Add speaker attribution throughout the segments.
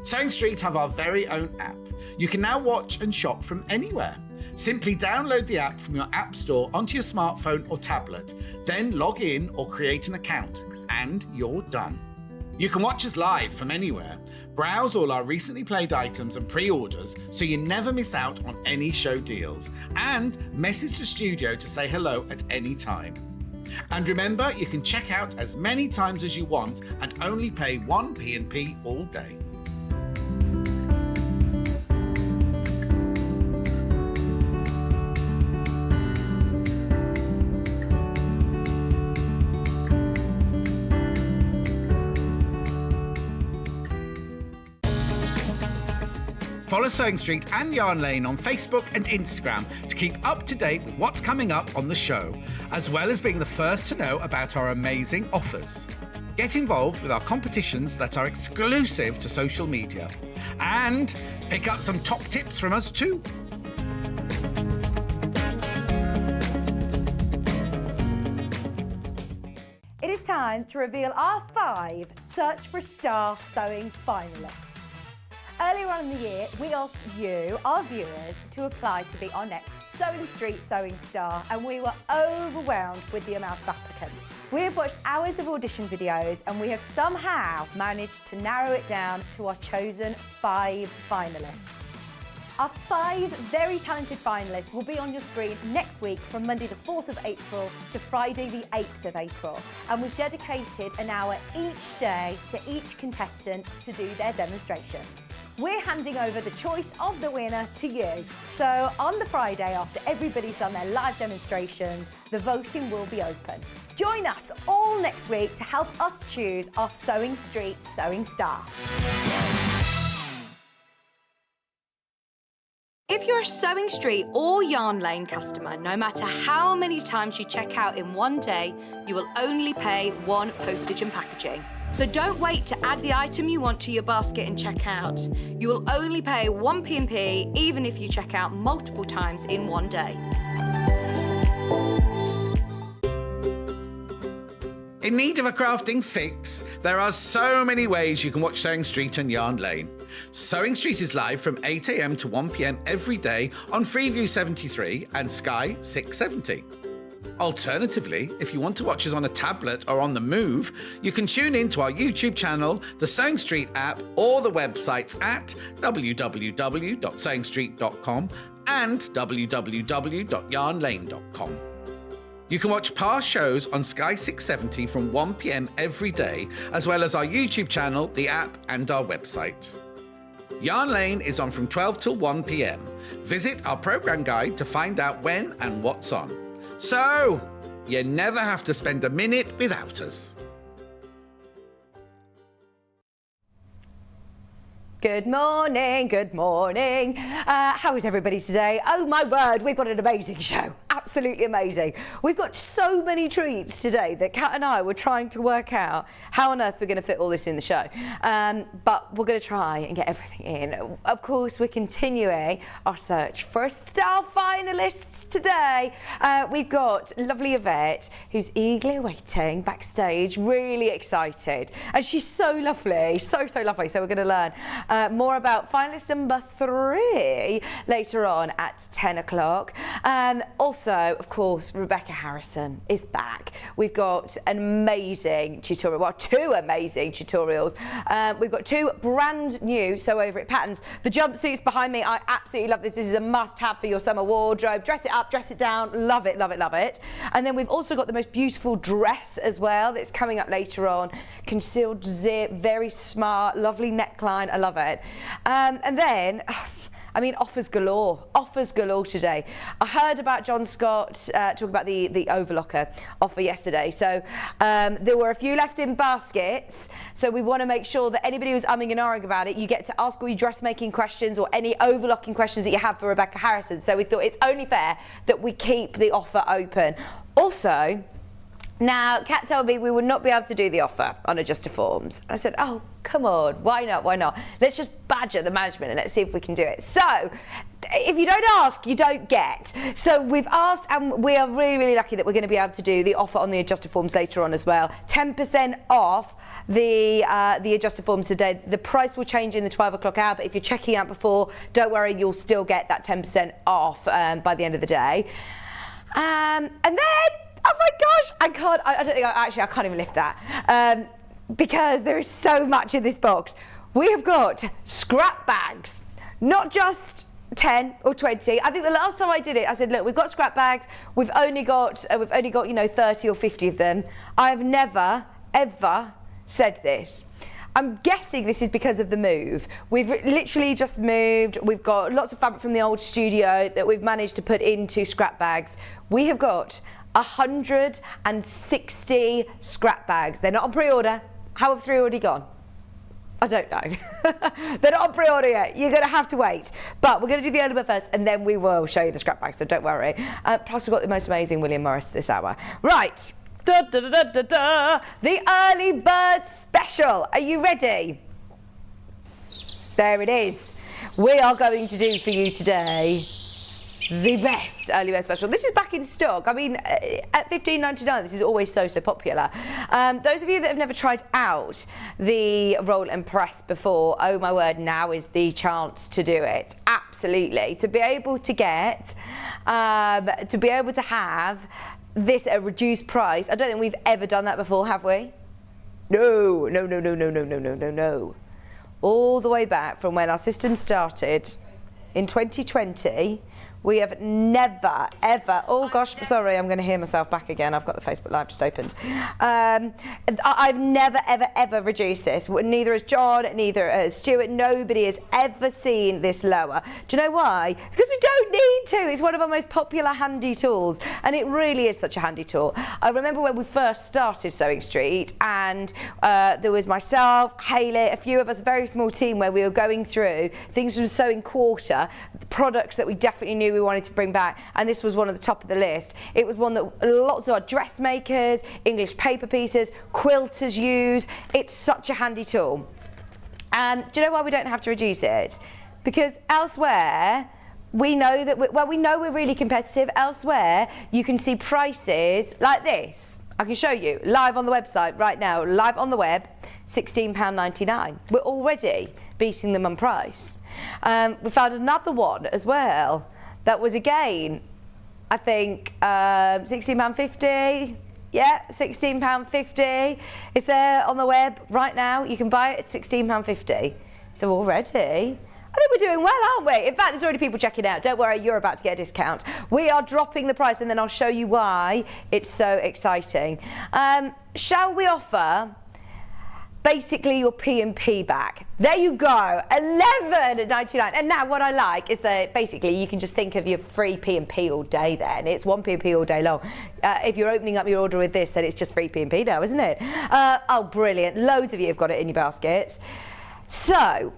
Speaker 1: Sewing Street have our very own app. You can now watch and shop from anywhere. Simply download the app from your app store onto your smartphone or tablet, then log in or create an account, and you're done. You can watch us live from anywhere, browse all our recently played items and pre-orders so you never miss out on any show deals, and message the studio to say hello at any time. And remember, you can check out as many times as you want and only pay 1 P&P all day. Follow Sewing Street and Yarn Lane on Facebook and Instagram to keep up to date with what's coming up on the show, as well as being the first to know about our amazing offers. Get involved with our competitions that are exclusive to social media. And pick up some top tips from us too.
Speaker 2: It is time to reveal our 5 Search for a Star sewing finalists. Earlier on in the year, we asked you, our viewers, to apply to be our next Sewing Street Sewing Star, and we were overwhelmed with the amount of applicants. We have watched hours of audition videos and we have somehow managed to narrow it down to our chosen 5 finalists. Our 5 very talented finalists will be on your screen next week from Monday the 4th of April to Friday the 8th of April. And we've dedicated an hour each day to each contestant to do their demonstrations. We're handing over the choice of the winner to you. So on the Friday, after everybody's done their live demonstrations, the voting will be open. Join us all next week to help us choose our Sewing Street Sewing Star.
Speaker 3: If you're a Sewing Street or Yarn Lane customer, no matter how many times you check out in one day, you will only pay 1 postage and packaging. So don't wait to add the item you want to your basket and check out. You will only pay 1 P&P even if you check out multiple times in one day.
Speaker 1: In need of a crafting fix? There are so many ways you can watch Sewing Street and Yarn Lane. Sewing Street is live from 8 AM to 1 PM every day on Freeview 73 and Sky 670. Alternatively, if you want to watch us on a tablet or on the move, you can tune in to our YouTube channel, the Sewing Street app, or the websites at www.sewingstreet.com and www.yarnlane.com. You can watch past shows on Sky 670 from 1 PM every day, as well as our YouTube channel, the app, and our website. Yarn Lane is on from 12 till 1 PM. Visit our programme guide to find out when and what's on. So, you never have to spend a minute without us.
Speaker 2: Good morning, good morning. How is everybody today? Oh my word, we've got an amazing show. Absolutely amazing. We've got so many treats today that Kat and I were trying to work out how on earth we're going to fit all this in the show. But we're going to try and get everything in. Of course, we're continuing our search for star finalists today. We've got lovely Yvette, who's eagerly waiting backstage, really excited. And she's so lovely, so lovely. So we're going to learn more about finalist number 3 later on at 10 o'clock. Also, of course, Rebecca Harrison is back. We've got an amazing tutorial, well, 2 amazing tutorials. We've got 2 brand new Sew Over It patterns. The jumpsuits behind me, I absolutely love this. This is a must-have for your summer wardrobe. Dress it up, dress it down, love it, love it, love it. And then we've also got the most beautiful dress as well that's coming up later on. Concealed zip, very smart, lovely neckline, I love it. And then, I mean, offers galore today. I heard about John Scott talk about the overlocker offer yesterday. So there were a few left in baskets. So we want to make sure that anybody who's umming and ahhing about it, you get to ask all your dressmaking questions or any overlocking questions that you have for Rebecca Harrison. So we thought it's only fair that we keep the offer open. Also, now, Kat told me we would not be able to do the offer on Adjustoforms. I said, oh, come on, why not, why not? Let's just badger the management and let's see if we can do it. So, if you don't ask, you don't get. So we've asked, and we are really, really lucky that we're going to be able to do the offer on the Adjustoforms later on as well. 10% off the Adjustoforms today. The price will change in the 12 o'clock hour, but if you're checking out before, don't worry, you'll still get that 10% off by the end of the day. And then, oh my gosh, I don't think, I can't even lift that because there is so much in this box. We have got scrap bags, not just 10 or 20. I think the last time I did it, I said, look, we've got scrap bags. We've only got 30 or 50 of them. I've never, ever said this. I'm guessing this is because of the move. We've literally just moved. We've got lots of fabric from the old studio that we've managed to put into scrap bags. We have got 160 scrap bags. They're not on pre-order. How have 3 already gone? I don't know. They're not on pre-order yet. You're going to have to wait. But we're going to do the early bird first, and then we will show you the scrap bags, so don't worry. Plus, we've got the most amazing William Morris this hour. Right. Da, da, da, da, da, da. The early bird special. Are you ready? There it is. We are going to do for you today the best early bird special. This is back in stock. I mean, at $15.99, this is always so popular. Those of you that have never tried out the roll and press before, oh my word, now is the chance to do it. Absolutely. To be able to get, to be able to have this at a reduced price. I don't think we've ever done that before, have we? No. All the way back from when our system started in 2020, we have never, ever, oh gosh, sorry, I'm going to hear myself back again. I've got the Facebook Live just opened. I've never, ever reduced this. Neither has John, neither has Stuart. Nobody has ever seen this lower. Do you know why? Because we don't need to. It's one of our most popular handy tools, and it really is such a handy tool. I remember when we first started Sewing Street, and there was myself, Hayley, a few of us, a very small team where we were going through things from Sewing Quarter, products that we definitely knew we wanted to bring back, and this was one of the top of the list. It was one that lots of our dressmakers, English paper pieces, quilters use. It's such a handy tool. Do you know why we don't have to reduce it? Because elsewhere, we know that we know we're really competitive. Elsewhere, you can see prices like this. I can show you live on the website right now, live on the web, £16.99. We're already beating them on price. We found another one as well that was, again, I think £16.50. Yeah, £16.50. It's there on the web right now. You can buy it at £16.50. So already, I think we're doing well, aren't we? In fact, there's already people checking out. Don't worry, you're about to get a discount. We are dropping the price, and then I'll show you why it's so exciting. Shall we offer basically your P&P back? There you go, $11.99. And now what I like is that basically you can just think of your free P&P all day then. It's one P&P all day long. If you're opening up your order with this, then it's just free P&P now, isn't it? Oh, brilliant. Loads of you have got it in your baskets. So,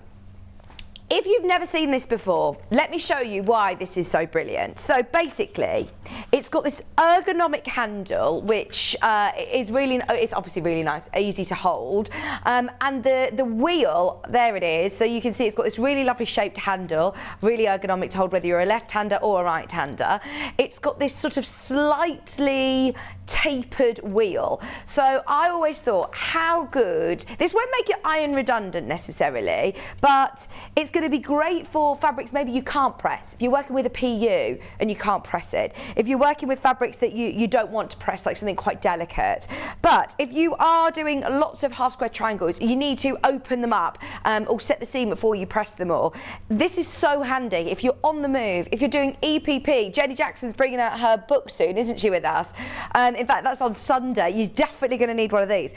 Speaker 2: if you've never seen this before, let me show you why this is so brilliant. So basically, it's got this ergonomic handle, which is really, it's obviously really nice, easy to hold. And the wheel, there it is. So you can see it's got this really lovely shaped handle, really ergonomic to hold whether you're a left-hander or a right-hander. It's got this sort of slightly tapered wheel. So I always thought, how good, this won't make it iron redundant necessarily, but it's going to be great for fabrics maybe you can't press. If you're working with a PU and you can't press it. If you're working with fabrics that you don't want to press, like something quite delicate. But if you are doing lots of half square triangles, you need to open them up or set the seam before you press them all. This is so handy if you're on the move, if you're doing EPP. Jenny Jackson's bringing out her book soon, isn't she, with us? In fact, that's on Sunday. You're definitely going to need one of these.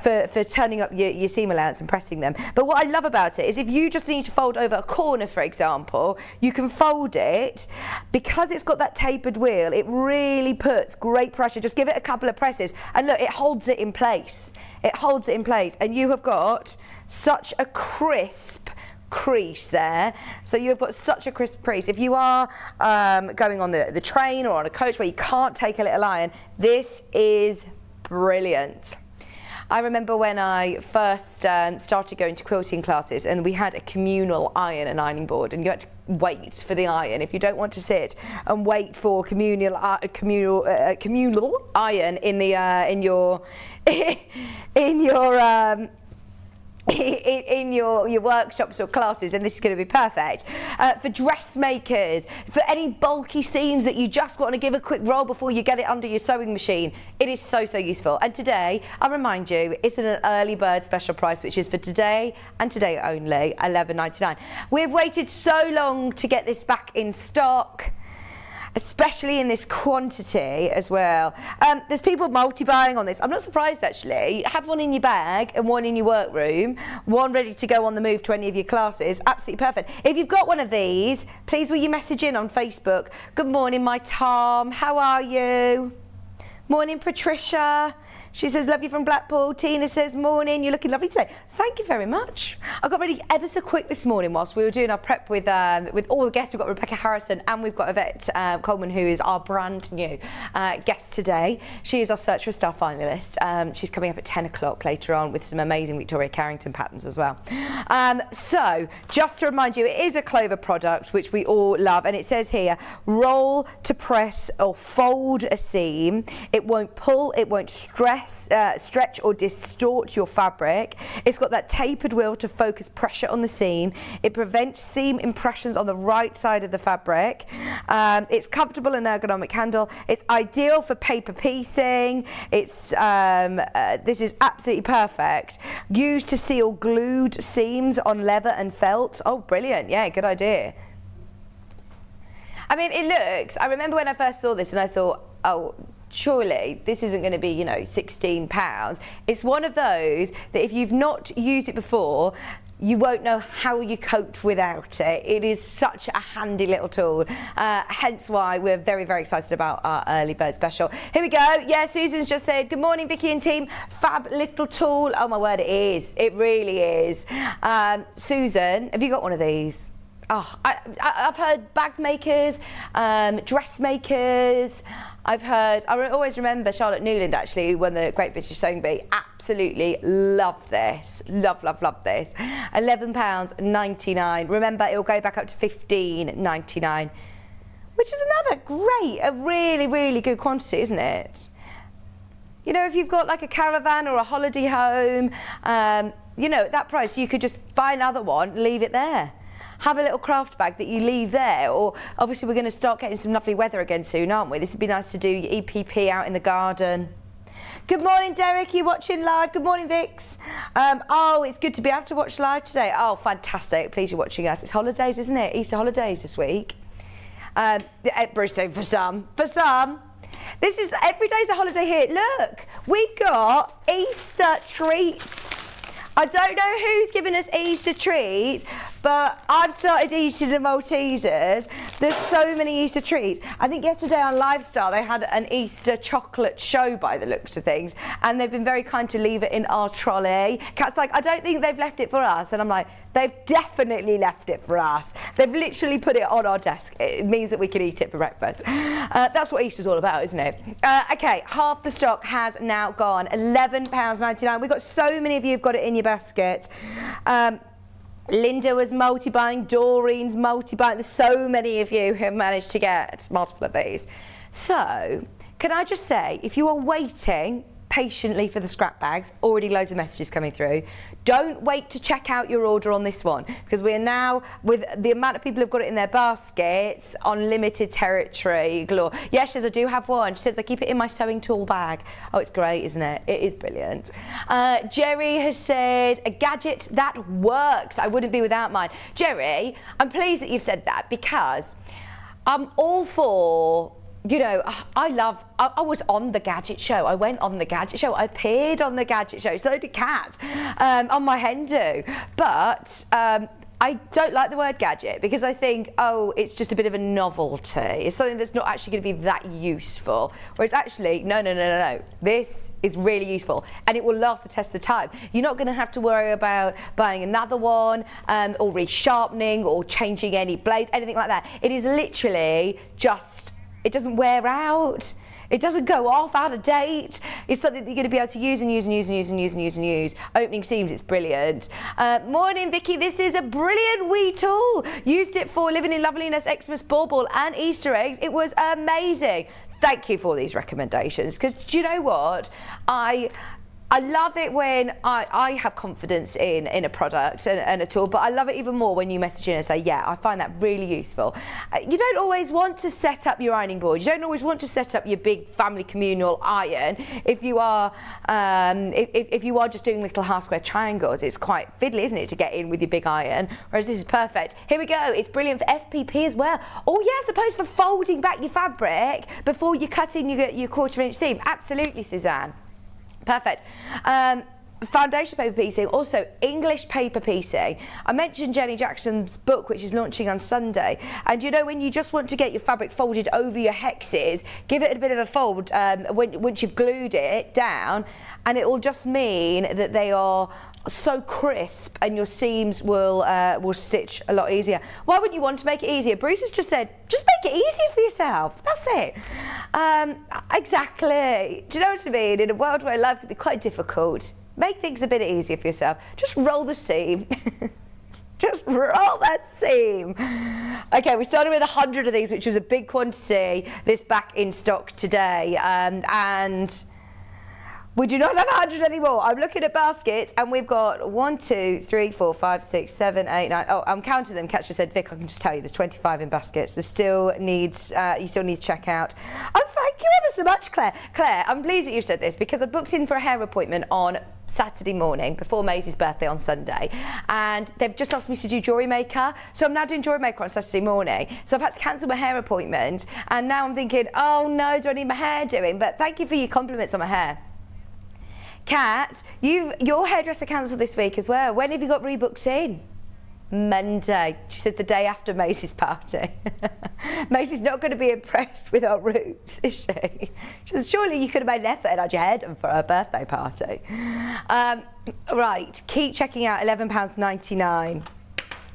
Speaker 2: For turning up your seam allowance and pressing them. But what I love about it is if you just need to fold over a corner, for example, you can fold it. Because it's got that tapered wheel, it really puts great pressure. Just give it a couple of presses and look, it holds it in place. It holds it in place, and you have got such a crisp crease there. So you've got such a crisp crease. If you are going on the train or on a coach where you can't take a little iron, this is brilliant. I remember when I first started going to quilting classes, and we had a communal iron and ironing board, and you had to wait for the iron. If you don't want to sit and wait for communal iron in the in your in your workshops or classes, and this is going to be perfect for dressmakers, for any bulky seams that you just want to give a quick roll before you get it under your sewing machine. It is so useful. And today, I'll remind you, it's an early bird special price, which is for today and today only, $11.99. We've waited so long to get this back in stock, especially in this quantity as well. There's people multi-buying on this. I'm not surprised, actually. Have one in your bag and one in your workroom, one ready to go on the move to any of your classes. Absolutely perfect. If you've got one of these, please will you message in on Facebook. Good morning, my Tom. How are you? Morning, Patricia. She says, love you from Blackpool. Tina says, morning, you're looking lovely today. Thank you very much. I got ready ever so quick this morning whilst we were doing our prep with all the guests. We've got Rebecca Harrison and we've got Yvette Cotman, who is our brand new guest today. She is our Search for a Star finalist. She's coming up at 10 o'clock later on with some amazing Victoria Carrington patterns as well. So, just to remind you, it is a Clover product, which we all love. And it says here, roll to press or fold a seam. It won't pull, it won't stretch or distort your fabric. It's got that tapered wheel to focus pressure on the seam. It prevents seam impressions on the right side of the fabric. It's comfortable and ergonomic handle. It's ideal for paper piecing. It's this is absolutely perfect. Used to seal glued seams on leather and felt. Oh, brilliant. Yeah, good idea. I mean, it looks, I remember when I first saw this and I thought, oh, surely this isn't going to be, you know, £16. It's one of those that if you've not used it before, you won't know how you cope without it. It is such a handy little tool, hence why we're very excited about our early bird special. Here we go. Yeah, Susan's just said, good morning, Vicky and team. Fab little tool. Oh my word, it is. It really is. Susan, have you got one of these? Oh, I've heard bag makers, dressmakers. I always remember Charlotte Newland, actually, who won the Great British Sewing Bee. Absolutely love this. Love this. £11.99. Remember, it will go back up to $15.99, which is another great, a really good quantity, isn't it? You know, if you've got like a caravan or a holiday home, you know, at that price, you could just buy another one, leave it there. Have a little craft bag that you leave there, or obviously we're going to start getting some lovely weather again soon, aren't we? This would be nice to do your EPP out in the garden. Good morning, Derek. You watching live? Good morning, Vix. Oh, it's good to be able to watch live today. Oh, fantastic. Pleased you're watching us. It's holidays, isn't it? Easter holidays this week. Bruce saying for some. This is, every day's a holiday here. Look, we've got Easter treats. I don't know who's giving us Easter treats, but I've started eating the Maltesers. There's so many Easter treats. I think yesterday on Lifestyle they had an Easter chocolate show by the looks of things, and they've been very kind to leave it in our trolley. Kat's like, I don't think they've left it for us, and I'm like, they've definitely left it for us. They've literally put it on our desk. It means that we can eat it for breakfast. That's what Easter's all about, isn't it? Okay, half the stock has now gone, £11.99. We've got so many of you who've got it in your basket. Linda was multi-buying, Doreen's multi-buying. There's so many of you who have managed to get multiple of these. So, can I just say, if you are waiting patiently for the scrap bags, already loads of messages coming through, don't wait to check out your order on this one, because we are now, with the amount of people who've got it in their baskets, on limited territory galore. Yes, she says, I do have one. She says, I keep it in my sewing tool bag. Oh, it's great, isn't it? It is brilliant. Jerry has said, a gadget that works. I wouldn't be without mine. Jerry, I'm pleased that you've said that, because I'm all for, you know, I was on the Gadget Show. I went on the Gadget Show. I appeared on the Gadget Show. So did Kat on my hen do. But I don't like the word gadget, because I think, oh, it's just a bit of a novelty. It's something that's not actually going to be that useful. Whereas actually, no. This is really useful, and it will last the test of time. You're not going to have to worry about buying another one, or resharpening, or changing any blades, anything like that. It is literally just, it doesn't wear out. It doesn't go off, out of date. It's something that you're going to be able to use and use and use and use and use and use and use. Opening seams, it's brilliant. Morning, Vicky. This is a brilliant wee tool. Used it for Living in Loveliness, Xmas Bauble and Easter eggs. It was amazing. Thank you for these recommendations, because do you know what? I love it when I have confidence in a product and a tool, but I love it even more when you message in and say, yeah, I find that really useful. You don't always want to set up your ironing board. You don't always want to set up your big family communal iron. If you are if you are just doing little half square triangles, it's quite fiddly, isn't it, to get in with your big iron, whereas this is perfect. Here we go. It's brilliant for FPP as well. Oh yeah, I suppose for folding back your fabric before you cut in your 1/4 inch seam. Absolutely, Suzanne. Perfect. Foundation paper piecing, also English paper piecing. I mentioned Jenny Jackson's book, which is launching on Sunday. And you know, when you just want to get your fabric folded over your hexes, give it a bit of a fold once you've glued it down, and it will just mean that they are so crisp and your seams will stitch a lot easier. Why would you want to make it easier? Bruce has just said, just make it easier for yourself. That's it. Exactly. Do you know what I mean? In a world where life can be quite difficult, make things a bit easier for yourself. Just roll the seam. Just roll that seam. Okay, we started with 100 of these, which was a big quantity. This back in stock today, and we do not have 100 anymore. I'm looking at baskets and we've got 1, 2, 3, 4, 5, 6, 7, 8, 9. Oh, I'm counting them. Catch just said, Vic, I can just tell you there's 25 in baskets. There still needs, you still need to check out. Oh, thank you ever so much, Claire. Claire, I'm pleased that you said this because I booked in for a hair appointment on Saturday morning before Maisie's birthday on Sunday, and they've just asked me to do jewellery maker, so I'm now doing jewellery maker on Saturday morning, so I've had to cancel my hair appointment, and now I'm thinking, oh no, do I need my hair doing? But thank you for your compliments on my hair. Kat, your hairdresser cancelled this week as well. When have you got rebooked in? Monday. She says the day after Maisie's party. Maisie's not going to be impressed with our roots, is she? She says, surely you could have made an effort and had your hair done for her birthday party. Right, keep checking out, £11.99.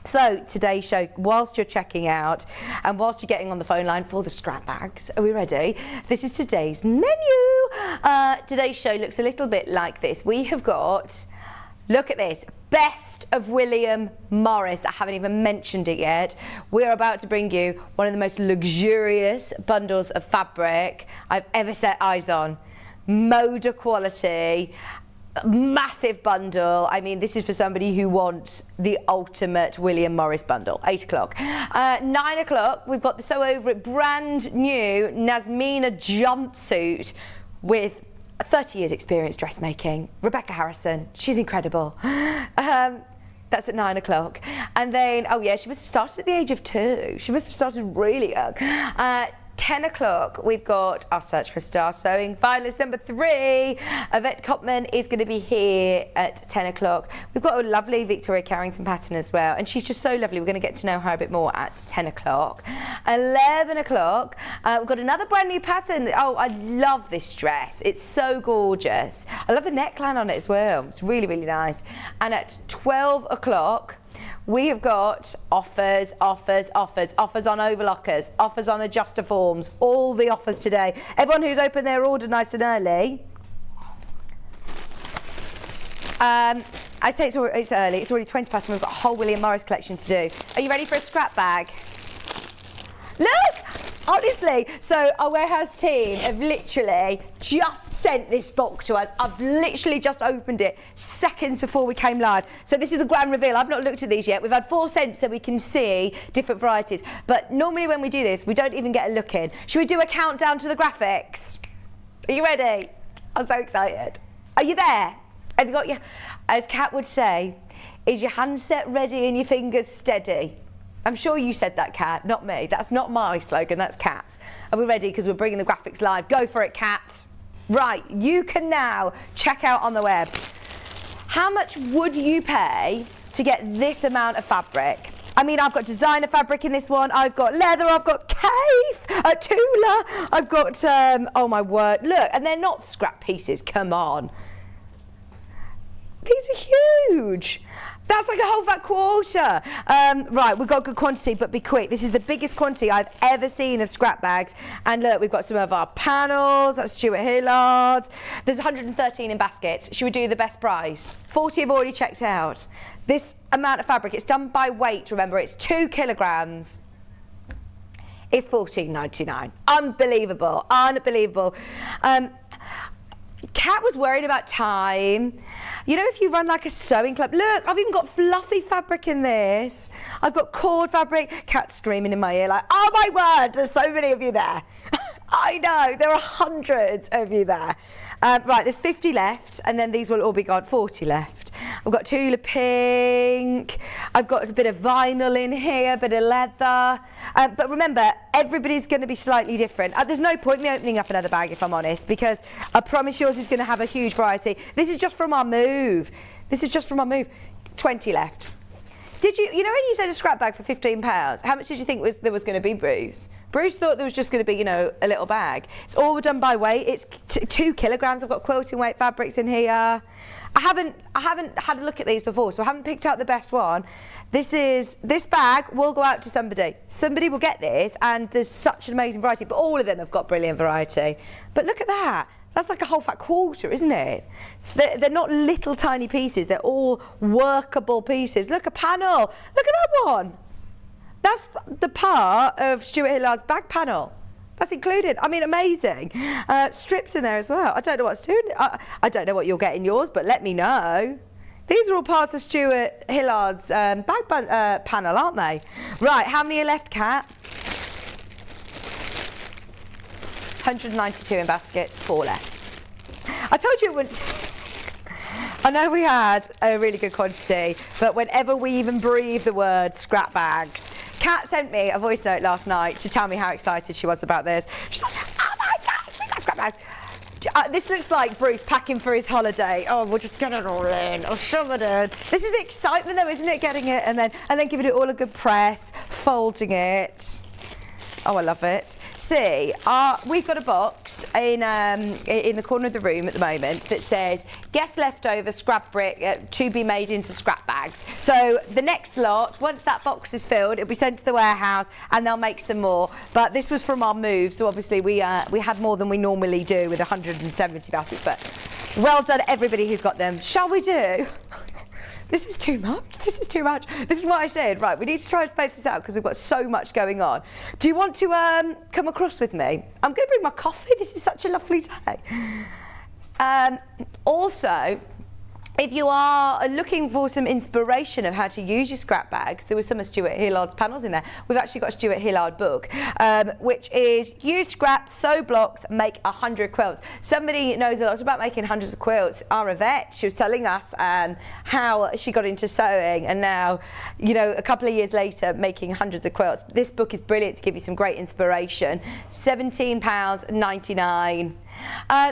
Speaker 2: So today's show, whilst you're checking out and whilst you're getting on the phone line for the scrap bags, are we ready? This is today's menu. Today's show looks a little bit like this. We have got, look at this, Best of William Morris. I haven't even mentioned it yet. We're about to bring you one of the most luxurious bundles of fabric I've ever set eyes on. Moda quality. Massive bundle. I mean, this is for somebody who wants the ultimate William Morris bundle. 8 o'clock. 9 o'clock, we've got the So Over It brand new Nasima Jumpsuit with 30 years experience dressmaking. Rebecca Harrison, she's incredible. That's at 9 o'clock. And then, oh yeah, she must have started at the age of 2. She must have started really young. 10 o'clock, we've got our Search for Star Sewing finalist number 3. Yvette Cotman is going to be here at 10 o'clock. We've got a lovely Victoria Carrington pattern as well, and she's just so lovely. We're going to get to know her a bit more at 10 o'clock. 11 o'clock, we've got another brand new pattern. Oh, I love this dress. It's so gorgeous. I love the neckline on it as well. It's really, really nice. And at 12 o'clock, we have got offers on overlockers, offers on Adjustoforms, all the offers today. Everyone who's opened their order nice and early. I say it's early, it's already 20 past and we've got a whole William Morris collection to do. Are you ready for a scrap bag? Look! Honestly, so our warehouse team have literally just sent this box to us. I've literally just opened it seconds before we came live. So this is a grand reveal. I've not looked at these yet. We've had 4 cents so we can see different varieties. But normally when we do this, we don't even get a look in. Should we do a countdown to the graphics? Are you ready? I'm so excited. Are you there? Have you got your, as Kat would say, is your handset ready and your fingers steady? I'm sure you said that, Kat, not me. That's not my slogan, that's Kat's. Are we ready? Because we're bringing the graphics live. Go for it, Kat. Right, you can now check out on the web. How much would you pay to get this amount of fabric? I mean, I've got designer fabric in this one. I've got leather. I've got Cave, Tula. I've got, oh my word. Look, and they're not scrap pieces. Come on. These are huge. That's like a whole fat quarter. Right, we've got good quantity, but be quick. This is the biggest quantity I've ever seen of scrap bags. And look, we've got some of our panels. That's Stuart Hillard's. There's 113 in baskets. Should we do the best price? 40 have already checked out. This amount of fabric, it's done by weight, remember, it's 2 kilograms. It's $14.99. Unbelievable, unbelievable. Kat was worried about time. You know, if you run like a sewing club, look, I've even got fluffy fabric in this. I've got cord fabric. Kat's screaming in my ear like, oh my word, there's so many of you there. I know, there are hundreds of you there. Right, there's 50 left, and then these will all be gone, 40 left. I've got Tula Pink, I've got a bit of vinyl in here, a bit of leather. But remember, everybody's going to be slightly different. There's no point me opening up another bag, if I'm honest, because I promise yours is going to have a huge variety. This is just from our move. This is just from our move. 20 left. Did you know when you said a scrap bag for £15, how much did you think there was going to be, Bruce? Bruce thought there was just going to be, you know, a little bag. It's all done by weight. It's 2 kilograms. I've got quilting weight fabrics in here. I haven't had a look at these before, so I haven't picked out the best one. This bag will go out to somebody. Somebody will get this, and there's such an amazing variety. But all of them have got brilliant variety. But look at that. That's like a whole fat quarter, isn't it? So they're not little tiny pieces. They're all workable pieces. Look, a panel. Look at that one. That's the part of Stuart Hillard's bag panel. That's included. I mean, amazing. Strips in there as well. I don't know what's doing. I don't know what you'll get in yours, but let me know. These are all parts of Stuart Hillard's bag panel, aren't they? Right, how many are left, Kat? 192 in baskets, 4 left. I told you it wouldn't. I know we had a really good quantity, but whenever we even breathe the word scrap bags, Kat sent me a voice note last night to tell me how excited she was about this. She's like, oh my gosh, we got scrap bags. This looks like Bruce packing for his holiday. Oh, we'll just get it all in. I'll shove it in. This is the excitement though, isn't it? Getting it and then giving it all a good press, folding it. Oh, I love it. See, we've got a box in the corner of the room at the moment that says guest leftover scrap brick to be made into scrap bags. So the next lot, once that box is filled, it'll be sent to the warehouse and they'll make some more. But this was from our move, so obviously we had more than we normally do with 170 baskets. But well done, everybody who's got them. Shall we do? This is too much. This is too much. This is what I said. Right, we need to try and space this out because we've got so much going on. Do you want to come across with me? I'm going to bring my coffee. This is such a lovely day. Also, if you are looking for some inspiration of how to use your scrap bags, there were some of Stuart Hillard's panels in there. We've actually got a Stuart Hillard book, which is use scraps, sew blocks, make 100 quilts. Somebody knows a lot about making hundreds of quilts. Our Yvette, she was telling us how she got into sewing and now, you know, a couple of years later, making hundreds of quilts. This book is brilliant to give you some great inspiration. £17.99.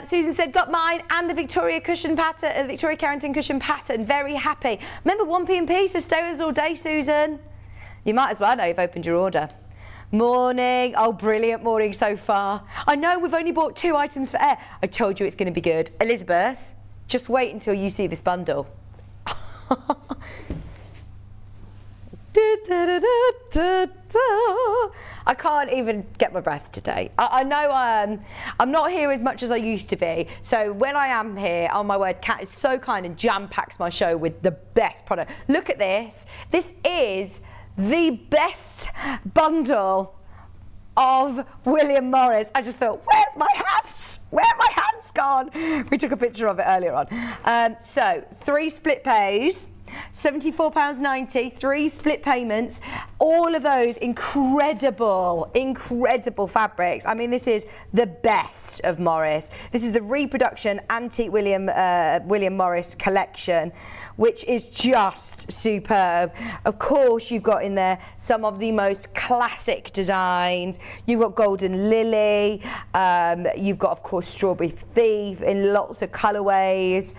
Speaker 2: Susan said, got mine and the Victoria cushion pattern, the Victoria Carrington cushion pattern. Very happy. Remember 1p&p, so stay with us all day, Susan. You might as well know you've opened your order. Morning. Oh, brilliant morning so far. I know we've only bought 2 items for air. I told you it's going to be good. Elizabeth, just wait until you see this bundle. I can't even get my breath today. I know I'm not here as much as I used to be. So when I am here, oh my word, Kat is so kind and jam-packs my show with the best product. Look at this. This is the best bundle of William Morris. I just thought, where's my hats? Where are my hats gone? We took a picture of it earlier on. So 3 split pays. £74.90, 3 split payments, all of those incredible fabrics. I mean, this is the best of Morris. This is the reproduction antique William Morris collection, which is just superb. Of course, you've got in there some of the most classic designs. You've got Golden Lily. You've got, of course, Strawberry Thief in lots of colourways.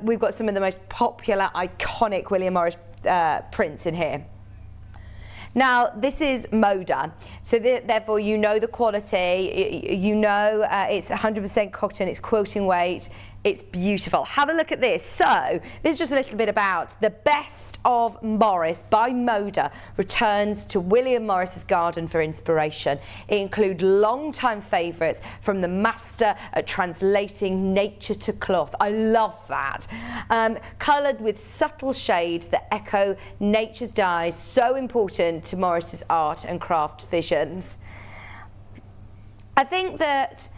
Speaker 2: We've got some of the most popular, iconic William Morris prints in here. Now, this is Moda, so therefore you know the quality, you know it's 100% cotton, it's quilting weight, It's beautiful. Have a look at this. So this is just a little bit about the best of Morris by Moda returns to William Morris's garden for inspiration. It includes long-time favourites from the master at translating nature to cloth. I love that. Coloured with subtle shades that echo nature's dyes, so important to Morris's art and craft visions. I think that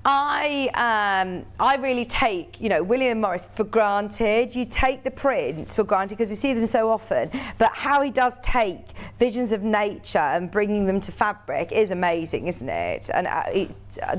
Speaker 2: I really take, William Morris for granted. You take the prints for granted because you see them so often, but how he does take visions of nature and bringing them to fabric is amazing, isn't it? And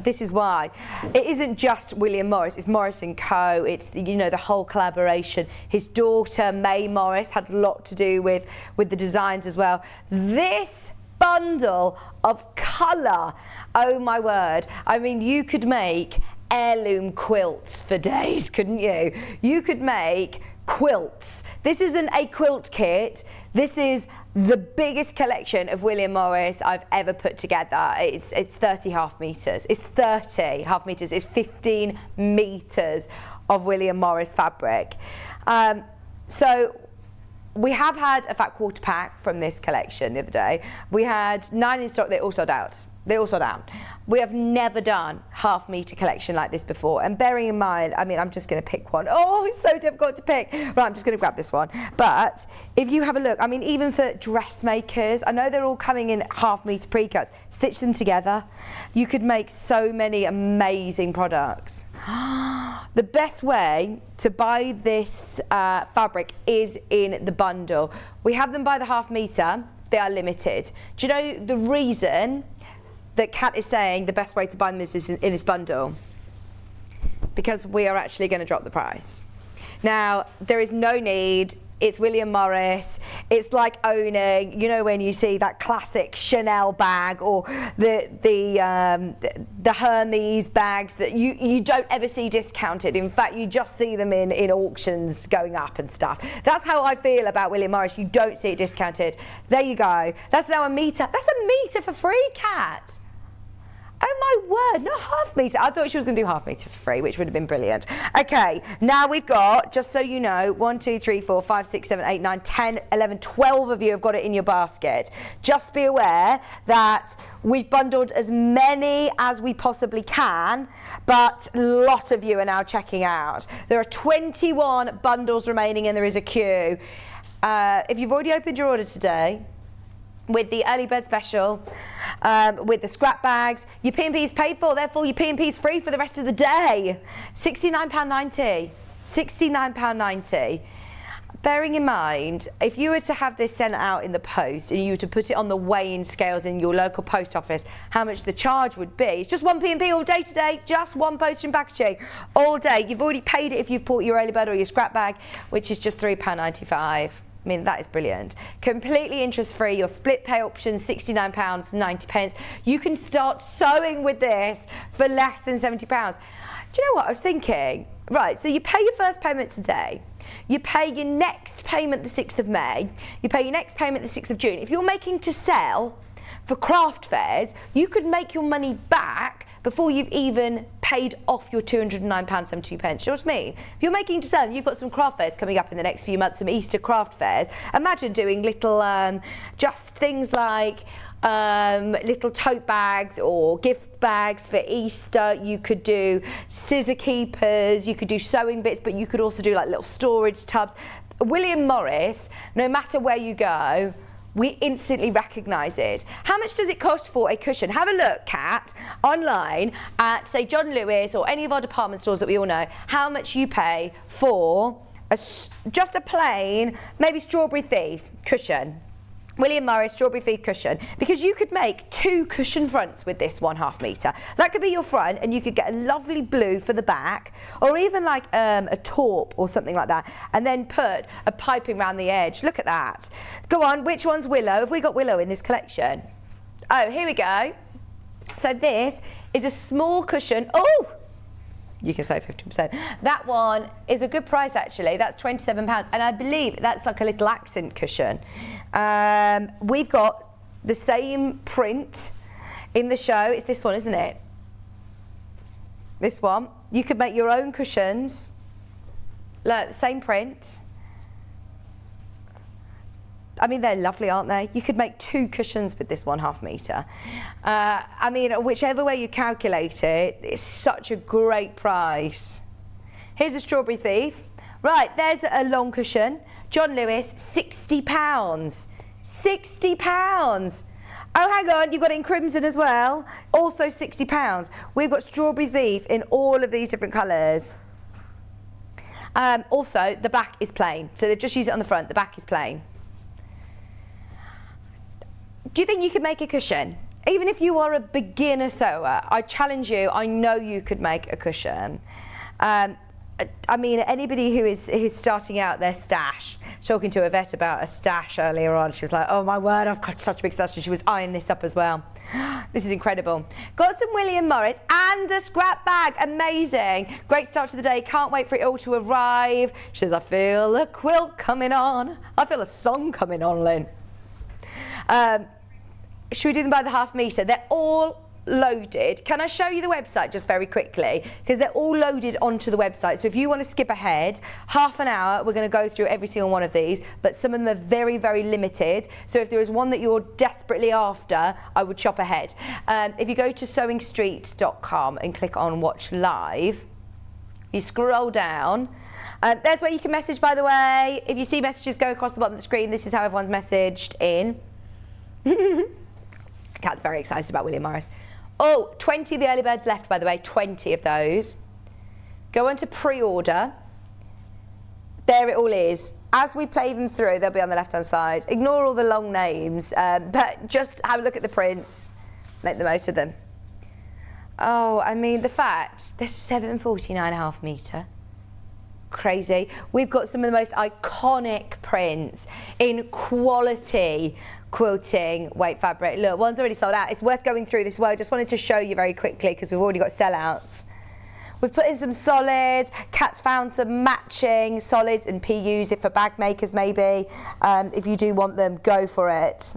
Speaker 2: this is why it isn't just William Morris, it's Morris & Co. It's the whole collaboration. His daughter May Morris had a lot to do with the designs as well. This bundle of colour, oh my word. I mean, you could make heirloom quilts for days, couldn't you? You could make quilts. This isn't a quilt kit. This is the biggest collection of William Morris I've ever put together. It's 30 half metres. It's 30 half metres. It's 15 metres of William Morris fabric. So we have had a fat quarter pack from this collection the other day. We had 9 in stock. They all sold out. We have never done half metre collection like this before. And bearing in mind, I mean, I'm just going to pick one. Oh, it's so difficult to pick. Right, I'm just going to grab this one. But if you have a look, I mean, even for dressmakers, I know they're all coming in half metre pre-cuts. Stitch them together. You could make so many amazing products. The best way to buy this fabric is in the bundle. We have them by the half metre. They are limited. Do you know the reason that Kat is saying the best way to buy them is in this bundle? Because we are actually going to drop the price. Now, there is no need. It's William Morris. It's like owning, when you see that classic Chanel bag or the Hermes bags that you don't ever see discounted. In fact, you just see them in auctions going up and stuff. That's how I feel about William Morris. You don't see it discounted. There you go. That's now a metre. That's a metre for free, Kat. Oh my word, not half metre. I thought she was going to do half metre for free, which would have been brilliant. Okay, now we've got, just so you know, 1, 2, 3, 4, 5, 6, 7, 8, 9, 10, 11, 12 of you have got it in your basket. Just be aware that we've bundled as many as we possibly can, but a lot of you are now checking out. There are 21 bundles remaining and there is a queue. If you've already opened your order today, with the early bird special, with the scrap bags, your P&P is paid for, therefore your P&P is free for the rest of the day. £69.90. £69.90. Bearing in mind, if you were to have this sent out in the post and you were to put it on the weighing scales in your local post office, how much the charge would be. It's just one P&P all day today, just one postage and packaging all day. You've already paid it if you've bought your early bird or your scrap bag, which is just £3.95. I mean, that is brilliant. Completely interest-free. Your split pay option, £69.90. You can start sewing with this for less than £70. Do you know what I was thinking? Right, so you pay your first payment today. You pay your next payment the 6th of May. You pay your next payment the 6th of June. If you're making to sell for craft fairs, you could make your money back before you've even paid off your £209.72. Do you know what I mean? If you're making to sell and you've got some craft fairs coming up in the next few months, some Easter craft fairs, imagine doing little, just things like little tote bags or gift bags for Easter. You could do scissor keepers, you could do sewing bits, but you could also do like little storage tubs. William Morris, no matter where you go, we instantly recognise it. How much does it cost for a cushion? Have a look, Kat, online at, say, John Lewis or any of our department stores that we all know, how much you pay for just a plain, maybe Strawberry Thief cushion. William Morris Strawberry Thief cushion, because you could make 2 cushion fronts with this 1/2 metre. That could be your front, and you could get a lovely blue for the back, or even like a taupe or something like that, and then put a piping around the edge. Look at that. Go on, which one's willow? Have we got willow in this collection? Oh, here we go. So this is a small cushion. Oh! You can save 50%. That one is a good price, actually. That's £27, and I believe that's like a little accent cushion. We've got the same print in the show. It's this one, isn't it? This one. You could make your own cushions. Look, the same print. I mean, they're lovely, aren't they? You could make 2 cushions with this 1/2 metre. I mean, whichever way you calculate it, it's such a great price. Here's a Strawberry Thief. Right, there's a long cushion. John Lewis, £60. £60. Oh, hang on, you've got it in crimson as well. Also £60. We've got Strawberry Thief in all of these different colours. Also, the back is plain. So they've just used it on the front. The back is plain. Do you think you could make a cushion? Even if you are a beginner sewer, I challenge you, I know you could make a cushion. I mean, anybody who is starting out their stash, talking to Yvette about a stash earlier on, she was like, oh my word, I've got such a big stash, and she was eyeing this up as well. This is incredible. Got some William Morris and the scrap bag, amazing. Great start to the day, can't wait for it all to arrive. She says, I feel a quilt coming on. I feel a song coming on, Lynn. Should we do them by the 1/2 metre? They're all loaded. Can I show you the website just very quickly? Because they're all loaded onto the website. So if you want to skip ahead, half an hour, we're going to go through every single one of these, but some of them are very, very limited. So if there is one that you're desperately after, I would shop ahead. If you go to sewingstreet.com and click on Watch Live, you scroll down. There's where you can message, by the way. If you see messages go across the bottom of the screen, this is how everyone's messaged in. Kat's very excited about William Morris. Oh, 20 of the early birds left, by the way, 20 of those. Go on to pre-order. There it all is. As we play them through, they'll be on the left-hand side. Ignore all the long names, but just have a look at the prints. Make the most of them. Oh, I mean, the fact, they're 749.5 metre. Crazy. We've got some of the most iconic prints in quality quilting weight fabric. Look, one's already sold out. It's worth going through this as well. I just wanted to show you very quickly because we've already got sellouts. We've put in some solids. Kat's found some matching solids and PUs if for bag makers maybe. If you do want them, go for it.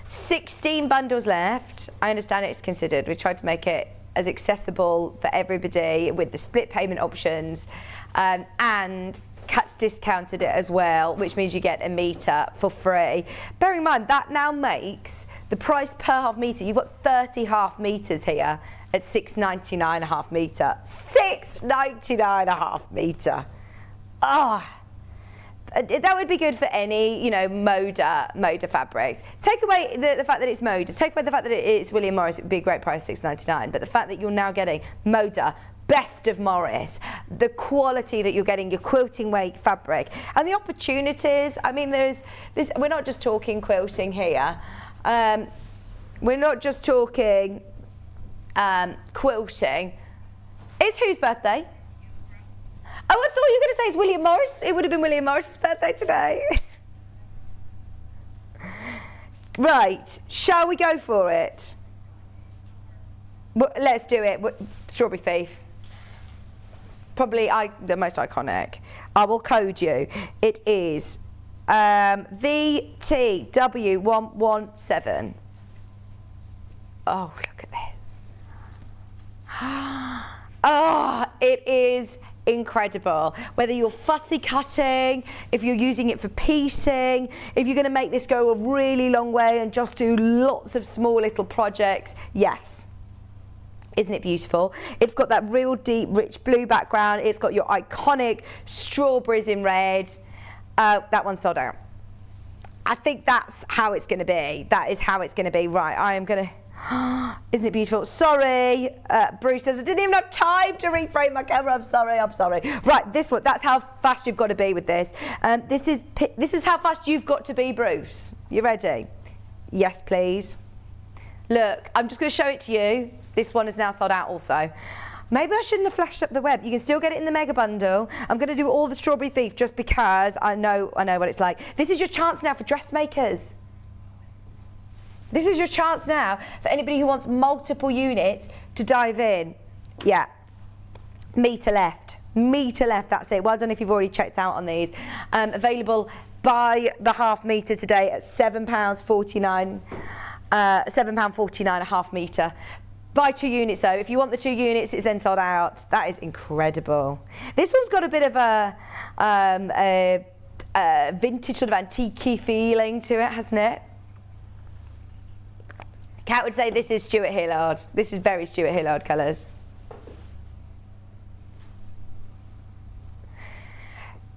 Speaker 2: 16 bundles left. I understand it's considered. We tried to make it as accessible for everybody with the split payment options, and Kat's discounted it as well, which means you get a metre for free. Bear in mind, that now makes the price per 1/2 metre. You've got 30 1/2 metres here at £6.99 1/2 metre. £6.99 1/2 metre. Oh, that would be good for any, you know, Moda fabrics. Take away the fact that it's Moda. Take away the fact that it's William Morris. It would be a great price, £6.99. But the fact that you're now getting Moda, best of Morris, the quality that you're getting, your quilting weight fabric, and the opportunities. I mean, there's this. We're not just talking quilting here. We're not just talking quilting. It's whose birthday? Oh, I thought you were going to say it's William Morris. It would have been William Morris's birthday today. Right, shall we go for it? Well, let's do it. Strawberry Thief. Probably the most iconic. I will code you. It is VTW117. Oh, look at this. Oh, it is incredible. Whether you're fussy cutting, if you're using it for piecing, if you're going to make this go a really long way and just do lots of small little projects, yes. Isn't it beautiful? It's got that real deep, rich blue background. It's got your iconic strawberries in red. That one's sold out. I think that's how it's going to be. That is how it's going to be. Right, I am going to... Isn't it beautiful? Sorry, Bruce says, I didn't even have time to reframe my camera. I'm sorry. Right, this one, that's how fast you've got to be with this. This is how fast you've got to be, Bruce. You ready? Yes, please. Look, I'm just going to show it to you. This one is now sold out also. Maybe I shouldn't have flashed up the web. You can still get it in the mega bundle. I'm going to do all the Strawberry Thief just because I know what it's like. This is your chance now for dressmakers. This is your chance now for anybody who wants multiple units to dive in. Yeah, metre left, that's it. Well done if you've already checked out on these. Available by the 1/2 metre today at £7.49, £7.49 1/2 metre. Buy 2 units though. If you want the 2 units, it's then sold out. That is incredible. This one's got a bit of a vintage sort of antique-y feeling to it, hasn't it? Kat would say this is Stuart Hillard. This is very Stuart Hillard colours.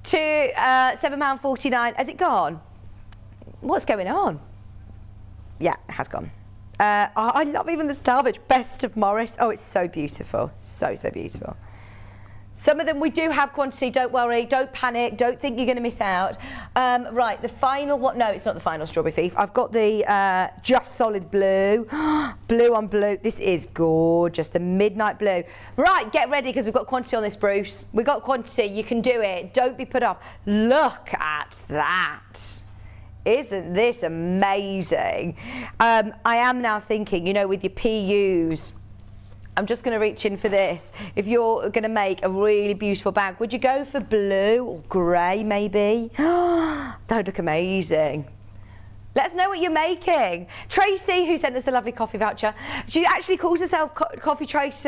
Speaker 2: To £7.49. Has it gone? What's going on? Yeah, it has gone. I love even the selvage. Best of Morris. Oh, it's so beautiful. So, so beautiful. Some of them we do have quantity, don't worry, don't panic, don't think you're going to miss out. Right, the final one, no, it's not the final Strawberry Thief. I've got the Just Solid Blue, blue on blue. This is gorgeous, the Midnight Blue. Right, get ready because we've got quantity on this, Bruce. We've got quantity, you can do it, don't be put off. Look at that. Isn't this amazing? I am now thinking, you know, with your PUs, I'm just going to reach in for this. If you're going to make a really beautiful bag, would you go for blue or grey maybe? That would look amazing. Let us know what you're making. Tracy, who sent us the lovely coffee voucher, she actually calls herself Coffee Trace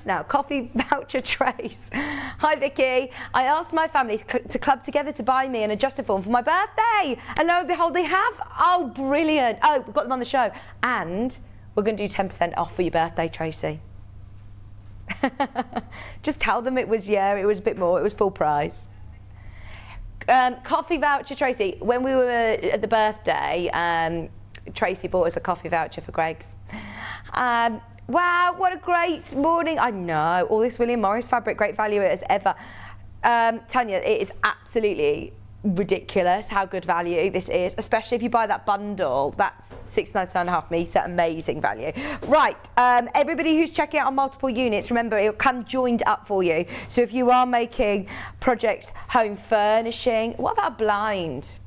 Speaker 2: now. Coffee Voucher Trace. Hi Vicky. I asked my family to club together to buy me an Adjustoform for my birthday. And lo and behold, they have. Oh, brilliant. Oh, we've got them on the show. And we're going to do 10% off for your birthday, Tracy. Just tell them it was a bit more, it was full price. Coffee voucher, Tracy. When we were at the birthday, Tracy bought us a coffee voucher for Greg's. Wow, what a great morning. I know, all this William Morris fabric, great value as ever. Tanya, it is absolutely ridiculous how good value this is, especially if you buy that bundle. That's £6.99.5 metre, amazing value. Right, everybody who's checking out on multiple units, remember it'll come joined up for you. So if you are making projects, home furnishing, what about blind?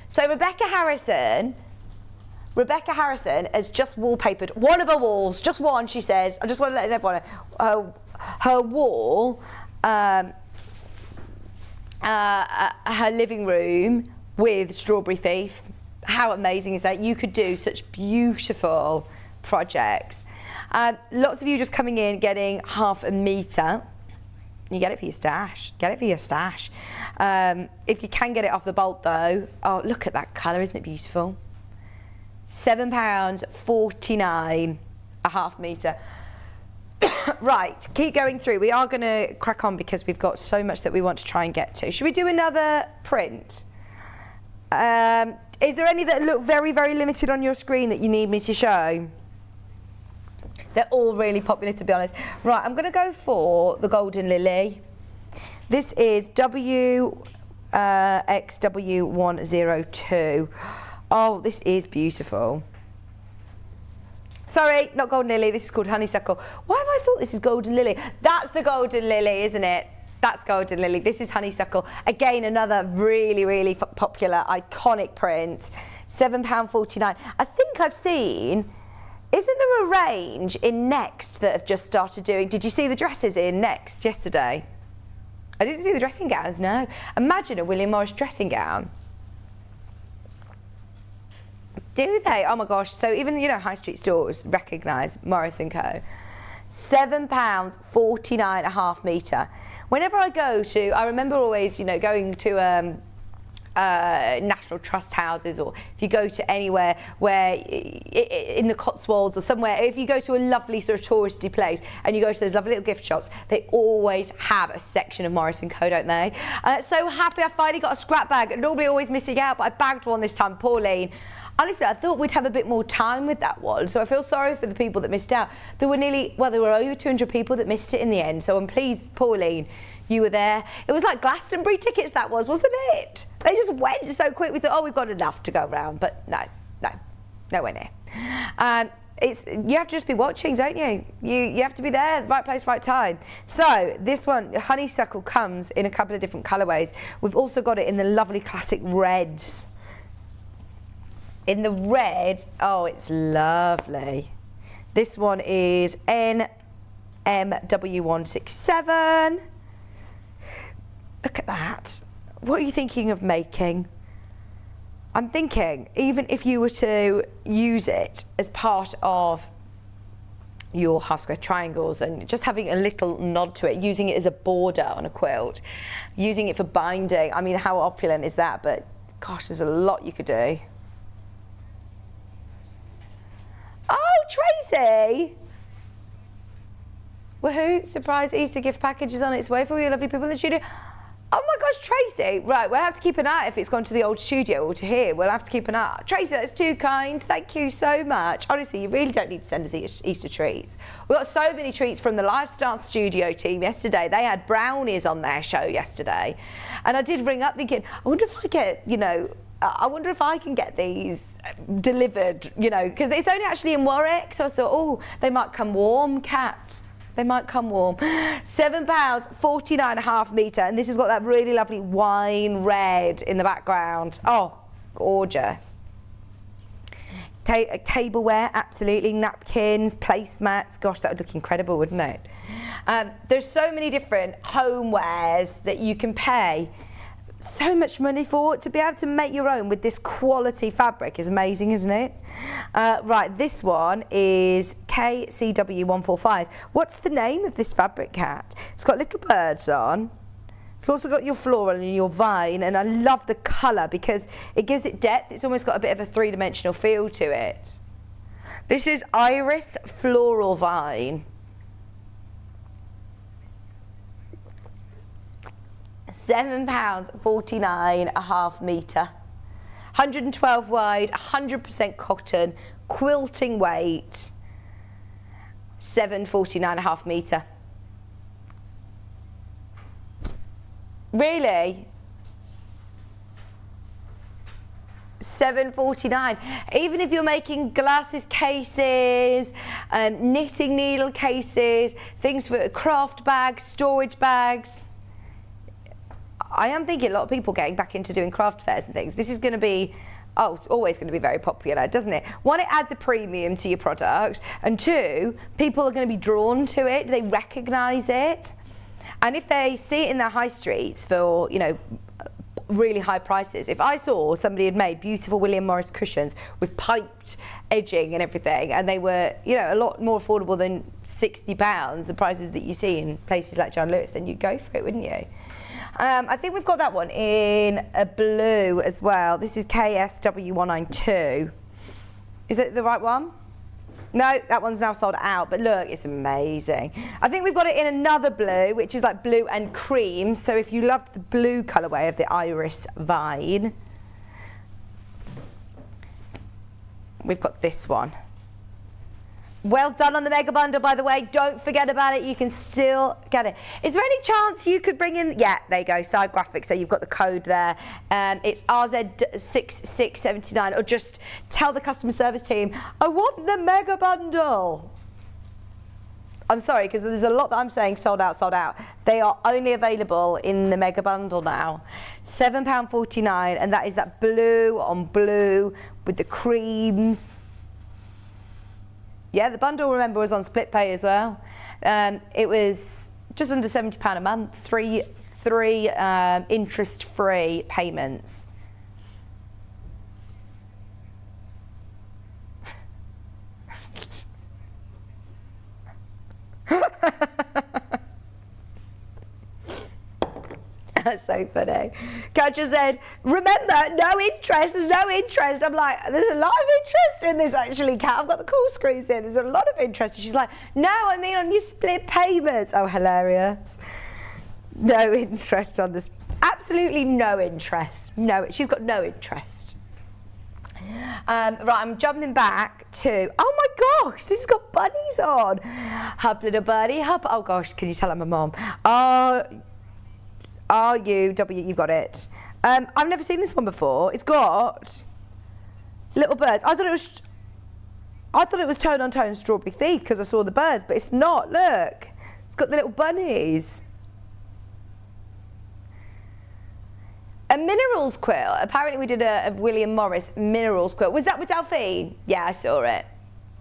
Speaker 2: So Rebecca Harrison has just wallpapered one of her walls, just one, she says. I just want to let everyone know. Her wall, her living room with Strawberry Thief. How amazing is that? You could do such beautiful projects. Lots of you just coming in, getting £0.5 metre. You get it for your stash. Get it for your stash. If you can get it off the bolt though, oh, look at that colour, isn't it beautiful? £7.49 1/2 metre. Right, keep going through. We are going to crack on because we've got so much that we want to try and get to. Should we do another print? Is there any that look very, very limited on your screen that you need me to show? They're all really popular, to be honest. Right, I'm going to go for the Golden Lily. This is XW102. Oh, this is beautiful. Sorry, not Golden Lily, this is called Honeysuckle. Why have I thought this is Golden Lily? That's the Golden Lily, isn't it? That's Golden Lily. This is Honeysuckle. Again, another really, really popular, iconic print. £7.49. I think I've seen, isn't there a range in Next that have just started doing, did you see the dresses in Next yesterday? I didn't see the dressing gowns, no. Imagine a William Morris dressing gown. Do they? Oh my gosh. So even, you know, high street stores recognise Morris & Co. £7.49 1/2 metre. Whenever I go to, I remember always, you know, going to National Trust houses, or if you go to anywhere where, in the Cotswolds or somewhere, if you go to a lovely sort of touristy place and you go to those lovely little gift shops, they always have a section of Morris & Co, don't they? So happy I finally got a scrap bag. Normally always missing out, but I bagged one this time, Pauline. Honestly, I thought we'd have a bit more time with that one, so I feel sorry for the people that missed out. There were there were over 200 people that missed it in the end, so I'm pleased, Pauline, you were there. It was like Glastonbury tickets, that was, wasn't it? They just went so quick. We thought, oh, we've got enough to go around, but no, nowhere near. You have to just be watching, don't you? You have to be there, right place, right time. So this one, Honeysuckle, comes in a couple of different colourways. We've also got it in the lovely classic reds. In the red, oh, it's lovely. This one is NMW167. Look at that. What are you thinking of making? I'm thinking, even if you were to use it as part of your half square triangles and just having a little nod to it, using it as a border on a quilt, using it for binding. I mean, how opulent is that? But gosh, there's a lot you could do. Oh, Tracy! Woohoo, surprise Easter gift package is on its way for all your lovely people in the studio. Oh my gosh, Tracy. Right, we'll have to keep an eye if it's gone to the old studio or to here. We'll have to keep an eye. Tracy, that's too kind. Thank you so much. Honestly, you really don't need to send us Easter treats. We got so many treats from the Lifestyle Studio team yesterday. They had brownies on their show yesterday. And I did ring up thinking, I wonder if I get, you know, I wonder if I can get these delivered, you know, because it's only actually in Warwick. So I thought, oh, they might come warm, Kat. They might come warm. £7, 49.5 metre, and this has got that really lovely wine red in the background. Oh, gorgeous. Tableware, absolutely. Napkins, placemats. Gosh, that would look incredible, wouldn't it? There's so many different homewares that you can pay so much money for. To be able to make your own with this quality fabric is amazing, isn't it? Right, this one is KCW145. What's the name of this fabric, Kat? It's got little birds on. It's also got your floral and your vine, and I love the colour because it gives it depth. It's almost got a bit of a three-dimensional feel to it. This is Iris Floral Vine. £7, 49.5 metre. 112 wide, 100% cotton, quilting weight, 49.5 metre. Really? 7.49. Even if you're making glasses cases, knitting needle cases, things for craft bags, storage bags. I am thinking a lot of people getting back into doing craft fairs and things. This is going to be, oh, it's always going to be very popular, doesn't it? One, it adds a premium to your product, and two, people are going to be drawn to it. They recognise it, and if they see it in their high streets for, you know, really high prices. If I saw somebody had made beautiful William Morris cushions with piped edging and everything, and they were, you know, a lot more affordable than £60, the prices that you see in places like John Lewis, then you'd go for it, wouldn't you? I think we've got that one in a blue as well. This is KSW192. Is it the right one? No, that one's now sold out, but look, it's amazing. I think we've got it in another blue, which is like blue and cream. So if you loved the blue colourway of the Iris Vine, we've got this one. Well done on the mega bundle, by the way. Don't forget about it. You can still get it. Is there any chance you could bring in? Yeah, there you go. Side graphics. So you've got the code there. It's RZ6679. Or just tell the customer service team, I want the mega bundle. I'm sorry, because there's a lot that I'm saying sold out, sold out. They are only available in the mega bundle now. £7.49, and that is that blue on blue with the creams. Yeah, the bundle, remember, was on split pay as well. It was just under £70 a month, three interest-free payments. That's so funny. Katja said, remember, no interest, there's no interest. I'm like, there's a lot of interest in this actually, Kat. I've got the call screens in. There's a lot of interest. And she's like, no, I mean on your split payments. Oh, hilarious. No interest on this. Absolutely no interest. No, she's got no interest. Right, I'm jumping back to, oh my gosh, this has got bunnies on. Hub, little bunny, hub. Oh gosh, can you tell I'm a mom? You've got it. I've never seen this one before. It's got little birds. I thought it was Tone on Tone Strawberry Thief because I saw the birds, but it's not. Look, it's got the little bunnies. A minerals quilt. Apparently we did a William Morris minerals quilt. Was that with Delphine? Yeah, I saw it.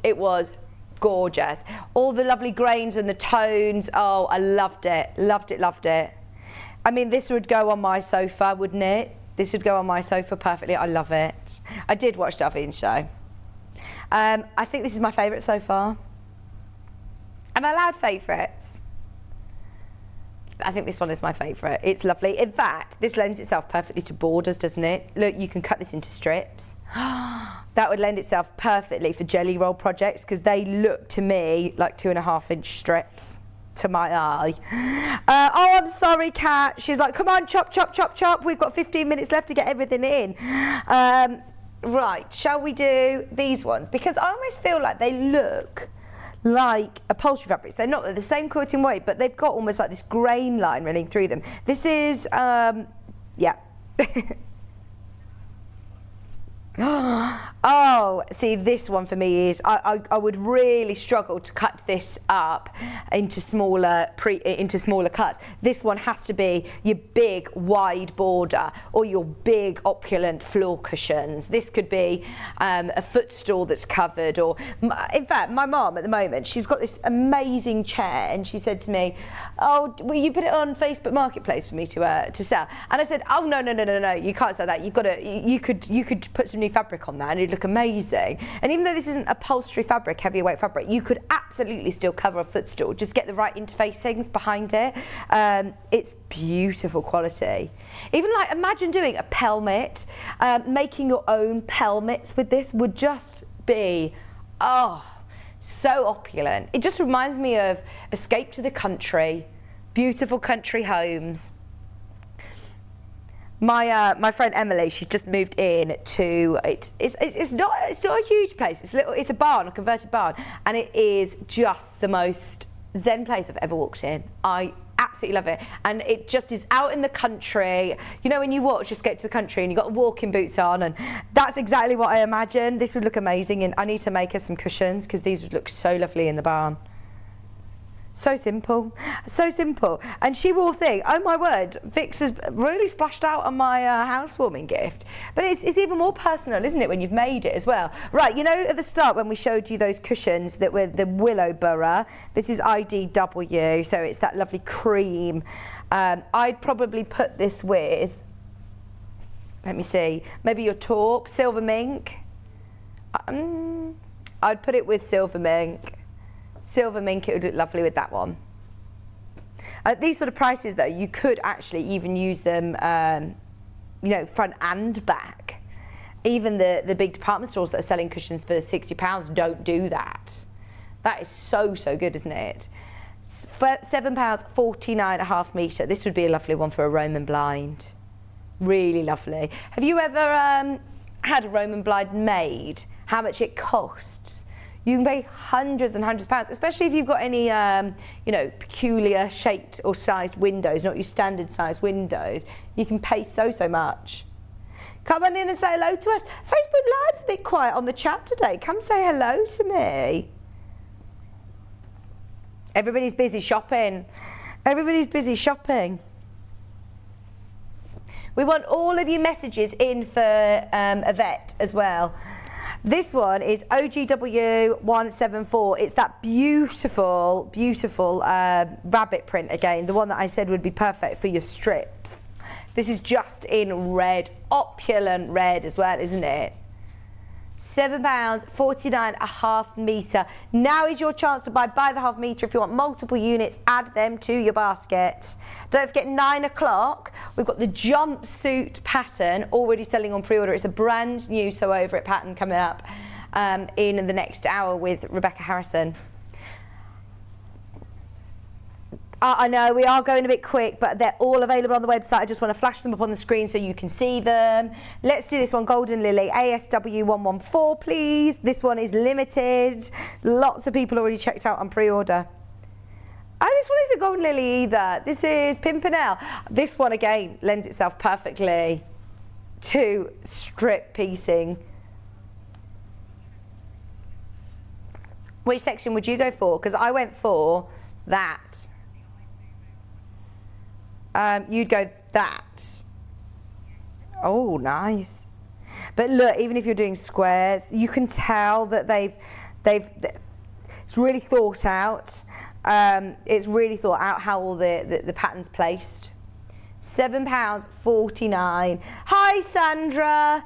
Speaker 2: It was gorgeous. All the lovely grains and the tones. Oh, I loved it. Loved it, loved it. I mean, this would go on my sofa, wouldn't it? This would go on my sofa perfectly. I love it. I did watch Delphine's show. I think this is my favourite so far. Am I allowed favourites? I think this one is my favourite. It's lovely. In fact, this lends itself perfectly to borders, doesn't it? Look, you can cut this into strips. That would lend itself perfectly for jelly roll projects because they look to me like 2.5-inch strips to my eye. Oh, I'm sorry, Kat. She's like, come on, chop, chop, chop, chop. We've got 15 minutes left to get everything in. Right, shall we do these ones? Because I almost feel like they look like upholstery fabrics. They're not, they're the same quilting weight, but they've got almost like this grain line running through them. This is, yeah. Oh, see, this one for me is I would really struggle to cut this up into smaller cuts. This one has to be your big wide border or your big opulent floor cushions. This could be a footstool that's covered, or in fact, my mom at the moment, she's got this amazing chair, and she said to me, "Oh, will you put it on Facebook Marketplace for me to sell?" And I said, "Oh, no, you can't sell that. You've got to. You could put some new fabric on that and it'd look amazing." And even though this isn't upholstery fabric, heavier weight fabric, you could absolutely still cover a footstool. Just get the right interfacings behind it. It's beautiful quality. Even like, imagine doing a pelmet, making your own pelmets with this would just be, oh, so opulent. It just reminds me of Escape to the Country, beautiful country homes. My friend Emily, she's just moved in to it's not a huge place. It's a barn, a converted barn, and it is just the most zen place I've ever walked in. I absolutely love it, and it just is out in the country. You know, when you walk, just get to the country, and you've got walking boots on, and that's exactly what I imagine. This would look amazing, and I need to make her some cushions because these would look so lovely in the barn. So simple, so simple. And she will think, oh my word, Vix has really splashed out on my housewarming gift. But it's even more personal, isn't it, when you've made it as well? Right, you know at the start when we showed you those cushions that were the willow borough, this is IDW, so it's that lovely cream. I'd probably put this with, let me see, maybe your taupe, silver mink. I'd put it with silver mink. Silver mink, it would look lovely with that one. At these sort of prices though, you could actually even use them, you know, front and back. Even the big department stores that are selling cushions for £60 don't do that. That is so good, isn't it? £7, 49.5 metre. This would be a lovely one for a Roman blind. Really lovely. Have you ever had a Roman blind made? How much it costs? You can pay hundreds and hundreds of pounds, especially if you've got any, you know, peculiar shaped or sized windows, not your standard sized windows. You can pay so much. Come on in and say hello to us. Facebook Live's a bit quiet on the chat today. Come say hello to me. Everybody's busy shopping. Everybody's busy shopping. We want all of your messages in for Yvette as well. This one is OGW174. It's that beautiful rabbit print again, the one that I said would be perfect for your strips. This is just in red, opulent red as well, isn't it? £7, 49.5 metre. Now is your chance to buy the half metre. If you want multiple units, add them to your basket. Don't forget 9 o'clock. We've got the jumpsuit pattern already selling on pre-order. It's a brand new Sew Over It pattern coming up in the next hour with Rebecca Harrison. I know we are going a bit quick, but they're all available on the website. I just want to flash them up on the screen so you can see them. Let's do this one, Golden Lily, ASW114, please. This one is limited. Lots of people already checked out on pre-order. Oh, this one isn't Golden Lily either. This is Pimpernel. This one, again, lends itself perfectly to strip piecing. Which section would you go for? Because I went for that. You'd go that. Oh, nice. But look, even if you're doing squares, you can tell that it's really thought out. It's really thought out how all the pattern's placed. £7.49. Hi, Sandra.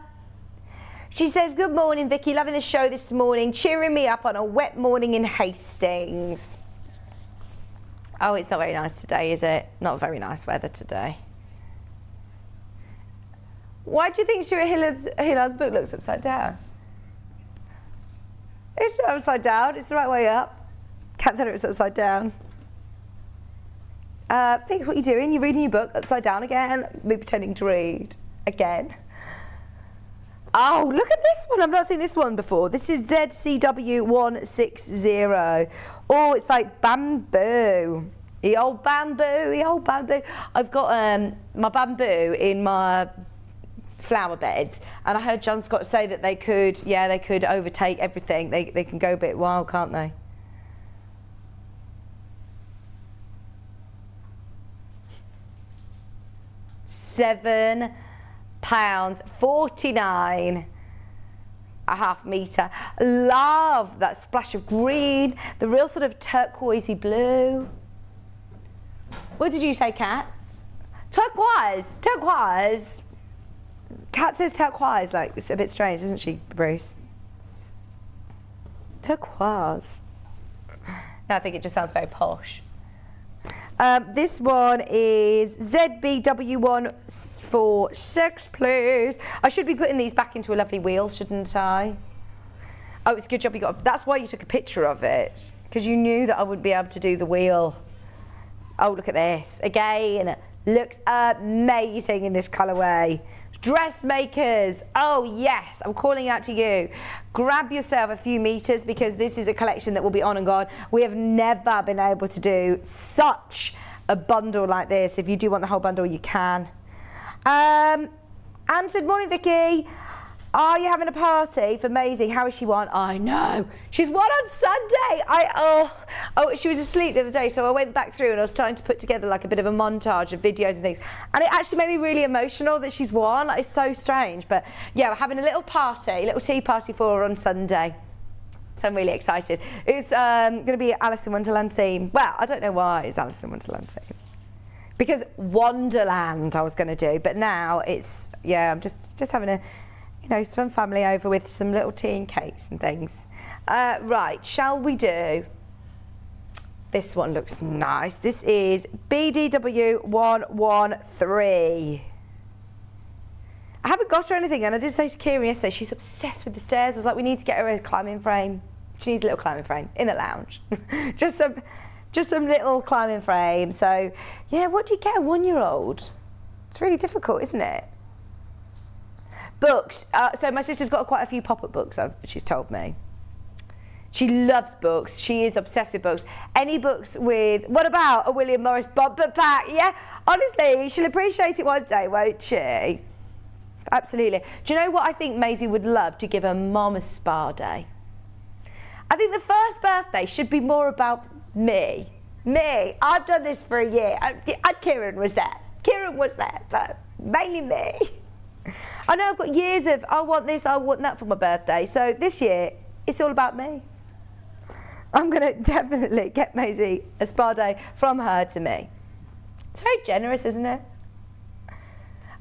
Speaker 2: She says, good morning, Vicky. Loving the show this morning. Cheering me up on a wet morning in Hastings. Oh, it's not very nice today, is it? Not very nice weather today. Why do you think Stuart Hillard's book looks upside down? It's not upside down, it's the right way up. Can't tell it was upside down. Thinks what you're doing, you're reading your book upside down again. Me pretending to read again. Oh, look at this one. I've not seen this one before. This is ZCW160. Oh, it's like bamboo. The old bamboo, the old bamboo. I've got my bamboo in my flower beds, and I heard John Scott say that they could overtake everything. They can go a bit wild, can't they? £7.49 a half metre. Love that splash of green, the real sort of turquoisey blue. What did you say, Kat? Turquoise, turquoise. Kat says turquoise, like it's a bit strange, isn't she, Bruce? Turquoise. No, I think it just sounds very posh. This one is ZBW146, please. I should be putting these back into a lovely wheel, shouldn't I? Oh, it's a good job you got. That's why you took a picture of it, because you knew that I wouldn't be able to do the wheel. Oh, look at this. Again, looks amazing in this colourway. Dressmakers, oh yes, I'm calling out to you. Grab yourself a few meters, because this is a collection that will be on and gone. We have never been able to do such a bundle like this. If you do want the whole bundle, you can. Anne said, morning Vicky. Are you having a party for Maisie? How is she one? I know. She's one on Sunday. She was asleep the other day, so I went back through and I was trying to put together like a bit of a montage of videos and things. And it actually made me really emotional that she's won. It's so strange. But yeah, we're having a little party, little tea party for her on Sunday. So I'm really excited. It's going to be Alice in Wonderland theme. Well, I don't know why it's Alice in Wonderland theme. Because Wonderland I was going to do, but now it's, yeah, I'm just having a, some family over with some little tea and cakes and things. Right, shall we do? This one looks nice. This is BDW113. I haven't got her anything, and I did say to Kieran yesterday, she's obsessed with the stairs. I was like, we need to get her a climbing frame. She needs a little climbing frame in the lounge. just some little climbing frame. So, yeah, what do you get a 1-year-old? It's really difficult, isn't it? Books. So my sister's got quite a few pop-up books, she's told me. She loves books. She is obsessed with books. Any books with, what about a William Morris bumper pack? Yeah, honestly, she'll appreciate it one day, won't she? Absolutely. Do you know what I think Maisie would love? To give her mum a spa day. I think the first birthday should be more about me. Me. I've done this for a year. And Kieran was there. But mainly me. I know I've got years of, I want this, I want that for my birthday. So this year, it's all about me. I'm going to definitely get Maisie a spa day from her to me. It's very generous, isn't it?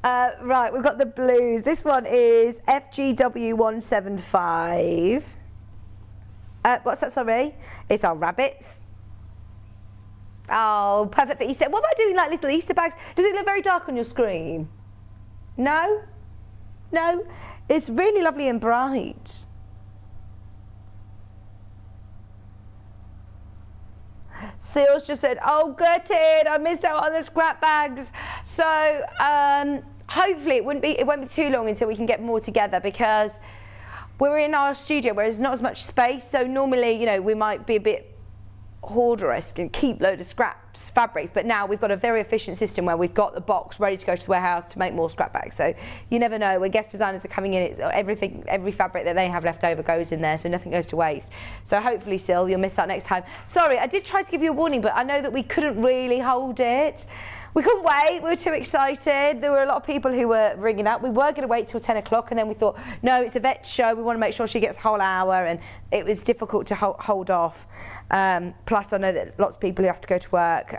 Speaker 2: Right, we've got the blues. This one is FGW175. What's that, sorry? It's our rabbits. Oh, perfect for Easter. What about doing like little Easter bags? Does it look very dark on your screen? No? No? It's really lovely and bright. Seals just said, oh, gutted, I missed out on the scrap bags. So hopefully it won't be too long until we can get more together, because we're in our studio where there's not as much space. So normally, we might be a bit hoarder-esque and keep load of scraps, fabrics, but now we've got a very efficient system where we've got the box ready to go to the warehouse to make more scrap bags. So you never know, when guest designers are coming in, every fabric that they have left over goes in there, so nothing goes to waste. So hopefully, Sil, you'll miss out next time. Sorry, I did try to give you a warning, but I know that we couldn't really hold it. We couldn't wait, we were too excited. There were a lot of people who were ringing up. We were going to wait till 10 o'clock, and then we thought, no, it's Yvette's show, we want to make sure she gets a whole hour, and it was difficult to hold off. Plus, I know that lots of people who have to go to work,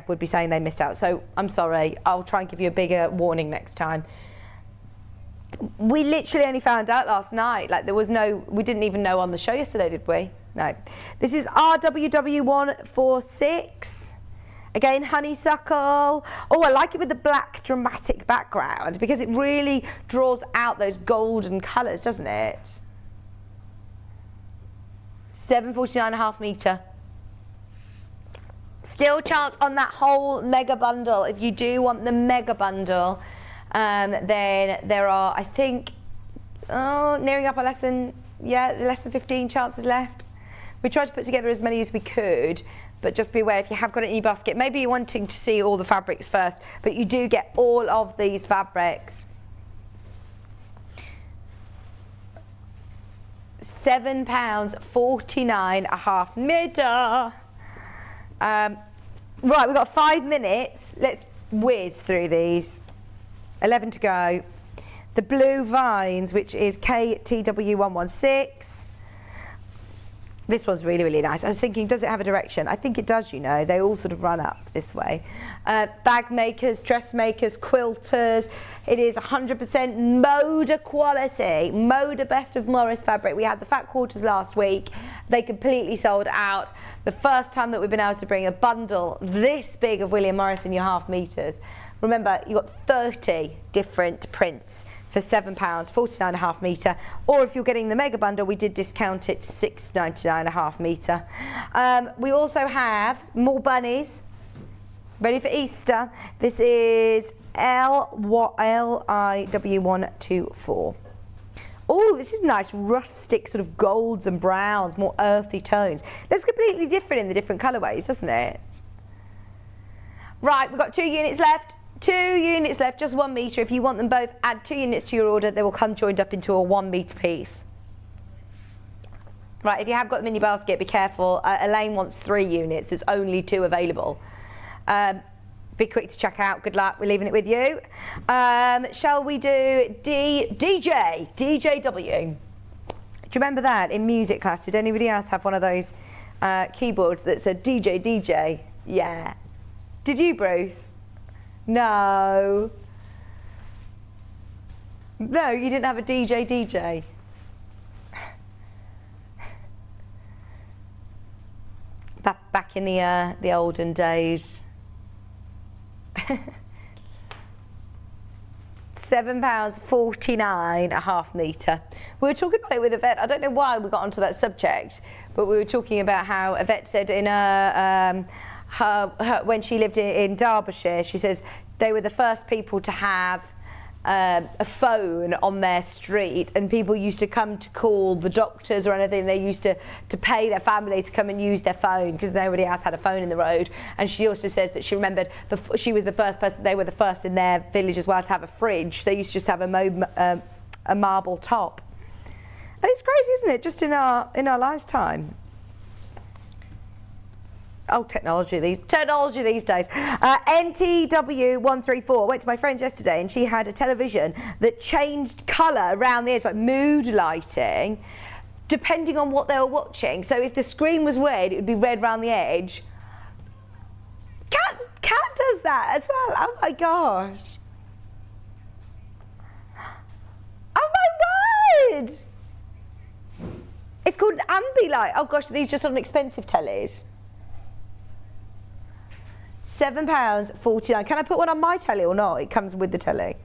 Speaker 2: would be saying they missed out. So I'm sorry, I'll try and give you a bigger warning next time. We literally only found out last night. Like, we didn't even know on the show yesterday, did we? No. This is RWW146. Again, honeysuckle. Oh, I like it with the black dramatic background because it really draws out those golden colours, doesn't it? 749.5 metre. Still chance on that whole mega bundle. If you do want the mega bundle, then there are, I think, nearing up a less than 15 chances left. We tried to put together as many as we could, but just be aware if you have got it in your basket, maybe you're wanting to see all the fabrics first, but you do get all of these fabrics. £7.49.5 metre. Right, we've got 5 minutes. Let's whiz through these. 11 to go. The blue vines, which is KTW116. This one's really, really nice. I was thinking, does it have a direction? I think it does, you know. They all sort of run up this way. Bag makers, dressmakers, quilters. It is 100% Moda quality. Moda Best of Morris fabric. We had the fat quarters last week. They completely sold out. The first time that we've been able to bring a bundle this big of William Morris in your half metres. Remember, you've got 30 different prints for £7.49.5 metre, or if you're getting the mega bundle, we did discount it to £6.99.5 metre. We also have more bunnies ready for Easter. This is LIW124. Oh, this is nice, rustic sort of golds and browns, more earthy tones. That's completely different in the different colourways, doesn't it? Right, we've got 2 units left. 2 units left, just 1 metre. If you want them both, add 2 units to your order. They will come joined up into a 1 metre piece. Right, if you have got them in your basket, be careful. Elaine wants 3 units. There's only 2 available. Be quick to check out. Good luck. We're leaving it with you. Shall we do DJW? Do you remember that in music class? Did anybody else have one of those keyboards that said DJ? Yeah. Did you, Bruce? No. No, you didn't have a DJ. Back in the olden days. £7.49.5 metre. We were talking about it with Yvette. I don't know why we got onto that subject, but we were talking about how Yvette said in her when she lived in Derbyshire, she says they were the first people to have a phone on their street, and people used to come to call the doctors or anything. They used to pay their family to come and use their phone because nobody else had a phone in the road. And she also says that she remembered she was the first person. They were the first in their village as well to have a fridge. They used to just have a marble top. And it's crazy, isn't it? Just in our lifetime. Oh, technology these days. NTW134. I went to my friend's yesterday and she had a television that changed colour around the edge, like mood lighting, depending on what they were watching. So if the screen was red, it would be red around the edge. Cat does that as well. Oh my gosh. Oh my word. It's called an Ambilight. Oh gosh, these just on expensive tellies. £7.49. Can I put one on my telly or not? It comes with the telly.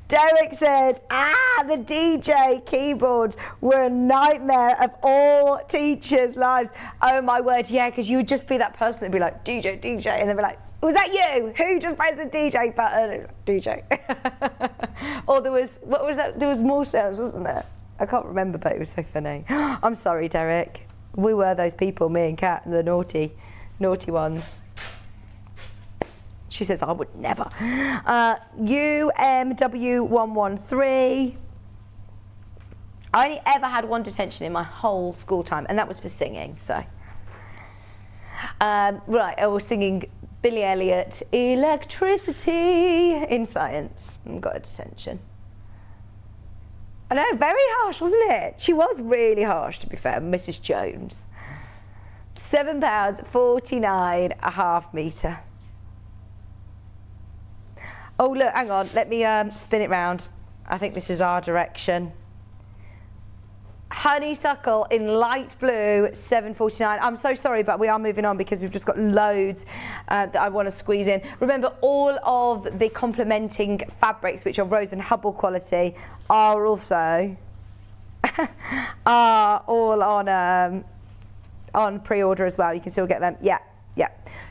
Speaker 2: Derek said, the DJ keyboards were a nightmare of all teachers' lives. Oh my word, yeah, because you would just be that person that'd be like, DJ, and they'd be like, was that you? Who just pressed the DJ button? DJ. Or there was more sounds, wasn't there? I can't remember, but it was so funny. I'm sorry, Derek. We were those people, me and Kat, the naughty ones. She says, I would never. UMW113. I only ever had one detention in my whole school time, and that was for singing, so. Right, I was singing Billy Elliot, Electricity, in science, and got a detention. I know, very harsh, wasn't it? She was really harsh, to be fair, Mrs. Jones. £7.49.5 metre. Oh, look, hang on. Let me spin it round. I think this is our direction. Honeysuckle in light blue, $7.49. I'm so sorry, but we are moving on because we've just got loads that I want to squeeze in. Remember, all of the complementing fabrics, which are Rose and Hubble quality, are also are all on pre-order as well. You can still get them. Yeah.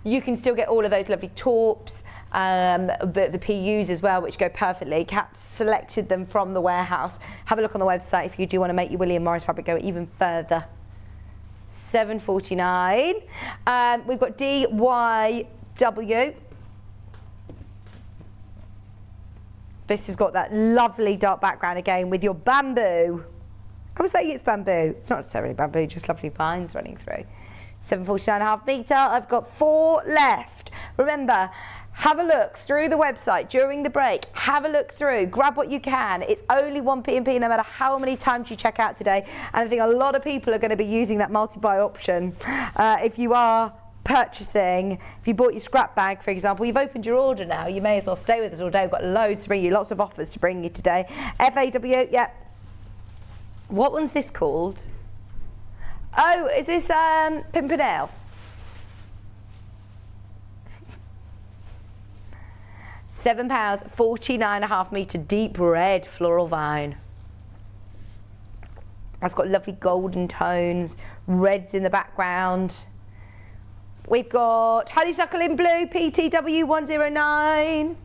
Speaker 2: You can still get all of those lovely taups, the PUs as well, which go perfectly. Kat selected them from the warehouse. Have a look on the website if you do want to make your William Morris fabric go even further. $7.49. We've got DYW. This has got that lovely dark background again with your bamboo. I was saying it's bamboo. It's not necessarily bamboo, just lovely vines running through. 749.5 metre. I've got 4 left. Remember, have a look through the website during the break. Have a look through. Grab what you can. It's only 1 P&P no matter how many times you check out today. And I think a lot of people are going to be using that multi-buy option. If you are purchasing, if you bought your scrap bag, for example, you've opened your order now. You may as well stay with us all day. We've got loads to bring you, lots of offers to bring you today. FAW, yeah. What one's this called? Oh, is this Pimpernel? £7, 49.5 metre deep red floral vine. That's got lovely golden tones, reds in the background. We've got honeysuckle in blue, PTW 109.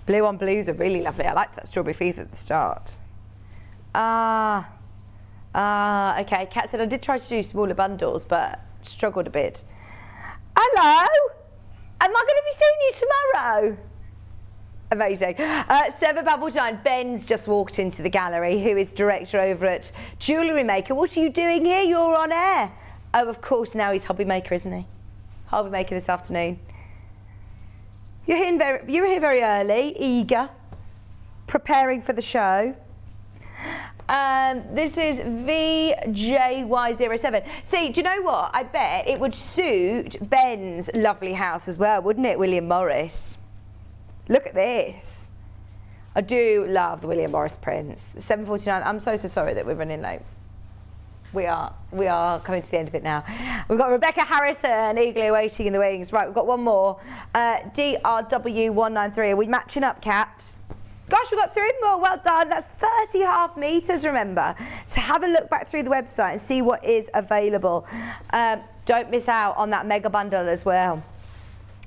Speaker 2: Blue on blues are really lovely. I like that strawberry fever at the start. Okay. Kat said I did try to do smaller bundles, but struggled a bit. Hello? Am I going to be seeing you tomorrow? Amazing. £7.49. Ben's just walked into the gallery, who is director over at Jewellery Maker. What are you doing here? You're on air. Oh, of course, now he's Hobby Maker, isn't he? Hobby Maker this afternoon. You were here very early, eager, preparing for the show. This is VJY07. See, do you know what? I bet it would suit Ben's lovely house as well, wouldn't it, William Morris? Look at this. I do love the William Morris prints. 7.49. I'm so sorry that we're running late. We are coming to the end of it now. We've got Rebecca Harrison eagerly waiting in the wings. Right, we've got one more. DRW193. Are we matching up, Kat? Gosh, we've got 3 more. Well done. That's 30.5 metres, remember. So have a look back through the website and see what is available. Don't miss out on that mega bundle as well.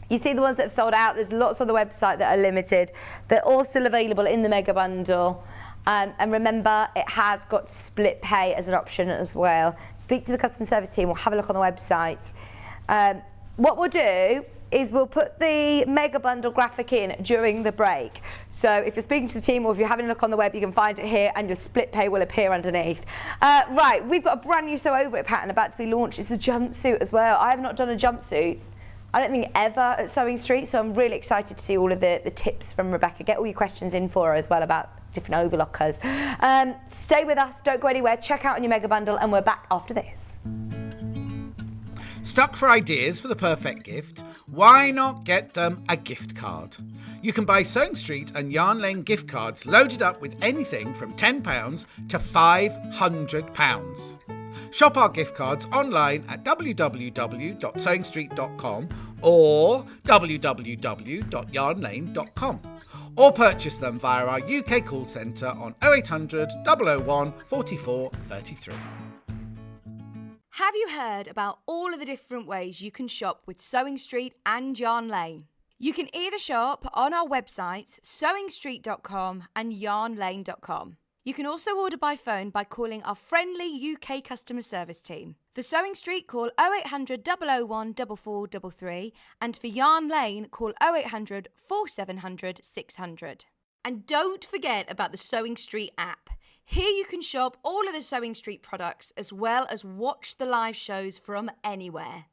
Speaker 2: You see the ones that have sold out. There's lots on the website that are limited. They're all still available in the mega bundle. And remember, it has got split pay as an option as well. Speak to the customer service team or have a look on the website. What we'll do is we'll put the mega bundle graphic in during the break. So if you're speaking to the team or if you're having a look on the web, you can find it here and your split pay will appear underneath. Right, we've got a brand new Sew Over It pattern about to be launched. It's a jumpsuit as well. I have not done a jumpsuit, I don't think ever, at Sewing Street, so I'm really excited to see all of the tips from Rebecca. Get all your questions in for her as well about different overlockers. Stay with us, don't go anywhere, check out on your mega bundle, and we're back after this.
Speaker 1: Stuck for ideas for the perfect gift? Why not get them a gift card? You can buy Sewing Street and Yarn Lane gift cards loaded up with anything from £10 to £500. Shop our gift cards online at www.sewingstreet.com or www.yarnlane.com, or purchase them via our UK call centre on 0800 001 44 33.
Speaker 3: Have you heard about all of the different ways you can shop with Sewing Street and Yarn Lane? You can either shop on our websites, sewingstreet.com and yarnlane.com. You can also order by phone by calling our friendly UK customer service team. For Sewing Street, call 0800 001 4433, and for Yarn Lane, call 0800 4700 600. And don't forget about the Sewing Street app. Here you can shop all of the Sewing Street products as well as watch the live shows from anywhere.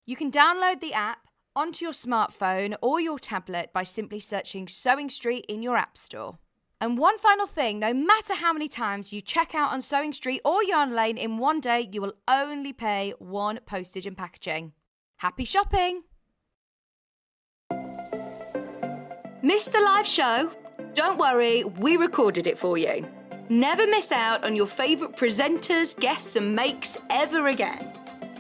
Speaker 3: You can download the app onto your smartphone or your tablet by simply searching Sewing Street in your app store. And one final thing, no matter how many times you check out on Sewing Street or Yarn Lane in one day, you will only pay 1 postage and packaging. Happy shopping! Missed the live show? Don't worry, we recorded it for you. Never miss out on your favourite presenters, guests and makes ever again.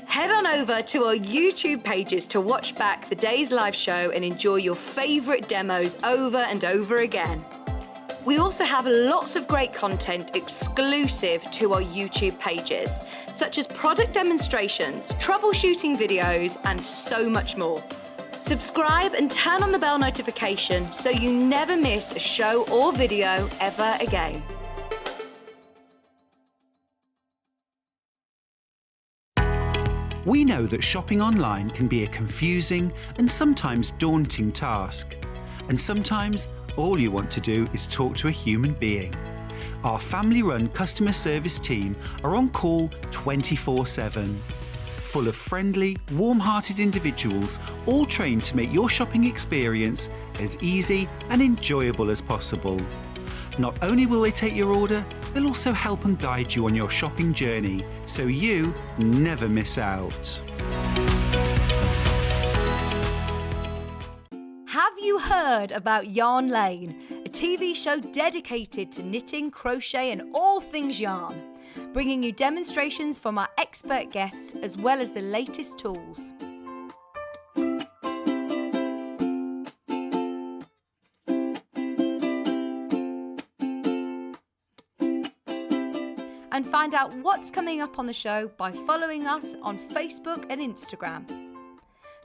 Speaker 3: Head on over to our YouTube pages to watch back the day's live show and enjoy your favourite demos over and over again. We also have lots of great content exclusive to our YouTube pages, such as product demonstrations, troubleshooting videos, and so much more. Subscribe and turn on the bell notification so you never miss a show or video ever again.
Speaker 4: We know that shopping online can be a confusing and sometimes daunting task. And sometimes all you want to do is talk to a human being. Our family-run customer service team are on call 24/7. Full of friendly, warm-hearted individuals, all trained to make your shopping experience as easy and enjoyable as possible. Not only will they take your order, they'll also help and guide you on your shopping journey, so you never miss out.
Speaker 3: Have you heard about Yarn Lane, a TV show dedicated to knitting, crochet and all things yarn, bringing you demonstrations from our expert guests as well as the latest tools. And find out what's coming up on the show by following us on Facebook and Instagram.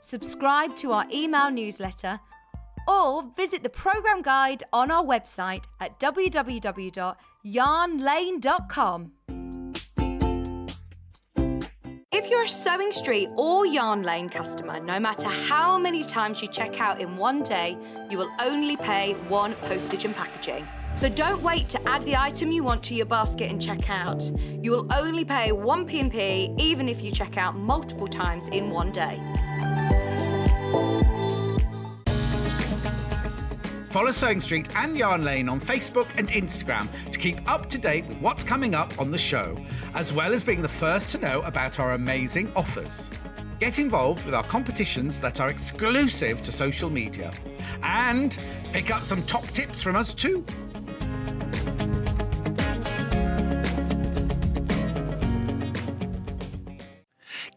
Speaker 3: Subscribe to our email newsletter or visit the programme guide on our website at www.yarnlane.com. If you're a Sewing Street or Yarn Lane customer, no matter how many times you check out in one day, you will only pay one postage and packaging. So don't wait to add the item you want to your basket and check out. You will only pay one P&P even if you check out multiple times in one day.
Speaker 1: Follow Sewing Street and Yarn Lane on Facebook and Instagram to keep up to date with what's coming up on the show, as well as being the first to know about our amazing offers. Get involved with our competitions that are exclusive to social media. And pick up some top tips from us too.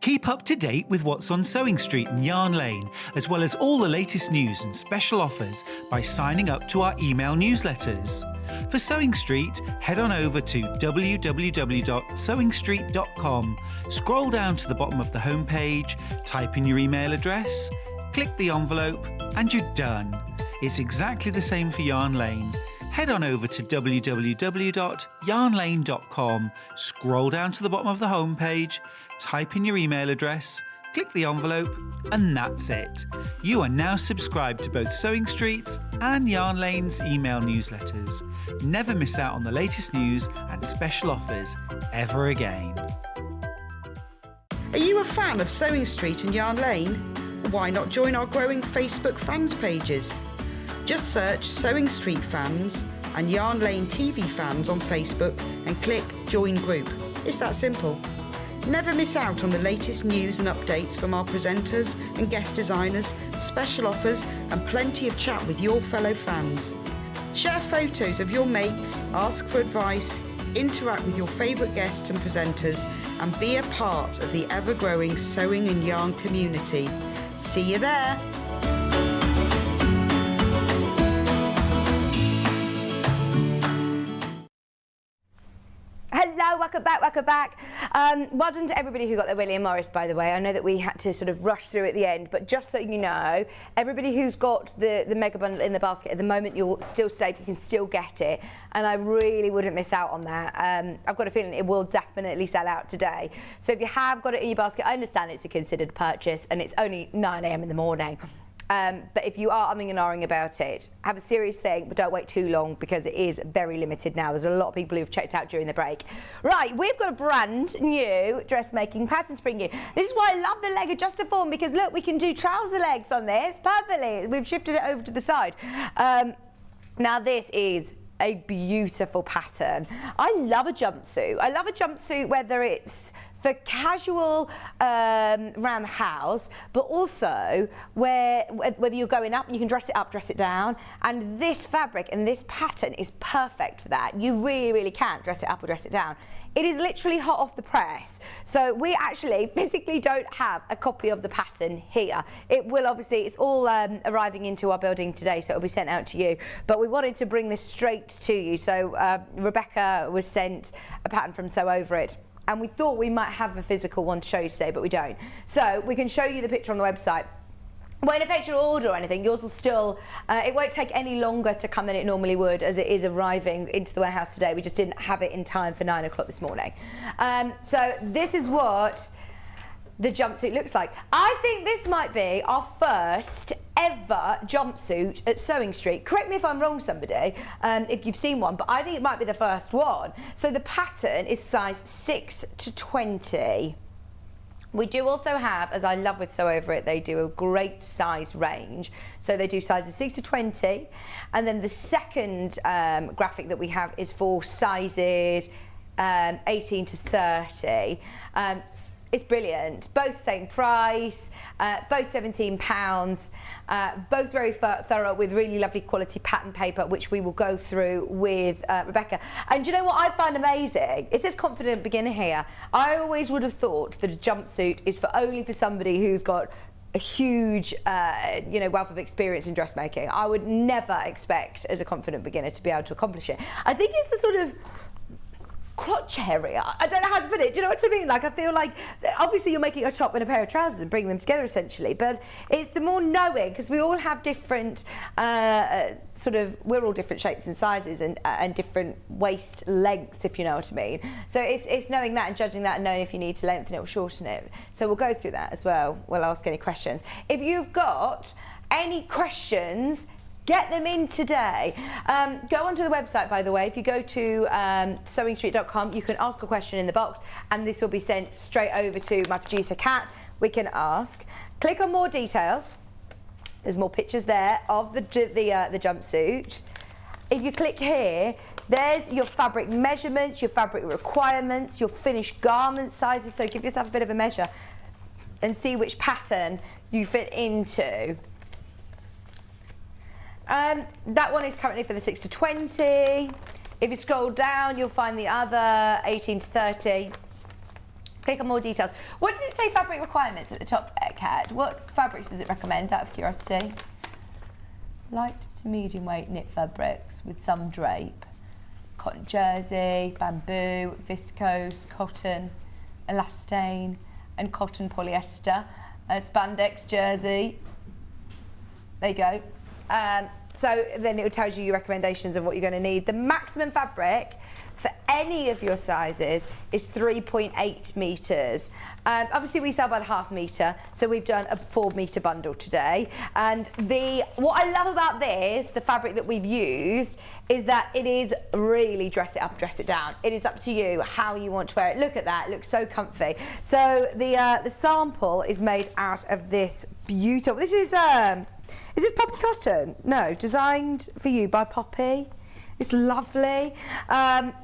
Speaker 4: Keep up to date with what's on Sewing Street and Yarn Lane, as well as all the latest news and special offers by signing up to our email newsletters. For Sewing Street, head on over to www.sewingstreet.com, scroll down to the bottom of the homepage, type in your email address, click the envelope, and you're done. It's exactly the same for Yarn Lane. Head on over to www.yarnlane.com, scroll down to the bottom of the homepage, type in your email address, click the envelope, and that's it. You are now subscribed to both Sewing Street's and Yarn Lane's email newsletters. Never miss out on the latest news and special offers ever again.
Speaker 5: Are you a fan of Sewing Street and Yarn Lane? Why not join our growing Facebook fans pages? Just search Sewing Street Fans and Yarn Lane TV Fans on Facebook and click Join Group. It's that simple. Never miss out on the latest news and updates from our presenters and guest designers, special offers and plenty of chat with your fellow fans. Share photos of your makes, ask for advice, interact with your favourite guests and presenters and be a part of the ever-growing sewing and yarn community. See you there!
Speaker 2: Hello, welcome back. Well done to everybody who got their William Morris, by the way. I know that we had to sort of rush through at the end, but just so you know, everybody who's got the mega bundle in the basket at the moment, you're still safe, you can still get it, and I really wouldn't miss out on that. I've got a feeling it will definitely sell out today. So if you have got it in your basket, I understand it's a considered purchase and it's only 9 a.m. in the morning. But if you are umming and ahhing about it, have a serious think, but don't wait too long because it is very limited now. There's a lot of people who've checked out during the break. Right, we've got a brand new dressmaking pattern to bring you. This is why I love the leg Adjustoform, because look, we can do trouser legs on this perfectly. We've shifted it over to the side. Now this is a beautiful pattern. I love a jumpsuit. I love a jumpsuit whether it's for casual around the house, but also whether you're going up, you can dress it up, dress it down. And this fabric and this pattern is perfect for that. You really, really can dress it up or dress it down. It is literally hot off the press. So we actually physically don't have a copy of the pattern here. It will obviously, it's all arriving into our building today, so it'll be sent out to you. But we wanted to bring this straight to you. So Rebecca was sent a pattern from Sew Over It. And we thought we might have a physical one to show you today, but we don't. So we can show you the picture on the website. Won't affect your order or anything. Yours will still, it won't take any longer to come than it normally would, as it is arriving into the warehouse today. We just didn't have it in time for 9 o'clock this morning. So this is what the jumpsuit looks like. I think this might be our first ever jumpsuit at Sewing Street. Correct me if I'm wrong, somebody, if you've seen one, but I think it might be the first one. So the pattern is size 6 to 20. We do also have, as I love with Sew Over It, they do a great size range. So they do sizes 6 to 20. And then the second graphic that we have is for sizes 18 to 30. It's brilliant. Both same price, both £17, both very thorough with really lovely quality pattern paper, which we will go through with Rebecca. And do you know what I find amazing? It says confident beginner here. I always would have thought that a jumpsuit is only for somebody who's got a huge wealth of experience in dressmaking. I would never expect as a confident beginner to be able to accomplish it. I think it's the sort of crotch area. I don't know how to put it. Do you know what I mean? Like, I feel like obviously you're making a top and a pair of trousers and bringing them together essentially, but it's the more knowing, because we all have different we're all different shapes and sizes and different waist lengths, if you know what I mean. So it's knowing that and judging that and knowing if you need to lengthen it or shorten it. So we'll go through that as well. We'll ask any questions. If you've got any questions, get them in today. Go onto the website, by the way. If you go to sewingstreet.com, you can ask a question in the box, and this will be sent straight over to my producer, Kat. We can ask. Click on more details. There's more pictures there of the jumpsuit. If you click here, there's your fabric measurements, your fabric requirements, your finished garment sizes. So give yourself a bit of a measure and see which pattern you fit into. That one is currently for the 6 to 20. If you scroll down, you'll find the other 18 to 30. Click on more details. What does it say fabric requirements at the top there, Kat? What fabrics does it recommend, out of curiosity? Light to medium weight knit fabrics with some drape. Cotton jersey, bamboo, viscose, cotton, elastane, and cotton polyester. Spandex jersey. There you go. So then it tells you your recommendations of what you're going to need. The maximum fabric for any of your sizes is 3.8 metres. Obviously we sell by the half metre, so we've done a 4 metre bundle today. And what I love about this, the fabric that we've used, is that it is really dress it up, dress it down. It is up to you how you want to wear it. Look at that, it looks so comfy. So the sample is made out of this beautiful, this is this Poppy Cotton? No, designed for you by Poppy. It's lovely. And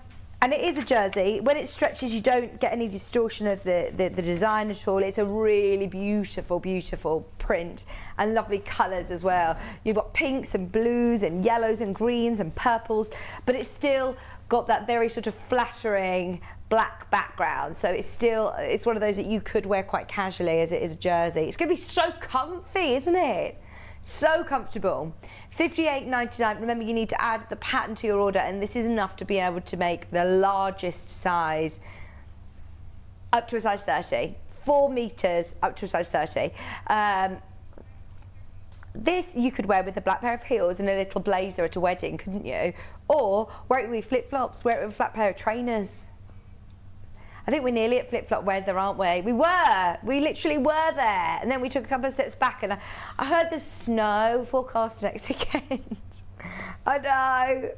Speaker 2: it is a jersey. When it stretches, you don't get any distortion of the design at all. It's a really beautiful, beautiful print and lovely colours as well. You've got pinks and blues and yellows and greens and purples, but it's still got that very sort of flattering black background. So it's one of those that you could wear quite casually as it is a jersey. It's going to be so comfy, isn't it? So comfortable. $58.99. Remember, you need to add the pattern to your order, and this is enough to be able to make the largest size up to a size 30. 4 metres up to a size 30. This you could wear with a black pair of heels and a little blazer at a wedding, couldn't you? Or wear it with flip-flops, wear it with a flat pair of trainers. I think we're nearly at flip-flop weather, aren't we? We literally were there. And then we took a couple of steps back, and I heard the snow forecast next weekend. I know.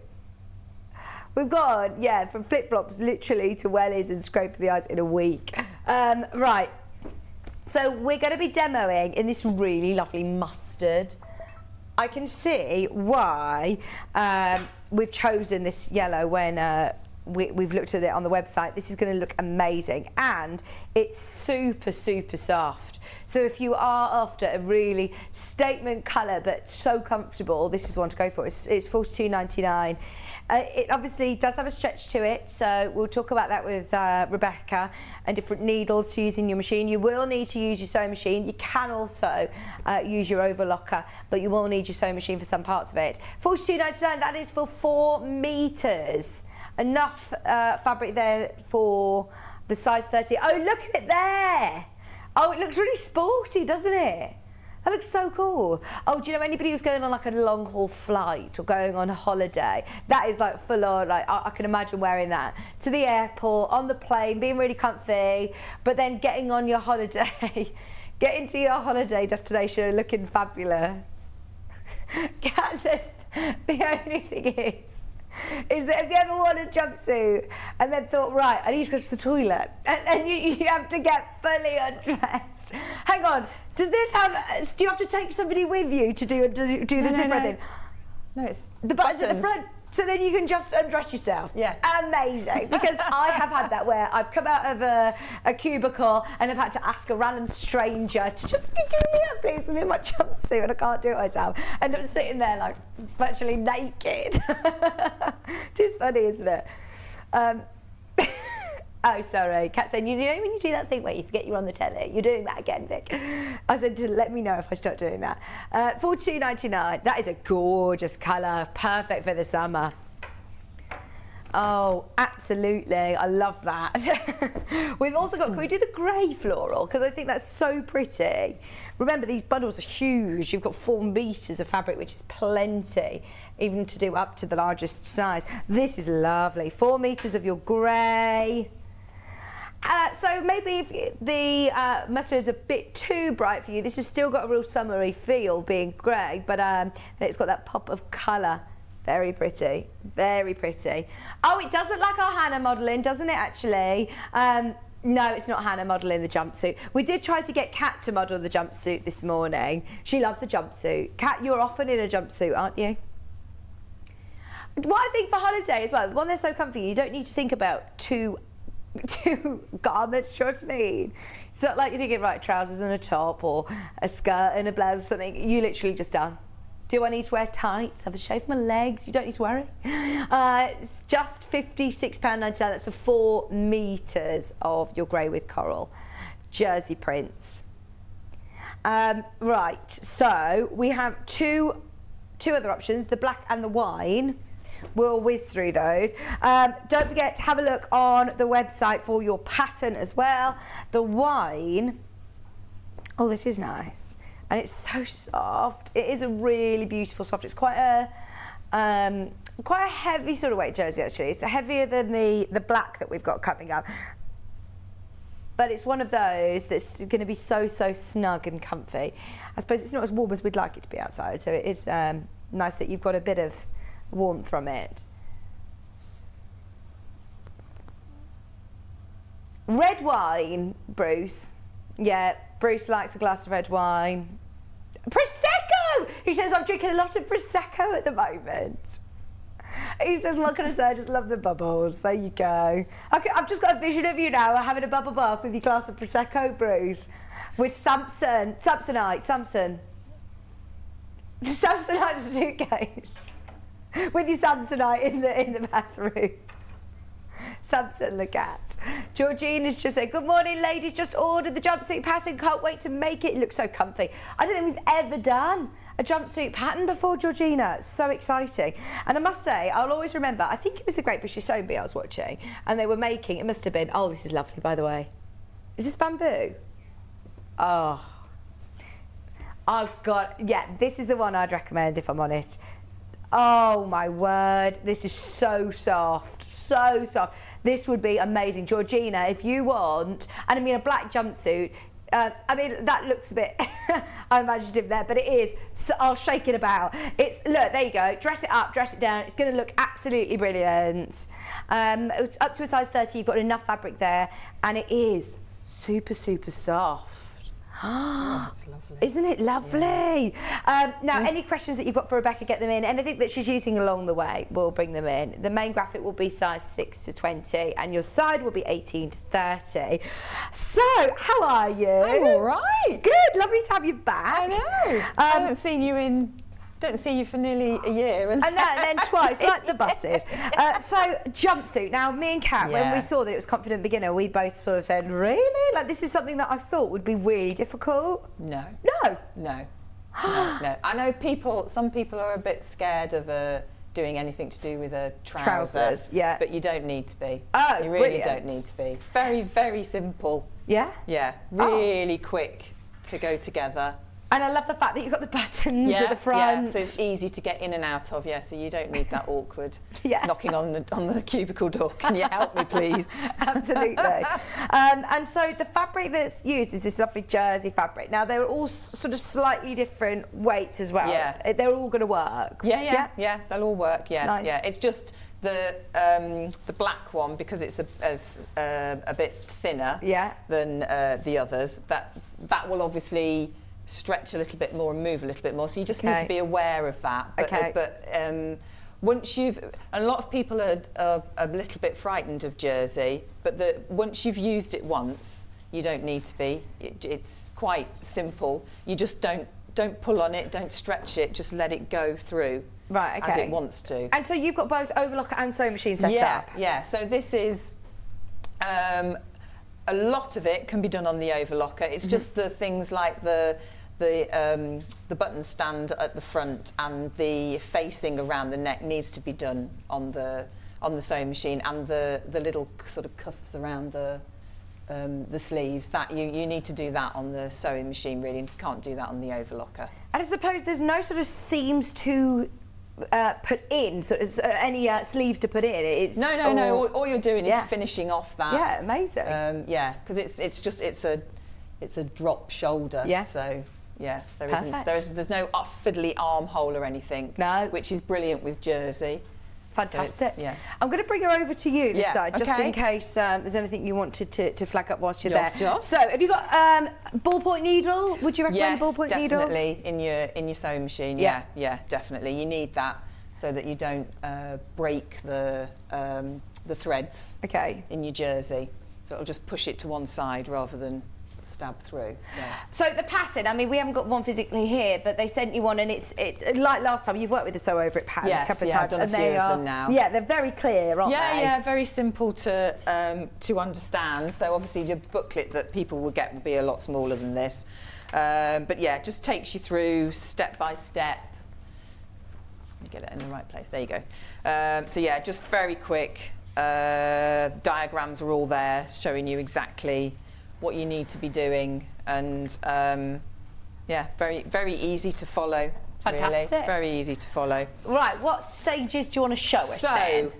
Speaker 2: We've gone, yeah, from flip-flops literally to wellies and scrape the ice in a week. Right. So we're going to be demoing in this really lovely mustard. I can see why we've chosen this yellow when we've looked at it on the website. This is going to look amazing, and it's super, super soft. So if you are after a really statement colour but so comfortable, this is one to go for. It's $42.99. It obviously does have a stretch to it, so we'll talk about that with Rebecca, and different needles to use in your machine. You will need to use your sewing machine. You can also use your overlocker, but you will need your sewing machine for some parts of it. $42.99, that is for 4 metres. Enough fabric there for the size 30. Oh, look at it there. Oh, it looks really sporty, doesn't it? That looks so cool. Oh, do you know anybody who's going on like a long haul flight or going on a holiday? That is like full on, like I can imagine wearing that to the airport, on the plane, being really comfy, but then getting on your holiday, getting to your holiday destination looking fabulous. The only thing is that if you ever worn a jumpsuit and then thought, right, I need to go to the toilet, and you have to get fully undressed. Hang on, do you have to take somebody with you to do the zipper thing?
Speaker 6: No, it's
Speaker 2: the buttons at the front. So then you can just undress yourself.
Speaker 6: Yeah.
Speaker 2: Amazing. Because I have had that where I've come out of a cubicle and I've had to ask a random stranger to just do me up, please, with my jumpsuit, and I can't do it myself. And I'm sitting there like virtually naked. It is funny, isn't it? Oh, sorry. Kat saying, you know when you do that thing where you forget you're on the telly? You're doing that again, Vic. I said to let me know if I start doing that. $42.99. That is a gorgeous colour. Perfect for the summer. Oh, absolutely. I love that. We've also got, can we do the grey floral? Because I think that's so pretty. Remember, these bundles are huge. You've got 4 metres of fabric, which is plenty, even to do up to the largest size. This is lovely. 4 metres of your grey. So maybe if the mustard is a bit too bright for you, this has still got a real summery feel being grey, but it's got that pop of colour. Very pretty, very pretty. Oh, it does look like our Hannah modelling, doesn't it, actually? No, it's not Hannah modelling the jumpsuit. We did try to get Kat to model the jumpsuit this morning. She loves a jumpsuit. Kat, you're often in a jumpsuit, aren't you? What I think for holiday as well, when they're so comfy, you don't need to think about two garments, do you know what I mean? It's not like you're thinking, right, trousers and a top or a skirt and a blouse or something. You literally just done. Do I need to wear tights? Have a shave my legs? You don't need to worry. It's just £56.99. That's for 4 metres of your grey with coral. Jersey prints. Right, so we have two other options, the black and the wine. We'll whiz through those. Don't forget to have a look on the website for your pattern as well. The wine, oh, this is nice. And it's so soft. It is a really beautiful soft. It's quite a heavy sort of weight jersey, actually. It's heavier than the black that we've got coming up. But it's one of those that's going to be so snug and comfy. I suppose it's not as warm as we'd like it to be outside, so it is nice that you've got a bit of warmth from it. Red wine, Bruce. Yeah, Bruce likes a glass of red wine. Prosecco! He says, I'm drinking a lot of Prosecco at the moment. He says, what can I say? I just love the bubbles. There you go. I've just got a vision of you now having a bubble bath with your glass of Prosecco, Bruce. With Samsonite. The Samsonite suitcase. With your Samsonite in the bathroom. Samson the cat. Georgine has just said, good morning, ladies. Just ordered the jumpsuit pattern. Can't wait to make it. It looks so comfy. I don't think we've ever done a jumpsuit pattern before, Georgina. It's so exciting. And I must say, I'll always remember, I think it was the Great British Sewing Bee I was watching, and they were making, it must have been, oh, this is lovely, by the way. Is this bamboo? Oh. Oh, God. Yeah, this is the one I'd recommend, if I'm honest. Oh, my word. This is so soft. So soft. This would be amazing. Georgina, if you want, and I mean a black jumpsuit, I mean, that looks a bit unimaginative there, but it is. So I'll shake it about. It's, look, there you go. Dress it up, dress it down. It's going to look absolutely brilliant. It's up to a size 30. You've got enough fabric there, and it is super soft.
Speaker 6: Oh, that's lovely.
Speaker 2: Isn't it lovely? Now, any questions that you've got for Rebecca, get them in. Anything that she's using along the way, we'll bring them in. The main graphic will be size 6 to 20, and your side will be 18 to 30. So, how are you?
Speaker 6: I'm all right.
Speaker 2: Good, lovely to have you back.
Speaker 6: I know. I haven't seen you don't see you for nearly a year.
Speaker 2: I know, and then twice, like the buses. So, jumpsuit. Now, me and Kat, when we saw that it was Confident Beginner, we both sort of said, really? Like, this is something that I thought would be really difficult?
Speaker 6: No.
Speaker 2: No?
Speaker 6: No. No. I know some people are a bit scared of doing anything to do with a trouser.
Speaker 2: Trousers, yeah.
Speaker 6: But you don't need to be.
Speaker 2: Oh,
Speaker 6: you really
Speaker 2: brilliant.
Speaker 6: don't need to be. Very, very simple.
Speaker 2: Yeah?
Speaker 6: Yeah. Really quick to go together.
Speaker 2: And I love the fact that you've got the buttons at the front.
Speaker 6: Yeah, so it's easy to get in and out of, so you don't need that awkward knocking on the cubicle door. Can you help me, please?
Speaker 2: Absolutely. And so the fabric that's used is this lovely jersey fabric. Now, they're all sort of slightly different weights as well.
Speaker 6: Yeah.
Speaker 2: They're all going to work.
Speaker 6: Yeah, they'll all work,
Speaker 2: Nice.
Speaker 6: yeah. It's just the black one, because it's a bit thinner than the others, that will obviously stretch a little bit more and move a little bit more, so you just need to be aware of that. But once a lot of people are a little bit frightened of jersey, but once you've used it once, you don't need to be. It's quite simple. You just don't pull on it, don't stretch it, just let it go through as it wants to.
Speaker 2: And so you've got both overlocker and sewing machine set up?
Speaker 6: Yeah, so this is a lot of it can be done on the overlocker. It's just the things like the button stand at the front and the facing around the neck needs to be done on the sewing machine, and the little sort of cuffs around the sleeves, that you need to do that on the sewing machine, really, and you can't do that on the overlocker.
Speaker 2: And I suppose there's no sort of seams to put in, so any sleeves to put in. It's
Speaker 6: no. All you're doing is finishing off that.
Speaker 2: Yeah, amazing.
Speaker 6: Because it's a drop shoulder.
Speaker 2: Yeah.
Speaker 6: So there's no fiddly armhole or anything.
Speaker 2: No.
Speaker 6: Which is brilliant with jersey.
Speaker 2: Fantastic.
Speaker 6: So
Speaker 2: I'm going to bring her over to you this side, just
Speaker 6: okay.
Speaker 2: in case there's anything you wanted to flag up whilst you're
Speaker 6: Yes,
Speaker 2: there.
Speaker 6: yes.
Speaker 2: So, have you got ballpoint needle? Would you recommend ballpoint needle?
Speaker 6: Yes, definitely in your sewing machine. Yeah, definitely. You need that so that you don't break the threads in your jersey. So it'll just push it to one side rather than stab through.
Speaker 2: So the pattern, I mean, we haven't got one physically here, but they sent you one, and it's like last time. You've worked with the Sew Over It patterns a couple of times.
Speaker 6: I've done a few of them now.
Speaker 2: Yeah, they're very clear, aren't they?
Speaker 6: Yeah, very simple to understand. So obviously the booklet that people will get will be a lot smaller than this, but yeah, just takes you through step by step. You get it in the right place. There you go. So yeah, just very quick. Diagrams are all there, showing you exactly what you need to be doing, and very, very easy to follow.
Speaker 2: Fantastic.
Speaker 6: Really. Very easy to follow.
Speaker 2: Right, what stages do you want to show us then?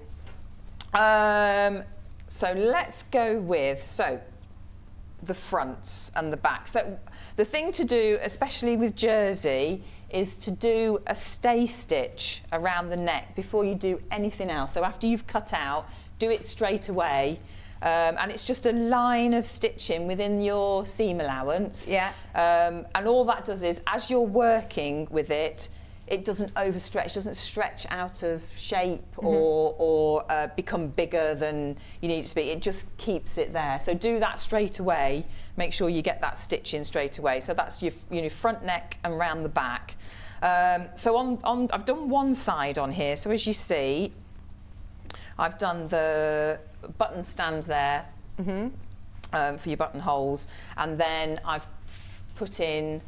Speaker 6: So let's go with the fronts and the back. So the thing to do, especially with jersey, is to do a stay stitch around the neck before you do anything else. So after you've cut out, do it straight away. And it's just a line of stitching within your seam allowance. Yeah. And all that does is, as you're working with it, it doesn't overstretch, doesn't stretch out of shape or become bigger than you need it to be. It just keeps it there. So do that straight away. Make sure you get that stitch in straight away. So that's your front neck and round the back. So on I've done one side on here. So as you see, I've done the button stand there for your buttonholes, and then I've put in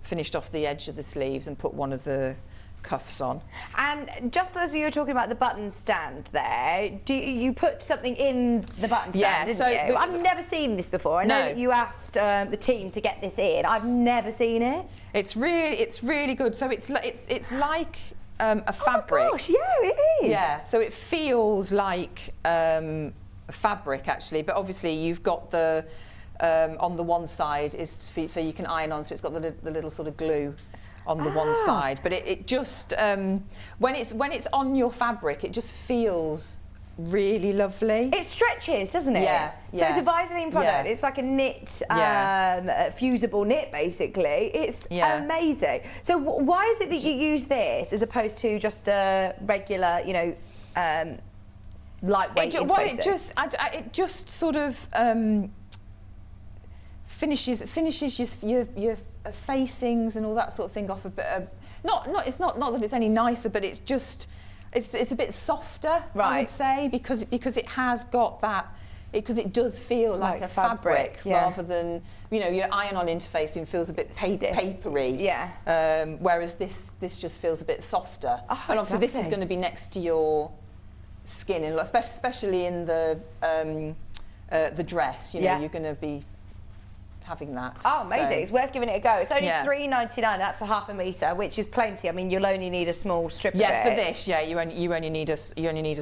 Speaker 6: finished off the edge of the sleeves and put one of the cuffs on.
Speaker 2: And just as you were talking about the button stand there, do you put something in the button stand, didn't you? I've never seen this before. I know that you asked the team to get this in. I've never seen it. It's
Speaker 6: really good. So it's like a fabric.
Speaker 2: Oh my gosh, yeah, it is.
Speaker 6: Yeah, so it feels like a fabric actually, but obviously you've got the on the one side is so you can iron on, so it's got the little sort of glue on the one side, but it just when it's on your fabric, it just feels really lovely.
Speaker 2: It stretches, doesn't it?
Speaker 6: Yeah,
Speaker 2: So it's a Vaseline product.
Speaker 6: Yeah.
Speaker 2: It's like a knit, fusible knit, basically. It's amazing. So why is it that you use this as opposed to just a regular, you know, lightweight interfacing?
Speaker 6: It just sort of finishes your facings and all that sort of thing off a bit. It's not that it's any nicer, but it's just it's a bit softer,
Speaker 2: right.
Speaker 6: I would say, because it has got that. Because it does feel like a fabric rather than, you know, your iron-on interfacing feels a bit papery.
Speaker 2: Yeah.
Speaker 6: Whereas this just feels a bit softer.
Speaker 2: Oh,
Speaker 6: and obviously this is
Speaker 2: lovely.
Speaker 6: going to be next to your skin, and especially in the dress. You know, you're going to be having that.
Speaker 2: Oh, amazing.
Speaker 6: So.
Speaker 2: It's worth giving it a go. It's only $3.99. That's for half a metre, which is plenty. I mean, you'll only need a small strip of it.
Speaker 6: Yeah, for this, you only need a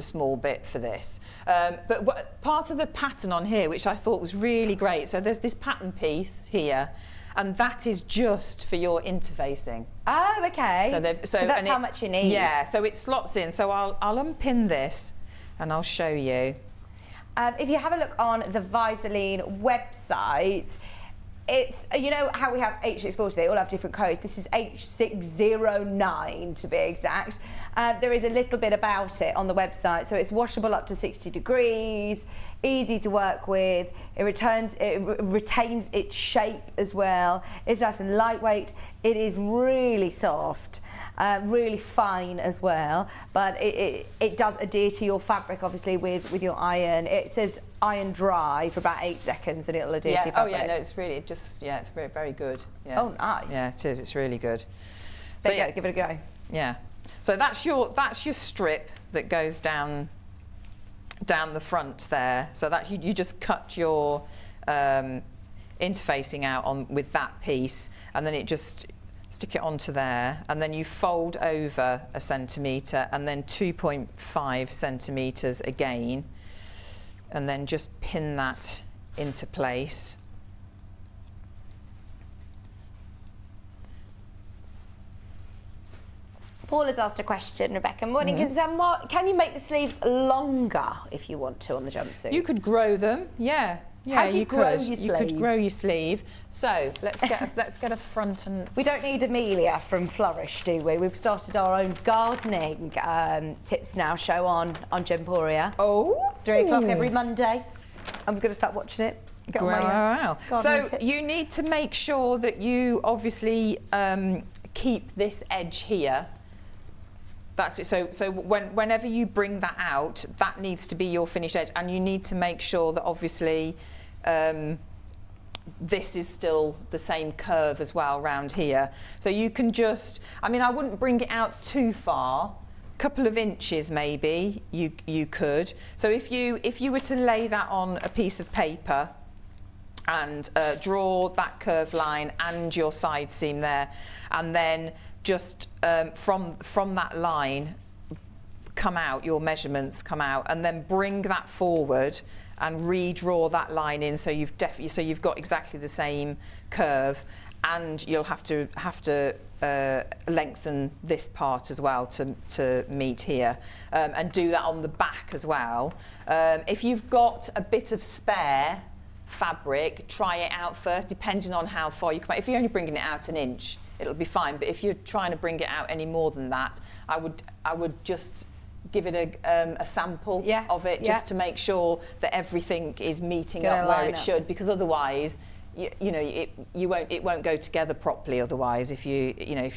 Speaker 6: small bit for this. But part of the pattern on here, which I thought was really great, so there's this pattern piece here, and that is just for your interfacing.
Speaker 2: Oh, okay.
Speaker 6: So
Speaker 2: that's how much you need.
Speaker 6: Yeah, so it slots in. So I'll unpin this and I'll show you.
Speaker 2: If you have a look on the Vaseline website, it's, you know how we have H640, they all have different codes. This is H609 to be exact. There is a little bit about it on the website. So it's washable up to 60 degrees, easy to work with. It retains its shape as well. It's nice and lightweight. It is really soft. Really fine as well, but it does adhere to your fabric, obviously, with your iron. It says iron dry for about 8 seconds and it'll adhere to your fabric.
Speaker 6: Oh yeah, no, it's really it's very, very good. Yeah.
Speaker 2: Oh, nice.
Speaker 6: Yeah, it is. It's really good.
Speaker 2: There you go, give it a go.
Speaker 6: Yeah. So that's your strip that goes down the front there. So that you just cut your interfacing out with that piece, and then it just stick it onto there, and then you fold over 1 centimetre and then 2.5 centimetres again, and then just pin that into place.
Speaker 2: Paul has asked a question, Rebecca. Morning, can you make the sleeves longer if you want to on the jumpsuit?
Speaker 6: You could grow them, yeah. Yeah,
Speaker 2: How do you grow your sleeves?
Speaker 6: You could grow your sleeve. So let's get a front and.
Speaker 2: We don't need Amelia from Flourish, do we? We've started our own gardening tips now show on Gemporia.
Speaker 6: Oh.
Speaker 2: 3 o'clock every Monday. I'm going to start watching it. Get on my,
Speaker 6: so
Speaker 2: tips.
Speaker 6: you need to make sure that you obviously keep this edge here. That's it. So whenever you bring that out, that needs to be your finished edge, and you need to make sure that obviously this is still the same curve as well around here. So you can just, I mean, I wouldn't bring it out too far. Couple of inches maybe you could. So if you were to lay that on a piece of paper and draw that curved line and your side seam there, and then just from that line your measurements come out, and then bring that forward and redraw that line in, so you've got exactly the same curve, and you'll have to lengthen this part as well to meet here, and do that on the back as well. If you've got a bit of spare fabric, try it out first, depending on how far you come out. If you're only bringing it out 1 inch, it'll be fine, but if you're trying to bring it out any more than that, I would just give it a sample of it, just to make sure that everything is meeting up where it should, because otherwise it won't go together properly otherwise if you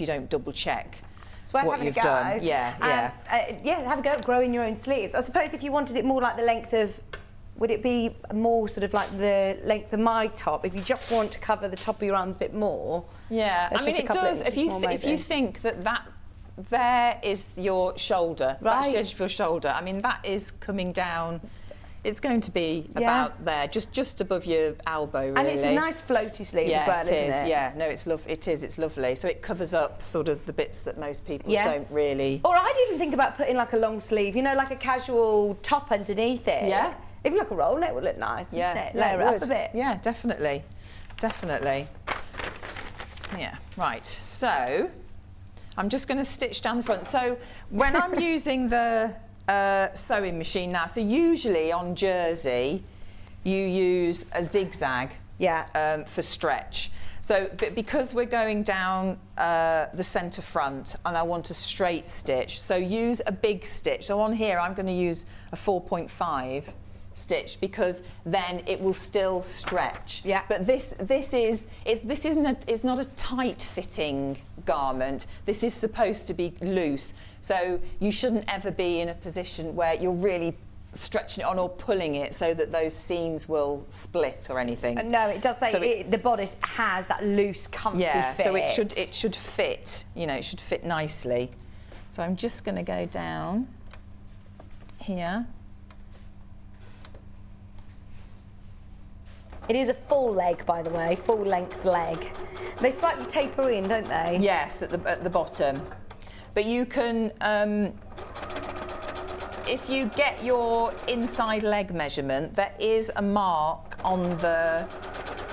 Speaker 6: don't double check what you've done.
Speaker 2: Have a go at growing your own sleeves. I suppose if you wanted it more like the length of, would it be more sort of like the length of my top, if you just want to cover the top of your arms a bit more?
Speaker 6: Yeah, I mean, it does. If you think that there is your shoulder, that's the edge of your shoulder, I mean, that is coming down. It's going to be about there, just above your elbow, really.
Speaker 2: And it's a nice floaty sleeve as well, isn't it?
Speaker 6: Yeah, no, it's lovely. So it covers up sort of the bits that most people don't really.
Speaker 2: Or I'd even think about putting like a long sleeve, you know, like a casual top underneath it.
Speaker 6: Yeah.
Speaker 2: If like a roll neck would look nice, wouldn't it? Layer it up a bit.
Speaker 6: Yeah, definitely. Yeah, right. So I'm just going to stitch down the front. So when I'm using the sewing machine now. So usually on jersey, you use a zigzag for stretch. So but because we're going down the centre front and I want a straight stitch, so use a big stitch. So on here, I'm going to use a 4.5 stitch because then it will still stretch.
Speaker 2: Yeah.
Speaker 6: But this isn't not a tight fitting garment. This is supposed to be loose. So you shouldn't ever be in a position where you're really stretching it on or pulling it so that those seams will split or anything.
Speaker 2: No, it does say
Speaker 6: So
Speaker 2: the bodice has that loose, comfy fit.
Speaker 6: So it should fit. You know, it should fit nicely. So I'm just going to go down here.
Speaker 2: It is a full leg, by the way, full length leg. They slightly taper in, don't they?
Speaker 6: Yes, at the bottom. But you can, if you get your inside leg measurement, there is a mark on the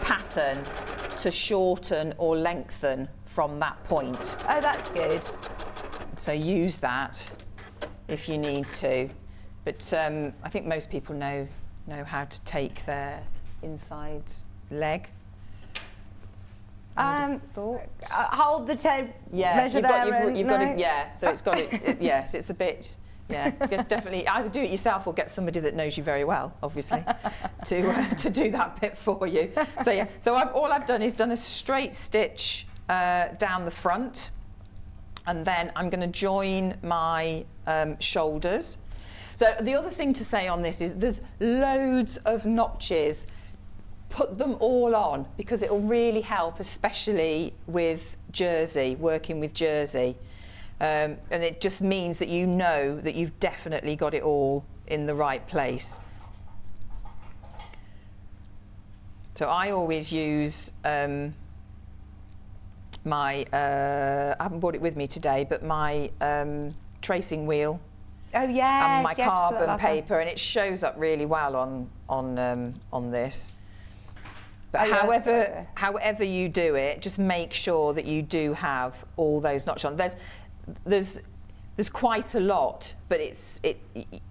Speaker 6: pattern to shorten or lengthen from that point.
Speaker 2: Oh, that's good.
Speaker 6: So use that if you need to. But I think most people know how to take their inside leg.
Speaker 2: Hold the tape. Measure
Speaker 6: You've got to. Yeah. So it's got it. Yes, it's a bit. Yeah, definitely either do it yourself or get somebody that knows you very well, obviously, to do that bit for you. So yeah. So all I've done is done a straight stitch down the front, and then I'm going to join my shoulders. So the other thing to say on this is there's loads of notches. Put them all on because it will really help, especially with jersey, working with jersey. And it just means that you know that you've definitely got it all in the right place. So I always use my, I haven't brought it with me today, but my tracing wheel.
Speaker 2: Oh yeah.
Speaker 6: And my carbon paper, and it shows up really well on this. But however you do it, just make sure that you do have all those notches on. There's quite a lot, but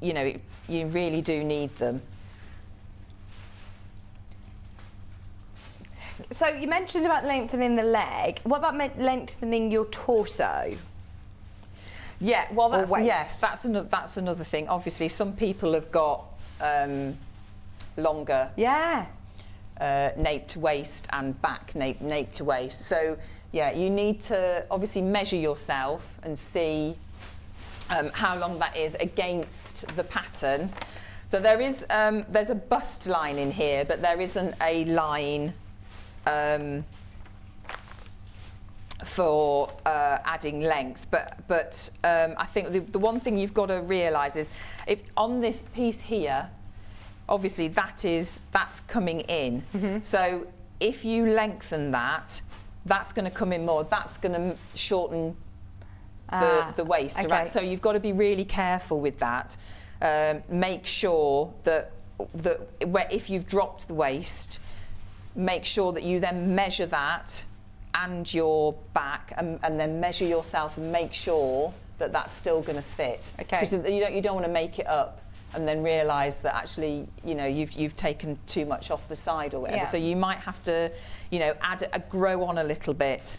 Speaker 6: you really do need them.
Speaker 2: So you mentioned about lengthening the leg. What about lengthening your torso?
Speaker 6: Yeah, well, that's another thing. Obviously, some people have got longer.
Speaker 2: Yeah.
Speaker 6: Nape to waist and back nape to waist. So yeah, you need to obviously measure yourself and see how long that is against the pattern. So there's a bust line in here, but there isn't a line for adding length. But I think the one thing you've got to realise is if on this piece here, obviously that's coming in. Mm-hmm. So if you lengthen that, that's going to come in more. That's going to shorten the waist.
Speaker 2: Okay.
Speaker 6: Right? So you've got to be really careful with that. Make sure that if you've dropped the waist, make sure that you then measure that and your back, and then measure yourself and make sure that that's still going to fit.
Speaker 2: Okay.
Speaker 6: Because you don't want to make it up and then realise that actually, you've taken too much off the side or whatever.
Speaker 2: Yeah.
Speaker 6: So you might have to, grow on a little bit.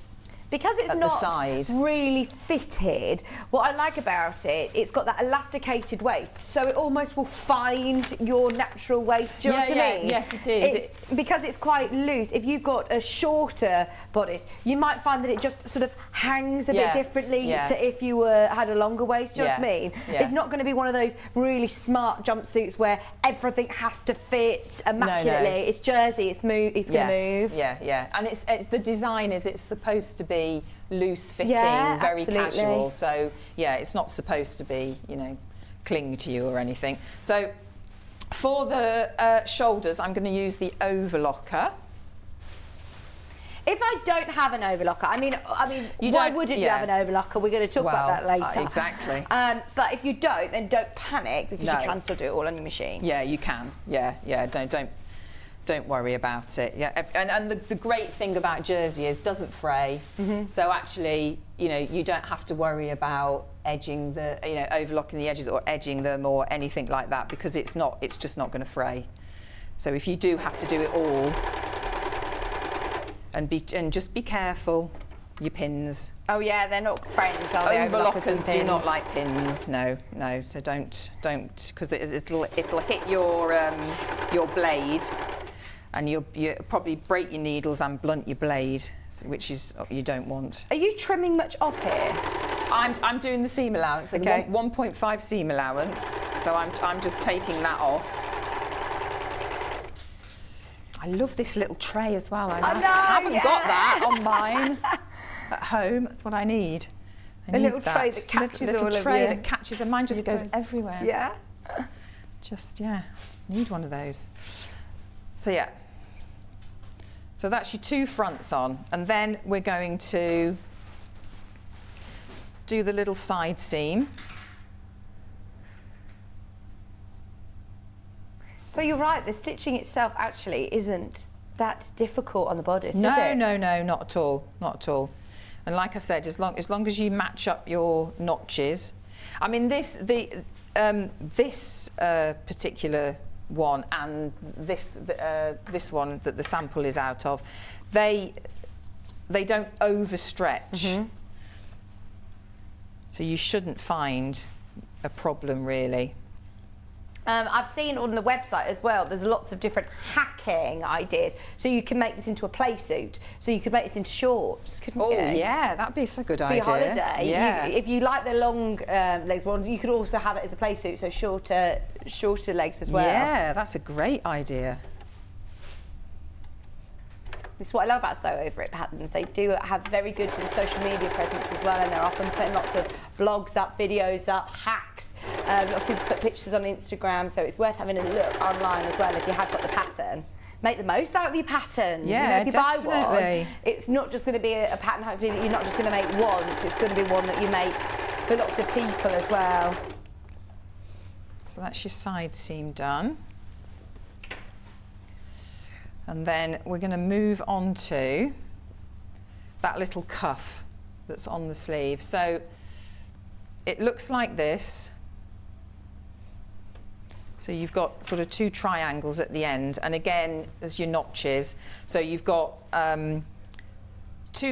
Speaker 2: Because it's
Speaker 6: at
Speaker 2: not
Speaker 6: the side.
Speaker 2: really fitted, what I like about it, it's got that elasticated waist, so it almost will find your natural waist. Do you know what I mean?
Speaker 6: Yes, it is.
Speaker 2: Because it's quite loose. If you've got a shorter bodice, you might find that it just sort of hangs a bit differently to if you had a longer waist. Do you know what I mean?
Speaker 6: Yeah.
Speaker 2: It's not going to be one of those really smart jumpsuits where everything has to fit immaculately.
Speaker 6: No.
Speaker 2: It's jersey. It's going to move.
Speaker 6: Yeah. And it's the design is it's supposed to be loose fitting, very
Speaker 2: absolutely.
Speaker 6: casual. So it's not supposed to be, cling to you or anything. So for the shoulders, I'm going to use the overlocker.
Speaker 2: If I don't have an overlocker, I mean,
Speaker 6: You
Speaker 2: why
Speaker 6: don't-
Speaker 2: wouldn't you
Speaker 6: yeah.
Speaker 2: have an overlocker? We're going to talk about that later.
Speaker 6: Exactly.
Speaker 2: But if you don't, then don't panic because
Speaker 6: No.
Speaker 2: you can still do it all on your machine.
Speaker 6: Yeah, you can. Yeah. don't worry about it. Yeah, and the great thing about jersey is it doesn't fray. So actually, you know, you don't have to worry about edging the, you know, overlocking the edges or edging them or anything like that, because it's just not going to fray. So if you do have to do it all, and just be careful, your pins.
Speaker 2: Oh yeah, they're not friends, are they?
Speaker 6: Overlockers do not like pins. No. So don't, because it'll hit your blade, and you'll probably break your needles and blunt your blade, which is you don't want.
Speaker 2: Are you trimming much off here?
Speaker 6: I'm doing the seam allowance, so
Speaker 2: Okay.
Speaker 6: the 1.5 seam allowance. So I'm just taking that off. I love this little tray as well. I haven't got that on mine at home. That's what I need.
Speaker 2: A little tray that catches all of
Speaker 6: little tray
Speaker 2: your-
Speaker 6: that catches, and mine just goes everywhere.
Speaker 2: Yeah.
Speaker 6: Just need one of those. So yeah. So that's your 2 fronts on, and then we're going to do the little side seam.
Speaker 2: So you're right, the stitching itself actually isn't that difficult on the bodice, is
Speaker 6: No,
Speaker 2: it?
Speaker 6: no, not at all, not at all. And like I said, as long as you match up your notches. I mean, this particular one and this one that the sample is out of, they don't overstretch. So you shouldn't find a problem really.
Speaker 2: I've seen on the website as well, there's lots of different hacking ideas. So you can make this into a play suit. So you could make this into shorts, couldn't you?
Speaker 6: Oh yeah, that'd be a good
Speaker 2: For
Speaker 6: idea.
Speaker 2: your holiday.
Speaker 6: Yeah.
Speaker 2: If you like the long legs one, you could also have it as a play suit, so shorter legs as well.
Speaker 6: Yeah, that's a great idea.
Speaker 2: This is what I love about Sew Over It patterns. They do have very good sort of social media presence as well, and they're often putting lots of blogs up, videos up, hacks. Lots of people put pictures on Instagram, so it's worth having a look online as well if you have got the pattern. Make the most out of your patterns.
Speaker 6: Yeah,
Speaker 2: you know, if you buy
Speaker 6: definitely.
Speaker 2: one, it's not just going to be a pattern hopefully that you're not just going to make once, it's going to be one that you make for lots of people as well.
Speaker 6: So that's your side seam done. And then we're going to move on to that little cuff that's on the sleeve. So it looks like this. So you've got sort of 2 triangles at the end, and again, there's your notches. So you've got 2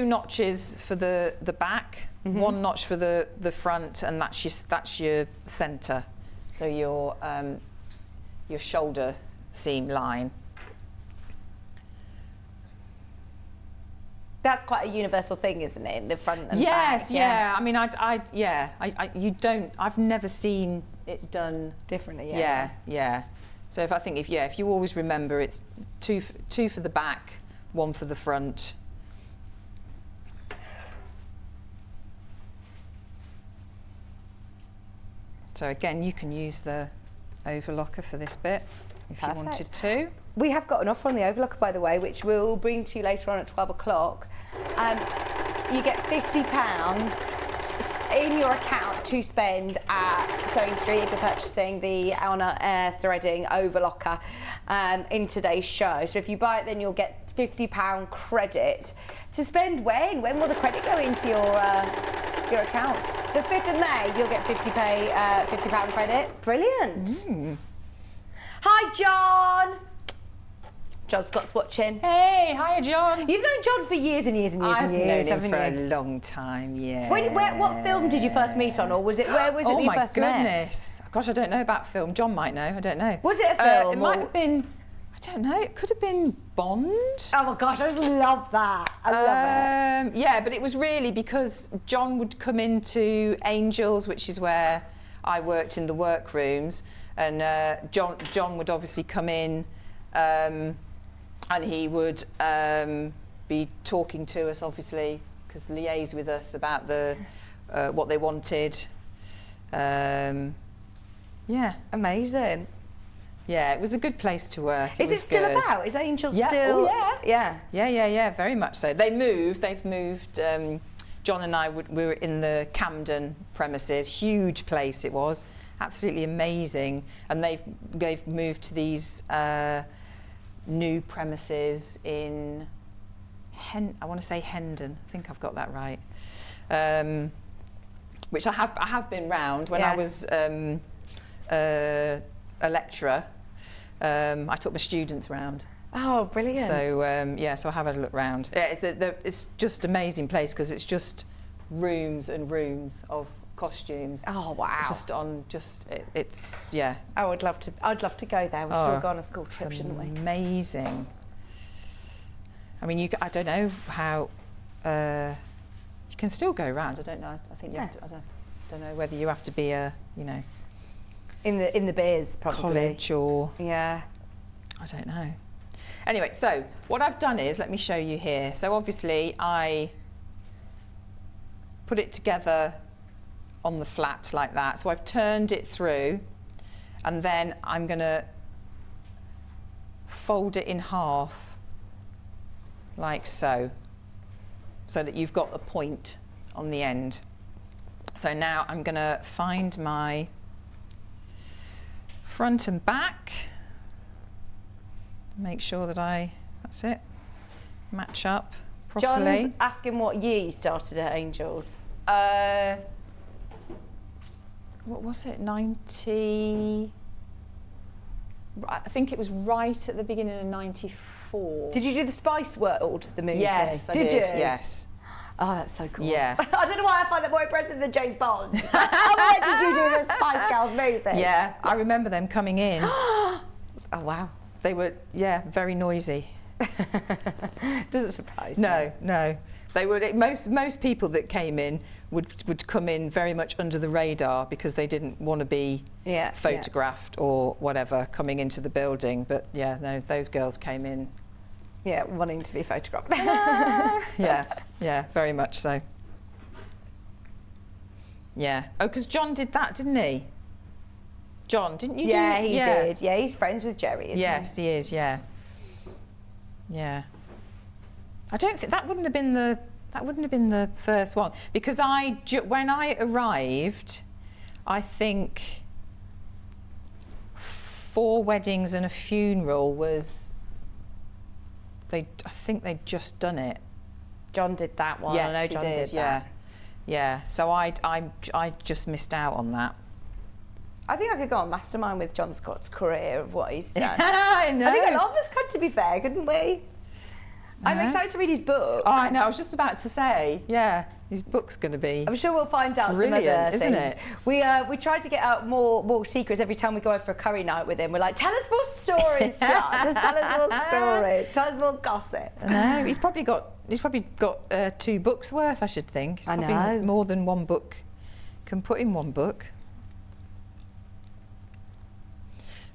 Speaker 6: notches for the back, 1 notch for the front, and that's your centre. So your shoulder seam line.
Speaker 2: That's quite a universal thing, isn't it? In the front and back.
Speaker 6: Yes, yeah. I mean, I've never seen it done
Speaker 2: Differently,
Speaker 6: yeah. So if you always remember, it's two for the back, 1 for the front. So again, you can use the overlocker for this bit if you wanted to.
Speaker 2: We have got an offer on the overlocker, by the way, which we'll bring to you later on at 12 o'clock. You get £50 in your account to spend at Sewing Street if you're purchasing the Elna Air Threading Overlocker in today's show. So if you buy it, then you'll get £50 credit to spend when? When will the credit go into your account? The 5th of May, you'll get £50 credit. Brilliant. Hi, John. John Scott's watching.
Speaker 6: Hey, hiya, John.
Speaker 2: You've known John for years and years and years
Speaker 6: I've
Speaker 2: and years,
Speaker 6: known him
Speaker 2: haven't
Speaker 6: for
Speaker 2: you?
Speaker 6: a long time, yeah.
Speaker 2: What film did you first meet on, or was it where was it that you first
Speaker 6: Oh my
Speaker 2: met?
Speaker 6: goodness. Gosh, I don't know about film. John might know, I don't know.
Speaker 2: Was it a film?
Speaker 6: It might
Speaker 2: or-
Speaker 6: have been, I don't know, it could have been Bond.
Speaker 2: Oh my gosh, I just love that. I love it.
Speaker 6: Yeah, but it was really because John would come into Angels, which is where I worked in the workrooms, and John would obviously come in, and he would be talking to us, obviously, because liaise with us about the what they wanted. Yeah.
Speaker 2: Amazing.
Speaker 6: Yeah, it was a good place to work.
Speaker 2: Is it
Speaker 6: was
Speaker 2: still
Speaker 6: good.
Speaker 2: about? Is Angel
Speaker 6: Yeah.
Speaker 2: still?
Speaker 6: Oh,
Speaker 2: Yeah.
Speaker 6: Yeah, very much so. They've moved. John and I we were in the Camden premises. Huge place it was, absolutely amazing. And they've moved to these new premises in I want to say Hendon. I think I've got that right. Which I have been round when I was a lecturer. I took my students round.
Speaker 2: Oh, brilliant.
Speaker 6: So so I have had a look round. Yeah, it's just an amazing place because it's just rooms and rooms of costumes.
Speaker 2: Oh, wow.
Speaker 6: It's yeah.
Speaker 2: I would love to. I'd love to go there. We should go on a school trip, shouldn't we?
Speaker 6: Amazing. I mean, I don't know how you can still go round. I don't know. I think you have to, I don't know whether you have to be a
Speaker 2: in the beers probably
Speaker 6: college or
Speaker 2: I
Speaker 6: don't know. Anyway, so what I've done is, let me show you here. So obviously I put it together on the flat like that. So I've turned it through and then I'm going to fold it in half like so that you've got a point on the end. So now I'm going to find my front and back, make sure that that's it, match up properly.
Speaker 2: John's asking what year you started at Angels.
Speaker 6: What was it, 90? I think it was right at the beginning of 94.
Speaker 2: Did you do the Spice World, the movie?
Speaker 6: Yes, I did.
Speaker 2: You?
Speaker 6: Yes.
Speaker 2: Oh, that's so cool.
Speaker 6: Yeah.
Speaker 2: I don't know why I find that more impressive than James Bond. How many did you do the Spice Girls movie?
Speaker 6: Yeah, I remember them coming in.
Speaker 2: Oh, wow.
Speaker 6: They were, very noisy.
Speaker 2: Doesn't surprise me.
Speaker 6: No. They were most people that came in would come in very much under the radar because they didn't want to be photographed or whatever coming into the building. But those girls came in.
Speaker 2: Yeah, wanting to be photographed.
Speaker 6: Yeah, very much so. Yeah. Oh, because John did that, didn't he? John, didn't you do?
Speaker 2: Yeah, he did. Yeah, he's friends with Jerry, isn't
Speaker 6: Yes, he is. Yeah. Yeah. I don't think that wouldn't have been the first one because when I arrived, I think 4 weddings and a funeral was. I think they'd just done it.
Speaker 2: John did that one.
Speaker 6: Yes,
Speaker 2: I know John did that.
Speaker 6: Yeah. So I just missed out on that.
Speaker 2: I think I could go on Mastermind with John Scott's career of what he's done.
Speaker 6: I know.
Speaker 2: I think a lot of us could, to be fair, couldn't we? I'm excited to read his book.
Speaker 6: Oh, I know. I was just about to say, his book's going to be.
Speaker 2: I'm sure we'll find out
Speaker 6: brilliant,
Speaker 2: some other
Speaker 6: isn't
Speaker 2: things.
Speaker 6: it?
Speaker 2: We tried to get out more secrets every time we go out for a curry night with him. We're like, tell us more stories, John. Just tell us more stories. Tell us more gossip.
Speaker 6: I know. He's probably got 2 books worth, I should think. He's probably
Speaker 2: know.
Speaker 6: more than one book can put in one book.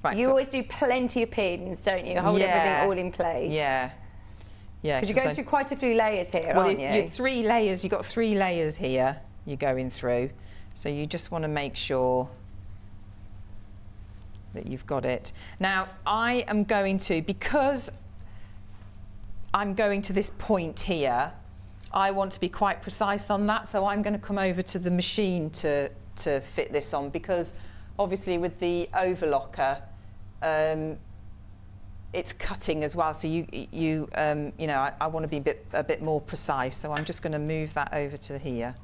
Speaker 6: Right.
Speaker 2: You always do plenty of pins, don't you? Hold everything all in place.
Speaker 6: Yeah.
Speaker 2: Because you're going through quite a few layers here, aren't you?
Speaker 6: You're 3 layers. You've got 3 layers here you're going through. So you just want to make sure that you've got it. Now, I am going to, because I'm going to this point here, I want to be quite precise on that. So I'm going to come over to the machine to fit this on because obviously with the overlocker, it's cutting as well, so I want to be a bit more precise, so I'm just going to move that over to here.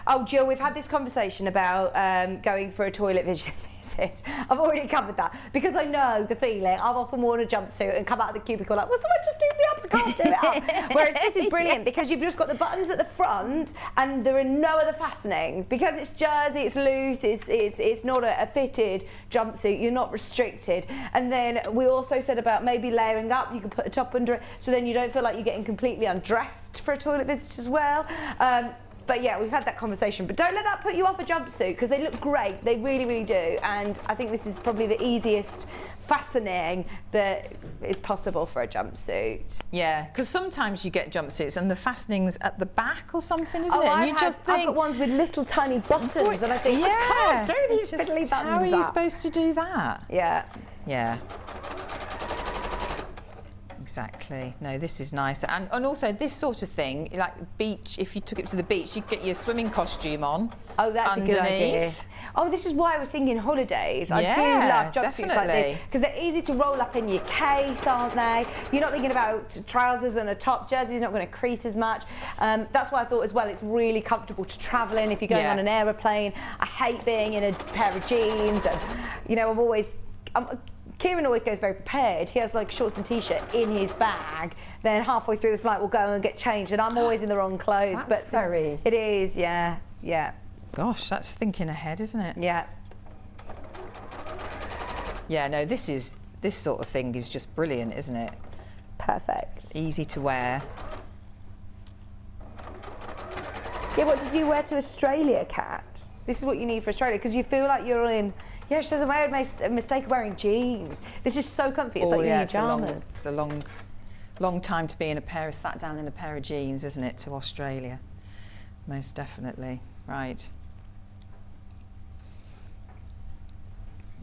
Speaker 2: Oh, Jill, we've had this conversation about going for a toilet visit. I've already covered that because I know the feeling. I've often worn a jumpsuit and come out of the cubicle like, will someone just do me up? I can't do it up. Whereas this is brilliant because you've just got the buttons at the front and there are no other fastenings. Because it's jersey, it's loose, it's not a fitted jumpsuit, you're not restricted. And then we also said about maybe layering up, you can put a top under it so then you don't feel like you're getting completely undressed for a toilet visit as well. But yeah, we've had that conversation. But don't let that put you off a jumpsuit because they look great. They really, really do. And I think this is probably the easiest fastening that is possible for a jumpsuit.
Speaker 6: Yeah, because sometimes you get jumpsuits and the fastening's at the back or something, isn't it? And
Speaker 2: I've got ones with little tiny buttons and I think, I can't do these fiddly buttons.
Speaker 6: How are you supposed to do that?
Speaker 2: Yeah.
Speaker 6: Yeah. Exactly. No, this is nice. And also this sort of thing, like beach, if you took it to the beach, you'd get your swimming costume on.
Speaker 2: Oh, that's a good idea.
Speaker 6: underneath.
Speaker 2: Oh, this is why I was thinking holidays. I do
Speaker 6: Yeah,
Speaker 2: love jumpsuits like this
Speaker 6: definitely.
Speaker 2: because they're easy to roll up in your case, aren't they? You're not thinking about trousers and a top. Jersey's not going to crease as much. That's why I thought as well it's really comfortable to travel in if you're going
Speaker 6: Yeah.
Speaker 2: on an aeroplane. I hate being in a pair of jeans and, you know, Kieran always goes very prepared. He has like shorts and t-shirt in his bag. Then halfway through the flight we'll go and get changed and I'm always in the wrong clothes.
Speaker 6: That's
Speaker 2: but
Speaker 6: very...
Speaker 2: It is, yeah.
Speaker 6: Gosh, that's thinking ahead, isn't it?
Speaker 2: Yeah.
Speaker 6: Yeah, no, this sort of thing is just brilliant, isn't it?
Speaker 2: Perfect.
Speaker 6: Easy to wear.
Speaker 2: Yeah, what did you wear to Australia, Kat? This is what you need for Australia because you feel like you're in. Yeah, she says I made a mistake of wearing jeans. This is so comfy. It's like you're in your pajamas.
Speaker 6: It's a long time to be sat down in a pair of jeans, isn't it, to Australia? Most definitely. Right.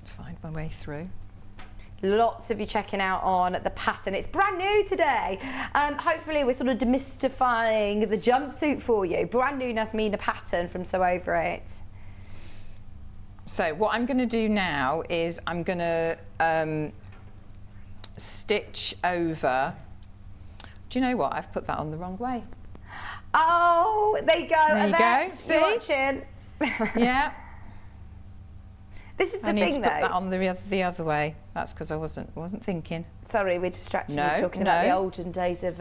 Speaker 6: Find my way through.
Speaker 2: Lots of you checking out on the pattern. It's brand new today. Hopefully we're sort of demystifying the jumpsuit for you. Brand new Nasima pattern from Sew Over It.
Speaker 6: So what I'm going to do now is I'm going to stitch over. Do you know what? I've put that on the wrong way.
Speaker 2: Oh, there you go.
Speaker 6: There you
Speaker 2: Yvette,
Speaker 6: go. See?
Speaker 2: you're watching.
Speaker 6: Yeah.
Speaker 2: This is the
Speaker 6: I need
Speaker 2: thing,
Speaker 6: to put
Speaker 2: though.
Speaker 6: that on the other way. That's because I wasn't thinking.
Speaker 2: Sorry, we're distracted.
Speaker 6: No,
Speaker 2: We're talking about the
Speaker 6: no.
Speaker 2: olden days of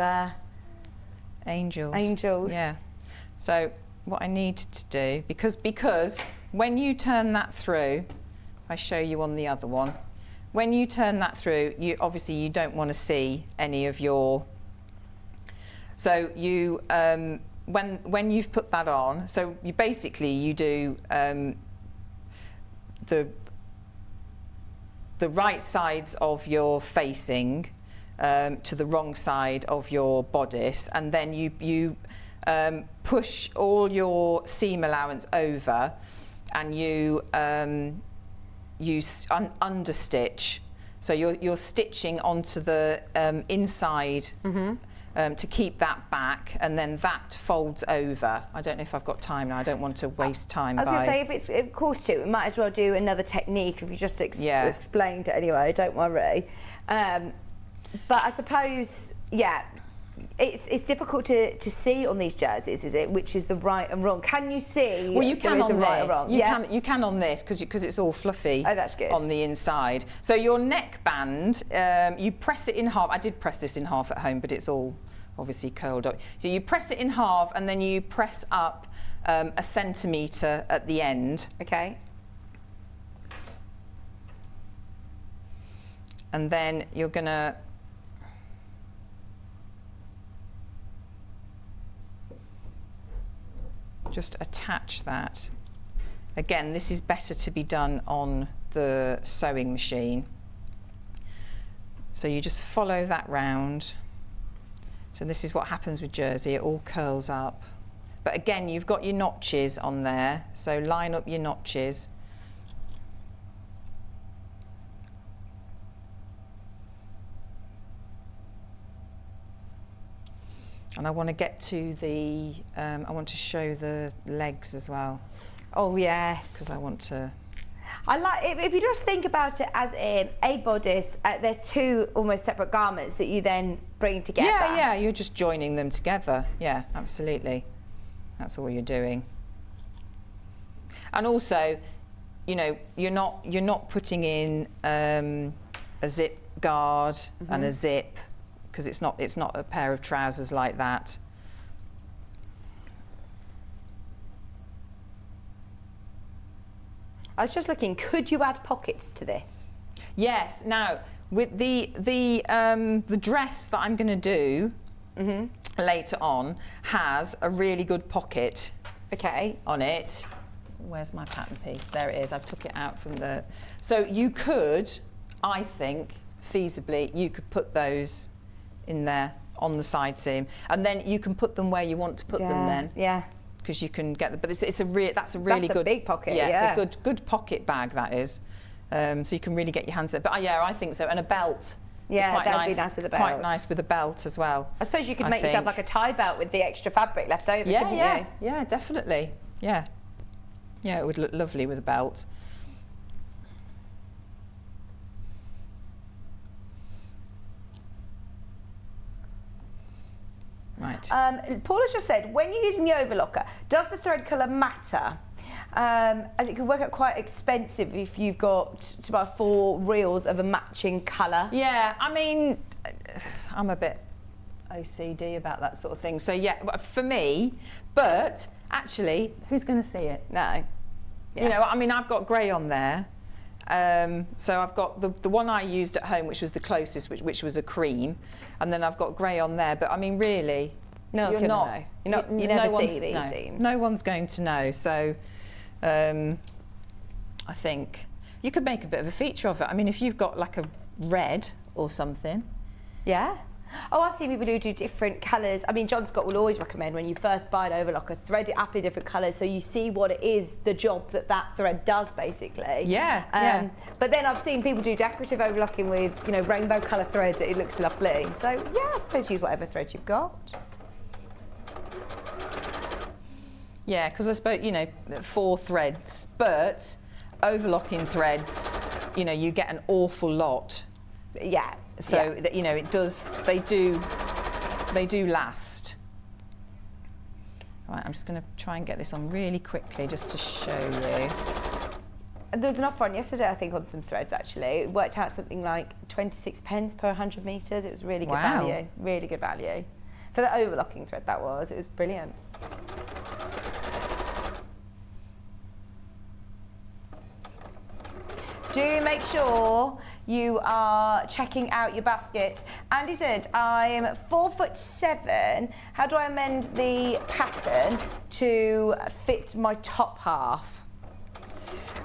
Speaker 6: Angels.
Speaker 2: Angels.
Speaker 6: Yeah. So what I need to do, because when you turn that through, I show you on the other one. When you turn that through, you obviously don't want to see any of your. So you when you've put that on, so you basically you do the right sides of your facing to the wrong side of your bodice, and then you push all your seam allowance over, and you understitch. So you're stitching onto the inside to keep that back, and then that folds over. I don't know if I've got time now. I don't want to waste time.
Speaker 2: I was going to say, if it's of course to, we might as well do another technique if you just explained it anyway. Don't worry. But I suppose, yeah, it's difficult to see on these jerseys, is it? Which is the right and wrong? Can you see?
Speaker 6: Well, you can on
Speaker 2: right
Speaker 6: this.
Speaker 2: wrong?
Speaker 6: You can on this because it's all fluffy.
Speaker 2: Oh, that's good.
Speaker 6: On the inside. So your neckband, you press it in half. I did press this in half at home, but it's all obviously curled up. So you press it in half, and then you press up a centimetre at the end.
Speaker 2: Okay.
Speaker 6: And then you're gonna just attach that. Again, this is better to be done on the sewing machine. So you just follow that round. So this is what happens with jersey, it all curls up. But again, you've got your notches on there, so line up your notches. And I want to get to the, I want to show the legs as well.
Speaker 2: Oh, yes.
Speaker 6: Because I want to...
Speaker 2: I like, if you just think about it as in a bodice, they're two almost separate garments that you then bring together.
Speaker 6: Yeah, you're just joining them together. Yeah, absolutely. That's all you're doing. And also, you know, you're not putting in a zip guard and a zip, because it's not a pair of trousers like that.
Speaker 2: I was just looking, could you add pockets to this?
Speaker 6: Yes. Now, with the dress that I'm going to do later on has a really good pocket.
Speaker 2: Okay.
Speaker 6: On it. Where's my pattern piece? There it is. I've took it out from the. So you could, I think, feasibly, you could put those in there on the side seam, and then you can put them where you want to put them. Then.
Speaker 2: Yeah.
Speaker 6: Because you can get them, but that's a really good
Speaker 2: big pocket.
Speaker 6: Yeah, it's a good pocket bag, that is. So you can really get your hands there. But yeah, I think so. And a belt
Speaker 2: Yeah,
Speaker 6: quite
Speaker 2: that would be nice with a belt.
Speaker 6: Quite nice with a belt as well.
Speaker 2: I suppose you could
Speaker 6: I
Speaker 2: make yourself
Speaker 6: think.
Speaker 2: like a tie belt with the extra fabric left over,
Speaker 6: Yeah,
Speaker 2: couldn't
Speaker 6: yeah,
Speaker 2: you?
Speaker 6: yeah, definitely. Yeah. Yeah, it would look lovely with a belt. Right.
Speaker 2: Paula's just said, when you're using the overlocker, does the thread colour matter? As it can work out quite expensive if you've got to buy 4 reels of a matching colour.
Speaker 6: Yeah, I mean, I'm a bit OCD about that sort of thing. So yeah, for me, but actually, who's going to see it?
Speaker 2: No.
Speaker 6: You know, I mean, I've got grey on there. So I've got the one I used at home, which was the closest, which was a cream, and then I've got grey on there. But I mean, really,
Speaker 2: No one's
Speaker 6: you're
Speaker 2: going
Speaker 6: not.
Speaker 2: to know. You never see these
Speaker 6: no,
Speaker 2: seams.
Speaker 6: no one's going to know. So I think you could make a bit of a feature of it. I mean, if you've got like a red or something.
Speaker 2: Yeah. Oh, I've seen people who do different colours. I mean, John Scott will always recommend when you first buy an overlocker, thread it up in different colours so you see what it is, the job that thread does, basically.
Speaker 6: Yeah, yeah.
Speaker 2: But then I've seen people do decorative overlocking with, you know, rainbow colour threads. It looks lovely. So, yeah, I suppose use whatever thread you've got.
Speaker 6: Yeah, because I suppose, you know, 4 threads, but overlocking threads, you know, you get an awful lot.
Speaker 2: Yeah.
Speaker 6: So that, you know, it does. They do last. Right, I'm just going to try and get this on really quickly just to show you.
Speaker 2: There was an offer on yesterday, I think, on some threads, actually. It worked out something like 26 pence per 100 metres. It was really good value. Really good value. For the overlocking thread, that was. It was brilliant. Do make sure you are checking out your basket. Andy said, I'm 4'7". How do I amend the pattern to fit my top half?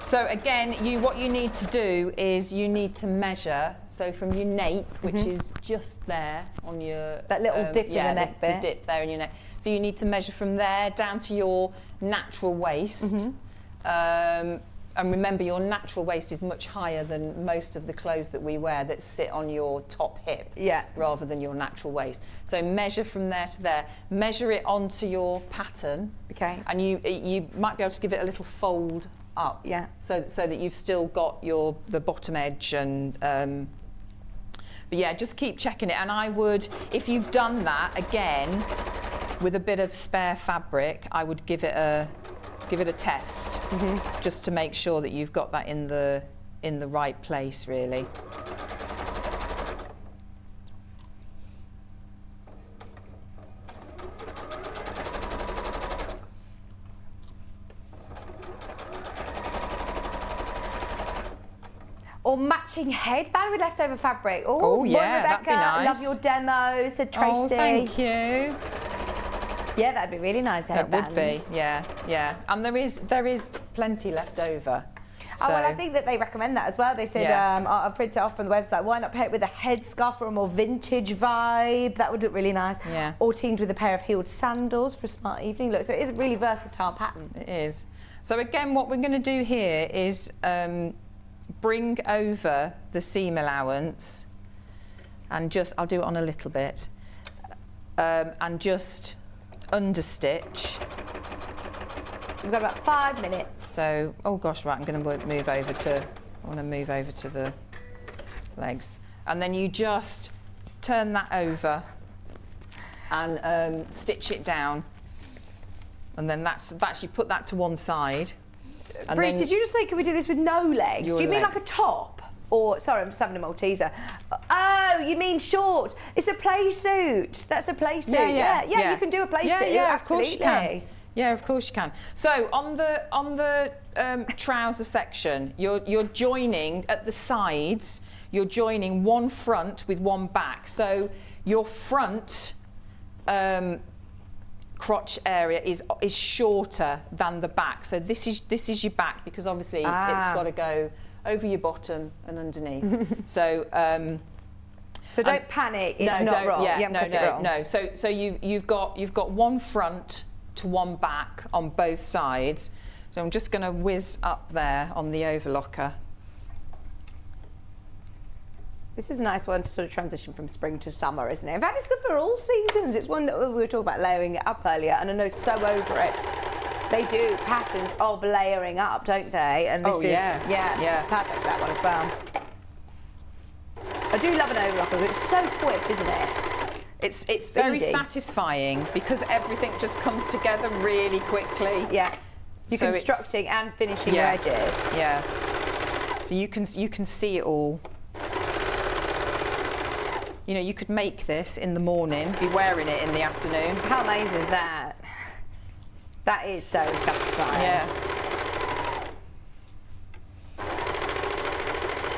Speaker 6: So again, what you need to do is you need to measure. So from your nape, which is just there on your
Speaker 2: that little dip in the neck bit.
Speaker 6: The dip there in your neck. So you need to measure from there down to your natural waist. And remember, your natural waist is much higher than most of the clothes that we wear that sit on your top hip, rather than your natural waist. So measure from there to there. Measure it onto your pattern.
Speaker 2: Okay.
Speaker 6: And you might be able to give it a little fold up.
Speaker 2: Yeah.
Speaker 6: So that you've still got the bottom edge and. But yeah, just keep checking it. And I would, if you've done that again with a bit of spare fabric, I would give it a test, just to make sure that you've got that in the right place, really.
Speaker 2: Or matching headband with leftover fabric.
Speaker 6: Oh, yeah, that'd be nice.
Speaker 2: Love your demo, said Tracy.
Speaker 6: Oh, thank you.
Speaker 2: Yeah, that'd be really nice.
Speaker 6: That would be, yeah. And there is plenty left over.
Speaker 2: Oh, well, I think that they recommend that as well. They said, I'll print it off from the website. Why not pair it with a headscarf for a more vintage vibe? That would look really nice.
Speaker 6: Yeah.
Speaker 2: Or teamed with a pair of heeled sandals for a smart evening look. So it is a really versatile pattern.
Speaker 6: It is. So again, what we're going to do here is bring over the seam allowance and I'll do it on a little bit, and just understitch.
Speaker 2: We've got about 5 minutes.
Speaker 6: So, oh gosh, right, I'm going to move over to the legs. And then you just turn that over and stitch it down. And then that's you put that to one side. And
Speaker 2: Bruce,
Speaker 6: then
Speaker 2: did you just say, can we do this with no legs? Do you mean like a top? Or, sorry, I'm just having a Malteser. Oh, you mean short. It's a play suit. That's a play suit. Yeah, you can do a play suit.
Speaker 6: Yeah,
Speaker 2: absolutely.
Speaker 6: of course you can. Yeah, of course you can. So on the trouser section, you're joining at the sides. You're joining one front with one back. So your front crotch area is shorter than the back. So this is your back, because obviously it's got to go over your bottom and underneath. So
Speaker 2: don't panic. It's not wrong.
Speaker 6: Yeah,
Speaker 2: wrong.
Speaker 6: no. So you've got one front to one back on both sides. So I'm just going to whiz up there on the overlocker.
Speaker 2: This is a nice one to sort of transition from spring to summer, isn't it? In fact, it's good for all seasons. It's one that we were talking about layering it up earlier, and I know So Over It, they do patterns of layering up, don't they? And this is perfect for that one as well. I do love an overlocker, but it's so quick, isn't it?
Speaker 6: It's very satisfying because everything just comes together really quickly.
Speaker 2: Yeah. You're constructing and finishing your edges.
Speaker 6: Yeah. So you can see it all. You know, you could make this in the morning, be wearing it in the afternoon.
Speaker 2: How amazing is that? That is so satisfying.
Speaker 6: Yeah.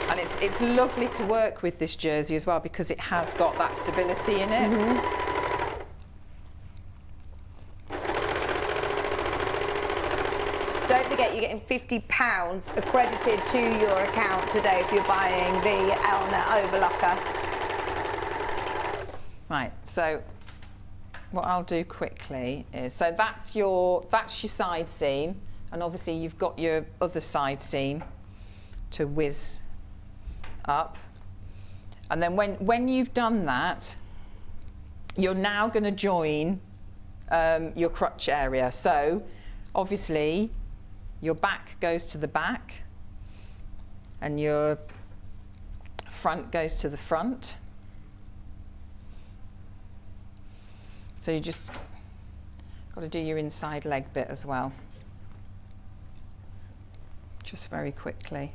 Speaker 6: And it's lovely to work with this jersey as well because it has got that stability in it.
Speaker 2: Don't forget, you're getting £50 accredited to your account today if you're buying the Elna Overlocker.
Speaker 6: Right, so what I'll do quickly is, so that's your side seam, and obviously you've got your other side seam to whiz up. And then when you've done that, you're now going to join your crotch area. So obviously your back goes to the back and your front goes to the front. So you just got to do your inside leg bit as well. Just very quickly.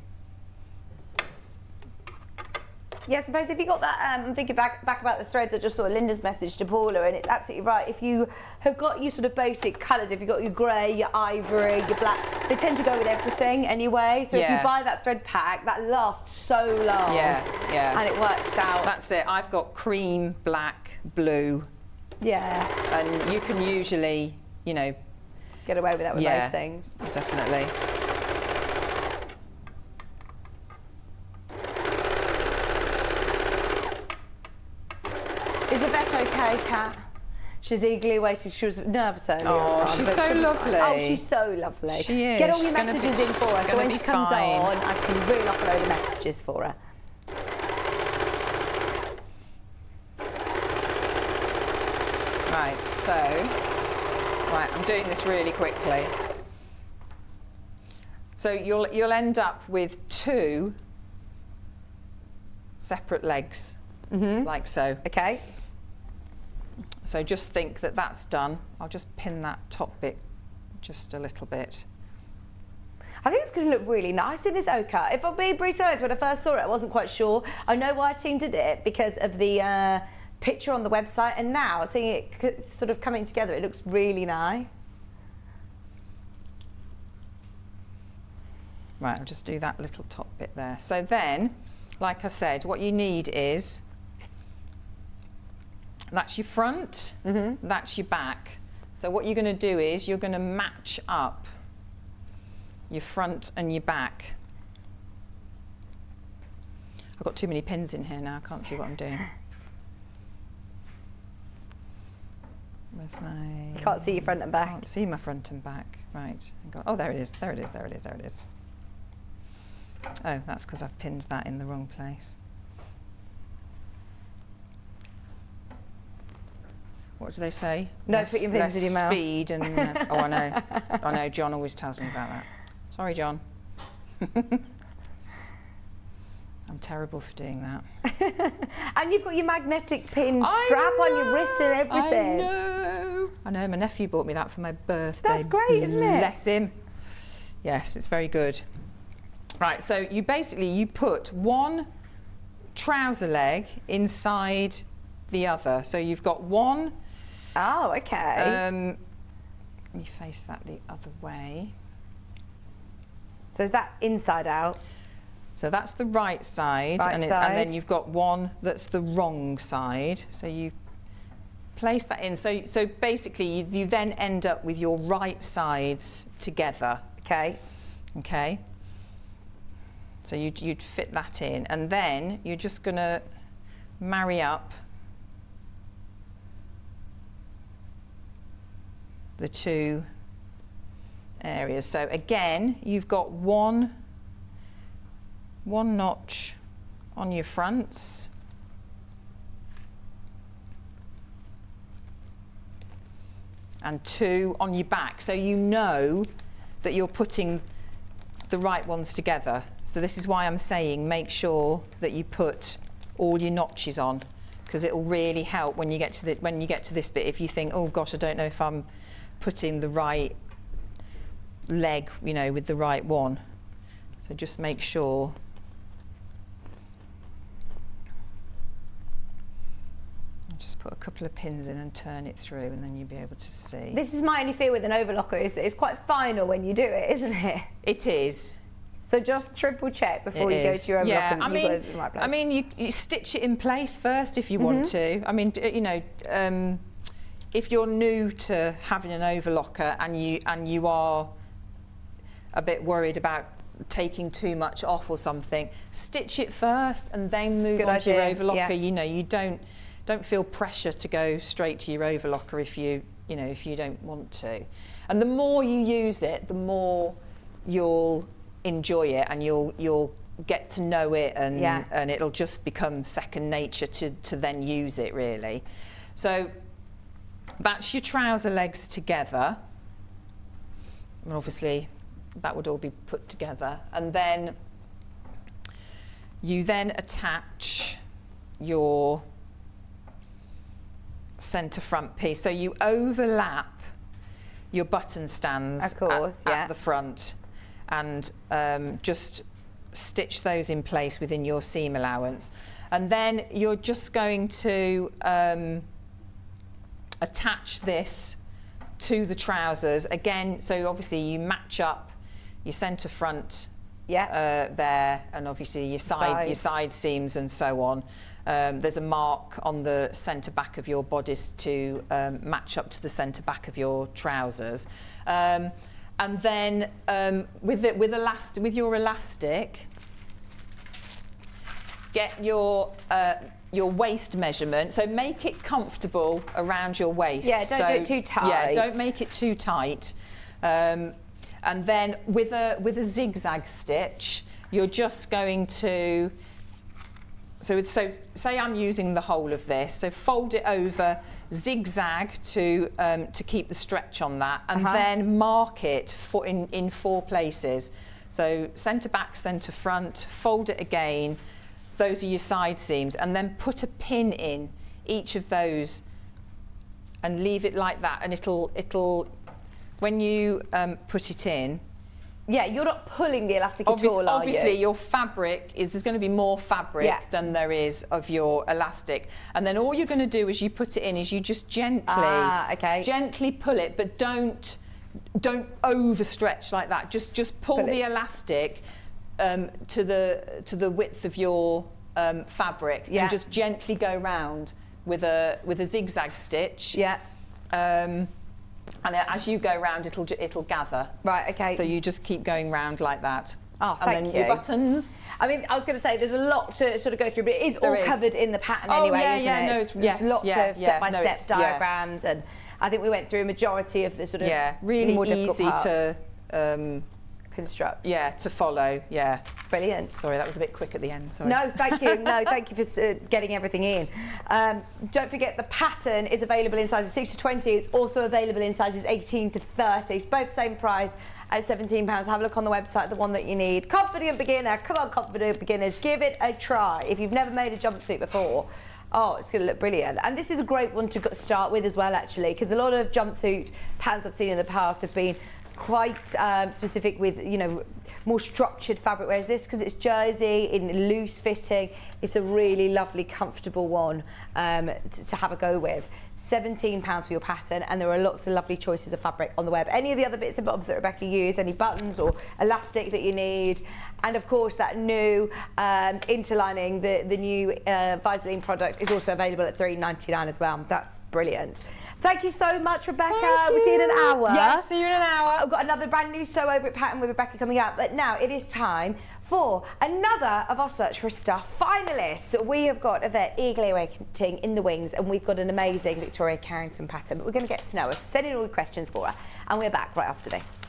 Speaker 2: Yeah, I suppose if you got that, I'm thinking back about the threads, I just saw Linda's message to Paula, and it's absolutely right. If you have got your sort of basic colours, if you've got your grey, your ivory, your black, they tend to go with everything anyway. So if you buy that thread pack, that lasts so long.
Speaker 6: Yeah, yeah.
Speaker 2: And it works out.
Speaker 6: That's it. I've got cream, black, blue.
Speaker 2: Yeah.
Speaker 6: And you can usually, you know,
Speaker 2: get away with that with those things.
Speaker 6: Definitely.
Speaker 2: Is Yvette okay, Kat? She's eagerly waiting. She was nervous earlier.
Speaker 6: Oh, she's so lovely.
Speaker 2: Oh, she's so lovely.
Speaker 6: She is.
Speaker 2: Get all your messages in for her, so when she comes
Speaker 6: fine.
Speaker 2: on, I can reel off a load of messages for her.
Speaker 6: Right, so, I'm doing this really quickly. So you'll end up with 2 separate legs, like so.
Speaker 2: Okay.
Speaker 6: So just think that that's done. I'll just pin that top bit just a little bit.
Speaker 2: I think it's going to look really nice in this ochre. If I'll be brutally honest, when I first saw it, I wasn't quite sure. I know why our team did it because of the picture on the website, and now seeing it sort of coming together, it looks really nice.
Speaker 6: Right, I'll just do that little top bit there. So then, like I said, what you need is, that's your front, that's your back. So what you're going to do is you're going to match up your front and your back. I've got too many pins in here now, I can't see what I'm doing. Where's my...
Speaker 2: You can't see your front and back.
Speaker 6: I can't see my front and back. Right. Oh, there it is. There it is. There it is. There it is. Oh, that's because I've pinned that in the wrong place. What do they say?
Speaker 2: No, put your pins in your mouth.
Speaker 6: Speed and... oh, I know. I know. John always tells me about that. Sorry, John. I'm terrible for doing that.
Speaker 2: And you've got your magnetic pin strap on your wrist and everything.
Speaker 6: I know. My nephew bought me that for my birthday.
Speaker 2: That's great, isn't it?
Speaker 6: Bless him. Yes, it's very good. Right, so you put one trouser leg inside the other. So you've got one.
Speaker 2: Oh, okay.
Speaker 6: Let me face that the other way.
Speaker 2: So is that inside out?
Speaker 6: So that's the right side, and then you've got one that's the wrong side. So you place that in. So basically, you then end up with your right sides together.
Speaker 2: Okay.
Speaker 6: Okay. So you'd fit that in, and then you're just going to marry up the 2 areas. So again, you've got one notch on your fronts. And 2 on your back, so you know that you're putting the right ones together. So this is why I'm saying make sure that you put all your notches on, because it'll really help when you get to this bit. If you think, oh gosh, I don't know if I'm putting the right leg, you know, with the right one. So just make sure. Just put a couple of pins in and turn it through, and then you'll be able to see.
Speaker 2: This is my only fear with an overlocker, is that it's quite final when you do it, isn't it?
Speaker 6: It is.
Speaker 2: So just triple check before you go to your overlocker.
Speaker 6: Yeah,
Speaker 2: and you've got it in the right place.
Speaker 6: I mean, you stitch it in place first if you want to. I mean, you know, if you're new to having an overlocker and you are a bit worried about taking too much off or something, stitch it first and then move on to your overlocker. Yeah. You know, you don't feel pressure to go straight to your overlocker if you don't want to. And the more you use it, the more you'll enjoy it, and you'll get to know it, and it'll just become second nature to then use it, really. So that's your trouser legs together. And obviously that would all be put together, and then you then attach your centre front piece. So you overlap your button stands at the front, and just stitch those in place within your seam allowance. And then you're just going to attach this to the trousers again. So obviously you match up your centre front there, and obviously your side seams and so on. There's a mark on the centre back of your bodice to match up to the centre back of your trousers. And then with your elastic, get your waist measurement. So make it comfortable around your waist.
Speaker 2: Yeah, don't do it too tight.
Speaker 6: Yeah, don't make it too tight. And then with a zigzag stitch, you're just going to. So say I'm using the whole of this. So fold it over, zigzag to keep the stretch on that, and then mark it in 4 places. So centre back, centre front, fold it again. Those are your side seams, and then put a pin in each of those, and leave it like that. And it'll when you put it in.
Speaker 2: Yeah, you're not pulling the elastic at all, are you?
Speaker 6: Obviously, your fabric there's going to be more fabric than there is of your elastic. And then all you're going to do as you put it in is you just gently pull it, but don't overstretch like that. Just pull the elastic to the width of your fabric, and just gently go round with a zigzag stitch. Yeah. And as you go round, it'll gather. Right, okay. So you just keep going round like that. Oh, thank you. And then your buttons.
Speaker 2: I mean, I was going to say, there's a lot to sort of go through, but it is all covered in the pattern anyway, isn't it? There's lots of step-by-step diagrams, and I think we went through a majority of the sort of
Speaker 6: really
Speaker 2: more
Speaker 6: easy
Speaker 2: parts.
Speaker 6: To
Speaker 2: construct.
Speaker 6: Yeah, to follow. Yeah.
Speaker 2: Brilliant.
Speaker 6: Sorry, that was a bit quick at the end. Sorry.
Speaker 2: No, thank you. No, thank you for getting everything in. Don't forget the pattern is available in sizes 6 to 20. It's also available in sizes 18 to 30. It's both the same price at £17. Have a look on the website, the one that you need. Confident beginner. Come on, confident beginners. Give it a try. If you've never made a jumpsuit before, it's going to look brilliant. And this is a great one to start with as well, actually, because a lot of jumpsuit patterns I've seen in the past have been quite specific with, more structured fabric, whereas this, because it's jersey in loose fitting, it's a really lovely, comfortable one to have a go with. £17 for your pattern, and there are lots of lovely choices of fabric on the web. Any of the other bits and bobs that Rebecca used, any buttons or elastic that you need, and of course that new interlining, the new Visaline product is also available at £3.99 as well. That's brilliant. Thank you so much, Rebecca. We'll see you in an hour.
Speaker 6: Yes, see you in an hour.
Speaker 2: I've got another brand new sew over at Pattern with Rebecca coming up. But now it is time for another of our Search for Stuff finalists. We have got Yvette eagerly waiting in the wings, and we've got an amazing Victoria Carrington pattern. But we're going to get to know her. So send in all your questions for her, and we're back right after this.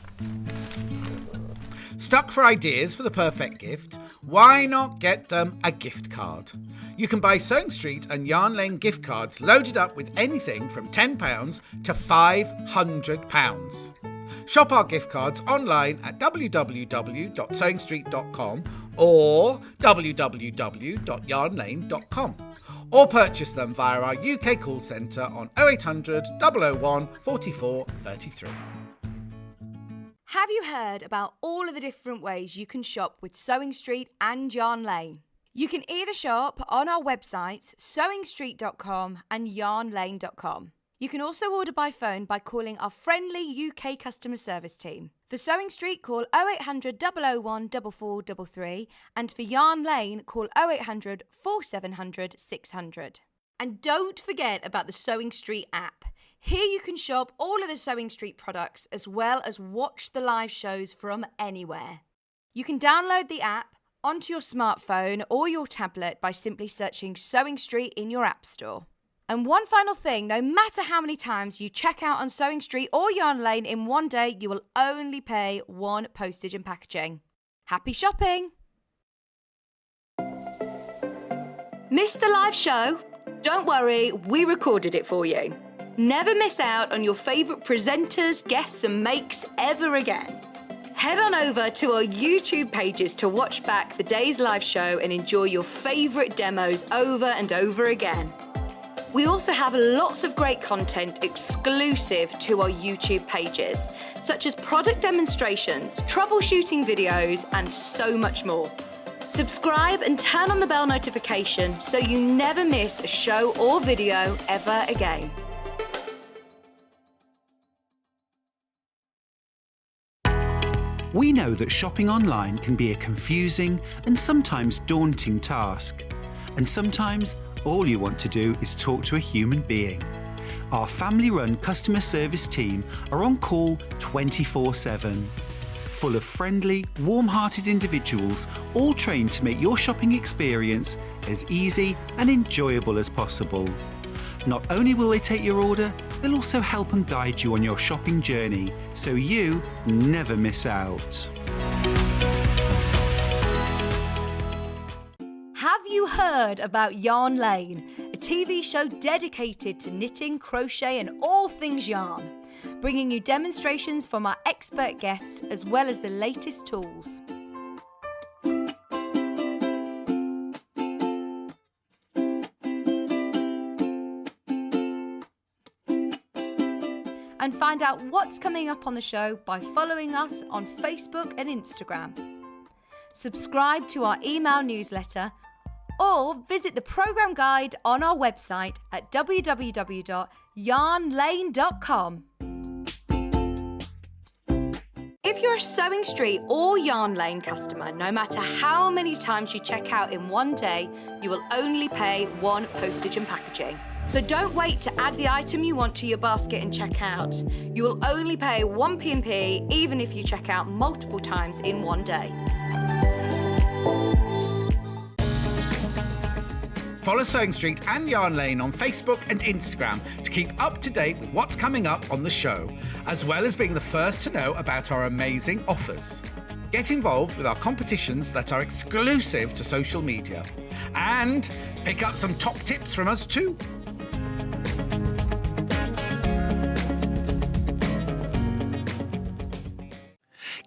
Speaker 1: Stuck for ideas for the perfect gift? why not get them a gift card? You can buy Sewing Street and Yarn Lane gift cards loaded up with anything from £10 to £500. Shop our gift cards online at www.sewingstreet.com or www.yarnlane.com, or purchase them via our UK call centre on 0800 001 44 33.
Speaker 3: Have you heard about all of the different ways you can shop with Sewing Street and Yarn Lane? You can either shop on our websites, sewingstreet.com and yarnlane.com. You can also order by phone by calling our friendly UK customer service team. For Sewing Street, call 0800 001 4433, and for Yarn Lane, call 0800 4700 600. And don't forget about the Sewing Street app. Here you can shop all of the Sewing Street products as well as watch the live shows from anywhere. You can download the app onto your smartphone or your tablet by simply searching Sewing Street in your app store. And one final thing, no matter how many times you check out on Sewing Street or Yarn Lane in one day, you will only pay one postage and packaging. Happy shopping! Missed the live show? Don't worry, we recorded it for you. Never miss out on your favourite presenters, guests and makes ever again. Head on over to our YouTube pages to watch back the day's live show and enjoy your favourite demos over and over again. We also have lots of great content exclusive to our YouTube pages, such as product demonstrations, troubleshooting videos, and so much more. Subscribe and turn on the bell notification so you never miss a show or video ever again.
Speaker 4: We know that shopping online can be a confusing and sometimes daunting task. And sometimes all you want to do is talk to a human being. Our family-run customer service team are on call 24/7. Full of friendly, warm-hearted individuals, all trained to make your shopping experience as easy and enjoyable as possible. Not only will they take your order, they'll also help and guide you on your shopping journey, so you never miss out.
Speaker 3: Have you heard about Yarn Lane, a TV show dedicated to knitting, crochet and all things yarn, bringing you demonstrations from our expert guests as well as the latest tools. And find out what's coming up on the show by following us on Facebook and Instagram. Subscribe to our email newsletter or visit the programme guide on our website at www.yarnlane.com. If you're a Sewing Street or Yarn Lane customer, no matter how many times you check out in one day, you will only pay one postage and packaging. So don't wait to add the item you want to your basket and check out. You will only pay one P&P even if you check out multiple times in one day.
Speaker 1: Follow Sewing Street and Yarn Lane on Facebook and Instagram to keep up to date with what's coming up on the show, as well as being the first to know about our amazing offers. Get involved with our competitions that are exclusive to social media. And pick up some top tips from us too.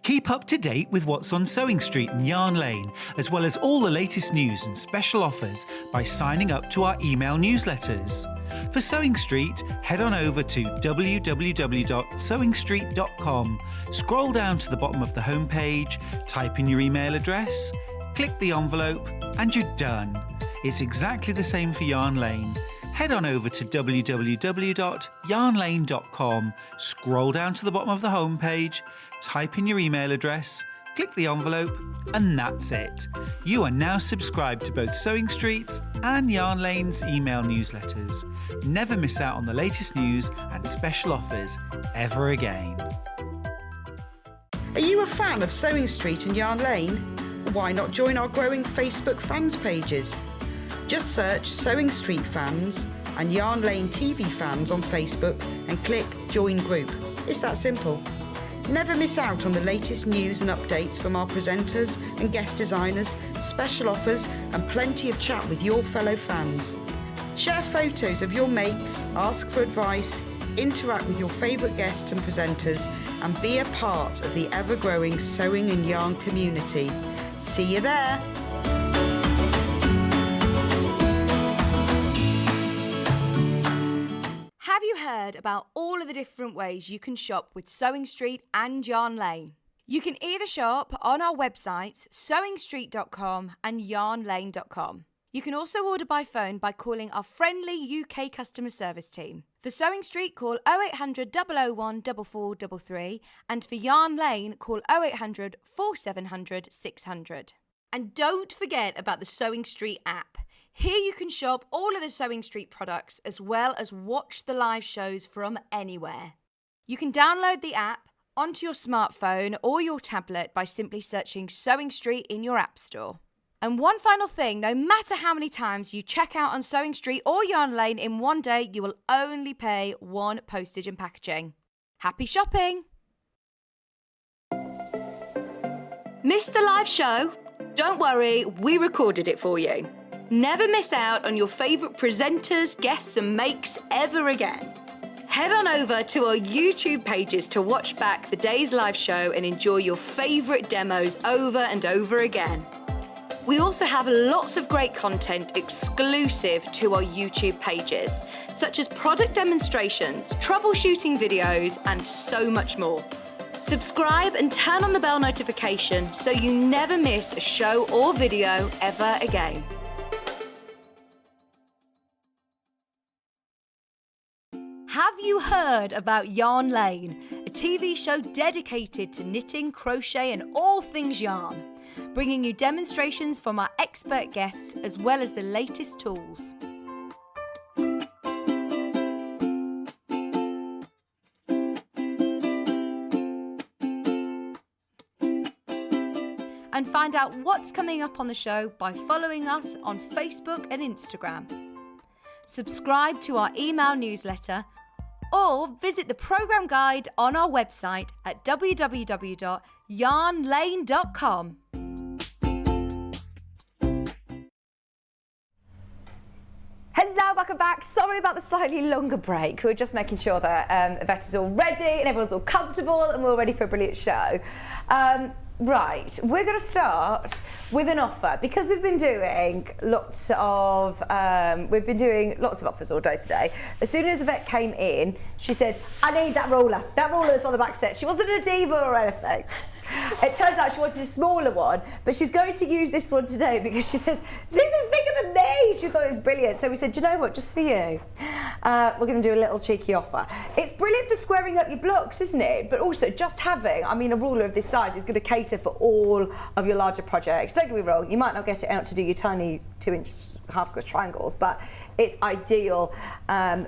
Speaker 4: Keep up to date with what's on Sewing Street and Yarn Lane, as well as all the latest news and special offers by signing up to our email newsletters. For Sewing Street, head on over to www.sewingstreet.com, scroll down to the bottom of the homepage, type in your email address, click the envelope, and you're done. It's exactly the same for Yarn Lane. Head on over to www.yarnlane.com, scroll down to the bottom of the homepage, type in your email address, click the envelope, and that's it. You are now subscribed to both Sewing Street's and Yarn Lane's email newsletters. Never miss out on the latest news and special offers ever again.
Speaker 5: Are you a fan of Sewing Street and Yarn Lane? Why not join our growing Facebook fans pages? Just search Sewing Street fans and Yarn Lane TV fans on Facebook and click Join Group. It's that simple. Never miss out on the latest news and updates from our presenters and guest designers, special offers and plenty of chat with your fellow fans. Share photos of your makes, ask for advice, interact with your favourite guests and presenters and be a part of the ever-growing sewing and yarn community. See you there!
Speaker 3: Have you heard about all of the different ways you can shop with Sewing Street and Yarn Lane? You can either shop on our websites, sewingstreet.com and yarnlane.com. You can also order by phone by calling our friendly UK customer service team. For Sewing Street, call 0800 001 4433 and for Yarn Lane, call 0800 4700 600. And don't forget about the Sewing Street app. Here you can shop all of the Sewing Street products as well as watch the live shows from anywhere. You can download the app onto your smartphone or your tablet by simply searching Sewing Street in your app store. And one final thing, no matter how many times you check out on Sewing Street or Yarn Lane in one day, you will only pay one postage and packaging. Happy shopping! Missed the live show? Don't worry, we recorded it for you. Never miss out on your favourite presenters, guests and makes ever again. Head on over to our YouTube pages to watch back the day's live show and enjoy your favourite demos over and over again. We also have lots of great content exclusive to our YouTube pages, such as product demonstrations, troubleshooting videos, and so much more. Subscribe and turn on the bell notification so you never miss a show or video ever again. Have you heard about Yarn Lane, a TV show dedicated to knitting, crochet and all things yarn, bringing you demonstrations from our expert guests as well as the latest tools. And find out what's coming up on the show by following us on Facebook and Instagram. Subscribe to our email newsletter or visit the programme guide on our website at www.yarnlane.com.
Speaker 2: Hello, welcome back. Sorry about the slightly longer break. We were just making sure that Yvette is all ready and everyone's all comfortable and we're all ready for a brilliant show. Right, we're going to start with an offer because we've been doing lots of offers all day today. As soon as Yvette came in, she said, "I need that ruler. That ruler is on the back set." She wasn't a diva or anything. It turns out she wanted a smaller one, but she's going to use this one today because she says, "This is bigger than me." She thought it was brilliant. So we said, "Do you know what, just for you, we're going to do a little cheeky offer." It's brilliant for squaring up your blocks, isn't it? But also just having, a ruler of this size is going to cater for all of your larger projects. Don't get me wrong, you might not get it out to do your tiny 2-inch half square triangles, but it's ideal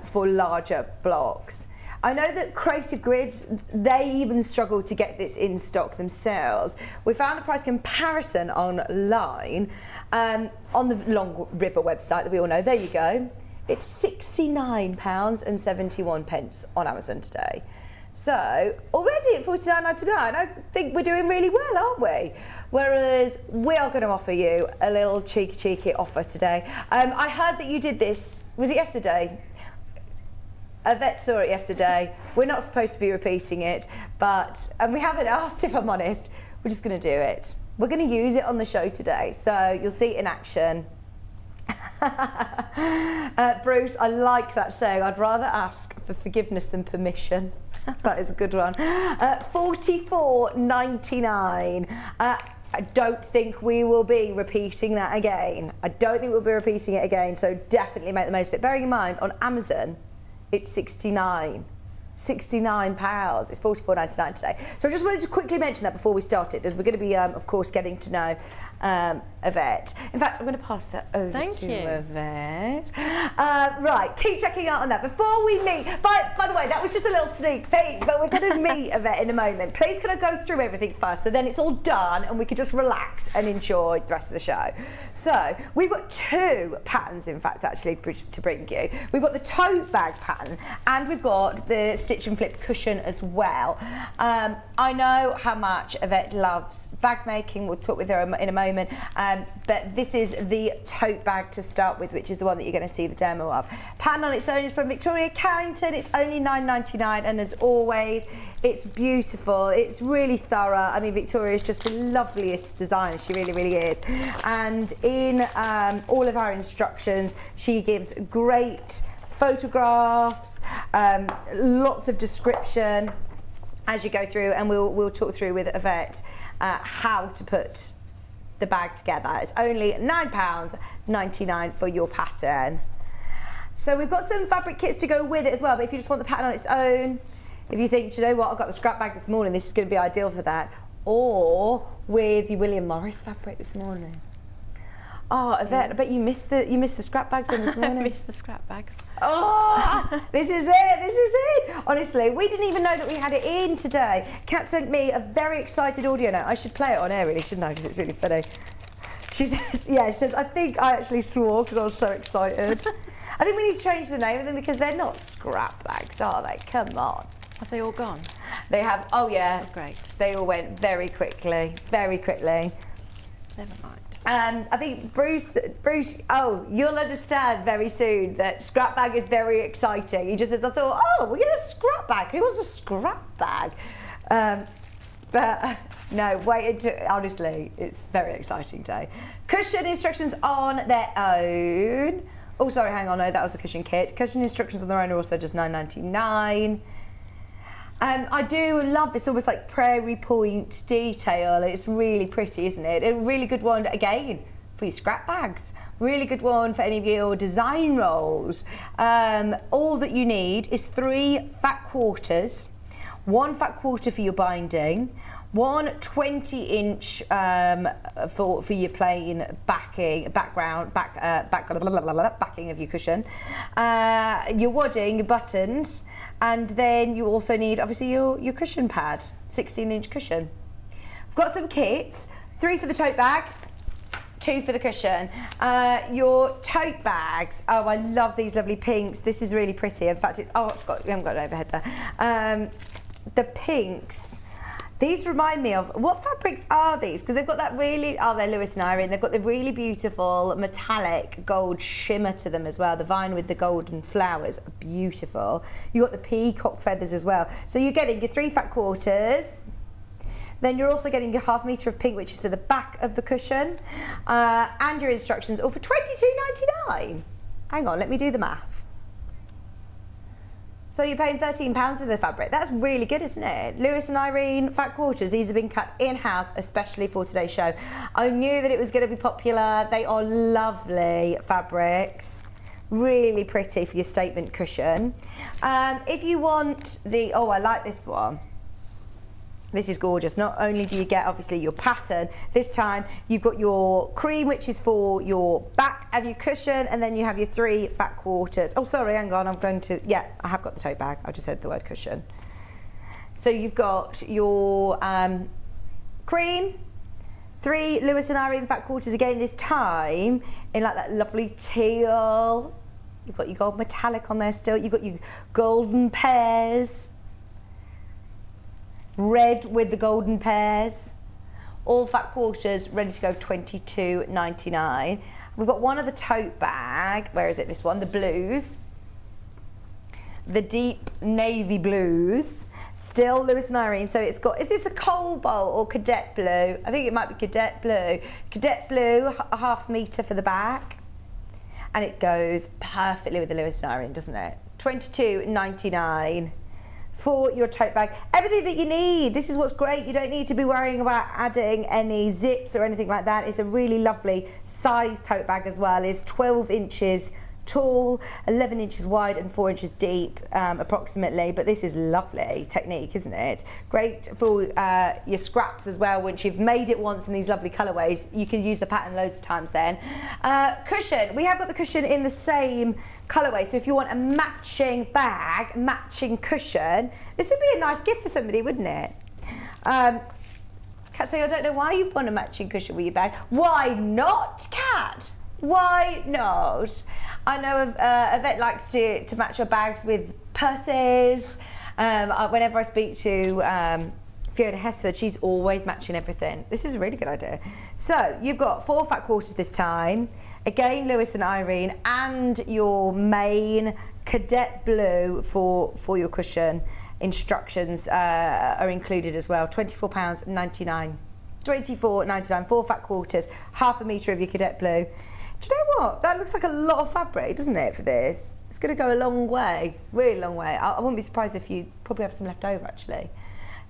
Speaker 2: for larger blocks. I know that Creative Grids, they even struggle to get this in stock themselves. We found a price comparison online on the Long River website that we all know. There you go. It's £69.71 on Amazon today. So already at £49.99, I think we're doing really well, aren't we? Whereas we are going to offer you a little cheeky offer today. I heard that you did this, was it yesterday? Yvette saw it yesterday. We're not supposed to be repeating it, and we haven't asked, if I'm honest. We're just going to do it. We're going to use it on the show today, so you'll see it in action. Bruce, I like that saying. I'd rather ask for forgiveness than permission. That is a good one. $44.99. I don't think we will be repeating that again. So definitely make the most of it. Bearing in mind, on Amazon, it's £69. £69. It's £44.99 today. So I just wanted to quickly mention that before we started, as we're going to be, of course, getting to know Yvette. In fact, I'm going to pass that over to Yvette. Right, keep checking out on that. Before we meet, by the way, that was just a little sneak peek, but we're going to meet Yvette in a moment. Please can I go through everything first, so then it's all done and we can just relax and enjoy the rest of the show. So we've got two patterns, in fact, actually, to bring you. We've got the tote bag pattern and we've got the stitch and flip cushion as well. I know how much Yvette loves bag making. We'll talk with her in a moment. But this is the tote bag to start with, which is the one that you're going to see the demo of. Pattern on its own is from Victoria Carrington. It's only $9.99, and as always, it's beautiful. It's really thorough. I mean, Victoria is just the loveliest designer. She really, really is. And in all of our instructions, she gives great photographs, lots of description as you go through, and we'll talk through with Yvette how to put the bag together. It's only £9.99 for your pattern. So we've got some fabric kits to go with it as well, but if you just want the pattern on its own, if you think, do you know what, I got the scrap bag this morning, this is going to be ideal for that, or with your William Morris fabric this morning. Oh, Yvette, I bet you missed the scrap bags in this morning.
Speaker 7: I missed the scrap bags.
Speaker 2: Oh, this is it. Honestly, we didn't even know that we had it in today. Kat sent me a very excited audio note. I should play it on air, really, shouldn't I? Because it's really funny. She says, I think I actually swore because I was so excited. I think we need to change the name of them because they're not scrap bags, are they? Come on.
Speaker 7: Have they all gone?
Speaker 2: They have, oh yeah.
Speaker 7: Oh, great.
Speaker 2: They all went very quickly, very quickly.
Speaker 7: Never mind.
Speaker 2: I think Bruce, oh, you'll understand very soon that scrap bag is very exciting. He just says, I thought, oh, we're going to scrap bag. Who wants a scrap bag? But no, wait until, honestly, it's a very exciting day. Cushion instructions on their own. Oh, sorry, hang on, no, that was a cushion kit. Cushion instructions on their own are also just $9.99. I do love this almost like prairie point detail. It's really pretty, isn't it? A really good one, again, for your scrap bags. Really good one for any of your design rolls. All that you need is 3 fat quarters, 1 fat quarter for your binding, 1 20-inch for your plain backing of your cushion, your wadding, your buttons, and then you also need obviously your cushion pad, 16-inch cushion. We've got some kits, 3 for the tote bag, 2 for the cushion. Your tote bags, oh, I love these lovely pinks. This is really pretty. In fact, it's, oh, I forgot, we haven't got an overhead there. The pinks. These remind me of, what fabrics are these? Because they've got that really, oh, they're Lewis and Irene. They've got the really beautiful metallic gold shimmer to them as well. The vine with the golden flowers, beautiful. You've got the peacock feathers as well. So you're getting your 3 fat quarters. Then you're also getting your ½ metre of pink, which is for the back of the cushion. And your instructions, all for $22.99. Hang on, let me do the math. So you're paying £13 for the fabric. That's really good, isn't it? Lewis and Irene fat quarters. These have been cut in-house, especially for today's show. I knew that it was going to be popular. They are lovely fabrics. Really pretty for your statement cushion. If you want the, oh, I like this one. This is gorgeous. Not only do you get obviously your pattern, this time you've got your cream, which is for your back of your cushion, and then you have your 3 fat quarters. Oh, sorry, hang on, I'm going to, yeah, I have got the tote bag. I just said the word cushion. So you've got your cream, 3 Lewis and Irene fat quarters, again this time in like that lovely teal. You've got your gold metallic on there still. You've got your golden pears. Red with the golden pears. All fat quarters ready to go for $22.99. We've got one of the tote bag. Where is it, this one? The blues. The deep navy blues. Still Lewis and Irene. So it's got, is this a cobalt or cadet blue? I think it might be cadet blue. Cadet blue, a ½ metre for the back. And it goes perfectly with the Lewis and Irene, doesn't it? $22.99. For your tote bag. Everything that you need. This is what's great. You don't need to be worrying about adding any zips or anything like that. It's a really lovely size tote bag as well. It's 12 inches tall, 11 inches wide and 4 inches deep approximately, but this is lovely technique, isn't it? Great for your scraps as well. Once you've made it once in these lovely colourways, you can use the pattern loads of times then. Cushion, we have got the cushion in the same colourway, so if you want a matching bag, matching cushion, this would be a nice gift for somebody, wouldn't it? Kat saying, I don't know why you want a matching cushion with your bag. Why not, Kat? Why not? I know Yvette likes to match her bags with purses Whenever I speak to Fiona Hesford, she's always matching everything. This is a really good idea. So you've got 4 fat quarters this time. Again, Lewis and Irene, and your main cadet blue for your cushion. Instructions are included as well. £24.99. £24.99, 4 fat quarters, half a metre of your cadet blue. Do you know what? That looks like a lot of fabric, doesn't it, for this? It's going to go a long way, really long way. I wouldn't be surprised if you probably have some left over, actually.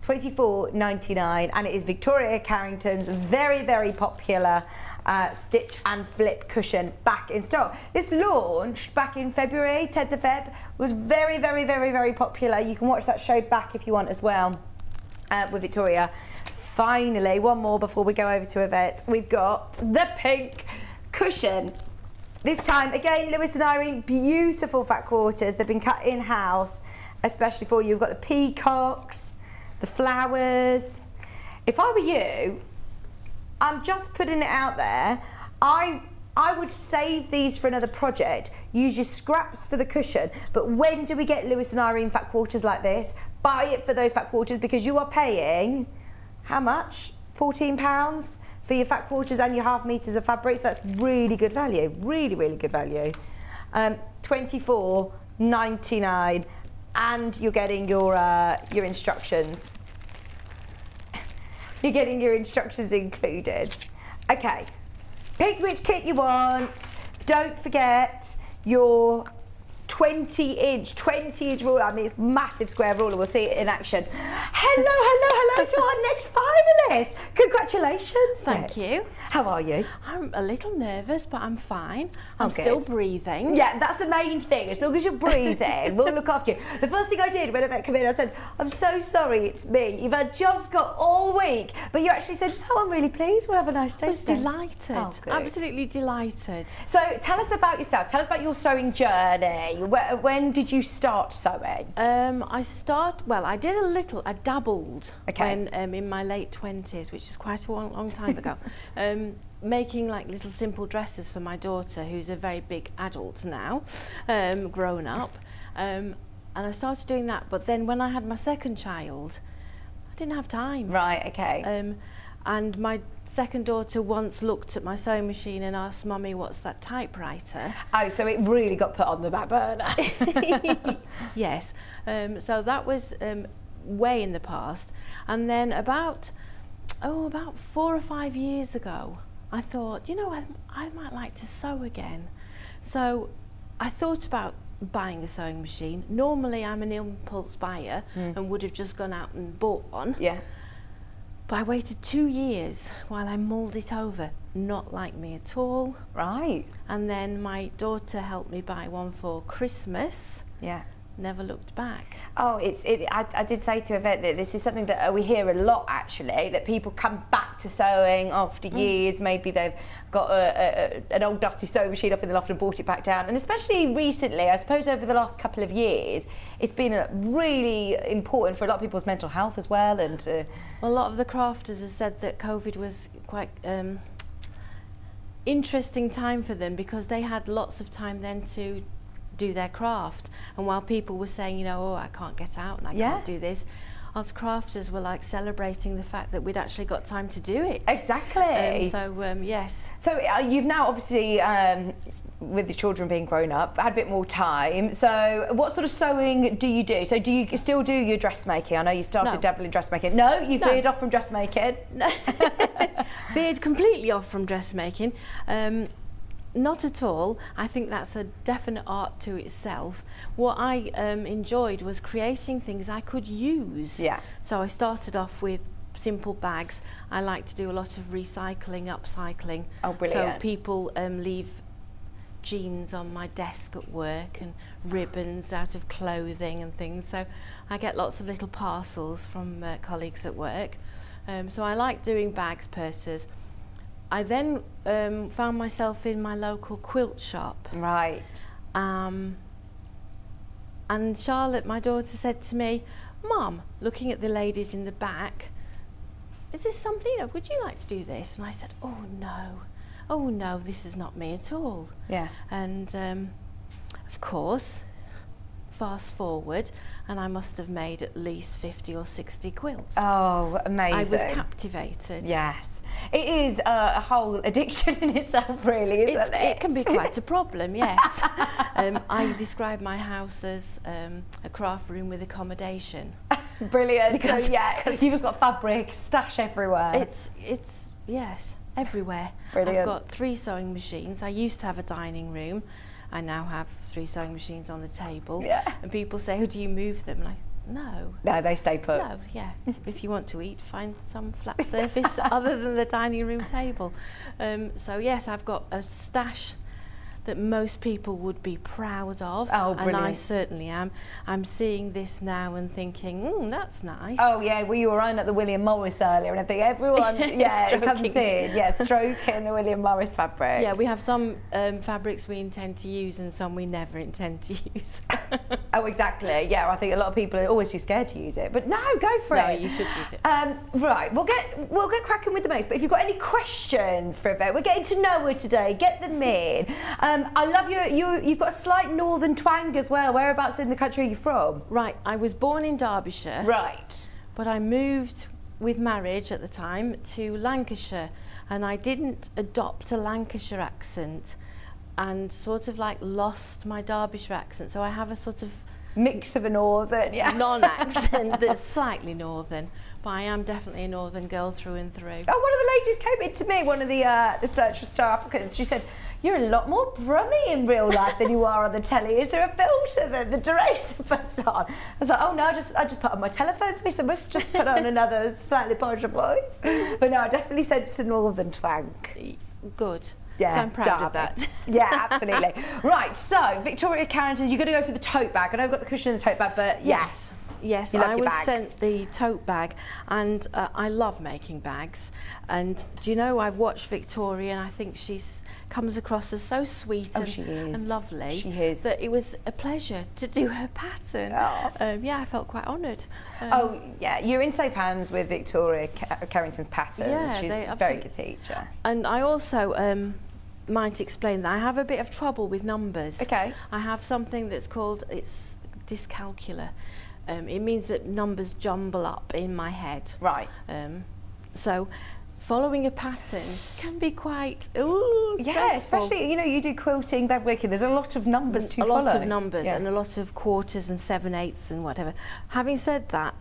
Speaker 2: £24.99, and it is Victoria Carrington's very, very popular stitch and flip cushion back in stock. This launched back in February, 10th of Feb, was very, very, very, very popular. You can watch that show back if you want as well with Victoria. Finally, one more before we go over to Yvette. We've got the pink cushion. This time, again, Lewis and Irene, beautiful fat quarters. They've been cut in-house, especially for you. You've got the peacocks, the flowers. If I were you, I'm just putting it out there, I would save these for another project. Use your scraps for the cushion. But when do we get Lewis and Irene fat quarters like this? Buy it for those fat quarters, because you are paying, how much? £14 for your fat quarters and your half metres of fabric. So that's really good value. Really, really good value. £24.99, and you're getting your instructions. You're getting your instructions included. Okay, pick which kit you want. Don't forget your 20-inch ruler. I mean, it's massive square ruler. We'll see it in action. Hello to our next finalist. Congratulations.
Speaker 7: Thank
Speaker 2: Yvette.
Speaker 7: you.
Speaker 2: How are you?
Speaker 7: I'm a little nervous, but I'm fine. I'm
Speaker 2: good.
Speaker 7: still breathing.
Speaker 2: Yeah, that's the main thing. As long as you're breathing, we'll look after you. The first thing I did when Yvette came in, I said, I'm so sorry, it's me. You've had job Scott all week. But you actually said, no, I'm really pleased. We'll have a nice day
Speaker 7: I was
Speaker 2: today.
Speaker 7: delighted.
Speaker 2: Oh, good.
Speaker 7: Absolutely delighted.
Speaker 2: So tell us about yourself. Tell us about your sewing journey. When did you start sewing?
Speaker 7: I dabbled
Speaker 2: Okay.
Speaker 7: when in my late 20s, which is quite a long time ago, making like little simple dresses for my daughter, who's a very big adult now, grown up. And I started doing that, but then when I had my second child, I didn't have time.
Speaker 2: Right, okay.
Speaker 7: And my second daughter once looked at my sewing machine and asked, Mummy, what's that typewriter?
Speaker 2: Oh, so it really got put on the back burner.
Speaker 7: Yes. So that was way in the past. And then about 4 or 5 years ago, I thought, I might like to sew again. So I thought about buying a sewing machine. Normally I'm an impulse buyer and would have just gone out and bought one.
Speaker 2: Yeah.
Speaker 7: But I waited 2 years while I mulled it over. Not like me at all.
Speaker 2: Right.
Speaker 7: And then my daughter helped me buy one for Christmas.
Speaker 2: Yeah.
Speaker 7: Never looked back.
Speaker 2: Oh, I did say to Yvette that this is something that we hear a lot, actually, that people come back to sewing after years. Maybe they've got an old dusty sewing machine up in the loft and brought it back down. And especially recently, I suppose over the last couple of years, it's been really important for a lot of people's mental health as well. And
Speaker 7: Well, a lot of the crafters have said that COVID was quite interesting time for them, because they had lots of time then to do their craft. And while people were saying, I can't get out and I can't do this, us crafters were like celebrating the fact that we'd actually got time to do it.
Speaker 2: Exactly.
Speaker 7: Yes.
Speaker 2: So you've now obviously, with the children being grown up, had a bit more time. So what sort of sewing do you do? So do you still do your dressmaking? I know you started dabbling in dressmaking. No, you veered off from dressmaking.
Speaker 7: Veered completely off from dressmaking. Not at all. I think that's a definite art to itself. What I enjoyed was creating things I could use.
Speaker 2: Yeah.
Speaker 7: So I started off with simple bags. I like to do a lot of recycling, upcycling.
Speaker 2: Oh, brilliant.
Speaker 7: So people leave jeans on my desk at work and ribbons out of clothing and things. So I get lots of little parcels from colleagues at work. So I like doing bags, purses. I then found myself in my local quilt shop.
Speaker 2: Right.
Speaker 7: And Charlotte, my daughter, said to me, Mum, looking at the ladies in the back, is this something, would you like to do this? And I said, oh no, this is not me at all.
Speaker 2: Yeah.
Speaker 7: And of course, fast forward, and I must have made at least 50 or 60 quilts.
Speaker 2: Oh, amazing.
Speaker 7: I was captivated.
Speaker 2: Yes. It is a whole addiction in itself, really, isn't it?
Speaker 7: It can be quite a problem, yes. I describe my house as a craft room with accommodation.
Speaker 2: Brilliant.
Speaker 7: Because-
Speaker 2: So, yeah, you've just got fabric, stash everywhere.
Speaker 7: It's yes, everywhere.
Speaker 2: Brilliant.
Speaker 7: I've got 3 sewing machines. I used to have a dining room. I now have 3 sewing machines on the table.
Speaker 2: Yeah.
Speaker 7: And people say, "Oh, do you move them?" Like, no.
Speaker 2: No, they stay put.
Speaker 7: No, yeah. If you want to eat, find some flat surface other than the dining room table. So yes, I've got a stash that most people would be proud of.
Speaker 2: Oh,
Speaker 7: and I
Speaker 2: brilliant.
Speaker 7: certainly am. I'm seeing this now and thinking, that's nice.
Speaker 2: Oh yeah, well you were on at the William Morris earlier, and I think everyone, yeah, comes
Speaker 7: Stroking.
Speaker 2: in, yeah, stroking the William Morris fabrics.
Speaker 7: Yeah, we have some fabrics we intend to use and some we never intend to use.
Speaker 2: Oh, exactly. Yeah, I think a lot of people are always too scared to use it, but no, go for
Speaker 7: No,
Speaker 2: it.
Speaker 7: you should use it.
Speaker 2: Right, we'll get cracking with the most. But if you've got any questions for Yvette, we're getting to know her today. Get them in. I love you've got a slight northern twang as well. Whereabouts in the country are you from?
Speaker 7: Right, I was born in Derbyshire.
Speaker 2: Right.
Speaker 7: But I moved with marriage at the time to Lancashire, and I didn't adopt a Lancashire accent and sort of like lost my Derbyshire accent. So I have a sort of
Speaker 2: Mix of a northern, yeah.
Speaker 7: non-accent that's slightly northern, but I am definitely a northern girl through and through.
Speaker 2: Oh, one of the ladies came in to me, one of the search for star applicants. She said, "You're a lot more brummy in real life than you are on the telly. Is there a filter that the director puts on?" I was like, "Oh no, I just put on my telephone voice. I must just put on another slightly posher voice." But no, I definitely sense the northern twang.
Speaker 7: Good.
Speaker 2: Yeah,
Speaker 7: So I'm proud of
Speaker 2: Derby.
Speaker 7: that.
Speaker 2: Yeah, absolutely. Right, so Victoria Carrington, you're going to go for the tote bag. I know I've got the cushion in the tote bag, but yes.
Speaker 7: Yes,
Speaker 2: You love
Speaker 7: I
Speaker 2: your
Speaker 7: was
Speaker 2: bags.
Speaker 7: sent the tote bag, and I love making bags. And do you know, I've watched Victoria, and I think she's comes across as so sweet
Speaker 2: Oh, she is.
Speaker 7: and lovely.
Speaker 2: She is.
Speaker 7: That it was a pleasure to do her pattern.
Speaker 2: Oh.
Speaker 7: Yeah, I felt quite honoured.
Speaker 2: Oh, yeah, you're in safe hands with Victoria Carrington's patterns.
Speaker 7: Yeah,
Speaker 2: She's
Speaker 7: they
Speaker 2: a very
Speaker 7: absolutely-
Speaker 2: good teacher.
Speaker 7: And I also might explain that I have a bit of trouble with numbers.
Speaker 2: Okay.
Speaker 7: I have something that's called, it's dyscalculia. It means that numbers jumble up in my head.
Speaker 2: Right.
Speaker 7: So following a pattern can be quite
Speaker 2: Yeah,
Speaker 7: stressful.
Speaker 2: especially, you know, you do quilting, bedworking, there's a lot of numbers to
Speaker 7: a
Speaker 2: follow.
Speaker 7: lot of numbers
Speaker 2: Yeah.
Speaker 7: and a lot of quarters and 7/8 and whatever. Having said that,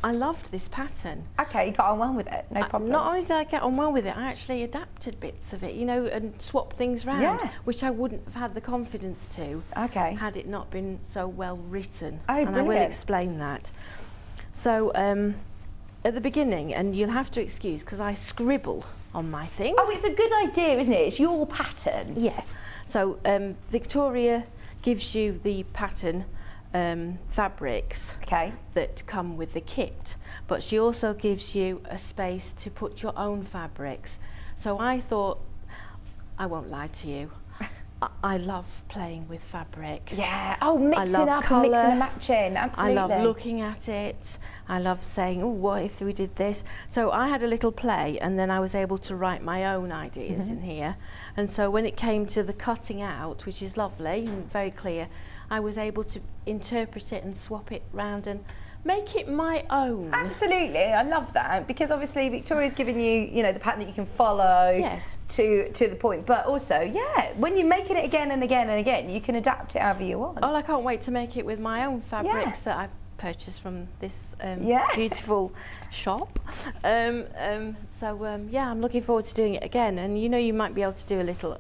Speaker 7: I loved this pattern.
Speaker 2: Okay, you got on well with it, no problem.
Speaker 7: Not only did I get on well with it, I actually adapted bits of it, you know, and swapped things round,
Speaker 2: Yeah.
Speaker 7: which I wouldn't have had the confidence to
Speaker 2: Okay.
Speaker 7: had it not been so well written.
Speaker 2: Oh,
Speaker 7: and I will
Speaker 2: brilliant.
Speaker 7: explain that. So at the beginning, and you'll have to excuse because I scribble on my things.
Speaker 2: Oh, it's a good idea, isn't it? It's your pattern.
Speaker 7: Yeah. So Victoria gives you the pattern fabrics
Speaker 2: Okay.
Speaker 7: that come with the kit, but she also gives you a space to put your own fabrics. So I thought, I won't lie to you, I love playing with fabric.
Speaker 2: Yeah. Oh, mixing
Speaker 7: love
Speaker 2: up and mixing
Speaker 7: colour.
Speaker 2: and matching. Absolutely.
Speaker 7: I love looking at it. I love saying, "Oh, what if we did this?" So I had a little play, and then I was able to write my own ideas in here. And so when it came to the cutting out, which is lovely and very clear, I was able to interpret it and swap it round and make it my own.
Speaker 2: Absolutely, I love that because obviously Victoria's given you, you know, the pattern that you can follow
Speaker 7: Yes.
Speaker 2: to the point. But also, yeah, when you're making it again and again and again, you can adapt it however you want.
Speaker 7: Oh, I can't wait to make it with my own fabrics that I purchased from this
Speaker 2: Yeah.
Speaker 7: beautiful shop. Yeah, I'm looking forward to doing it again. And you know, you might be able to do a little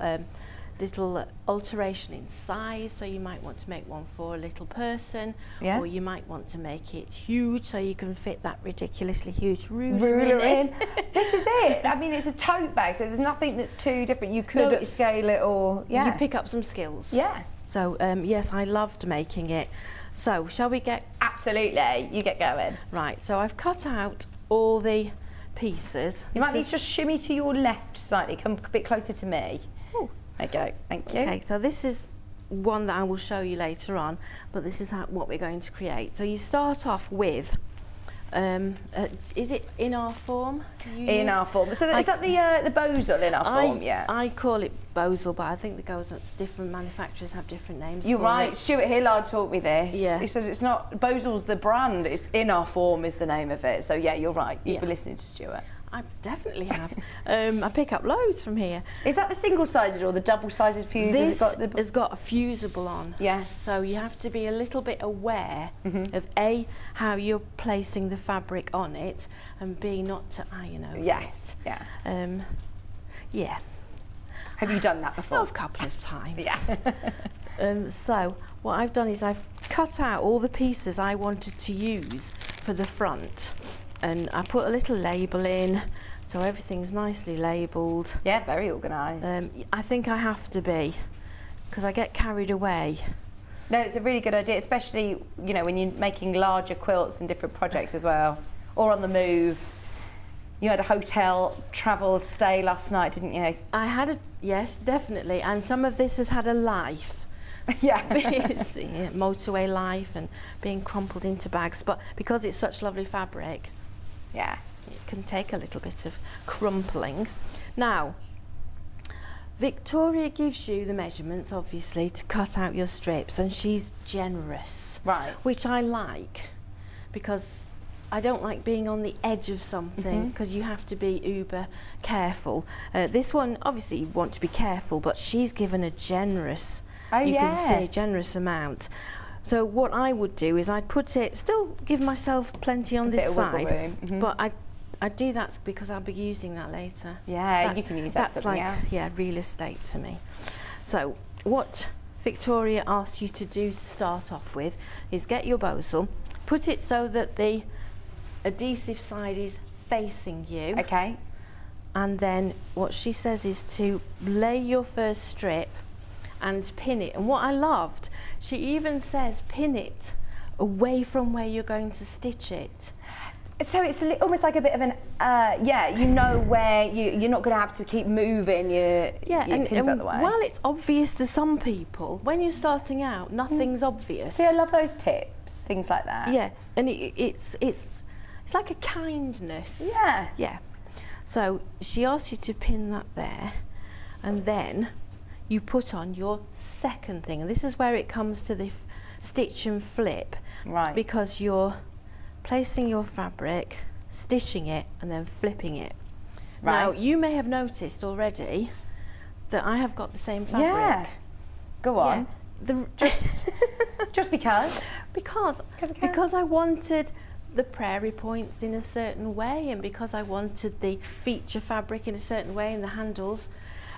Speaker 7: alteration in size, so you might want to make one for a little person,
Speaker 2: Yeah.
Speaker 7: or you might want to make it huge so you can fit that ridiculously huge
Speaker 2: Ruler
Speaker 7: in
Speaker 2: in. This is it. I mean, it's a tote bag, so there's nothing that's too different. You could
Speaker 7: No, it's-
Speaker 2: upscale it or, yeah.
Speaker 7: You pick up some skills.
Speaker 2: Yeah.
Speaker 7: So yes, I loved making it. So shall we get
Speaker 2: Absolutely. You get going.
Speaker 7: right? So I've cut out all the pieces.
Speaker 2: You might
Speaker 7: This
Speaker 2: need
Speaker 7: is-
Speaker 2: to just shimmy to your left slightly. Come a bit closer to me.
Speaker 7: Oh.
Speaker 2: There you go. Thank you.
Speaker 7: Okay, so this is one that I will show you later on, but this is what we're going to create. So you start off with Is it in our form?
Speaker 2: In our form. So is that the Bosal in our form? Yeah.
Speaker 7: I call it Bosal, but I think the goes different manufacturers have different names.
Speaker 2: You're
Speaker 7: for
Speaker 2: right.
Speaker 7: it.
Speaker 2: Stuart Hillard taught me this.
Speaker 7: Yeah.
Speaker 2: He says it's not Bosal's the brand. It's In Our Form is the name of it. So yeah, you're right. You've been listening to Stuart.
Speaker 7: I definitely have. I pick up loads from here.
Speaker 2: Is that the single-sided or the double-sided fuse?
Speaker 7: This
Speaker 2: has
Speaker 7: got a fusible on.
Speaker 2: Yeah.
Speaker 7: So you have to be a little bit aware of A, how you're placing the fabric on it, and B, not to iron over
Speaker 2: Yes.
Speaker 7: it.
Speaker 2: Yeah.
Speaker 7: Yeah.
Speaker 2: Have you done that before?
Speaker 7: A couple of times.
Speaker 2: Yeah.
Speaker 7: So what I've done is I've cut out all the pieces I wanted to use for the front, and I put a little label in, so everything's nicely labelled.
Speaker 2: Yeah, very organised.
Speaker 7: I think I have to be, because I get carried away.
Speaker 2: No, it's a really good idea, especially, you know, when you're making larger quilts and different projects as well, or on the move. You had a hotel travel stay last night, didn't you?
Speaker 7: I had yes, definitely, and some of this has had a life.
Speaker 2: Yeah.
Speaker 7: It's, motorway life and being crumpled into bags, but because it's such lovely fabric,
Speaker 2: Yeah.
Speaker 7: it can take a little bit of crumpling. Now, Victoria gives you the measurements, obviously, to cut out your strips, and she's generous.
Speaker 2: Right.
Speaker 7: Which I like, because I don't like being on the edge of something, because you have to be uber careful. This one, obviously, you want to be careful, but she's given a generous, you can see, a generous amount. So what I would do is I'd put it, still give myself plenty on this side, but I do that because I'll be using that later.
Speaker 2: Yeah, you can use that
Speaker 7: That's
Speaker 2: something
Speaker 7: like,
Speaker 2: else.
Speaker 7: yeah, real estate to me. So what Victoria asks you to do to start off with is get your Bosal, put it so that the adhesive side is facing you.
Speaker 2: Okay.
Speaker 7: And then what she says is to lay your first strip and pin it. And what I loved, she even says pin it away from where you're going to stitch it.
Speaker 2: So it's almost like a bit of an, you know where you're not going to have to keep moving your pins out the way.
Speaker 7: While it's obvious to some people, when you're starting out, nothing's obvious.
Speaker 2: See, I love those tips, things like that.
Speaker 7: Yeah, and it's like a kindness.
Speaker 2: Yeah.
Speaker 7: Yeah. So she asks you to pin that there, and then you put on your second thing, and this is where it comes to the stitch and flip.
Speaker 2: Right.
Speaker 7: Because you're placing your fabric, stitching it, and then flipping it.
Speaker 2: Right.
Speaker 7: Now, you may have noticed already that I have got the same fabric.
Speaker 2: Yeah. Go on.
Speaker 7: Yeah.
Speaker 2: Just because?
Speaker 7: Because I wanted the prairie points in a certain way, and because I wanted the feature fabric in a certain way in the handles,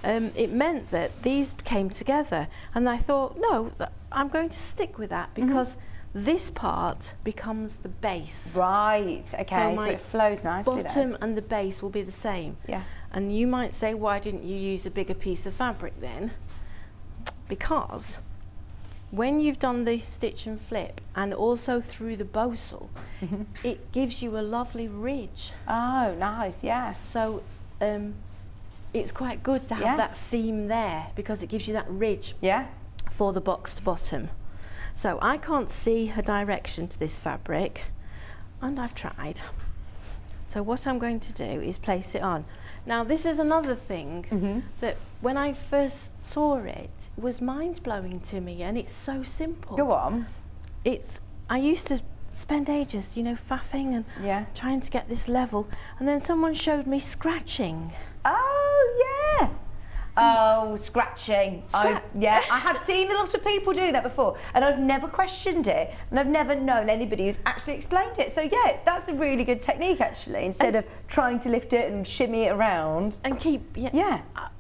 Speaker 7: it meant that these came together, and I thought, no, I'm going to stick with that because this part becomes the base.
Speaker 2: Right, okay, so it flows nicely
Speaker 7: bottom
Speaker 2: then.
Speaker 7: and the base will be the same.
Speaker 2: Yeah.
Speaker 7: And you might say, why didn't you use a bigger piece of fabric then? Because when you've done the stitch and flip and also through the Bosal, it gives you a lovely ridge.
Speaker 2: Oh, nice, yeah.
Speaker 7: So it's quite good to have that seam there because it gives you that ridge for the boxed bottom. So I can't see a direction to this fabric, and I've tried. So what I'm going to do is place it on. Now this is another thing that when I first saw it was mind-blowing to me, and it's so simple.
Speaker 2: Go on.
Speaker 7: I used to spend ages, faffing and trying to get this level, and then someone showed me scratching.
Speaker 2: Oh, yeah. Oh, scratching. I have seen a lot of people do that before, and I've never questioned it, and I've never known anybody who's actually explained it. So yeah, that's a really good technique actually, instead of trying to lift it and shimmy it around.
Speaker 7: And keep,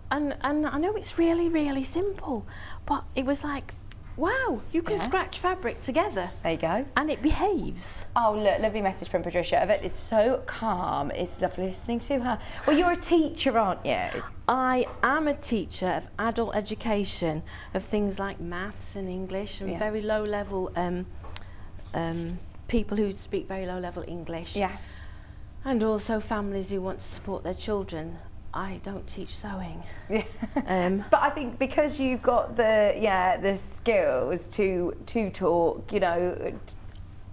Speaker 7: and I know it's really, really simple, but it was like, wow, you can scratch fabric together.
Speaker 2: There you go.
Speaker 7: And it behaves.
Speaker 2: Oh, look, lovely message from Patricia. Yvette is so calm. It's lovely listening to her. Well, you're a teacher, aren't you?
Speaker 7: I am a teacher of adult education, of things like maths and English and very low level, people who speak very low level English.
Speaker 2: Yeah.
Speaker 7: And also families who want to support their children. I don't teach sewing.
Speaker 2: But I think because you've got the skills to talk,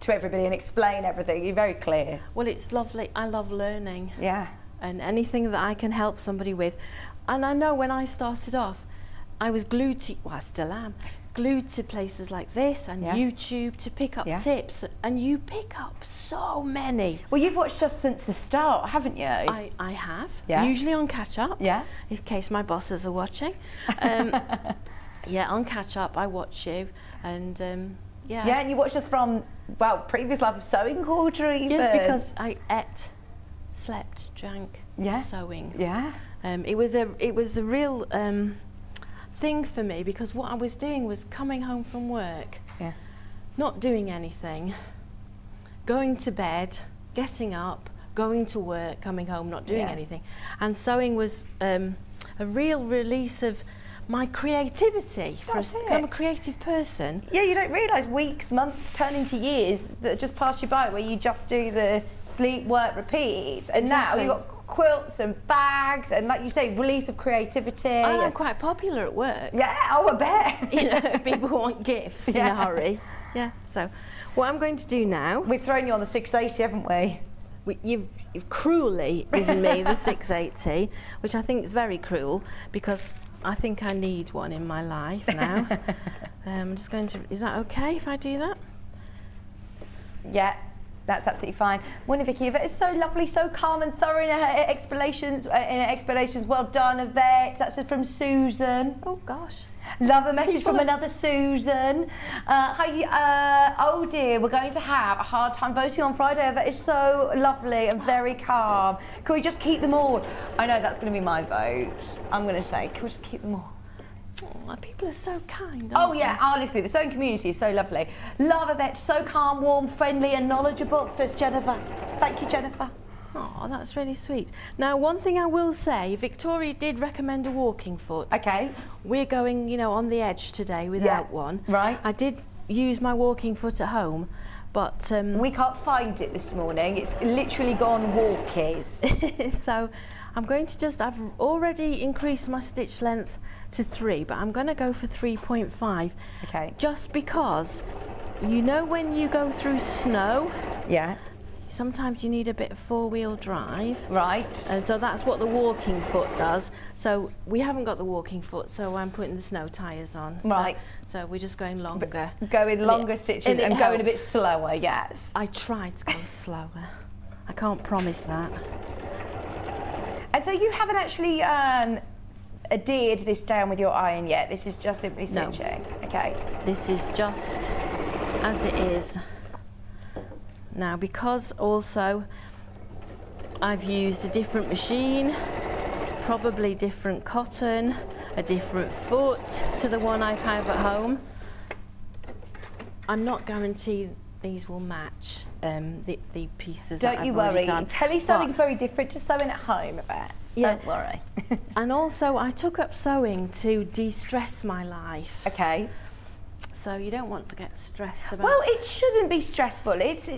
Speaker 2: to everybody and explain everything. You're very clear.
Speaker 7: Well, it's lovely. I love learning.
Speaker 2: Yeah.
Speaker 7: And anything that I can help somebody with. And I know when I started off, I was glued to, well, I still am, glued to places like this and YouTube to pick up tips. And you pick up so many.
Speaker 2: Well, you've watched us since the start, haven't you?
Speaker 7: I have.
Speaker 2: Yeah.
Speaker 7: Usually on catch up.
Speaker 2: Yeah.
Speaker 7: In case my bosses are watching. Yeah, on catch up, I watch you. And yeah.
Speaker 2: Yeah, and you watched us from, well, previous life of sewing culture even.
Speaker 7: Yes, because I ate, slept, drank, sewing.
Speaker 2: Yeah.
Speaker 7: It was a real thing for me, because what I was doing was coming home from work, not doing anything, going to bed, getting up, going to work, coming home, not doing anything. And sewing was a real release of my creativity. I'm a creative person.
Speaker 2: Yeah, you don't realise weeks, months turn into years that just pass you by, where you just do the sleep, work, repeat. And now you've got quilts and bags and, like you say, release of creativity.
Speaker 7: And I'm quite popular at work.
Speaker 2: Yeah, oh, I bet.
Speaker 7: You know, people want gifts in a hurry. Yeah, so what I'm going to do now...
Speaker 2: We've thrown you on the 680, haven't we?
Speaker 7: You've cruelly given me the 680, which I think is very cruel, because I think I need one in my life now. I'm just going to... Is that okay if I do that?
Speaker 2: Yeah. That's absolutely fine. Morning, Vicky. Yvette is so lovely, so calm and thorough in her explanations. Well done, Yvette. That's from Susan. Oh gosh, love the message from another Susan. Hi. Oh dear, we're going to have a hard time voting on Friday. Yvette is so lovely and very calm. Can we just keep them all? I know that's going to be my vote. I'm going to say, can we just keep them all?
Speaker 7: Oh, people are so kind.
Speaker 2: Oh yeah, honestly, the sewing community is so lovely. Love Yvette, so calm, warm, friendly and knowledgeable, says Jennifer. Thank you, Jennifer.
Speaker 7: Oh, that's really sweet. Now, one thing I will say, Victoria did recommend a walking foot.
Speaker 2: Okay.
Speaker 7: We're going, you know, on the edge today without one.
Speaker 2: Right.
Speaker 7: I did use my walking foot at home, but...
Speaker 2: we can't find it this morning. It's literally gone walkies.
Speaker 7: So I'm going to just... I've already increased my stitch length to 3, but I'm going to go for 3.5.
Speaker 2: Okay.
Speaker 7: Just because, you know, when you go through snow, sometimes you need a bit of four-wheel drive.
Speaker 2: Right.
Speaker 7: And so that's what the walking foot does. So we haven't got the walking foot, so I'm putting the snow tyres on.
Speaker 2: Right.
Speaker 7: So we're just going longer.
Speaker 2: Going longer stitches and going a bit
Speaker 7: helps.
Speaker 2: slower, yes.
Speaker 7: I try to go slower. I can't promise that.
Speaker 2: And so you haven't actually adhered this down with your iron yet. This is just simply stitching. No. Okay.
Speaker 7: This is just as it is. Now, because also I've used a different machine, probably different cotton, a different foot to the one I have at home, I'm not guaranteed these will match the pieces.
Speaker 2: Don't
Speaker 7: that
Speaker 2: you
Speaker 7: I've
Speaker 2: worry.
Speaker 7: done.
Speaker 2: Tele-sewing's very different to sewing at home, Yvette. Don't worry.
Speaker 7: And also, I took up sewing to de-stress my life.
Speaker 2: Okay.
Speaker 7: So you don't want to get stressed about.
Speaker 2: Well, it shouldn't be stressful. It's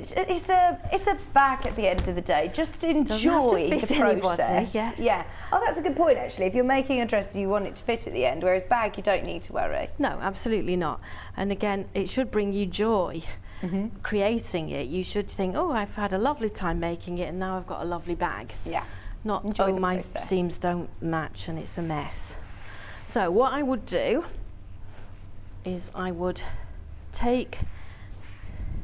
Speaker 2: a bag at the end of the day. Just enjoy the process.
Speaker 7: Anybody,
Speaker 2: yeah. Oh, that's a good point actually. If you're making a dress, you want it to fit at the end, whereas bag, you don't need to worry.
Speaker 7: No, absolutely not. And again, it should bring you joy. Creating it, you should think, oh, I've had a lovely time making it, and now I've got a lovely bag.
Speaker 2: Yeah.
Speaker 7: Not,
Speaker 2: enjoy
Speaker 7: oh,
Speaker 2: the
Speaker 7: my
Speaker 2: process.
Speaker 7: seams don't match and it's a mess. So what I would do is I would take...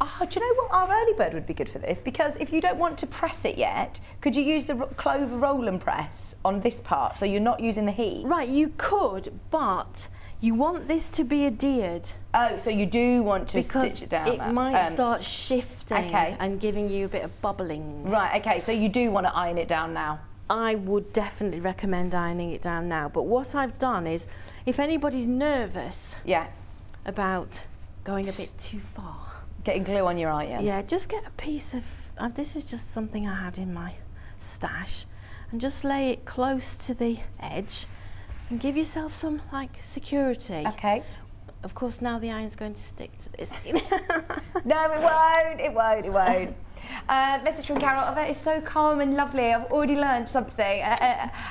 Speaker 2: Oh, do you know what? Our early bird would be good for this, because if you don't want to press it yet, could you use the clover roll and press on this part so you're not using the heat?
Speaker 7: Right, you could, but you want this to be adhered.
Speaker 2: Oh, so you do want to
Speaker 7: because
Speaker 2: stitch it down.
Speaker 7: It might start shifting and giving you a bit of bubbling.
Speaker 2: Right, okay, so you do want to iron it down now.
Speaker 7: I would definitely recommend ironing it down now. But what I've done is, if anybody's nervous about going a bit too far,
Speaker 2: getting glue on your iron.
Speaker 7: Yeah, just get a piece of, this is just something I had in my stash, and just lay it close to the edge and give yourself some security.
Speaker 2: Okay.
Speaker 7: Of course, now the iron's going to stick to this.
Speaker 2: No, it won't. Message from Carol. Yvette is so calm and lovely. I've already learned something.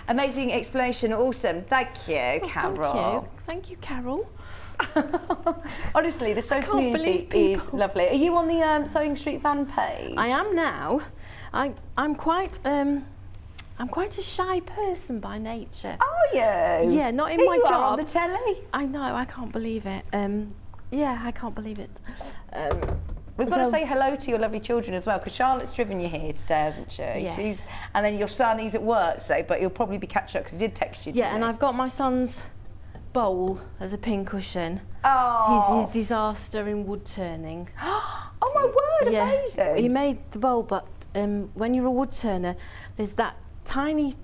Speaker 2: Amazing explanation. Awesome. Thank you, Carol.
Speaker 7: Thank you, Carol.
Speaker 2: Honestly, the sew
Speaker 7: can't
Speaker 2: community
Speaker 7: believe
Speaker 2: is
Speaker 7: people-
Speaker 2: lovely. Are you on the Sewing Street fan page?
Speaker 7: I am now. I'm quite a shy person by nature.
Speaker 2: Are you?
Speaker 7: Yeah, not in
Speaker 2: Here
Speaker 7: my
Speaker 2: you are
Speaker 7: job.
Speaker 2: on the telly.
Speaker 7: I know, I can't believe it. Yeah, I can't believe it.
Speaker 2: We've got to
Speaker 7: So-
Speaker 2: say hello to your lovely children as well, because Charlotte's driven you here today, hasn't she?
Speaker 7: Yes.
Speaker 2: And then your son, he's at work today, but he'll probably be catching up because he did text you.
Speaker 7: Yeah,
Speaker 2: didn't
Speaker 7: and
Speaker 2: he?
Speaker 7: I've got my son's bowl as a pincushion.
Speaker 2: Oh.
Speaker 7: His disaster in wood turning.
Speaker 2: Oh my word!
Speaker 7: Yeah,
Speaker 2: Amazing.
Speaker 7: he made the bowl, but when you're a wood turner, there's that tiny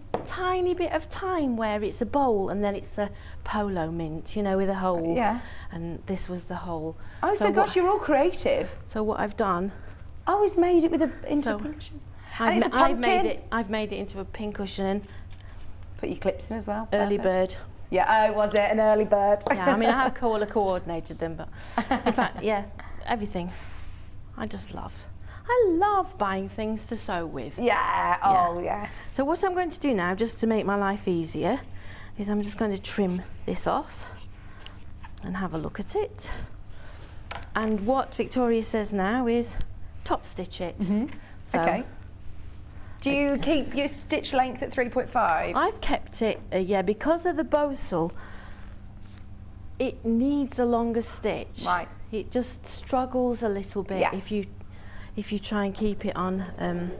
Speaker 7: bit of time where it's a bowl and then it's a polo mint, you know, with a hole.
Speaker 2: Yeah.
Speaker 7: And this was the hole.
Speaker 2: Oh, so gosh, you're all creative.
Speaker 7: So what I've done,
Speaker 2: Oh, he's made it with into a
Speaker 7: So,
Speaker 2: pincushion. And it's a
Speaker 7: I've
Speaker 2: pumpkin.
Speaker 7: made it into a pincushion.
Speaker 2: Put your clips in as well.
Speaker 7: Early
Speaker 2: Perfect.
Speaker 7: bird.
Speaker 2: Yeah. Oh, was it an early bird?
Speaker 7: Yeah, I mean, I have colour coordinated them, but in fact, yeah, everything. I love buying things to sew with.
Speaker 2: Yeah. Oh, yes.
Speaker 7: So what I'm going to do now, just to make my life easier, is I'm just going to trim this off and have a look at it. And what Victoria says now is top stitch it. So
Speaker 2: Okay. Do you keep your stitch length at 3.5?
Speaker 7: I've kept it, yeah, because of the Bosal, it needs a longer stitch.
Speaker 2: Right.
Speaker 7: It just struggles a little bit
Speaker 2: Yeah.
Speaker 7: if you try and keep it on.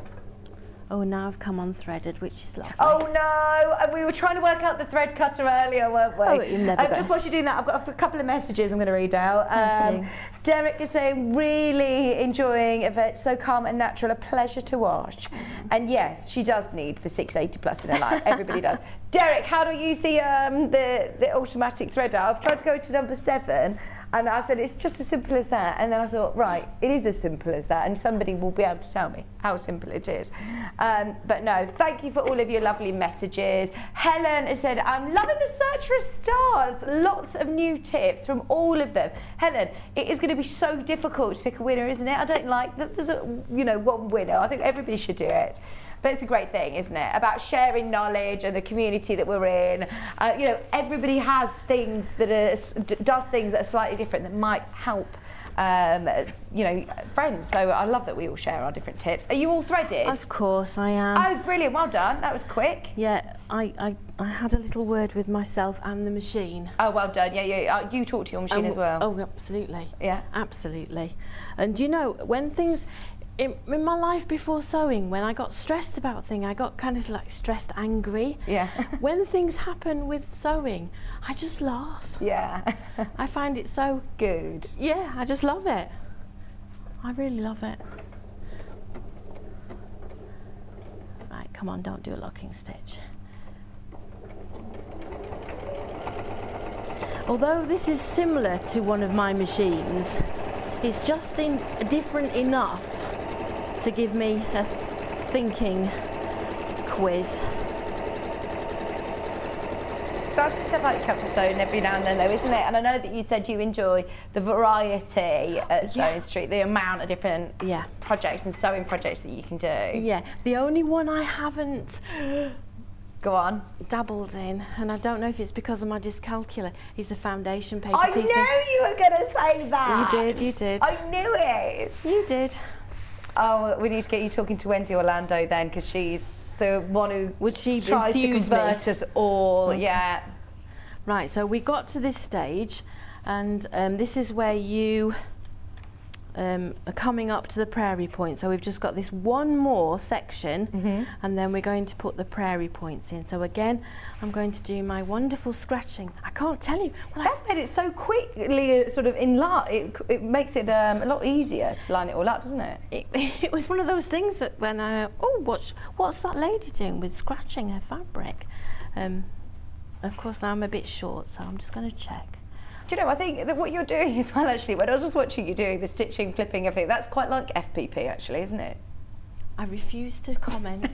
Speaker 7: Oh, now I've come unthreaded, which is lovely.
Speaker 2: Oh no! And we were trying to work out the thread cutter earlier, weren't we?
Speaker 7: Oh, you've never done.
Speaker 2: Just whilst you're doing that, I've got a couple of messages I'm going to read out.
Speaker 7: Thank you.
Speaker 2: Derek is saying, really enjoying Yvette, so calm and natural, a pleasure to watch. And yes, she does need the 680 plus in her life. Everybody does. Derek, how do I use the automatic threader? I've tried to go to number 7. And I said, it's just as simple as that. And then I thought, right, it is as simple as that. And somebody will be able to tell me how simple it is. But no, thank you for all of your lovely messages. Helen has said, I'm loving the search for stars. Lots of new tips from all of them. Helen, it is going to be so difficult to pick a winner, isn't it? I don't like that there's one winner. I think everybody should do it. But it's a great thing, isn't it? About sharing knowledge and the community that we're in. Everybody has things does things that are slightly different that might help, friends. So I love that we all share our different tips. Are you all threaded?
Speaker 7: Of course I am.
Speaker 2: Oh, brilliant! Well done. That was quick.
Speaker 7: Yeah, I had a little word with myself and the machine.
Speaker 2: Oh, well done. Yeah. You talk to your machine as well.
Speaker 7: Oh, absolutely.
Speaker 2: Yeah.
Speaker 7: Absolutely. And you know, when things in my life before sewing, when I got stressed about things, I got kind of like stressed, angry.
Speaker 2: Yeah.
Speaker 7: When things happen with sewing, I just laugh.
Speaker 2: Yeah.
Speaker 7: I find it so
Speaker 2: Good.
Speaker 7: Yeah, I just love it. I really love it. Right, come on, don't do a locking stitch. Although this is similar to one of my machines, it's just different enough to give me a thinking quiz.
Speaker 2: So it's just about comfort sewing every now and then, though, isn't it? And I know that you said you enjoy the variety at Sewing Street, the amount of different projects and sewing projects that you can do.
Speaker 7: Yeah, the only one I haven't
Speaker 2: Go on.
Speaker 7: dabbled in, and I don't know if it's because of my dyscalculia, is the foundation paper
Speaker 2: I knew
Speaker 7: piece.
Speaker 2: you were going to say that.
Speaker 7: You did.
Speaker 2: I knew it.
Speaker 7: You did.
Speaker 2: Oh, we need to get you talking to Wendy Orlando then, because she's the one who
Speaker 7: Would she
Speaker 2: tries to
Speaker 7: infuse
Speaker 2: convert
Speaker 7: me?
Speaker 2: us all.
Speaker 7: Okay.
Speaker 2: Yeah.
Speaker 7: Right, so we got to this stage, and this is where you are coming up to the prairie point. So we've just got this one more section, and then we're going to put the prairie points in. So again, I'm going to do my wonderful scratching. I can't tell you. Well,
Speaker 2: That's made it so quickly, sort of in line. It makes it a lot easier to line it all up, doesn't it?
Speaker 7: it was one of those things that when what's that lady doing with scratching her fabric? Of course, I'm a bit short, so I'm just going to check.
Speaker 2: Do you know, I think that what you're doing as well, actually, when I was just watching you doing the stitching, flipping, everything, that's quite like FPP, actually, isn't it?
Speaker 7: I refuse to comment.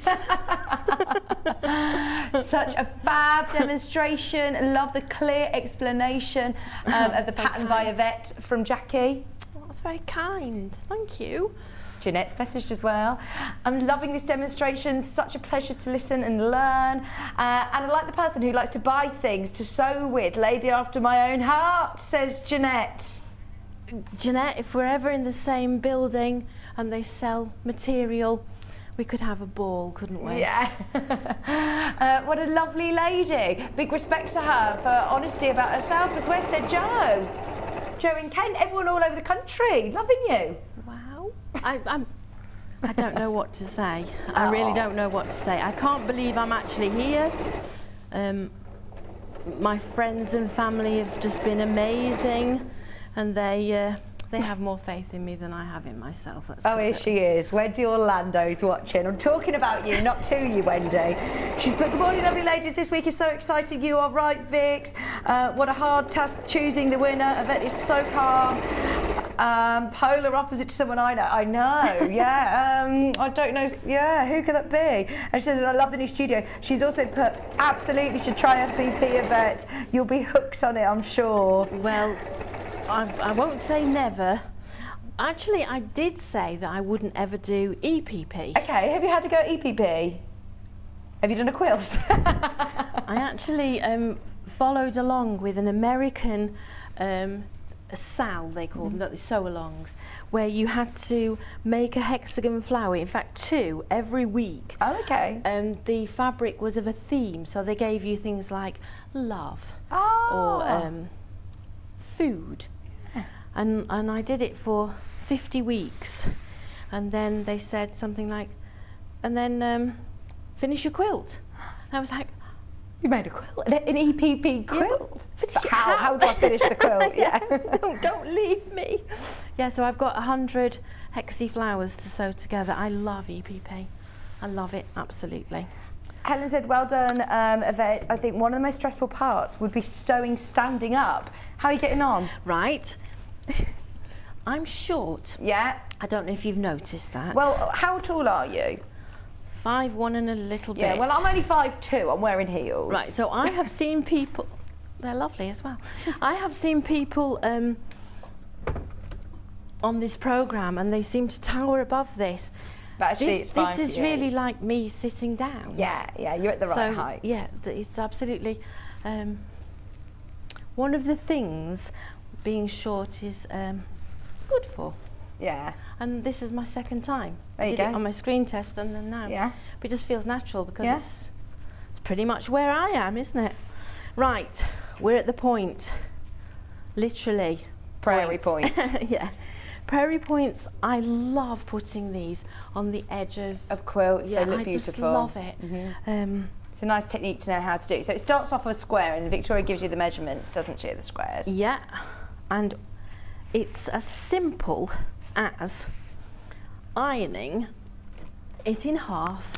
Speaker 2: Such a fab demonstration. Love the clear explanation of the
Speaker 7: So
Speaker 2: pattern by
Speaker 7: kind.
Speaker 2: Yvette from Jackie.
Speaker 7: That's very kind. Thank you.
Speaker 2: Jeanette's messaged as well. I'm loving this demonstration. Such a pleasure to listen and learn. And I like the person who likes to buy things to sew with. Lady after my own heart, says Jeanette.
Speaker 7: Jeanette, if we're ever in the same building and they sell material, we could have a ball, couldn't we?
Speaker 2: Yeah. What a lovely lady. Big respect to her for honesty about herself as well, said Joe. Joe in Kent, everyone all over the country, loving you.
Speaker 7: Wow. I don't know what to say. I really don't know what to say. I can't believe I'm actually here. My friends and family have just been amazing, and they have more faith in me than I have in myself.
Speaker 2: Here she is. Wendy Orlando's watching. I'm talking about you, not to you, Wendy. She's put, good morning, lovely ladies. This week is so exciting. You are right, Vix. What a hard task choosing the winner. Yvette is so calm. Polar opposite to someone I know. I know, yeah. I don't know, yeah, who could that be? And she says, I love the new studio. She's also put, absolutely should try FBP, Yvette. You'll be hooked on it, I'm sure.
Speaker 7: Well, I won't say never. Actually, I did say that I wouldn't ever do EPP.
Speaker 2: Okay, have you had to go EPP? Have you done a quilt?
Speaker 7: I actually followed along with an American SAL, they call them, the sew-alongs, where you had to make a hexagon flower, in fact 2, every week.
Speaker 2: Oh, okay.
Speaker 7: And the fabric was of a theme, so they gave you things like love or food. And I did it for 50 weeks, and then they said something like, and then finish your quilt. And I was like,
Speaker 2: you made a quilt, an EPP quilt?
Speaker 7: Yeah,
Speaker 2: how do I finish the quilt?
Speaker 7: Yeah. don't leave me. Yeah, so I've got 100 hexy flowers to sew together. I love EPP. I love it, absolutely.
Speaker 2: Helen said, well done, Yvette. I think one of the most stressful parts would be sewing standing up. How are you getting on?
Speaker 7: Right. I'm short.
Speaker 2: Yeah.
Speaker 7: I don't know if you've noticed that.
Speaker 2: Well, how tall are you?
Speaker 7: 5'1" and a little bit.
Speaker 2: Yeah, well, I'm only 5'2". I'm wearing heels.
Speaker 7: Right, so I have seen people, they're lovely as well. I have seen people on this programme, and they seem to tower above this.
Speaker 2: But actually, it's fine.
Speaker 7: This is really like me sitting down.
Speaker 2: Yeah, you're at the right height.
Speaker 7: Yeah, it's absolutely one of the things being short is good for.
Speaker 2: Yeah.
Speaker 7: And this is my second time.
Speaker 2: There you
Speaker 7: I did
Speaker 2: go.
Speaker 7: it on my screen test, and then now.
Speaker 2: Yeah.
Speaker 7: But it just feels natural because it's pretty much where I am, isn't it? Right, we're at the point. Literally.
Speaker 2: Prairie point.
Speaker 7: Yeah. Prairie points, I love putting these on the edge of
Speaker 2: quilts.
Speaker 7: Yeah,
Speaker 2: they look
Speaker 7: I
Speaker 2: beautiful.
Speaker 7: just love it.
Speaker 2: It's a nice technique to know how to do. So it starts off with a square, and Victoria gives you the measurements, doesn't she, the squares?
Speaker 7: Yeah, and it's as simple as ironing it in half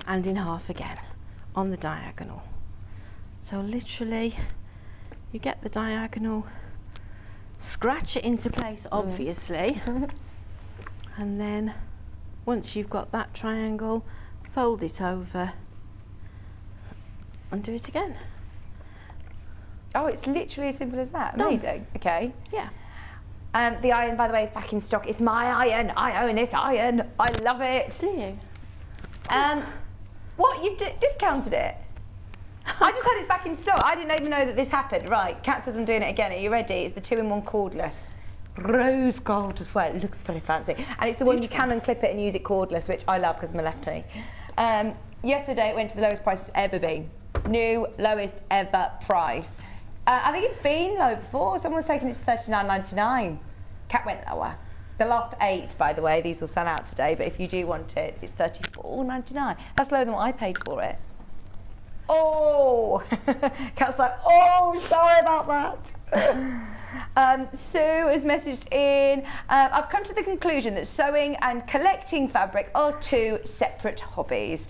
Speaker 7: and in half again on the diagonal. So literally, you get the diagonal, scratch it into place, obviously, and then once you've got that triangle, fold it over and do it again.
Speaker 2: Oh, it's literally as simple as that. Amazing. Okay.
Speaker 7: Yeah.
Speaker 2: The iron, by the way, is back in stock. It's my iron. I own this iron. I love it.
Speaker 7: Do you?
Speaker 2: What? You've discounted it? I just had it back in stock. I didn't even know that this happened. Right, Kat says I'm doing it again. Are you ready? It's the 2-in-1 cordless. Rose gold as well. It looks very fancy. And it's the one you can unclip it and use it cordless, which I love because I'm a lefty. Yesterday it went to the lowest price it's ever been. New, lowest ever price. I think it's been low before. Someone's taken it to $39.99. Kat went lower. The last 8, by the way, these will sell out today, but if you do want it, it's $34.99. That's lower than what I paid for it. Oh! Kat's like, oh, sorry about that. Sue has messaged in, I've come to the conclusion that sewing and collecting fabric are 2 separate hobbies.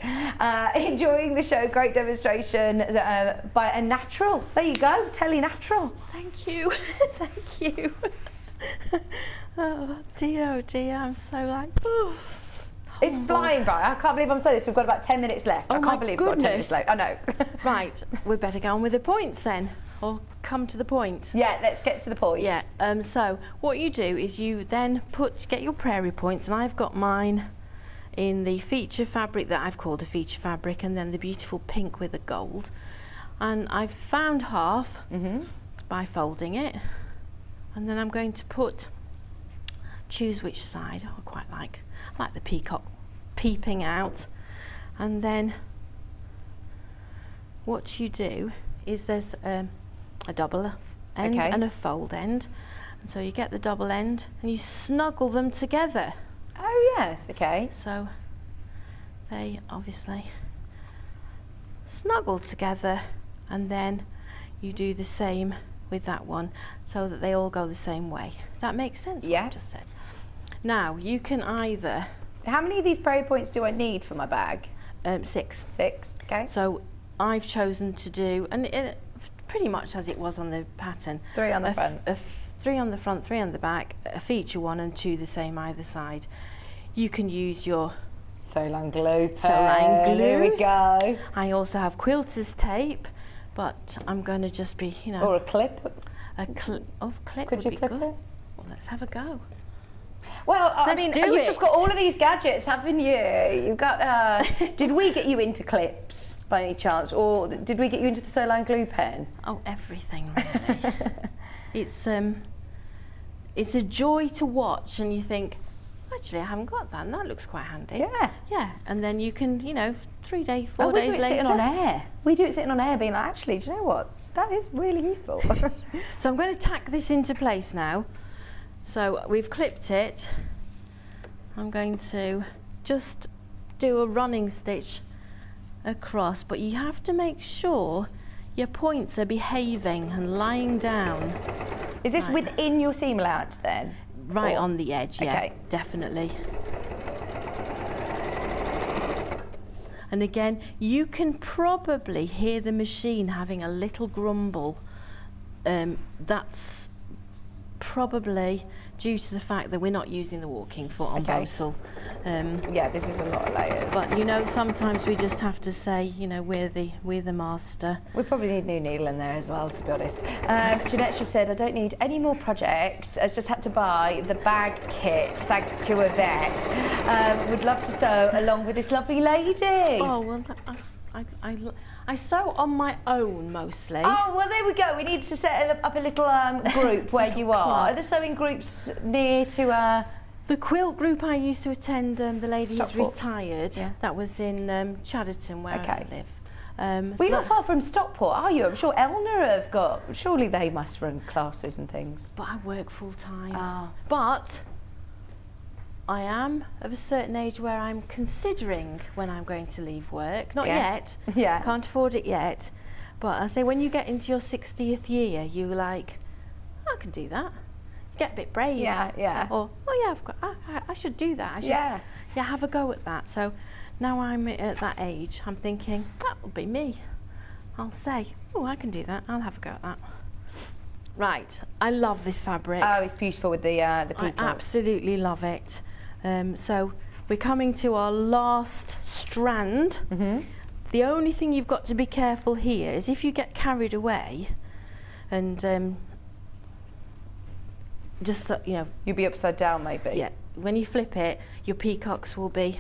Speaker 2: Enjoying the show, great demonstration by a natural. There you go, Telly Natural.
Speaker 7: Thank you. Thank you. Oh dear, I'm so like, oh.
Speaker 2: It's flying by. I can't believe I'm saying this. We've got about 10 minutes left.
Speaker 7: Oh,
Speaker 2: I can't believe we've got 10 minutes left. I know.
Speaker 7: Right, we better go on with the points then. or come to the point?
Speaker 2: Yeah, let's get to the point.
Speaker 7: Yeah. So what you do is you then get your prairie points, and I've got mine in the feature fabric that I've called a feature fabric, and then the beautiful pink with the gold. And I've found half by folding it, and then I'm going to choose which side. I quite like the peacock peeping out. And then what you do is there's a double end and a fold end, and so you get the double end and you snuggle them together.
Speaker 2: Oh yes, okay.
Speaker 7: So they obviously snuggle together, and then you do the same with that one so that they all go the same way. Does that make sense?
Speaker 2: Yeah.
Speaker 7: What I just said. Now you can either.
Speaker 2: How many of these prairie points do I need for my bag?
Speaker 7: 6.
Speaker 2: 6, okay.
Speaker 7: So I've chosen to do, and pretty much as it was on the pattern.
Speaker 2: 3 on the front.
Speaker 7: 3 on the front, 3 on the back, a feature one and 2 the same either side. You can use your
Speaker 2: Sew-line glue.
Speaker 7: Sew-line glue.
Speaker 2: There we go.
Speaker 7: I also have quilter's tape, but I'm going to just be,
Speaker 2: Or a clip.
Speaker 7: A clip
Speaker 2: Could
Speaker 7: would
Speaker 2: you
Speaker 7: be
Speaker 2: clip
Speaker 7: good.
Speaker 2: it?
Speaker 7: Well, let's have a go.
Speaker 2: Well, I
Speaker 7: Let's
Speaker 2: mean,
Speaker 7: do
Speaker 2: you've
Speaker 7: it.
Speaker 2: just got all of these gadgets, haven't you? You've got. Did we get you into clips by any chance, or did we get you into the Sew-line glue pen?
Speaker 7: Oh, everything really. It's a joy to watch, and you think, actually, I haven't got that, and that looks quite handy.
Speaker 2: Yeah.
Speaker 7: Yeah, and then you can, 3 days, 4
Speaker 2: we
Speaker 7: days
Speaker 2: do it
Speaker 7: later.
Speaker 2: sitting on air. We do it sitting on air, being like, actually, do you know what? That is really useful.
Speaker 7: So I'm going to tack this into place now. So we've clipped it. I'm going to just do a running stitch across, but you have to make sure your points are behaving and lying down.
Speaker 2: Is this within your seam allowance then?
Speaker 7: Right
Speaker 2: Or-
Speaker 7: on the edge, yeah,
Speaker 2: Okay.
Speaker 7: definitely. And again, you can probably hear the machine having a little grumble. That's probably due to the fact that we're not using the walking foot on
Speaker 2: Okay.
Speaker 7: Bosal.
Speaker 2: Yeah, this is a lot of layers.
Speaker 7: But sometimes we just have to say, we're the master.
Speaker 2: We probably need a new needle in there as well, to be honest. Jeanette just said, I don't need any more projects. I just had to buy the bag kit, thanks to Yvette. Would love to sew along with this lovely lady.
Speaker 7: Oh, well, I sew on my own mostly.
Speaker 2: Oh, well, there we go. We need to set up a little group where you are. Are there sewing groups near to...
Speaker 7: The quilt group I used to attend, the lady who's
Speaker 2: Stockport.
Speaker 7: retired,
Speaker 2: Yeah.
Speaker 7: that was in Chadderton, where
Speaker 2: Okay.
Speaker 7: I live.
Speaker 2: Well,
Speaker 7: so
Speaker 2: you're not
Speaker 7: that-
Speaker 2: far from Stockport, are you? I'm sure Eleanor have got... Surely they must run classes and things.
Speaker 7: But I work full time.
Speaker 2: Ah.
Speaker 7: But I am of a certain age where I'm considering when I'm going to leave work. Not
Speaker 2: Yeah.
Speaker 7: yet.
Speaker 2: Yeah.
Speaker 7: Can't afford it yet. But I say when you get into your 60th year, you're like, I can do that. Get a bit brave.
Speaker 2: Yeah, yeah.
Speaker 7: Or, oh yeah, I should do that. I should,
Speaker 2: Yeah.
Speaker 7: Yeah, have a go at that. So now I'm at that age, I'm thinking, that will be me. I'll say, oh, I can do that. I'll have a go at that. Right, I love this fabric.
Speaker 2: Oh, it's beautiful with the
Speaker 7: I
Speaker 2: peacocks.
Speaker 7: absolutely love it. So we're coming to our last strand. The only thing you've got to be careful here is if you get carried away and just so,
Speaker 2: You'd be upside down, maybe.
Speaker 7: yeah, when you flip it, your peacocks will be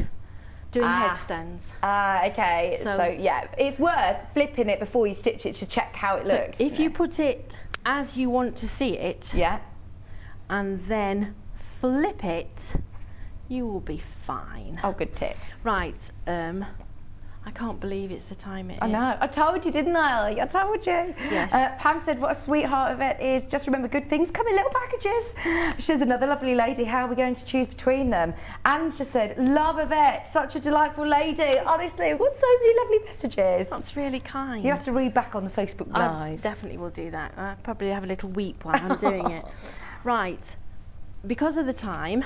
Speaker 7: doing headstands.
Speaker 2: Okay. So, yeah, it's worth flipping it before you stitch it to check how it
Speaker 7: So
Speaker 2: looks.
Speaker 7: if
Speaker 2: isn't
Speaker 7: you
Speaker 2: it?
Speaker 7: put it as you want to see it
Speaker 2: Yeah.
Speaker 7: and then flip it, you will be fine.
Speaker 2: Oh, good tip.
Speaker 7: Right, I can't believe it's the time it is.
Speaker 2: I know. I told you, didn't I? I told you.
Speaker 7: Yes.
Speaker 2: Pam said, what a sweetheart of it is. Just remember, good things come in little packages. She says, another lovely lady. How are we going to choose between them? Anne just said, love Yvette. Such a delightful lady. Honestly, we've got so many lovely messages.
Speaker 7: That's really kind.
Speaker 2: You have to read back on the Facebook
Speaker 7: I
Speaker 2: Live.
Speaker 7: definitely will do that. I probably have a little weep while I'm doing it. Right, because of the time,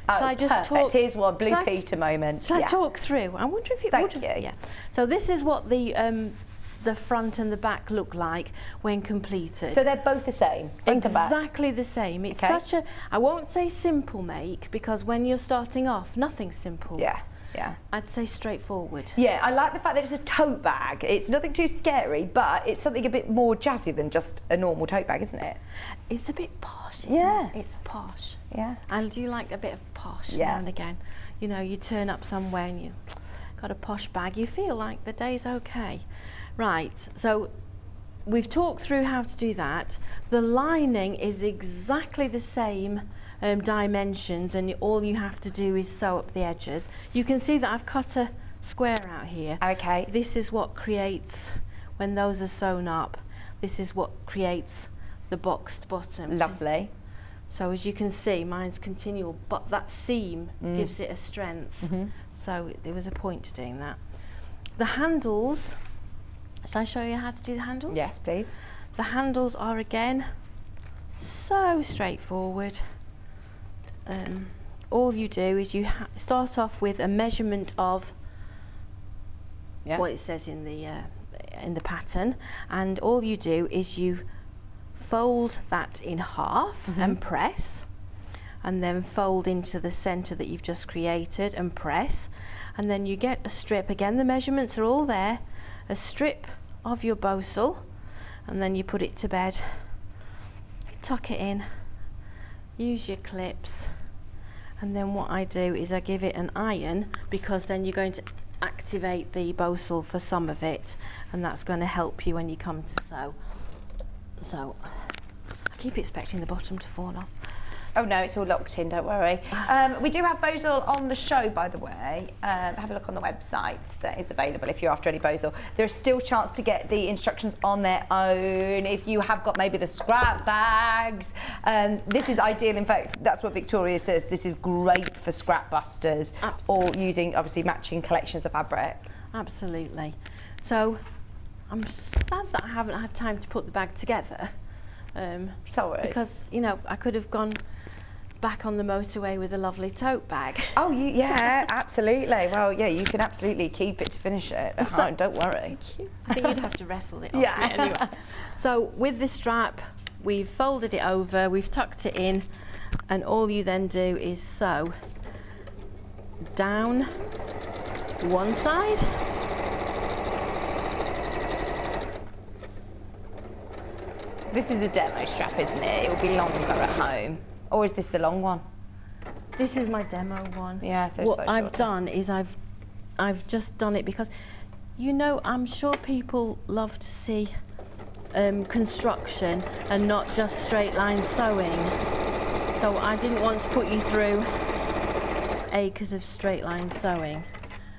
Speaker 7: shall I just
Speaker 2: perfect.
Speaker 7: talk?
Speaker 2: Here's one, Blue
Speaker 7: shall I-
Speaker 2: Peter moment.
Speaker 7: Shall
Speaker 2: Yeah.
Speaker 7: I talk through? I wonder if it
Speaker 2: Thank
Speaker 7: would
Speaker 2: you.
Speaker 7: Yeah. So this is what the front and the back look like when completed.
Speaker 2: So they're both the same, front and back.
Speaker 7: Exactly the same. It's
Speaker 2: Okay.
Speaker 7: such a, I won't say simple make, because when you're starting off, nothing's simple.
Speaker 2: Yeah. Yeah.
Speaker 7: I'd say straightforward.
Speaker 2: Yeah, I like the fact that it's a tote bag. It's nothing too scary, but it's something a bit more jazzy than just a normal tote bag, isn't it?
Speaker 7: It's a bit posh, isn't
Speaker 2: Yeah.
Speaker 7: it? It's posh.
Speaker 2: Yeah.
Speaker 7: I do like a bit of posh
Speaker 2: Yeah.
Speaker 7: now and again. You know, you turn up somewhere and you got a posh bag, you feel like the day's okay. Right, so we've talked through how to do that. The lining is exactly the same dimensions, and all you have to do is sew up the edges. You can see that I've cut a square out here.
Speaker 2: Okay.
Speaker 7: This is what creates, when those are sewn up, this is what creates the boxed bottom.
Speaker 2: Lovely.
Speaker 7: So as you can see, mine's continual, but that seam gives it a strength. So there was a point to doing that. The handles, shall I show you how to do the handles?
Speaker 2: Yes, please.
Speaker 7: The handles are again so straightforward. All you do is you start off with a measurement of what it says in the pattern, and all you do is you fold that in half and press, and then fold into the centre that you've just created and press, and then you get a strip. Again, the measurements are all there. A strip of your bosal, and then you put it to bed. You tuck it in, use your clips, and then what I do is I give it an iron, because then you're going to activate the bosal for some of it, and that's going to help you when you come to sew. So I keep expecting the bottom to fall off.
Speaker 2: Oh no, it's all locked in, don't worry. We do have bosal on the show, by the way. Have a look on the website that is available if you're after any bosal. There's still a chance to get the instructions on their own if you have got maybe the scrap bags. This is ideal. In fact, that's what Victoria says. This is great for scrap busters.
Speaker 7: Absolutely.
Speaker 2: Or using obviously matching collections of fabric.
Speaker 7: Absolutely. So I'm sad that I haven't had time to put the bag together.
Speaker 2: Sorry.
Speaker 7: Because, you know, I could have gone back on the motorway with a lovely tote bag.
Speaker 2: Oh, yeah, absolutely. Well, yeah, you can absolutely keep it to finish it at home, don't worry.
Speaker 7: I think you'd have to wrestle it off me anyway. So with this strap, we've folded it over, we've tucked it in, and all you then do is sew down one side.
Speaker 2: This is the demo strap, isn't it? It will be longer at home. Or is this the long one?
Speaker 7: This is my demo one.
Speaker 2: Yeah, so
Speaker 7: what
Speaker 2: so
Speaker 7: I've
Speaker 2: shorter.
Speaker 7: done is I've just done it because, you know, I'm sure people love to see construction and not just straight line sewing. So I didn't want to put you through acres of straight line sewing.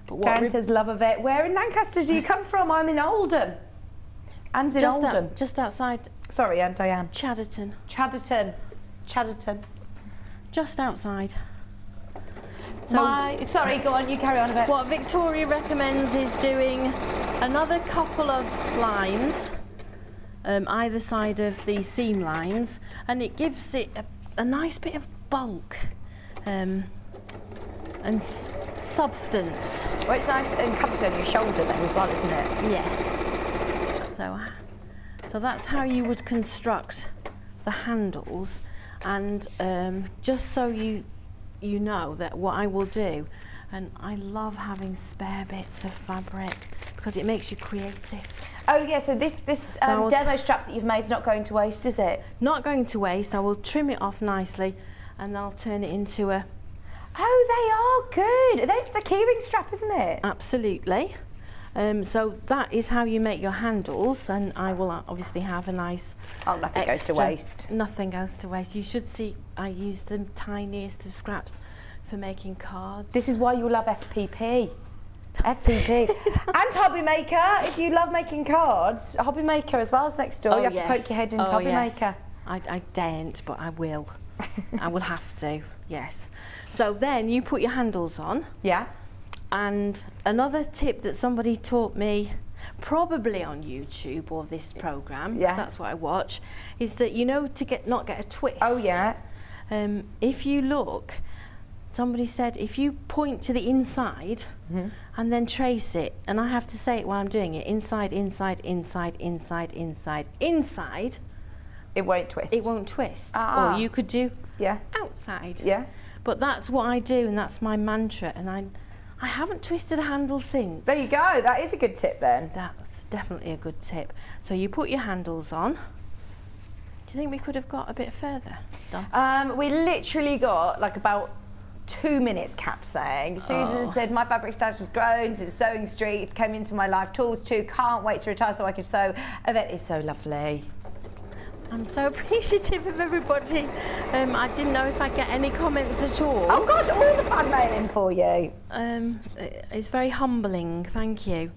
Speaker 7: But what
Speaker 2: Dan says, love Yvette. Where in Lancaster do you come from? I'm in Oldham. Anne's in Oldham.
Speaker 7: Just outside
Speaker 2: Sorry, I'm Diane.
Speaker 7: Chadderton.
Speaker 2: Chadderton.
Speaker 7: Just outside. So
Speaker 2: Sorry, go on, you carry on a bit.
Speaker 7: what Victoria recommends is doing another couple of lines either side of the seam lines, and it gives it a nice bit of bulk and substance.
Speaker 2: Well, it's nice and comfy on your shoulder then as well, isn't it?
Speaker 7: Yeah. So that's how you would construct the handles, and just so you know that what I will do, and I love having spare bits of fabric because it makes you creative.
Speaker 2: Oh yeah, so this demo strap that you've made is not going to waste, is it?
Speaker 7: Not going to waste. I will trim it off nicely, and I'll turn it into a...
Speaker 2: Oh, they are good. That's the keyring strap, isn't it?
Speaker 7: Absolutely. So that is how you make your handles, and I will obviously have a nice...
Speaker 2: Oh, nothing goes to waste.
Speaker 7: Nothing goes to waste. You should see I use the tiniest of scraps for making cards.
Speaker 2: This is why you love FPP. FPP. And Hobby Maker, if you love making cards. Hobby Maker as well is next door. You have to poke your head into Hobby Maker.
Speaker 7: I daren't, but I will. I will have to, yes. So then you put your handles on.
Speaker 2: Yeah.
Speaker 7: And another tip that somebody taught me, probably on YouTube or this programme, because that's what I watch, is that, you know, to not get a twist.
Speaker 2: Oh yeah.
Speaker 7: If you look, somebody said if you point to the inside and then trace it, and I have to say it while I'm doing it, inside, inside, inside, inside, inside, inside.
Speaker 2: It won't twist.
Speaker 7: It won't twist.
Speaker 2: Ah.
Speaker 7: Or you could do
Speaker 2: Yeah.
Speaker 7: outside.
Speaker 2: Yeah.
Speaker 7: But that's what I do, and that's my mantra, and I haven't twisted a handle since.
Speaker 2: There you go. That is a good tip then.
Speaker 7: That's definitely a good tip. So you put your handles on. Do you think we could have got a bit further done?
Speaker 2: We literally got like about 2 minutes, Kat saying. Susan said, my fabric stash has grown since Sewing Street came into my life. Tools too, can't wait to retire so I can sew. Yvette is so lovely.
Speaker 7: I'm so appreciative of everybody. I didn't know if I'd get any comments at all.
Speaker 2: Oh gosh, all the fan mail in for you.
Speaker 7: It's very humbling, thank you.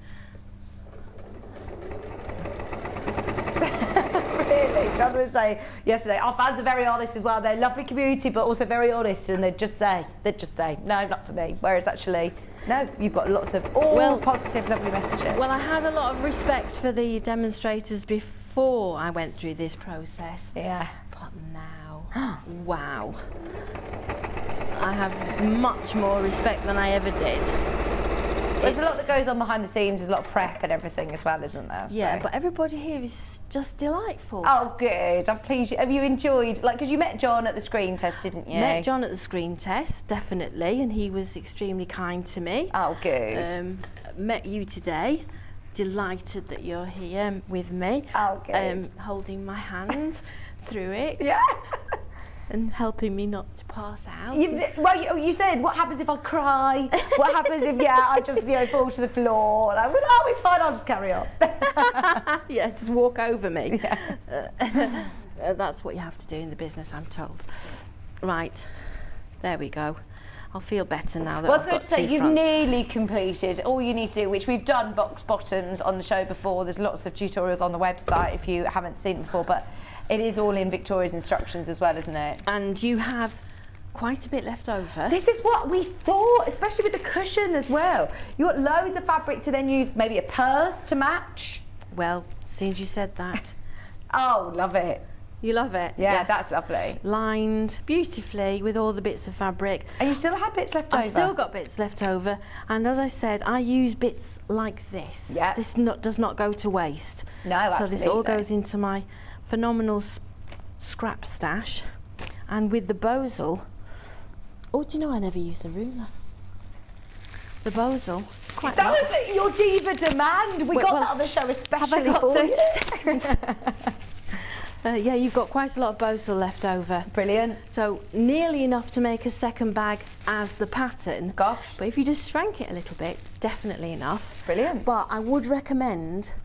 Speaker 2: Really, John was saying yesterday, our fans are very honest as well. They're a lovely community, but also very honest, and they'd just say, no, not for me. Whereas actually, no, you've got lots of positive, lovely messages.
Speaker 7: Well, I had a lot of respect for the demonstrators before I went through this process.
Speaker 2: Yeah.
Speaker 7: But now, wow. I have much more respect than I ever did.
Speaker 2: There's a lot that goes on behind the scenes. There's a lot of prep and everything as well, isn't there?
Speaker 7: Yeah,
Speaker 2: So.
Speaker 7: but everybody here is just delightful.
Speaker 2: Oh, good. I'm pleased. Have you enjoyed, like, because you met John at the screen test, didn't you?
Speaker 7: Met John at the screen test, definitely, and he was extremely kind to me.
Speaker 2: Oh, good.
Speaker 7: Met you today. Delighted that you're here with me.
Speaker 2: Oh, good.
Speaker 7: Holding my hand through it.
Speaker 2: Yeah.
Speaker 7: And helping me not to pass out.
Speaker 2: You said, what happens if I cry? What happens if, I just, fall to the floor? And I went, oh, it's fine, I'll just carry on.
Speaker 7: Yeah, just walk over me.
Speaker 2: Yeah.
Speaker 7: That's what you have to do in the business, I'm told. Right, there we go. I'll feel better now that
Speaker 2: Well, I
Speaker 7: I've
Speaker 2: was
Speaker 7: got
Speaker 2: going to say,
Speaker 7: two
Speaker 2: you've
Speaker 7: fronts.
Speaker 2: nearly completed all you need to do, which we've done box bottoms on the show before. There's lots of tutorials on the website if you haven't seen it before, but it is all in Victoria's instructions as well, isn't it?
Speaker 7: And you have quite a bit left over.
Speaker 2: This is what we thought, especially with the cushion as well. You've got loads of fabric to then use, maybe a purse to match.
Speaker 7: Well, since you said that.
Speaker 2: Oh, love it.
Speaker 7: You love it?
Speaker 2: Yeah, that's lovely.
Speaker 7: Lined beautifully with all the bits of fabric.
Speaker 2: And you still had bits left over?
Speaker 7: I've still got bits left over, and as I said, I use bits like this.
Speaker 2: Yeah.
Speaker 7: This does not go to waste.
Speaker 2: No,
Speaker 7: So
Speaker 2: absolutely.
Speaker 7: this all goes into my phenomenal scrap stash. And with the Bosel, oh, do you know I never used a ruler? The Bosel, quite
Speaker 2: That
Speaker 7: nice.
Speaker 2: was your diva demand. We got that on the show especially
Speaker 7: Have I got
Speaker 2: for
Speaker 7: 30
Speaker 2: you.
Speaker 7: seconds? Yeah, you've got quite a lot of Bosel left over.
Speaker 2: Brilliant.
Speaker 7: So nearly enough to make a second bag as the pattern.
Speaker 2: Gosh.
Speaker 7: But if you just shrank it a little bit, definitely enough.
Speaker 2: Brilliant.
Speaker 7: But I would recommend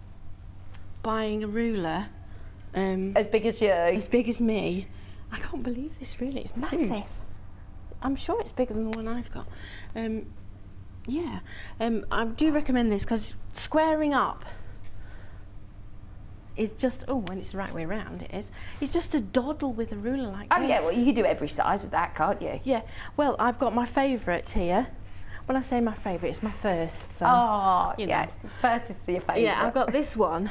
Speaker 7: buying a ruler
Speaker 2: As big as you.
Speaker 7: as big as me. I can't believe this, really. It's massive.
Speaker 2: huge.
Speaker 7: I'm sure it's bigger than the one I've got. I do recommend this because squaring up is just, when it's the right way around, it is. It's just a doddle with a ruler like
Speaker 2: Oh
Speaker 7: this.
Speaker 2: yeah, well you can do every size with that, can't you?
Speaker 7: Yeah, well, I've got my favourite here. When I say my favourite, it's my first. So,
Speaker 2: Oh,
Speaker 7: you
Speaker 2: yeah.
Speaker 7: know.
Speaker 2: First is your favourite.
Speaker 7: Yeah, I've got this one,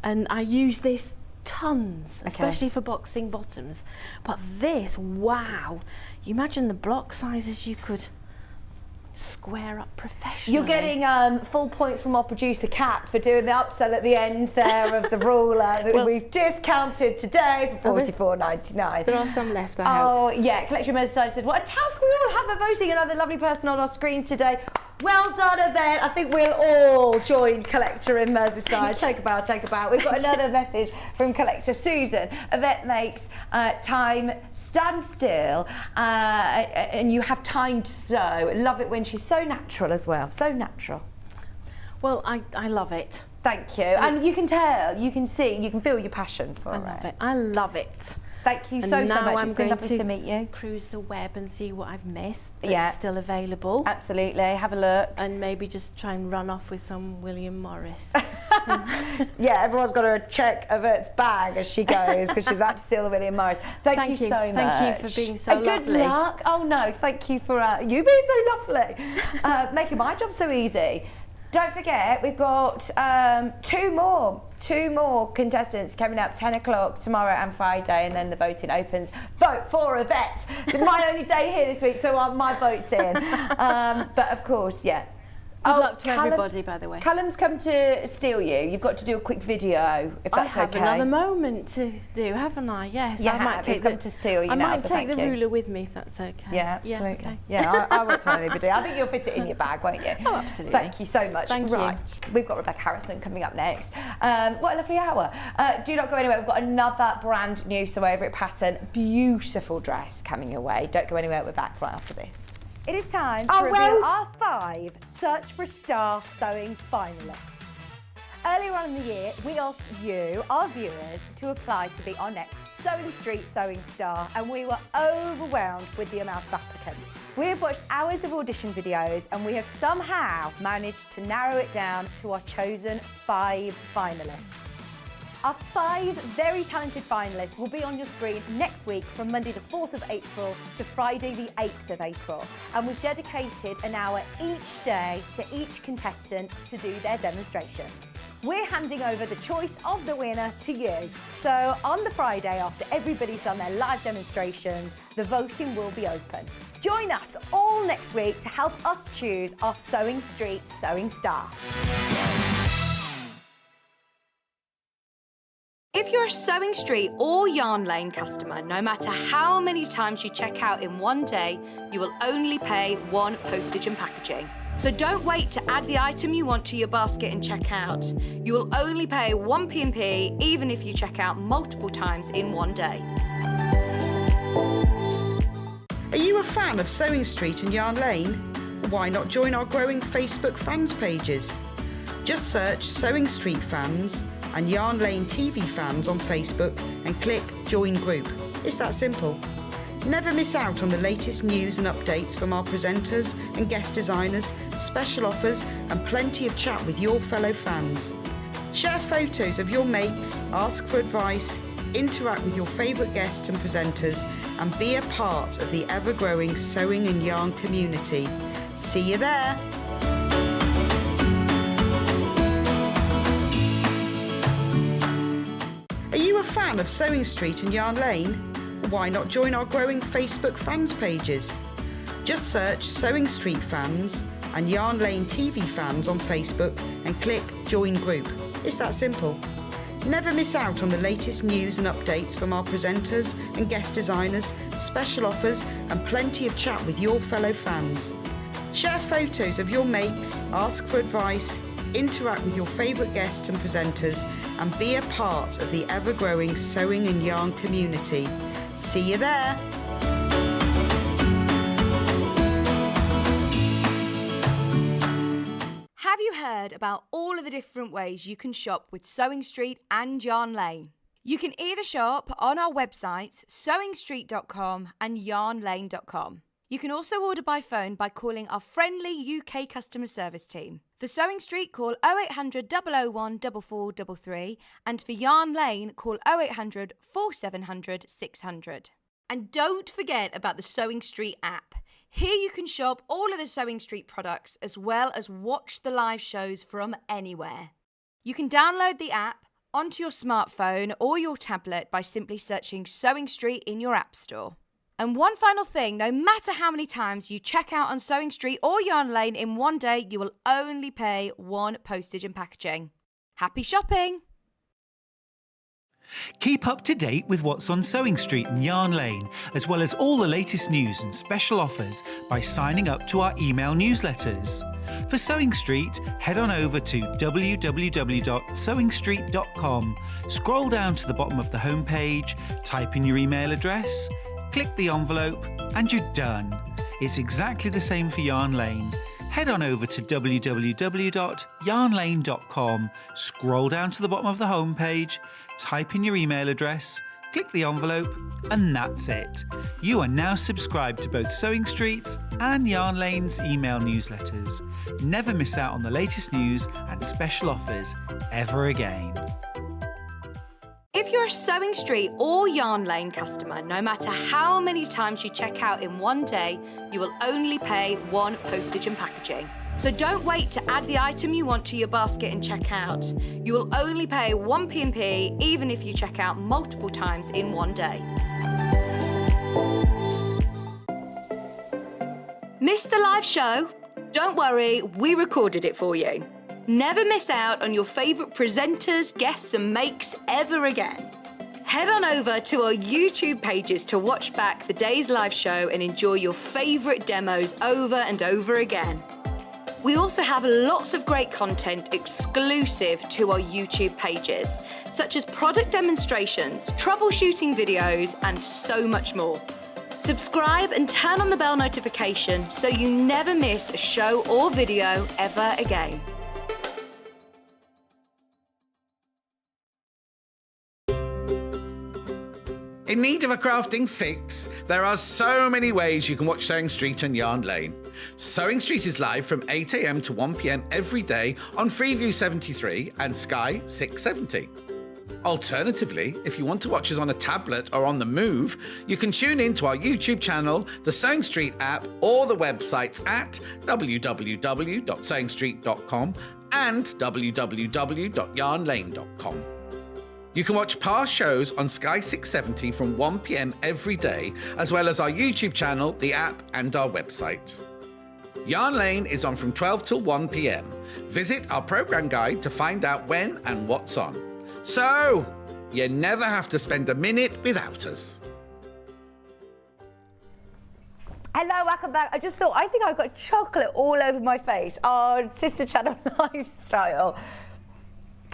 Speaker 7: and I use this tons, especially for boxing bottoms. But this, wow! You imagine the block sizes you could square up professionally.
Speaker 2: You're getting full points from our producer Kat for doing the upsell at the end there of the ruler that we've discounted today for $44.99.
Speaker 7: There are some left, I hope.
Speaker 2: Oh yeah, Collection Merseyside said, what a task we all have of voting another lovely person on our screens today. Well done, Yvette. I think we'll all join Collector in Merseyside. Take a bow, take a bow. We've got another message from Collector Susan. Yvette makes time stand still and you have time to sew. Love it when she's so natural as well. So natural.
Speaker 7: Well, I love it.
Speaker 2: Thank you. And you can tell, you can see, you can feel your passion for
Speaker 7: I love it. I love it.
Speaker 2: Thank you
Speaker 7: And
Speaker 2: so
Speaker 7: now
Speaker 2: much.
Speaker 7: I'm
Speaker 2: It's been
Speaker 7: going
Speaker 2: lovely to meet you.
Speaker 7: Cruise the web and see what I've missed that's
Speaker 2: Yeah.
Speaker 7: still available.
Speaker 2: Absolutely. Have a look.
Speaker 7: And maybe just try and run off with some William Morris.
Speaker 2: Yeah, everyone's got to check Yvette's bag as she goes because she's about to steal the William Morris. Thank you so much.
Speaker 7: Thank you for being so
Speaker 2: Good
Speaker 7: lovely.
Speaker 2: luck. Oh no, thank you for you being so lovely. Making my job so easy. Don't forget, we've got two more contestants coming up, 10 o'clock tomorrow and Friday, and then the voting opens. Vote for Yvette. It's my only day here this week, so my vote's in. But of course, yeah,
Speaker 7: Good luck to everybody, by the way.
Speaker 2: Callum's come to steal you. You've got to do a quick video, if that's okay.
Speaker 7: I have another moment to do, haven't I? Yes.
Speaker 2: Yeah,
Speaker 7: I might take
Speaker 2: come to steal you
Speaker 7: I
Speaker 2: now,
Speaker 7: might
Speaker 2: so
Speaker 7: take the
Speaker 2: thank you.
Speaker 7: ruler with me, if that's okay.
Speaker 2: Yeah, absolutely.
Speaker 7: Okay.
Speaker 2: Yeah, I won't tell anybody. I think you'll fit it in your bag, won't you?
Speaker 7: Oh, absolutely.
Speaker 2: Thank you so much.
Speaker 7: Thank you.
Speaker 2: Right, we've got Rebecca Harrison coming up next. What a lovely hour. Do not go anywhere. We've got another brand new Sew Over It pattern. Beautiful dress coming your way. Don't go anywhere. We're back right after this.
Speaker 8: It is time to reveal our 5 Search for a Star sewing finalists. Earlier on in the year, we asked you, our viewers, to apply to be our next Sewing Street Sewing Star, and we were overwhelmed with the amount of applicants. We have watched hours of audition videos, and we have somehow managed to narrow it down to our chosen 5 finalists. Our 5 very talented finalists will be on your screen next week from Monday the 4th of April to Friday the 8th of April. And we've dedicated an hour each day to each contestant to do their demonstrations. We're handing over the choice of the winner to you. So on the Friday, after everybody's done their live demonstrations, the voting will be open. Join us all next week to help us choose our Sewing Street Sewing Star.
Speaker 3: If you're a Sewing Street or Yarn Lane customer, no matter how many times you check out in one day, you will only pay 1 postage and packaging. So don't wait to add the item you want to your basket and check out. You will only pay 1 P&P even if you check out multiple times in one day.
Speaker 5: Are you a fan of Sewing Street and Yarn Lane? Why not join our growing Facebook fans pages? Just search Sewing Street Fans and Yarn Lane TV Fans on Facebook and click Join Group. It's that simple. Never miss out on the latest news and updates from our presenters and guest designers, special offers and plenty of chat with your fellow fans. Share photos of your makes, ask for advice, interact with your favourite guests and presenters and be a part of the ever-growing sewing and yarn community. See you there! Are you a fan of Sewing Street and Yarn Lane? Why not join our growing Facebook fans pages? Just search Sewing Street Fans and Yarn Lane TV Fans on Facebook and click Join Group. It's that simple. Never miss out on the latest news and updates from our presenters and guest designers, special offers and plenty of chat with your fellow fans. Share photos of your makes, ask for advice, interact with your favourite guests and presenters and be a part of the ever-growing sewing and yarn community. See you there!
Speaker 3: Have you heard about all of the different ways you can shop with Sewing Street and Yarn Lane? You can either shop on our websites, sewingstreet.com and yarnlane.com. You can also order by phone by calling our friendly UK customer service team. For Sewing Street, call 0800 001 4433 and for Yarn Lane, call 0800 4700 600. And don't forget about the Sewing Street app. Here you can shop all of the Sewing Street products as well as watch the live shows from anywhere. You can download the app onto your smartphone or your tablet by simply searching Sewing Street in your app store. And one final thing, no matter how many times you check out on Sewing Street or Yarn Lane in one day, you will only pay 1 postage and packaging. Happy shopping!
Speaker 4: Keep up to date with what's on Sewing Street and Yarn Lane, as well as all the latest news and special offers by signing up to our email newsletters. For Sewing Street, head on over to www.sewingstreet.com, scroll down to the bottom of the homepage, type in your email address, click the envelope, and you're done. It's exactly the same for Yarn Lane. Head on over to www.yarnlane.com, scroll down to the bottom of the homepage, type in your email address, click the envelope, and that's it. You are now subscribed to both Sewing Street's and Yarn Lane's email newsletters. Never miss out on the latest news and special offers ever again.
Speaker 3: If you're a Sewing Street or Yarn Lane customer, no matter how many times you check out in one day, you will only pay 1 postage and packaging. So don't wait to add the item you want to your basket and check out. You will only pay 1 P&P even if you check out multiple times in one day. Missed the live show? Don't worry, we recorded it for you. Never miss out on your favourite presenters, guests and makes ever again. Head on over to our YouTube pages to watch back the day's live show and enjoy your favourite demos over and over again. We also have lots of great content exclusive to our YouTube pages, such as product demonstrations, troubleshooting videos, and so much more. Subscribe and turn on the bell notification so you never miss a show or video ever again.
Speaker 1: In need of a crafting fix? There are so many ways you can watch Sewing Street and Yarn Lane. Sewing Street is live from 8 a.m. to 1 p.m. every day on Freeview 73 and Sky 670. Alternatively, if you want to watch us on a tablet or on the move, you can tune in to our YouTube channel, the Sewing Street app, or the websites at www.sewingstreet.com and www.yarnlane.com. You can watch past shows on Sky 670 from 1 p.m. every day, as well as our YouTube channel, the app, and our website. Yarn Lane is on from 12 till 1 p.m. Visit our programme guide to find out when and what's on. So, you never have to spend a minute without us.
Speaker 2: Hello, welcome back. I think I've got chocolate all over my face. Our sister channel Lifestyle.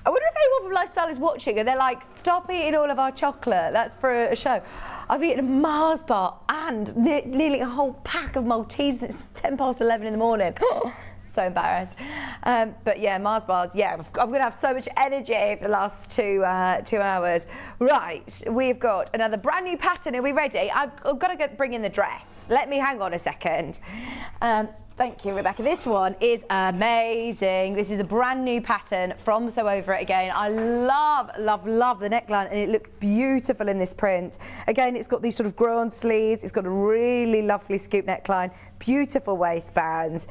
Speaker 2: I wonder if anyone from Lifestyle is watching and they're like, stop eating all of our chocolate. That's for a show. I've eaten a Mars bar and nearly a whole pack of Maltesers. It's 10 past 11 in the morning. So embarrassed. But yeah, Mars bars, yeah, I'm going to have so much energy for the last two hours. Right, we've got another brand new pattern. Are we ready? I've got to bring in the dress. Let me hang on a second. Thank you, Rebecca. This one is amazing. This is a brand new pattern from Sew Over It Again. I love, love, love the neckline and it looks beautiful in this print. Again, it's got these sort of grown sleeves. It's got a really lovely scoop neckline, beautiful waistbands.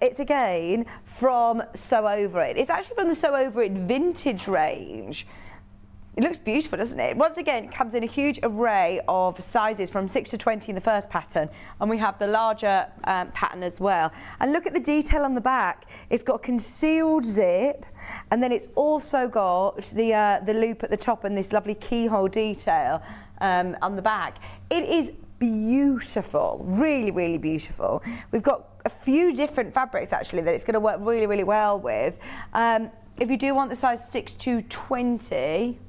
Speaker 2: It's again from Sew Over It. It's actually from the Sew Over It vintage range. It looks beautiful, doesn't it? Once again, it comes in a huge array of sizes from 6 to 20 in the first pattern, and we have the larger pattern as well. And look at the detail on the back. It's got a concealed zip, and then it's also got the loop at the top and this lovely keyhole detail on the back. It is beautiful, really, really beautiful. We've got a few different fabrics actually that it's going to work really, really well with. If you do want the size 6 to 20,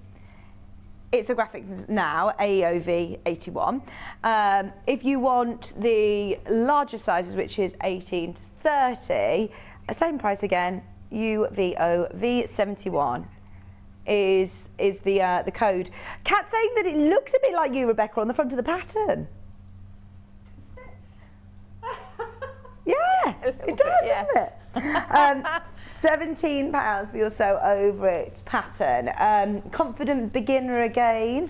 Speaker 2: it's the graphic now, AEOV 81. If you want the larger sizes, which is 18 to 30, same price again, UVOV 71 is the code. Kat's saying that it looks a bit like you, Rebecca, on the front of the pattern. Yeah, it does, doesn't it? £17 for your Sew Over It pattern. Confident beginner again.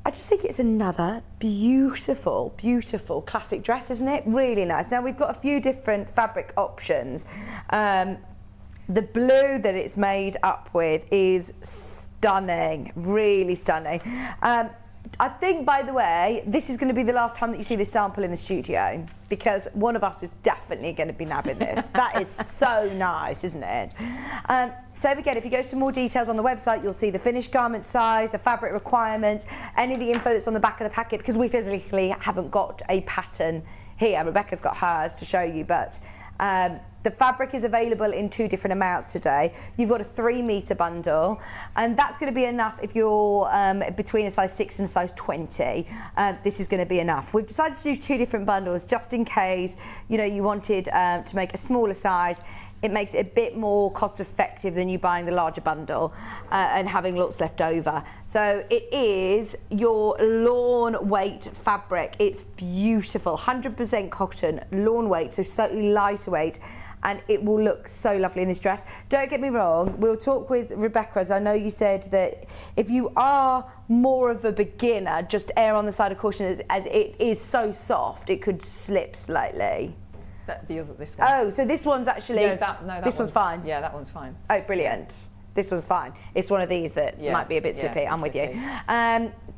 Speaker 2: I just think it's another beautiful, beautiful classic dress, isn't it? Really nice. Now we've got a few different fabric options. The blue that it's made up with is stunning, really stunning. I think, by the way, this is going to be the last time that you see this sample in the studio because one of us is definitely going to be nabbing this. That is so nice, isn't it? So again, if you go to more details on the website, you'll see the finished garment size, the fabric requirements, any of the info that's on the back of the packet because we physically haven't got a pattern here. Rebecca's got hers to show you, but the fabric is available in 2 different amounts today. You've got a 3-metre bundle, and that's going to be enough if you're between a size 6 and a size 20. This is going to be enough. We've decided to do 2 different bundles just in case you wanted to make a smaller size. It makes it a bit more cost effective than you buying the larger bundle and having lots left over. So it is your lawn weight fabric. It's beautiful, 100% cotton, lawn weight, so slightly lighter weight, and it will look so lovely in this dress. Don't get me wrong, we'll talk with Rebecca, as I know you said that if you are more of a beginner, just err on the side of caution as it is so soft, it could slip slightly.
Speaker 6: This one.
Speaker 2: Oh, so this one's actually...
Speaker 6: No, this
Speaker 2: one's fine?
Speaker 6: Yeah, that one's fine.
Speaker 2: Oh, brilliant. This one's fine. It's one of these that might be a bit slippy. I'm with you.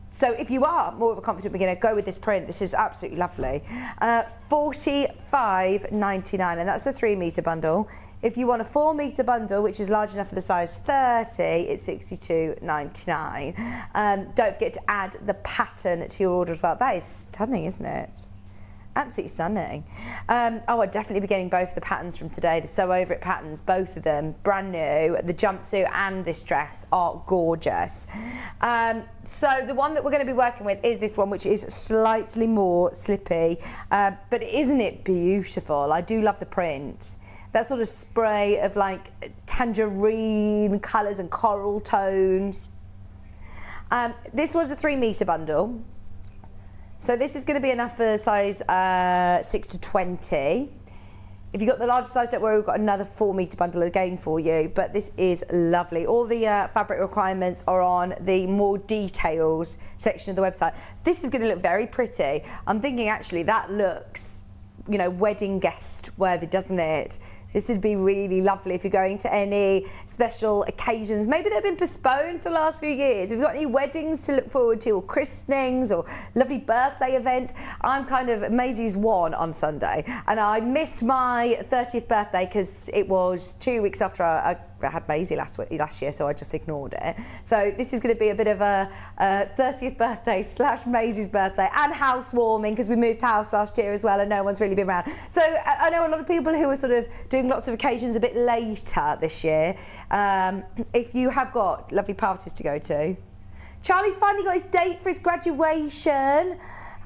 Speaker 2: So if you are more of a confident beginner, go with this print. This is absolutely lovely. $45.99, and that's a 3 metre bundle. If you want a 4 metre bundle, which is large enough for the size 30, it's $62.99. Don't forget to add the pattern to your order as well. That is stunning, isn't it? Absolutely stunning. I'd definitely be getting both the patterns from today, the Sew Over It patterns, both of them, brand new. The jumpsuit and this dress are gorgeous. So the one that we're going to be working with is this one, which is slightly more slippy, but isn't it beautiful? I do love the print. That sort of spray of like tangerine colours and coral tones. This was a 3 metre bundle. So this is going to be enough for size 6 to 20. If you've got the larger size, don't worry, we've got another 4 metre bundle again for you, but this is lovely. All the fabric requirements are on the more details section of the website. This is going to look very pretty. I'm thinking actually that looks, you know, wedding guest worthy, doesn't it? This would be really lovely if you're going to any special occasions. Maybe they've been postponed for the last few years. If you've got any weddings to look forward to, or christenings, or lovely birthday events. I'm kind of Maisie's one on Sunday, and I missed my 30th birthday because it was 2 weeks after I had Maisie last year, so I just ignored it. So this is going to be a bit of a 30th birthday / Maisie's birthday, and housewarming, because we moved house last year as well and no one's really been around. So I know a lot of people who are sort of doing lots of occasions a bit later this year. If you have got lovely parties to go to. Charlie's finally got his date for his graduation.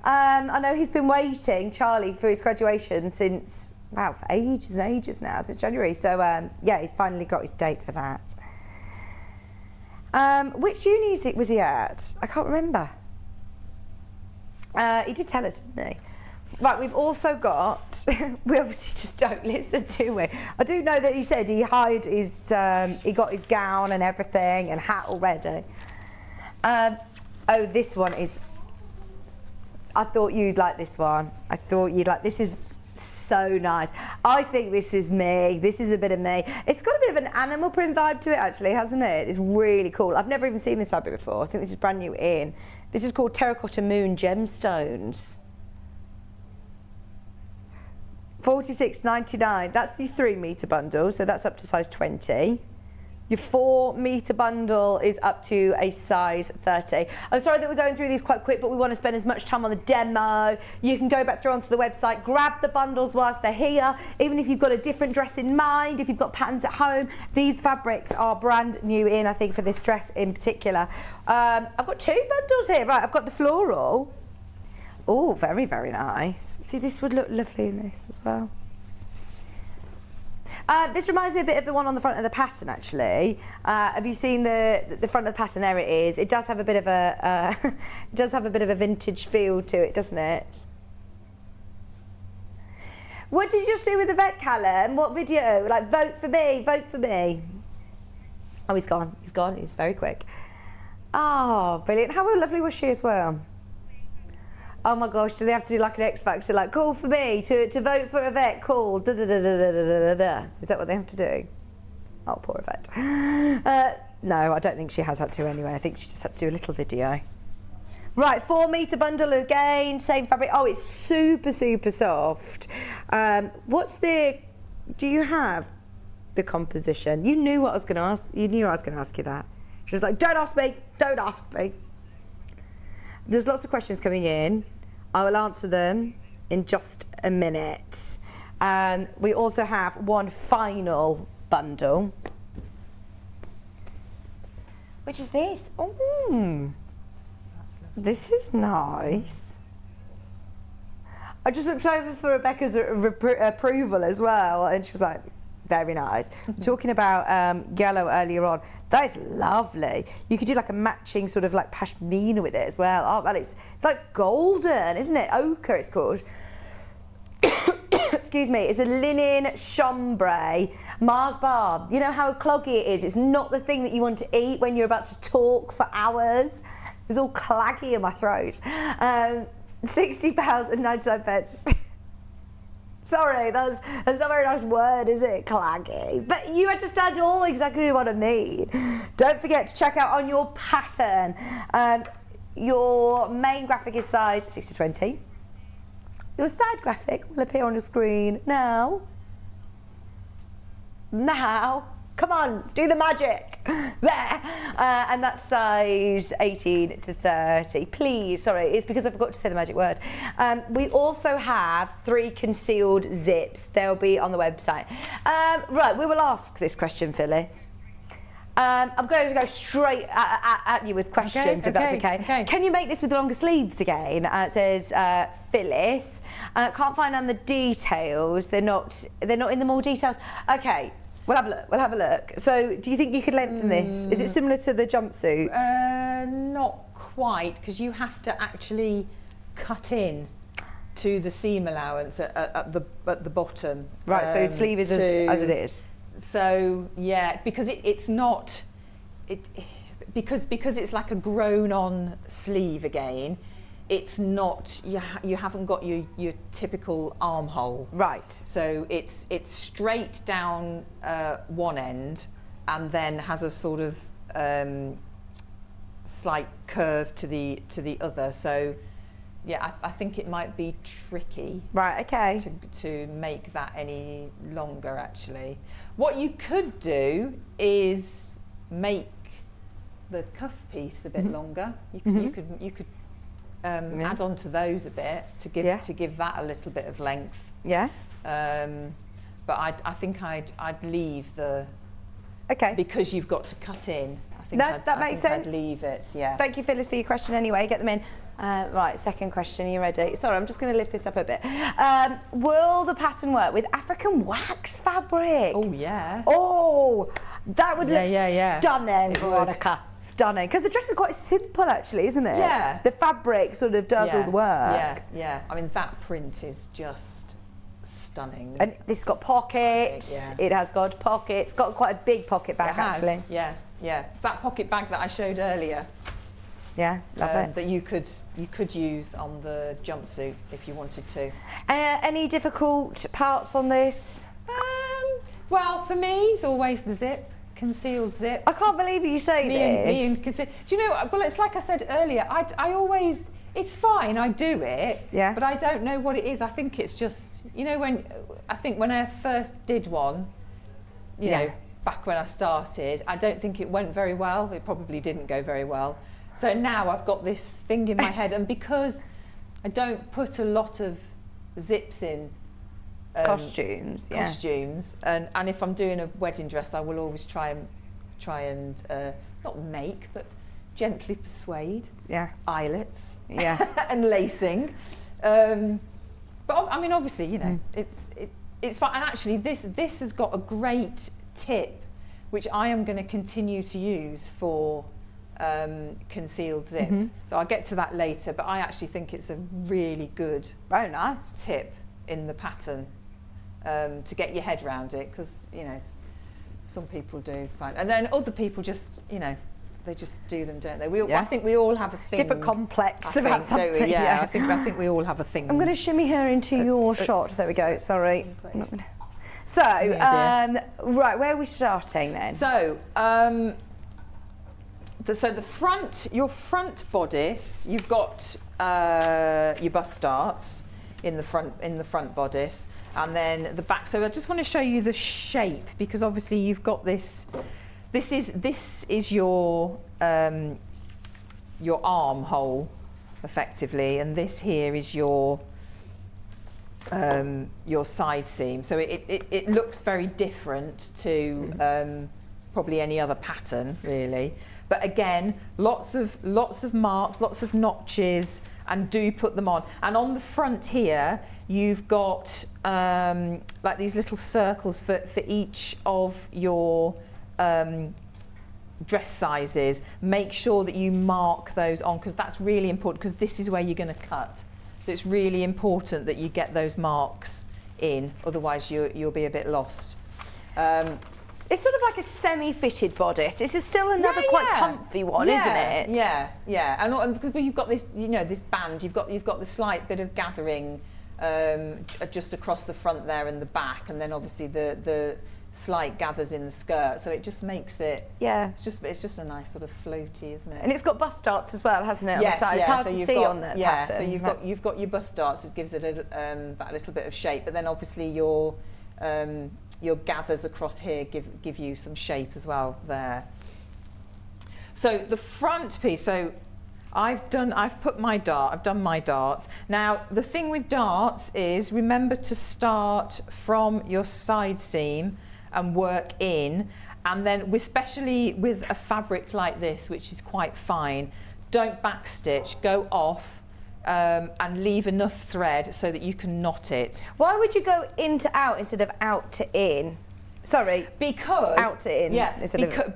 Speaker 2: I know he's been waiting, Charlie, for his graduation since, wow, for ages and ages now, since January. So, yeah, he's finally got his date for that. Which uni was he at? I can't remember. He did tell us, didn't he? Right, we've also got, we obviously just don't listen, do we? I do know that he said he hired his, he got his gown and everything and hat already. Oh, this one is, I thought you'd like this one. I thought you'd like, this is so nice. I think this is me. This is a bit of me. It's got a bit of an animal print vibe to it, actually, hasn't it? It's really cool. I've never even seen this fabric before. I think this is brand new in. This is called Terracotta Moon Gemstones. $46.99. That's the 3 metre bundle, so that's up to size 20. Your 4 metre bundle is up to a size 30. I'm sorry that we're going through these quite quick, but we want to spend as much time on the demo. You can go back through onto the website, grab the bundles whilst they're here. Even if you've got a different dress in mind, if you've got patterns at home, these fabrics are brand new in, I think, for this dress in particular. I've got 2 bundles here. Right, I've got the floral. Oh, very, very nice. See, this would look lovely in this as well. This reminds me a bit of the one on the front of the pattern, actually. Have you seen the front of the pattern? There it is. It does have a bit of a it does have a bit of a vintage feel to it, doesn't it? What did you just do with Yvette, Callum? What video? Like, vote for me, vote for me. Oh, he's gone. He's gone. He's very quick. Oh, brilliant. How lovely was she as well? Oh my gosh, do they have to do like an X Factor, like call for me to vote for Yvette, call, da da da da da da da da. Is that what they have to do? Oh, poor Yvette. No, I don't think she has had to anyway. I think she just had to do a little video. Right, 4 metre bundle again, same fabric. Oh, it's super, super soft. Do you have the composition? You knew what I was going to ask. You knew I was going to ask you that. She was like, don't ask me, don't ask me. There's lots of questions coming in. I will answer them in just a minute. We also have one final bundle, which is this. Oh, this is nice. I just looked over for Rebecca's approval as well, and she was like, very nice. Talking about yellow earlier on, that is lovely. You could do like a matching sort of like pashmina with it as well. Oh, well, it's like golden, isn't it? Ochre, it's called. Excuse me. It's a linen chambray Mars bar. You know how cloggy it is? It's not the thing that you want to eat when you're about to talk for hours. It's all claggy in my throat. £60.99.
Speaker 8: Sorry, that's not a very nice word, is it? Claggy. But you understand all exactly what I mean. Don't forget to check out on your pattern. Your main graphic is size 6-20. Your side graphic will appear on your screen now. Come on, do the magic. There. And that's size 18-30. Please, sorry, it's because I forgot to say the magic word. We also have 3 concealed zips. They'll be on the website. Right, we will ask this question, Phyllis. I'm going to go straight at you with questions, if that's okay. Can you make this with longer sleeves again? It says Phyllis. Can't find on the details. They're not in the more details. Okay. We'll have a look. So, do you think you could lengthen this? Is it similar to the jumpsuit?
Speaker 6: Not quite, because you have to actually cut in to the seam allowance at the bottom.
Speaker 8: Right. So sleeve is as it is.
Speaker 6: So yeah, because it's not because it's like a grown-on sleeve again. It's not, you haven't got your typical armhole.
Speaker 8: Right.
Speaker 6: So it's straight down one end and then has a sort of slight curve to the other. So yeah, I think it might be tricky.
Speaker 8: Right, okay.
Speaker 6: To make that any longer actually. What you could do is make the cuff piece a bit longer. You could add on to those a bit to give that a little bit of length.
Speaker 8: Yeah.
Speaker 6: But I think I'd leave the.
Speaker 8: Okay.
Speaker 6: Because you've got to cut in. I think
Speaker 8: that makes sense.
Speaker 6: I'd leave it. Yeah.
Speaker 8: Thank you, Phyllis, for your question. Anyway, get them in. Right, second question. Are you ready? Sorry, I'm just going to lift this up a bit. Will the pattern work with African wax fabric?
Speaker 6: Oh yeah.
Speaker 8: Oh. That would look stunning,
Speaker 6: It
Speaker 8: Veronica. Stunning. Because the dress is quite simple, actually, isn't it?
Speaker 6: Yeah.
Speaker 8: The fabric sort of does all the work.
Speaker 6: Yeah. I mean, that print is just stunning.
Speaker 8: And this has got pockets.
Speaker 6: Yeah.
Speaker 8: It has got pockets. It's got quite a big pocket bag, actually.
Speaker 6: Yeah. It's that pocket bag that I showed earlier.
Speaker 8: Yeah, love it.
Speaker 6: That you could use on the jumpsuit if you wanted to.
Speaker 8: Any difficult parts on this?
Speaker 6: Well, for me, it's always the zip. Concealed zip.
Speaker 8: I can't believe you say this.
Speaker 6: Do you know, well, it's like I said earlier, I always, it's fine, I do it, but I don't know what it is. I think it's just, you know, when I first did one, you know, back when I started, I don't think it went very well. It probably didn't go very well. So now I've got this thing in my head, and because I don't put a lot of zips in,
Speaker 8: costumes,
Speaker 6: and if I'm doing a wedding dress, I will always try and not make, but gently persuade. Eyelets. And lacing. But I mean, obviously, you know, it's fine. And actually, this has got a great tip, which I am going to continue to use for concealed zips. So I'll get to that later. But I actually think it's a really good,
Speaker 8: very nice
Speaker 6: tip in the pattern. To get your head around it, because you know some people do find, and then other people just, you know, they just do them, don't they? I think we all have a thing.
Speaker 8: Different complex about something.
Speaker 6: Yeah, I think we all have a thing.
Speaker 8: I'm going to shimmy her into your shot. There we go. Sorry. So, right, where are we starting then?
Speaker 6: So, the front, your front bodice, you've got your bust darts in the front bodice. And then the back. So I just want to show you the shape, because obviously you've got this. This is your armhole, effectively, and this here is your side seam. So it looks very different to probably any other pattern, really. But again, lots of marks, lots of notches, and do put them on. And on the front here, you've got like these little circles for each of your dress sizes. Make sure that you mark those on, because that's really important, because this is where you're going to cut. So it's really important that you get those marks in, otherwise you'll be a bit lost.
Speaker 8: It's sort of like a semi-fitted bodice. This is still another quite comfy one, isn't it?
Speaker 6: Yeah. And because you've got this, you know, this band, you've got the slight bit of gathering just across the front there and the back, and then obviously the slight gathers in the skirt, so it just makes it, it's just a nice sort of floaty, isn't it?
Speaker 2: And it's got bust darts as well, hasn't it?
Speaker 6: Yes,
Speaker 2: on the side. It's hard to see on the pattern.
Speaker 6: So you've got your bust darts. It gives it that little bit of shape, but then obviously your gathers across here give you some shape as well there. So the front piece. So I've done my darts. Now the thing with darts is remember to start from your side seam and work in, and then especially with a fabric like this, which is quite fine, don't backstitch, go off and leave enough thread so that you can knot it.
Speaker 2: Why would you go in to out instead of out to in? Sorry,
Speaker 6: because
Speaker 2: out to in.
Speaker 6: Yeah,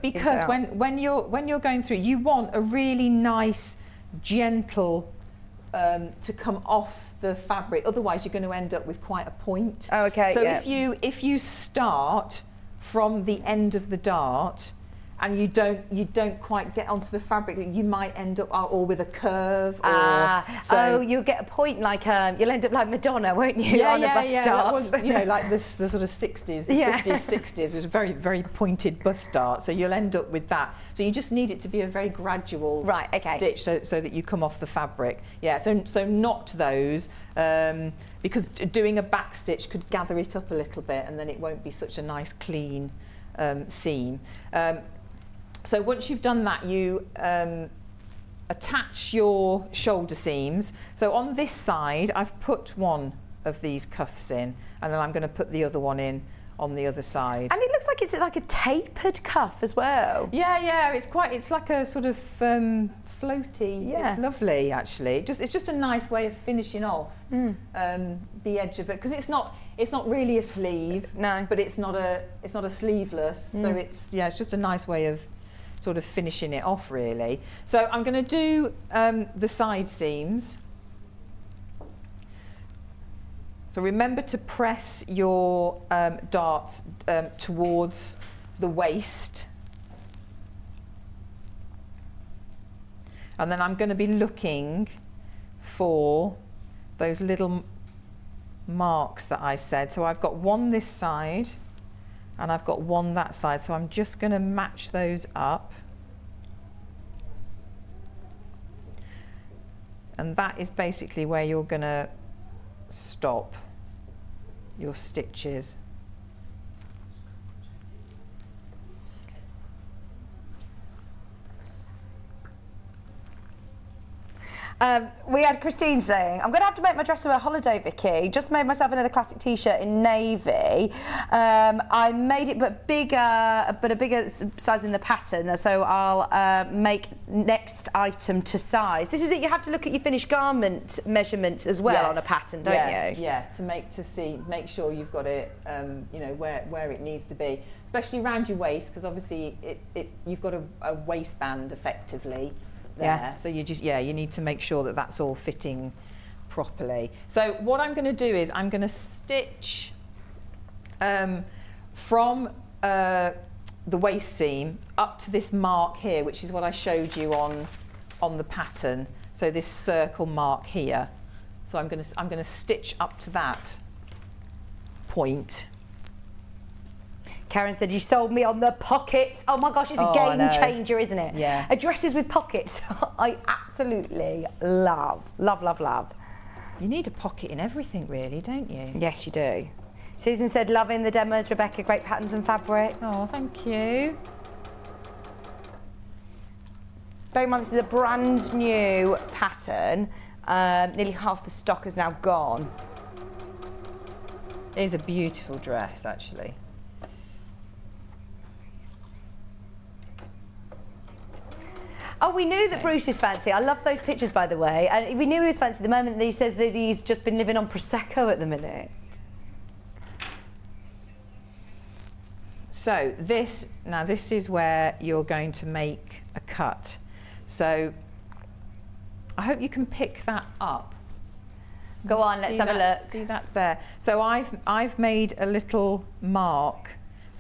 Speaker 6: because when you're going through, you want a really nice, gentle to come off the fabric. Otherwise, you're going to end up with quite a point.
Speaker 2: Oh, okay.
Speaker 6: So if you start from the end of the dart and you don't quite get onto the fabric, you might end up or with a curve.
Speaker 2: You'll get a point like you'll end up like Madonna, won't you? On a bust dart.
Speaker 6: That was, like the sort of 60s, the 50s, 60s was a very, very pointed bust dart. So you'll end up with that. So you just need it to be a very gradual stitch so that you come off the fabric. Yeah, so knot those because doing a back stitch could gather it up a little bit and then it won't be such a nice clean seam. So once you've done that, you attach your shoulder seams. So on this side, I've put one of these cuffs in, and then I'm going to put the other one in on the other side.
Speaker 2: And it looks like it's like a tapered cuff as well.
Speaker 6: Yeah, it's like a sort of floaty.
Speaker 2: Yeah.
Speaker 6: It's lovely, actually. It's just a nice way of finishing off the edge of it, because it's not really a sleeve.
Speaker 2: No.
Speaker 6: But it's not a sleeveless. So it's just a nice way of sort of finishing it off, really. So I'm going to do the side seams. So remember to press your darts towards the waist. And then I'm going to be looking for those little marks that I said. So I've got one this side and I've got one that side. So I'm just going to match those up. And that is basically where you're going to stop your stitches.
Speaker 2: We had Christine saying, I'm going to have to make my dress for a holiday, Vicky. Just made myself another classic T-shirt in navy. I made it but a bigger size in the pattern, so I'll make next item to size. This is it, you have to look at your finished garment measurements as well on a pattern, don't you?
Speaker 6: Yeah, to make sure you've got it, where it needs to be, especially around your waist, because obviously you've got a waistband effectively there.
Speaker 2: Yeah.
Speaker 6: So you need to make sure that that's all fitting properly. So what I'm going to do is I'm going to stitch from the waist seam up to this mark here, which is what I showed you on the pattern. So this circle mark here. So I'm going to stitch up to that point.
Speaker 2: Karen said, you sold me on the pockets. Oh my gosh, it's a game changer, isn't it?
Speaker 6: Yeah.
Speaker 2: Dresses with pockets, I absolutely love. Love, love, love.
Speaker 6: You need a pocket in everything, really, don't you?
Speaker 2: Yes, you do. Susan said, loving the demos, Rebecca, great patterns and fabrics.
Speaker 6: Oh, thank you.
Speaker 2: Bear in mind, this is a brand new pattern. Nearly half the stock is now gone.
Speaker 6: It is a beautiful dress, actually.
Speaker 2: Oh, we knew that Bruce is fancy. I love those pictures, by the way. And we knew he was fancy the moment that he says that he's just been living on Prosecco at the minute.
Speaker 6: So this is where you're going to make a cut. So I hope you can pick that up.
Speaker 2: Go on, let's have a look.
Speaker 6: See that there? So I've made a little mark.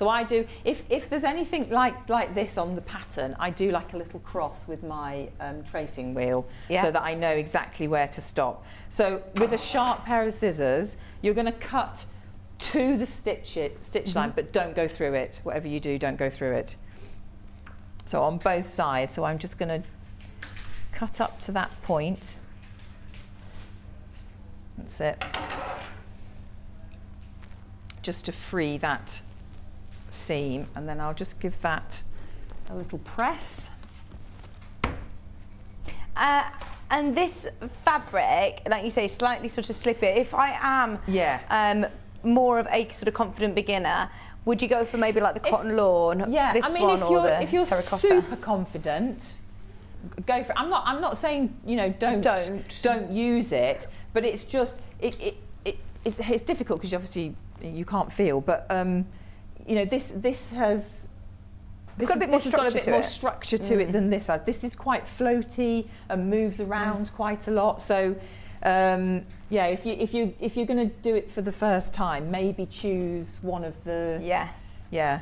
Speaker 6: So I do, if there's anything like this on the pattern, I do like a little cross with my tracing wheel so that I know exactly where to stop. So with a sharp pair of scissors, you're going to cut to the stitch line, but don't go through it. Whatever you do, don't go through it. So on both sides, so I'm just going to cut up to that point. That's it. Just to free that seam, and then I'll just give that a little press.
Speaker 2: And this fabric, like you say, slightly sort of slippy. If I am more of a sort of confident beginner, would you go for maybe like the cotton lawn?
Speaker 6: Yeah,
Speaker 2: this
Speaker 6: I mean,
Speaker 2: one,
Speaker 6: if you're
Speaker 2: terracotta?
Speaker 6: super confident, go for it. I'm not saying, you know, don't use it, but it's just it's difficult because obviously you can't feel. But you know, this has.
Speaker 2: It's got a bit more
Speaker 6: structure to it than this has. This is quite floaty and moves around quite a lot. So, yeah, if you're going to do it for the first time, maybe choose one of the. Yeah.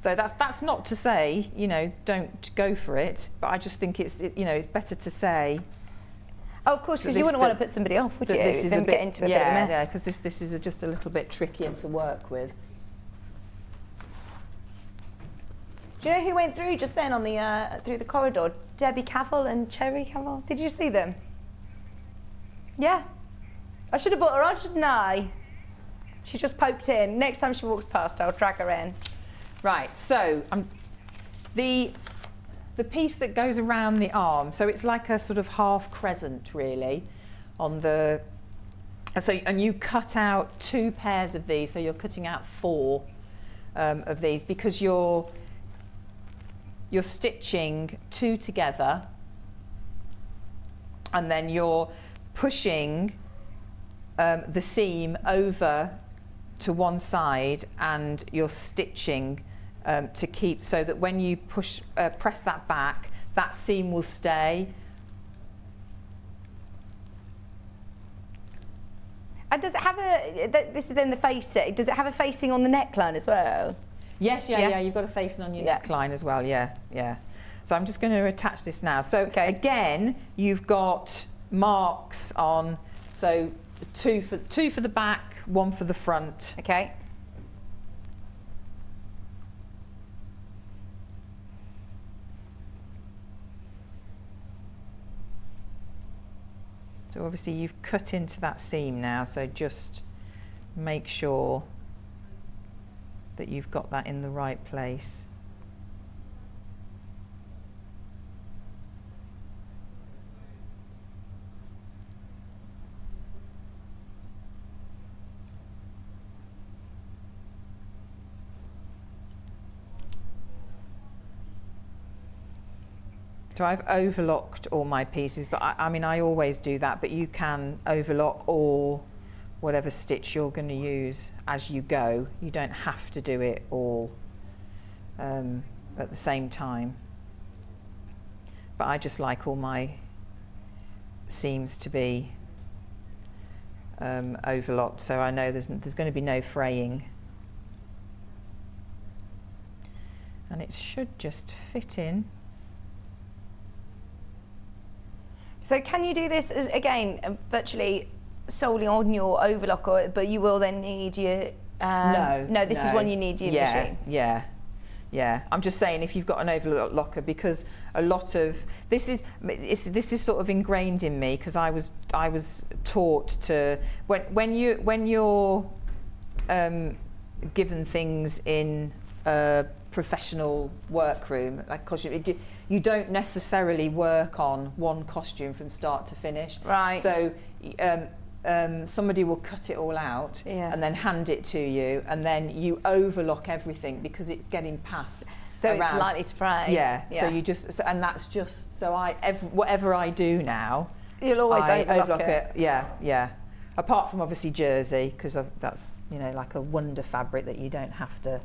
Speaker 6: So that's not to say, you know, don't go for it. But I just think it's better to say.
Speaker 2: Oh, of course, because you wouldn't want to put somebody off, would you?
Speaker 6: This is
Speaker 2: then get into a bit of a mess.
Speaker 6: Yeah, because this is just a little bit trickier to work with.
Speaker 2: Do you know who went through just then on the through the corridor? Debbie Cavill and Cherry Cavill. Did you see them? Yeah. I should have brought her on, shouldn't I? She just poked in. Next time she walks past, I'll drag her in.
Speaker 6: Right. So the piece that goes around the arm. So it's like a sort of half crescent, really, on the. And you cut out 2 pairs of these. So you're cutting out 4 of these because you're stitching 2 together, and then you're pushing the seam over to one side, and you're stitching to keep, so that when you press that back, that seam will stay.
Speaker 2: And does it have this is then the facing, does it have a facing on the neckline as well?
Speaker 6: Yes, yeah, you've got a facing on your neckline as well, yeah. So I'm just going to attach this now. So again, you've got marks on, so 2 for the back, 1 for the front.
Speaker 2: Okay.
Speaker 6: So obviously you've cut into that seam now, so just make sure that you've got that in the right place. So I've overlocked all my pieces, but I mean, I always do that, but you can overlock or whatever stitch you're going to use as you go. You don't have to do it all at the same time. But I just like all my seams to be overlocked, so I know there's going to be no fraying. And it should just fit in.
Speaker 2: So can you do this as, again, virtually solely on your overlocker, but you will then need your no, this is one you need your machine.
Speaker 6: Yeah. I'm just saying, if you've got an overlocker, because a lot of this is sort of ingrained in me, because I was taught to when you're given things in a professional workroom, like costume, you don't necessarily work on one costume from start to finish.
Speaker 2: Right.
Speaker 6: So somebody will cut it all out and then hand it to you, and then you overlock everything because it's getting passed
Speaker 2: so
Speaker 6: around.
Speaker 2: It's likely to fray.
Speaker 6: Yeah. So you just, and that's just, so whatever I do now,
Speaker 2: you'll always overlock
Speaker 6: it. Yeah. Apart from obviously jersey, because that's, you know, like a wonder fabric that you don't have to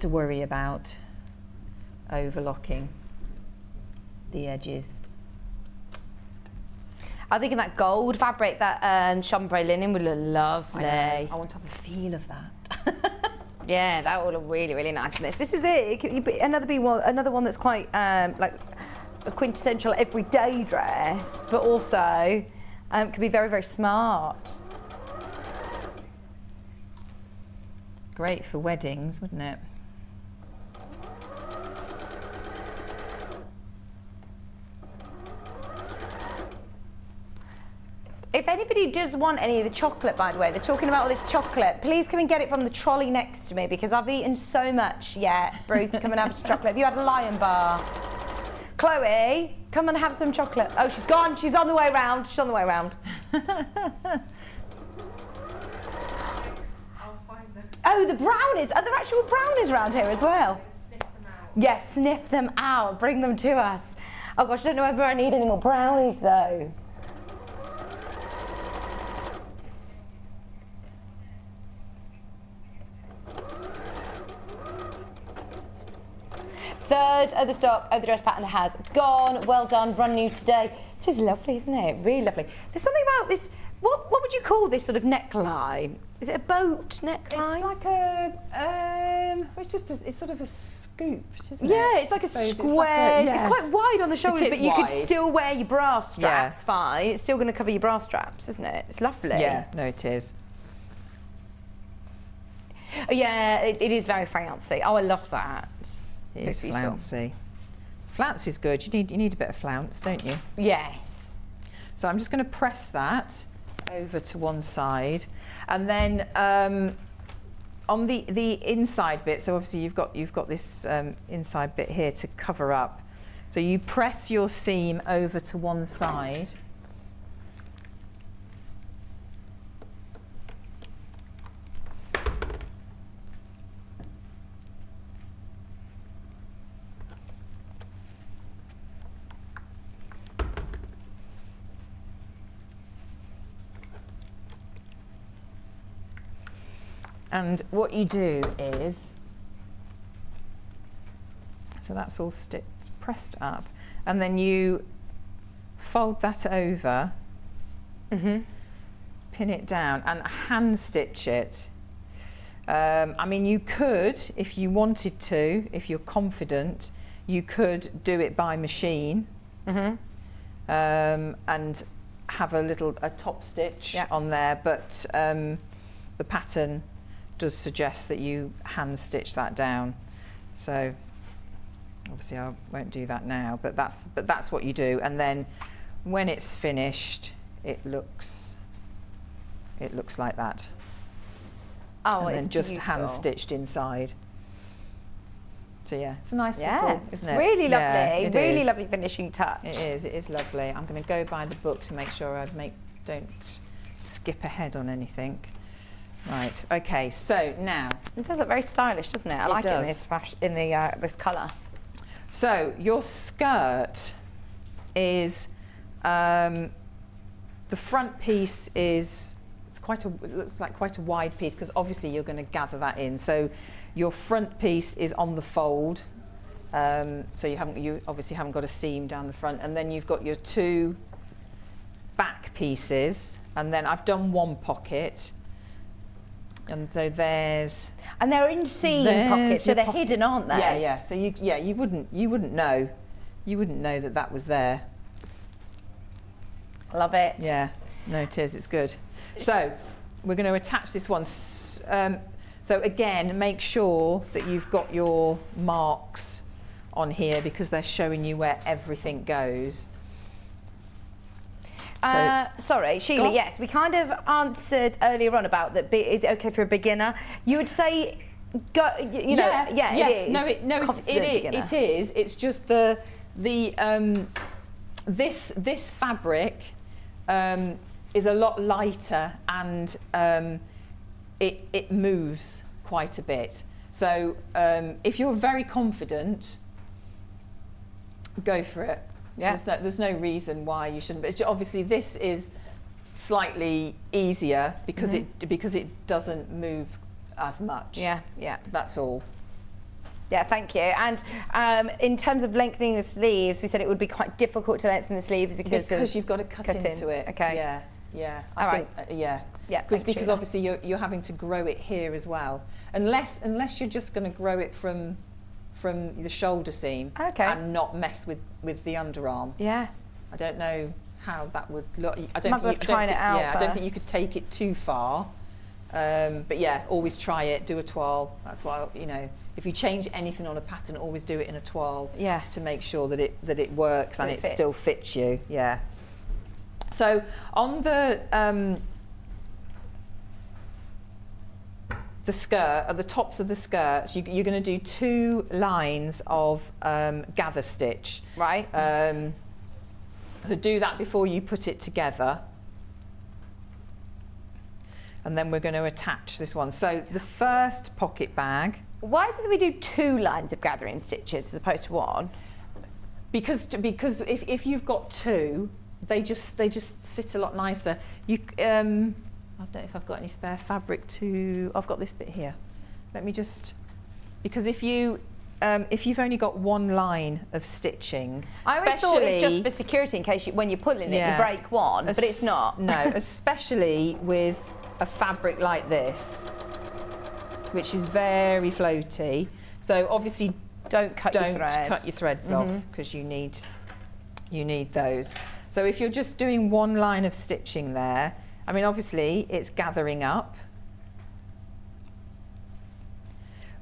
Speaker 6: worry about overlocking the edges.
Speaker 2: I think in that gold fabric, that chambray linen would look lovely.
Speaker 6: I want to have a feel of that.
Speaker 2: Yeah, that will look really, really nice in this. This is it. It could be another one that's quite like a quintessential everyday dress, but also could be very, very smart.
Speaker 6: Great for weddings, wouldn't it?
Speaker 2: If anybody does want any of the chocolate, by the way, they're talking about all this chocolate, please come and get it from the trolley next to me because I've eaten so much yet. Bruce, come and have some chocolate. Have you had a Lion bar? Chloe, come and have some chocolate. Oh, she's gone. She's on the way round. She's on the way round. Oh, the brownies. Are there actual brownies around here as well?
Speaker 8: Sniff them out.
Speaker 2: Yes, sniff them out. Bring them to us. Oh gosh, I don't know whether I need any more brownies though. Third of the stock of the dress pattern has gone. Well done, brand new today. It is lovely, isn't it? Really lovely. There's something about this. What would you call this sort of neckline? Is it a boat neckline?
Speaker 6: It's like a, it's sort of a scoop, isn't it?
Speaker 2: Yeah, it's like a square. It's quite wide on the shoulders, but you could still wear your bra straps fine. It's still going to cover your bra straps, isn't it? It's lovely.
Speaker 6: Yeah, no, it is.
Speaker 2: Yeah, it is very fancy. Oh, I love that.
Speaker 6: It is flouncy. Flounce is good. You need a bit of flounce, don't you?
Speaker 2: Yes.
Speaker 6: So I'm just going to press that over to one side, and then on the inside bit. So obviously you've got this inside bit here to cover up. So you press your seam over to one side. And what you do is, so that's all pressed up, and then you fold that over, pin it down, and hand stitch it. I mean, you could, if you wanted to, if you're confident, you could do it by machine, and have a top stitch on there, but the pattern does suggest that you hand stitch that down. So obviously I won't do that now, but that's what you do. And then when it's finished, it looks like that.
Speaker 2: Oh,
Speaker 6: and then just
Speaker 2: beautiful.
Speaker 6: hand stitched inside. So yeah, it's a nice little, isn't it?
Speaker 2: It's really lovely.
Speaker 6: Yeah, it
Speaker 2: really
Speaker 6: is.
Speaker 2: lovely finishing touch.
Speaker 6: It is lovely. I'm going to go by the book to make sure I don't skip ahead on anything. Right. Okay. So now
Speaker 2: It does look very stylish, doesn't it? I like it in this this colour.
Speaker 6: So your skirt is the front piece is it looks like quite a wide piece because obviously you're going to gather that in. So your front piece is on the fold. So you obviously haven't got a seam down the front, and then you've got your two back pieces, and then I've done one pocket. And so
Speaker 2: and they're in seam pockets, so they're hidden, aren't they?
Speaker 6: Yeah, yeah. So you wouldn't know that was there.
Speaker 2: Love it.
Speaker 6: Yeah, no, it is. It's good. So we're going to attach this one. So again, make sure that you've got your marks on here because they're showing you where everything goes.
Speaker 2: Sorry, Sheila, yes, we kind of answered earlier on about that. Is it okay for a beginner? You would say, it is.
Speaker 6: No, it is. It's just this fabric is a lot lighter and it moves quite a bit. So if you're very confident, go for it. Yeah. There's no reason why you shouldn't. But obviously this is slightly easier because it doesn't move as much.
Speaker 2: Yeah, yeah.
Speaker 6: That's all.
Speaker 2: Yeah, thank you. And in terms of lengthening the sleeves, we said it would be quite difficult to lengthen the sleeves because
Speaker 6: you've got to cut into it.
Speaker 2: Okay.
Speaker 6: Yeah, yeah.
Speaker 2: All right.
Speaker 6: Yeah.
Speaker 2: Yeah,
Speaker 6: because obviously you're having to grow it here as well, unless you're just going to grow it from the shoulder seam and not mess with the underarm.
Speaker 2: Yeah.
Speaker 6: I don't know how that would look. I
Speaker 2: don't
Speaker 6: think you could take it too far. But yeah, always try it. Do a toile. That's why, you know, if you change anything on a pattern, always do it in a toile.
Speaker 2: Yeah.
Speaker 6: To make sure that it works and it
Speaker 2: fits.
Speaker 6: still fits you. Yeah. So on the skirt, at the tops of the skirts, you're going to do 2 lines of gather stitch.
Speaker 2: Right.
Speaker 6: So do that before you put it together. And then we're going to attach this one. So the first pocket bag.
Speaker 2: Why is it that we do 2 lines of gathering stitches as opposed to 1?
Speaker 6: Because if you've got 2, they just sit a lot nicer. You I don't know if I've got any spare fabric to. I've got this bit here. Let me just, because if you've only got 1 line of stitching,
Speaker 2: I always thought it's just for security in case when you're pulling it you break one, but it's not.
Speaker 6: No, especially with a fabric like this, which is very floaty. So obviously
Speaker 2: don't cut your
Speaker 6: threads off, because you need those. So if you're just doing 1 line of stitching there, I mean obviously it's gathering up,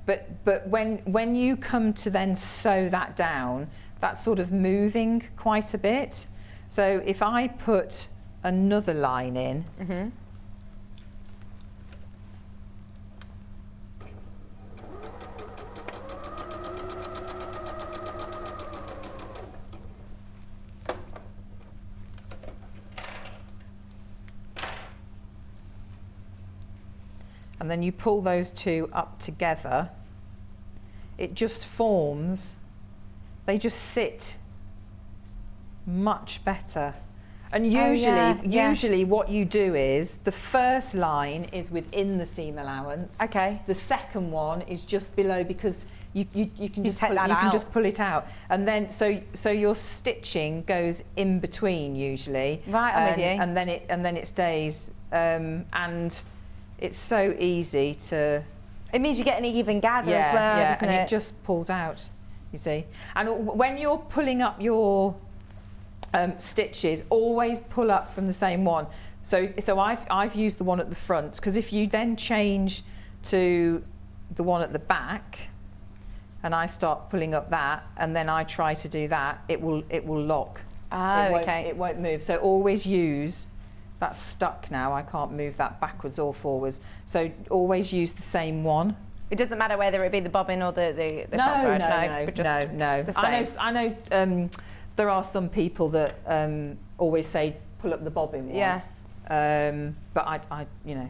Speaker 6: but when you come to then sew that down, that's sort of moving quite a bit. So if I put another line in, and then you pull those 2 up together, it just forms, they just sit much better. And usually what you do is, the first line is within the seam allowance.
Speaker 2: Okay.
Speaker 6: The second one is just below, because you can just pull it out. And then so your stitching goes in between usually.
Speaker 2: Right, I'm with you.
Speaker 6: And then it stays, and it's so easy to.
Speaker 2: It means you get an even gather as well, doesn't
Speaker 6: and
Speaker 2: it?
Speaker 6: it just pulls out, you see. And when you're pulling up your stitches, always pull up from the same one. So I've used the one at the front, because if you then change to the one at the back, and I start pulling up that, and then I try to do that, it will lock. It won't move. So always use. That's stuck now, I can't move that backwards or forwards. So always use the same one.
Speaker 2: It doesn't matter whether it be the bobbin or the top thread?
Speaker 6: No. I know there are some people that always say pull up the bobbin one.
Speaker 2: Yeah.
Speaker 6: But I you know.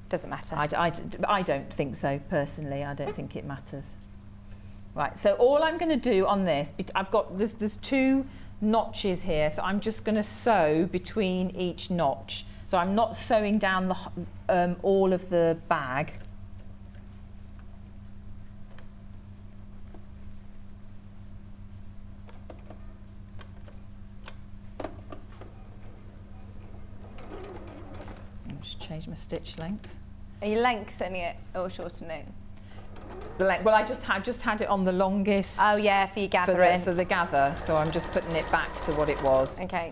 Speaker 2: Doesn't matter.
Speaker 6: I don't think so, personally. I don't think it matters. Right, so all I'm going to do on this, I've got, there's 2 notches here, so I'm just going to sew between each notch. So I'm not sewing down the all of the bag. I'll just change my stitch length.
Speaker 2: Are you lengthening it or shortening?
Speaker 6: The length. Well, I just had it on the longest.
Speaker 2: Oh yeah, for your gathering.
Speaker 6: For the gather, so I'm just putting it back to what it was.
Speaker 2: Okay.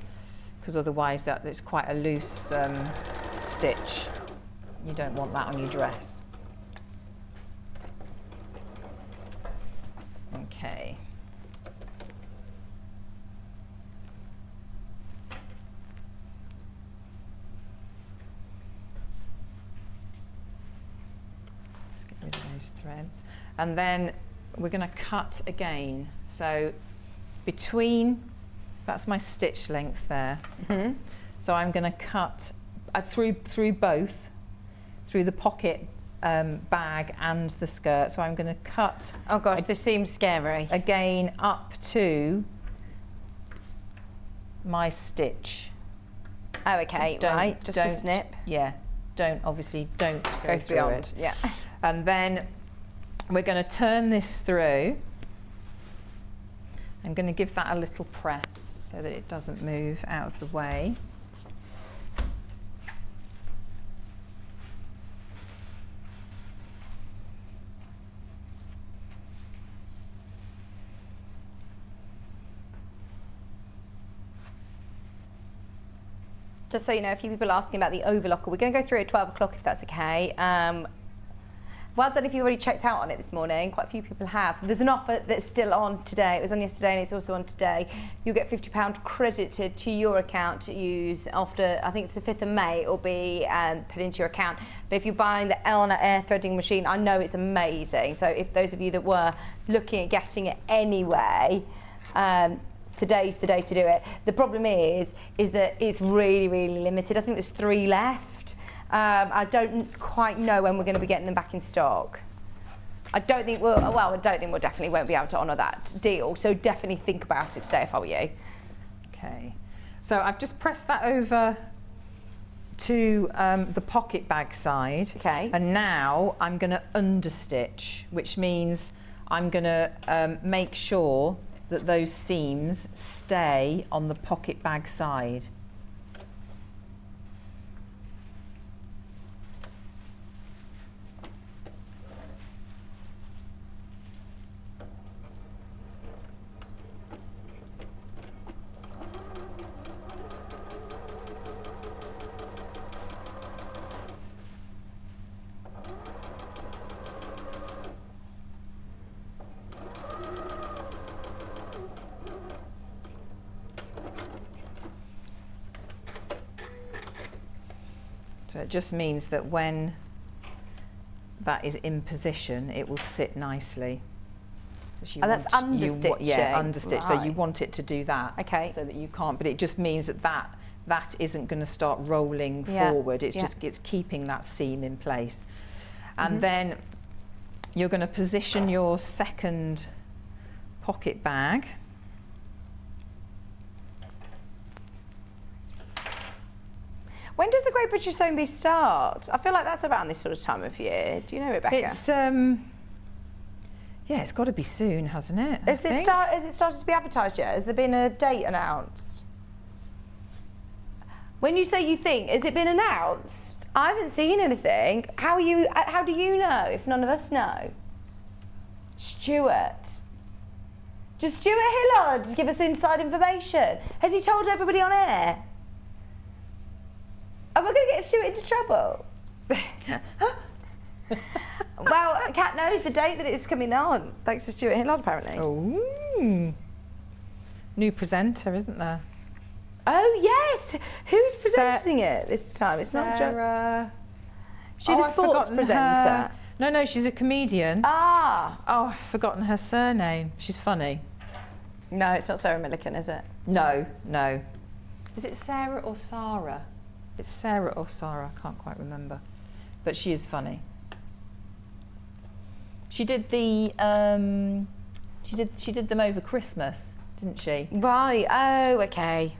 Speaker 6: Because otherwise it's quite a loose stitch. You don't want that on your dress. Okay. Let's get rid of those threads. And then we're going to cut again. So between, that's my stitch length there.
Speaker 2: Mm-hmm.
Speaker 6: So I'm going to cut through both, through the pocket bag and the skirt. So I'm going to cut.
Speaker 2: Oh gosh, this seems scary.
Speaker 6: Again up to my stitch.
Speaker 2: Oh, okay, right. Just a snip.
Speaker 6: Yeah. Don't go through
Speaker 2: beyond.
Speaker 6: it.
Speaker 2: Yeah.
Speaker 6: And then we're going to turn this through. I'm going to give that a little press so that it doesn't move out of the way.
Speaker 2: Just so you know, a few people are asking about the overlocker. We're going to go through at 12 o'clock if that's okay. Well done if you've already checked out on it this morning. Quite a few people have. There's an offer that's still on today. It was on yesterday and it's also on today. You'll get £50 credited to your account to use after, I think it's the 5th of May, it'll be put into your account. But if you're buying the Elna air threading machine, I know it's amazing. So if those of you that were looking at getting it anyway, today's the day to do it. The problem is that it's really, really limited. I think there's 3 left. I don't quite know when we're going to be getting them back in stock. I don't think we'll definitely won't be able to honour that deal. So definitely think about it today if I were you.
Speaker 6: Okay. So I've just pressed that over to the pocket bag side.
Speaker 2: Okay.
Speaker 6: And now I'm going to understitch, which means I'm going to make sure that those seams stay on the pocket bag side. So it just means that when that is in position, it will sit nicely. So
Speaker 2: that's understitching.
Speaker 6: Yeah, understitch.
Speaker 2: Right.
Speaker 6: So you want it to do that.
Speaker 2: Okay.
Speaker 6: So that you can't, but it just means that isn't going to start rolling forward. It's it's keeping that seam in place. And then you're going to position your second pocket bag.
Speaker 2: When does the Great British Sewing Bee start? I feel like that's around this sort of time of year. Do you know, Rebecca?
Speaker 6: It's it's got to be soon, hasn't it?
Speaker 2: Has it started to be advertised yet? Has there been a date announced? When you say you think, has it been announced? I haven't seen anything. How do you know if none of us know? Stuart. Does Stuart Hillard give us inside information? Has he told everybody on air? Am I going to get Stuart into trouble? Well, Kat knows the date that it's coming on, thanks to Stuart Hillard, apparently.
Speaker 6: Oh, new presenter, isn't there?
Speaker 2: Oh, yes. Who's presenting it this time? It's not
Speaker 6: Sarah.
Speaker 2: She's a sports presenter.
Speaker 6: No, she's a comedian.
Speaker 2: Ah.
Speaker 6: Oh, I've forgotten her surname. She's funny.
Speaker 2: No, it's not Sarah Millican, is it?
Speaker 6: No. Is it Sarah or Sarah? It's Sarah or Sarah, I can't quite remember. But she is funny. She did the she did them over Christmas, didn't she?
Speaker 2: Right. Oh, okay.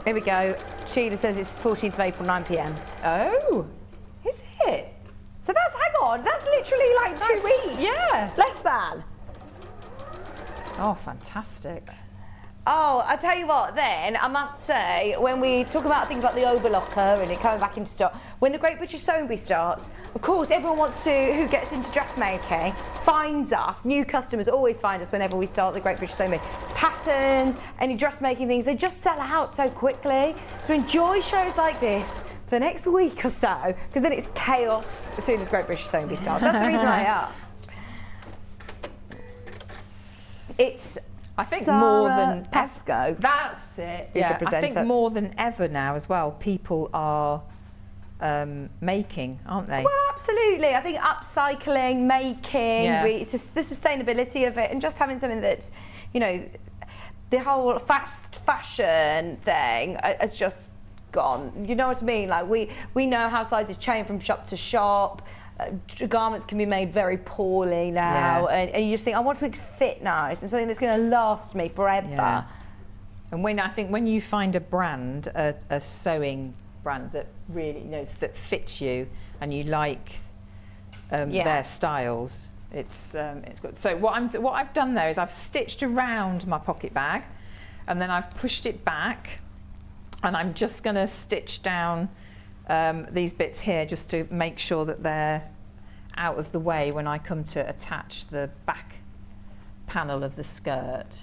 Speaker 2: Here we go. Sheila says it's 14th of April, 9 p.m.
Speaker 6: Oh, is it?
Speaker 2: So hang on, that's literally like 2 weeks.
Speaker 6: Yeah.
Speaker 2: Less than.
Speaker 6: Oh, fantastic.
Speaker 2: Oh, I tell you what, then, I must say, when we talk about things like the overlocker and it coming back into stock, when the Great British Sewing Bee starts, of course, everyone who gets into dressmaking finds us. New customers always find us whenever we start the Great British Sewing Bee. Patterns, any dressmaking things, they just sell out so quickly. So enjoy shows like this for the next week or so, because then it's chaos as soon as Great British Sewing Bee starts. That's the reason I asked.
Speaker 6: I think
Speaker 2: Sarah
Speaker 6: more than
Speaker 2: Pascoe.
Speaker 6: That's it.
Speaker 2: Is
Speaker 6: Yeah,
Speaker 2: a presenter.
Speaker 6: I think more than ever now as well, people are making, aren't they?
Speaker 2: Well, absolutely. I think upcycling, making, it's just the sustainability of it, and just having something that's, the whole fast fashion thing has just gone. You know what I mean? Like we know how sizes change from shop to shop. Garments can be made very poorly now, and you just think, I want something to fit nice and something that's going to last me forever.
Speaker 6: Yeah. And when you find a brand, a sewing brand that really that fits you and you like their styles, it's good. So what I've done there is I've stitched around my pocket bag, and then I've pushed it back, and I'm just going to stitch down these bits here just to make sure that they're out of the way when I come to attach the back panel of the skirt.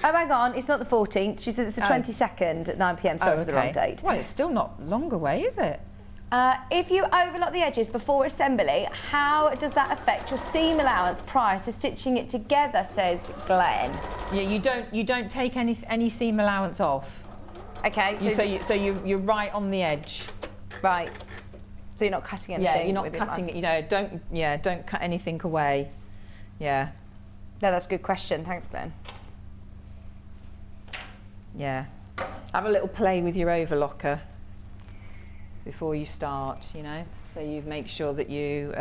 Speaker 2: Oh, hang on, it's not the 14th. She says it's the 22nd at 9 p.m, so it's the wrong date.
Speaker 6: Well, it's still not long away, is it?
Speaker 2: If you overlock the edges before assembly, how does that affect your seam allowance prior to stitching it together, says Glenn?
Speaker 6: Yeah, you don't take any seam allowance off.
Speaker 2: Okay.
Speaker 6: So you're right on the edge.
Speaker 2: Right. So you're not cutting anything.
Speaker 6: Yeah, you're not cutting it. You know, don't cut anything away. Yeah.
Speaker 2: No, that's a good question. Thanks, Glenn.
Speaker 6: Yeah. Have a little play with your overlocker before you start, you know, so you make sure that you...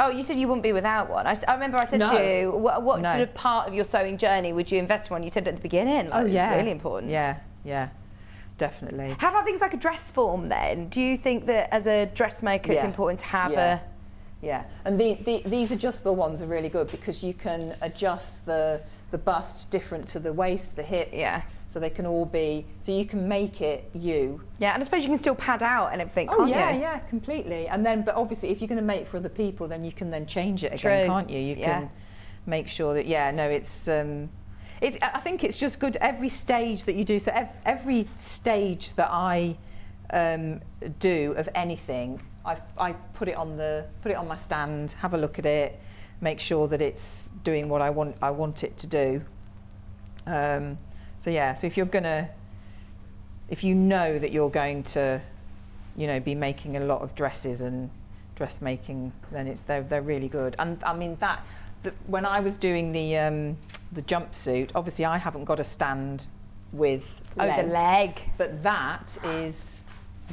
Speaker 2: Oh, you said you wouldn't be without one. I remember I said to you, what sort of part of your sewing journey would you invest in one? You said at the beginning, like, really important.
Speaker 6: Yeah, definitely.
Speaker 2: How about things like a dress form then? Do you think that as a dressmaker it's important to have a...
Speaker 6: Yeah, and these adjustable ones are really good because you can adjust the bust different to the waist, the hips.
Speaker 2: Yeah.
Speaker 6: So they can all be, so you can make it you.
Speaker 2: Yeah, and I suppose you can still pad out and everything,
Speaker 6: can't
Speaker 2: you?
Speaker 6: Yeah, completely. And then, but obviously if you're going to make for other people, then you can then change it again, can't you? You can make sure that, I think it's just good every stage that you do. So every stage that I do of anything, I put it on my stand, have a look at it, make sure that it's doing what I want it to do. So if if you know that you're going to, be making a lot of dresses and dressmaking, then they're really good. And I mean when I was doing the jumpsuit, obviously I haven't got a stand with legs,
Speaker 2: the leg,
Speaker 6: but that is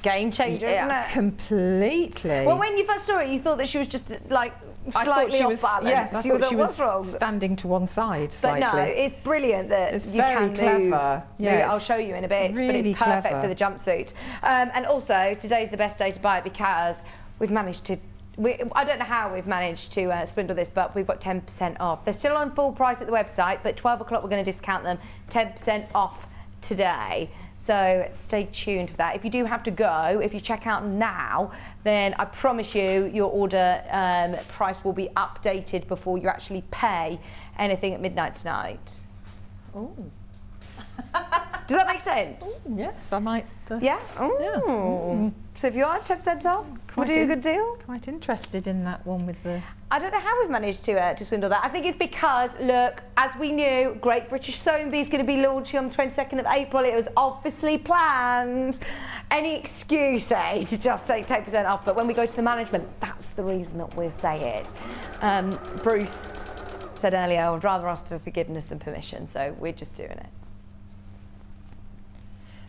Speaker 2: game changer, isn't it?
Speaker 6: Completely.
Speaker 2: Well, when you first saw it, you thought that she was just like slightly off balance.
Speaker 6: Yes, I thought she was
Speaker 2: wrong?
Speaker 6: Standing to one side slightly.
Speaker 2: But no, it's brilliant that
Speaker 6: it's
Speaker 2: you
Speaker 6: very
Speaker 2: can
Speaker 6: clever.
Speaker 2: move. I'll show you in a bit,
Speaker 6: really
Speaker 2: but it's perfect
Speaker 6: clever
Speaker 2: for the jumpsuit. And also, today's the best day to buy it because we've managed to. I don't know how we've managed to swindle this, but we've got 10% off. They're still on full price at the website, but 12 o'clock we're going to discount them 10% off today. So stay tuned for that. If you do have to go, if you check out now, then I promise you your order price will be updated before you actually pay anything at midnight tonight.
Speaker 6: Oh.
Speaker 2: Does that make sense?
Speaker 6: Ooh, yes, I might.
Speaker 2: Yeah?
Speaker 6: Yes.
Speaker 2: Mm. So if you are 10% off, we'll do you a good deal.
Speaker 6: Quite interested in that one with the...
Speaker 2: I don't know how we've managed to swindle that. I think it's because, look, as we knew, Great British Sewing Bee is going to be launching on the 22nd of April. It was obviously planned. Any excuse, to just say 10% off, but when we go to the management, that's the reason that we'll say it. Bruce said earlier, I would rather ask for forgiveness than permission, so we're just doing it.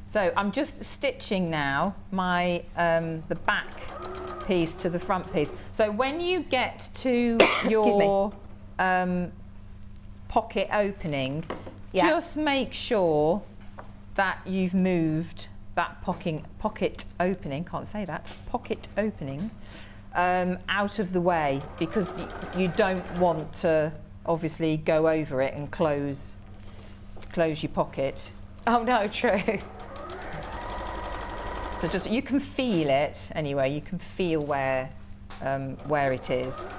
Speaker 6: So I'm just stitching now my the back piece to the front piece. So when you get to your pocket opening, just make sure that you've moved that pocket opening, can't say that, pocket opening, out of the way, because you don't want to obviously go over it and close your pocket.
Speaker 2: Oh no, true.
Speaker 6: So just, you can feel it anyway, you can feel where it is.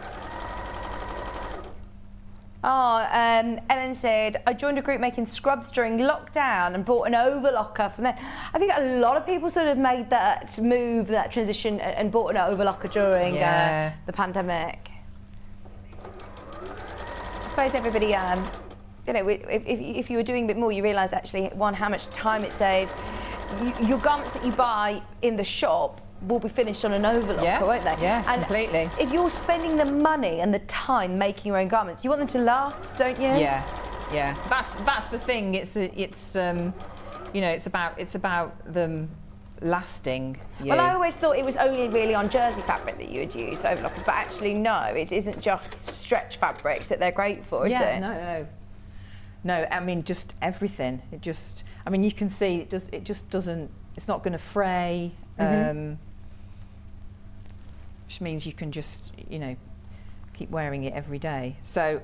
Speaker 2: Oh, Ellen said, I joined a group making scrubs during lockdown and bought an overlocker from there. I think a lot of people sort of made that move, that transition, and bought an overlocker during the pandemic. I suppose everybody, if you were doing a bit more, you realise actually, one, how much time it saves. Your garments that you buy in the shop will be finished on an overlocker, won't they?
Speaker 6: Yeah,
Speaker 2: and
Speaker 6: completely.
Speaker 2: If you're spending the money and the time making your own garments, you want them to last, don't you?
Speaker 6: Yeah. That's the thing. It's about them lasting.
Speaker 2: Well, I always thought it was only really on jersey fabric that you would use overlockers, but actually no, it isn't just stretch fabrics that they're great for, is it?
Speaker 6: No, I mean just everything. You can see it just doesn't. It's not going to fray, which means you can just keep wearing it every day. So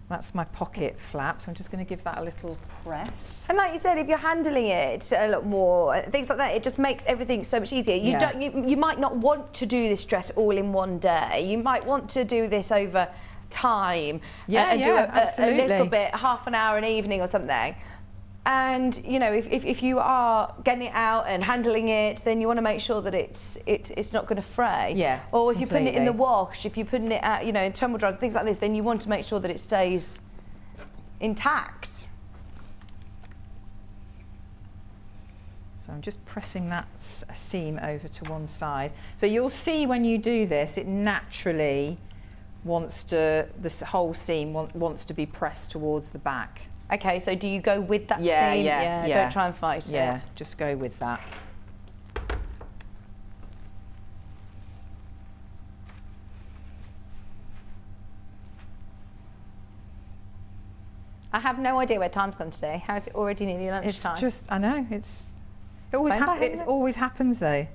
Speaker 6: that's my pocket flap. So I'm just going to give that a little press.
Speaker 2: And like you said, if you're handling it a lot more, things like that, it just makes everything so much easier. You might not want to do this dress all in one day. You might want to do this over time
Speaker 6: Yeah,
Speaker 2: and do
Speaker 6: yeah,
Speaker 2: a
Speaker 6: absolutely.
Speaker 2: little bit, half an hour an evening or something. And you know, if you are getting it out and handling it, then you want to make sure that it's not going to fray.
Speaker 6: Yeah,
Speaker 2: Or if you're putting it in the
Speaker 6: completely.
Speaker 2: wash, if you're putting it out, you know, in tumble dryers, things like this, then you want to make sure that it stays intact.
Speaker 6: So I'm just pressing that seam over to one side. So you'll see when you do this, it naturally wants to, this whole seam wants to be pressed towards the back.
Speaker 2: Okay, so do you go with that seam?
Speaker 6: Yeah.
Speaker 2: Don't try and fight it.
Speaker 6: Yeah, just go with that.
Speaker 2: I have no idea where time's gone today. How is it already nearly lunchtime?
Speaker 6: It's just, I know, it always
Speaker 2: Fine by him,
Speaker 6: it
Speaker 2: isn't it?
Speaker 6: always happens though.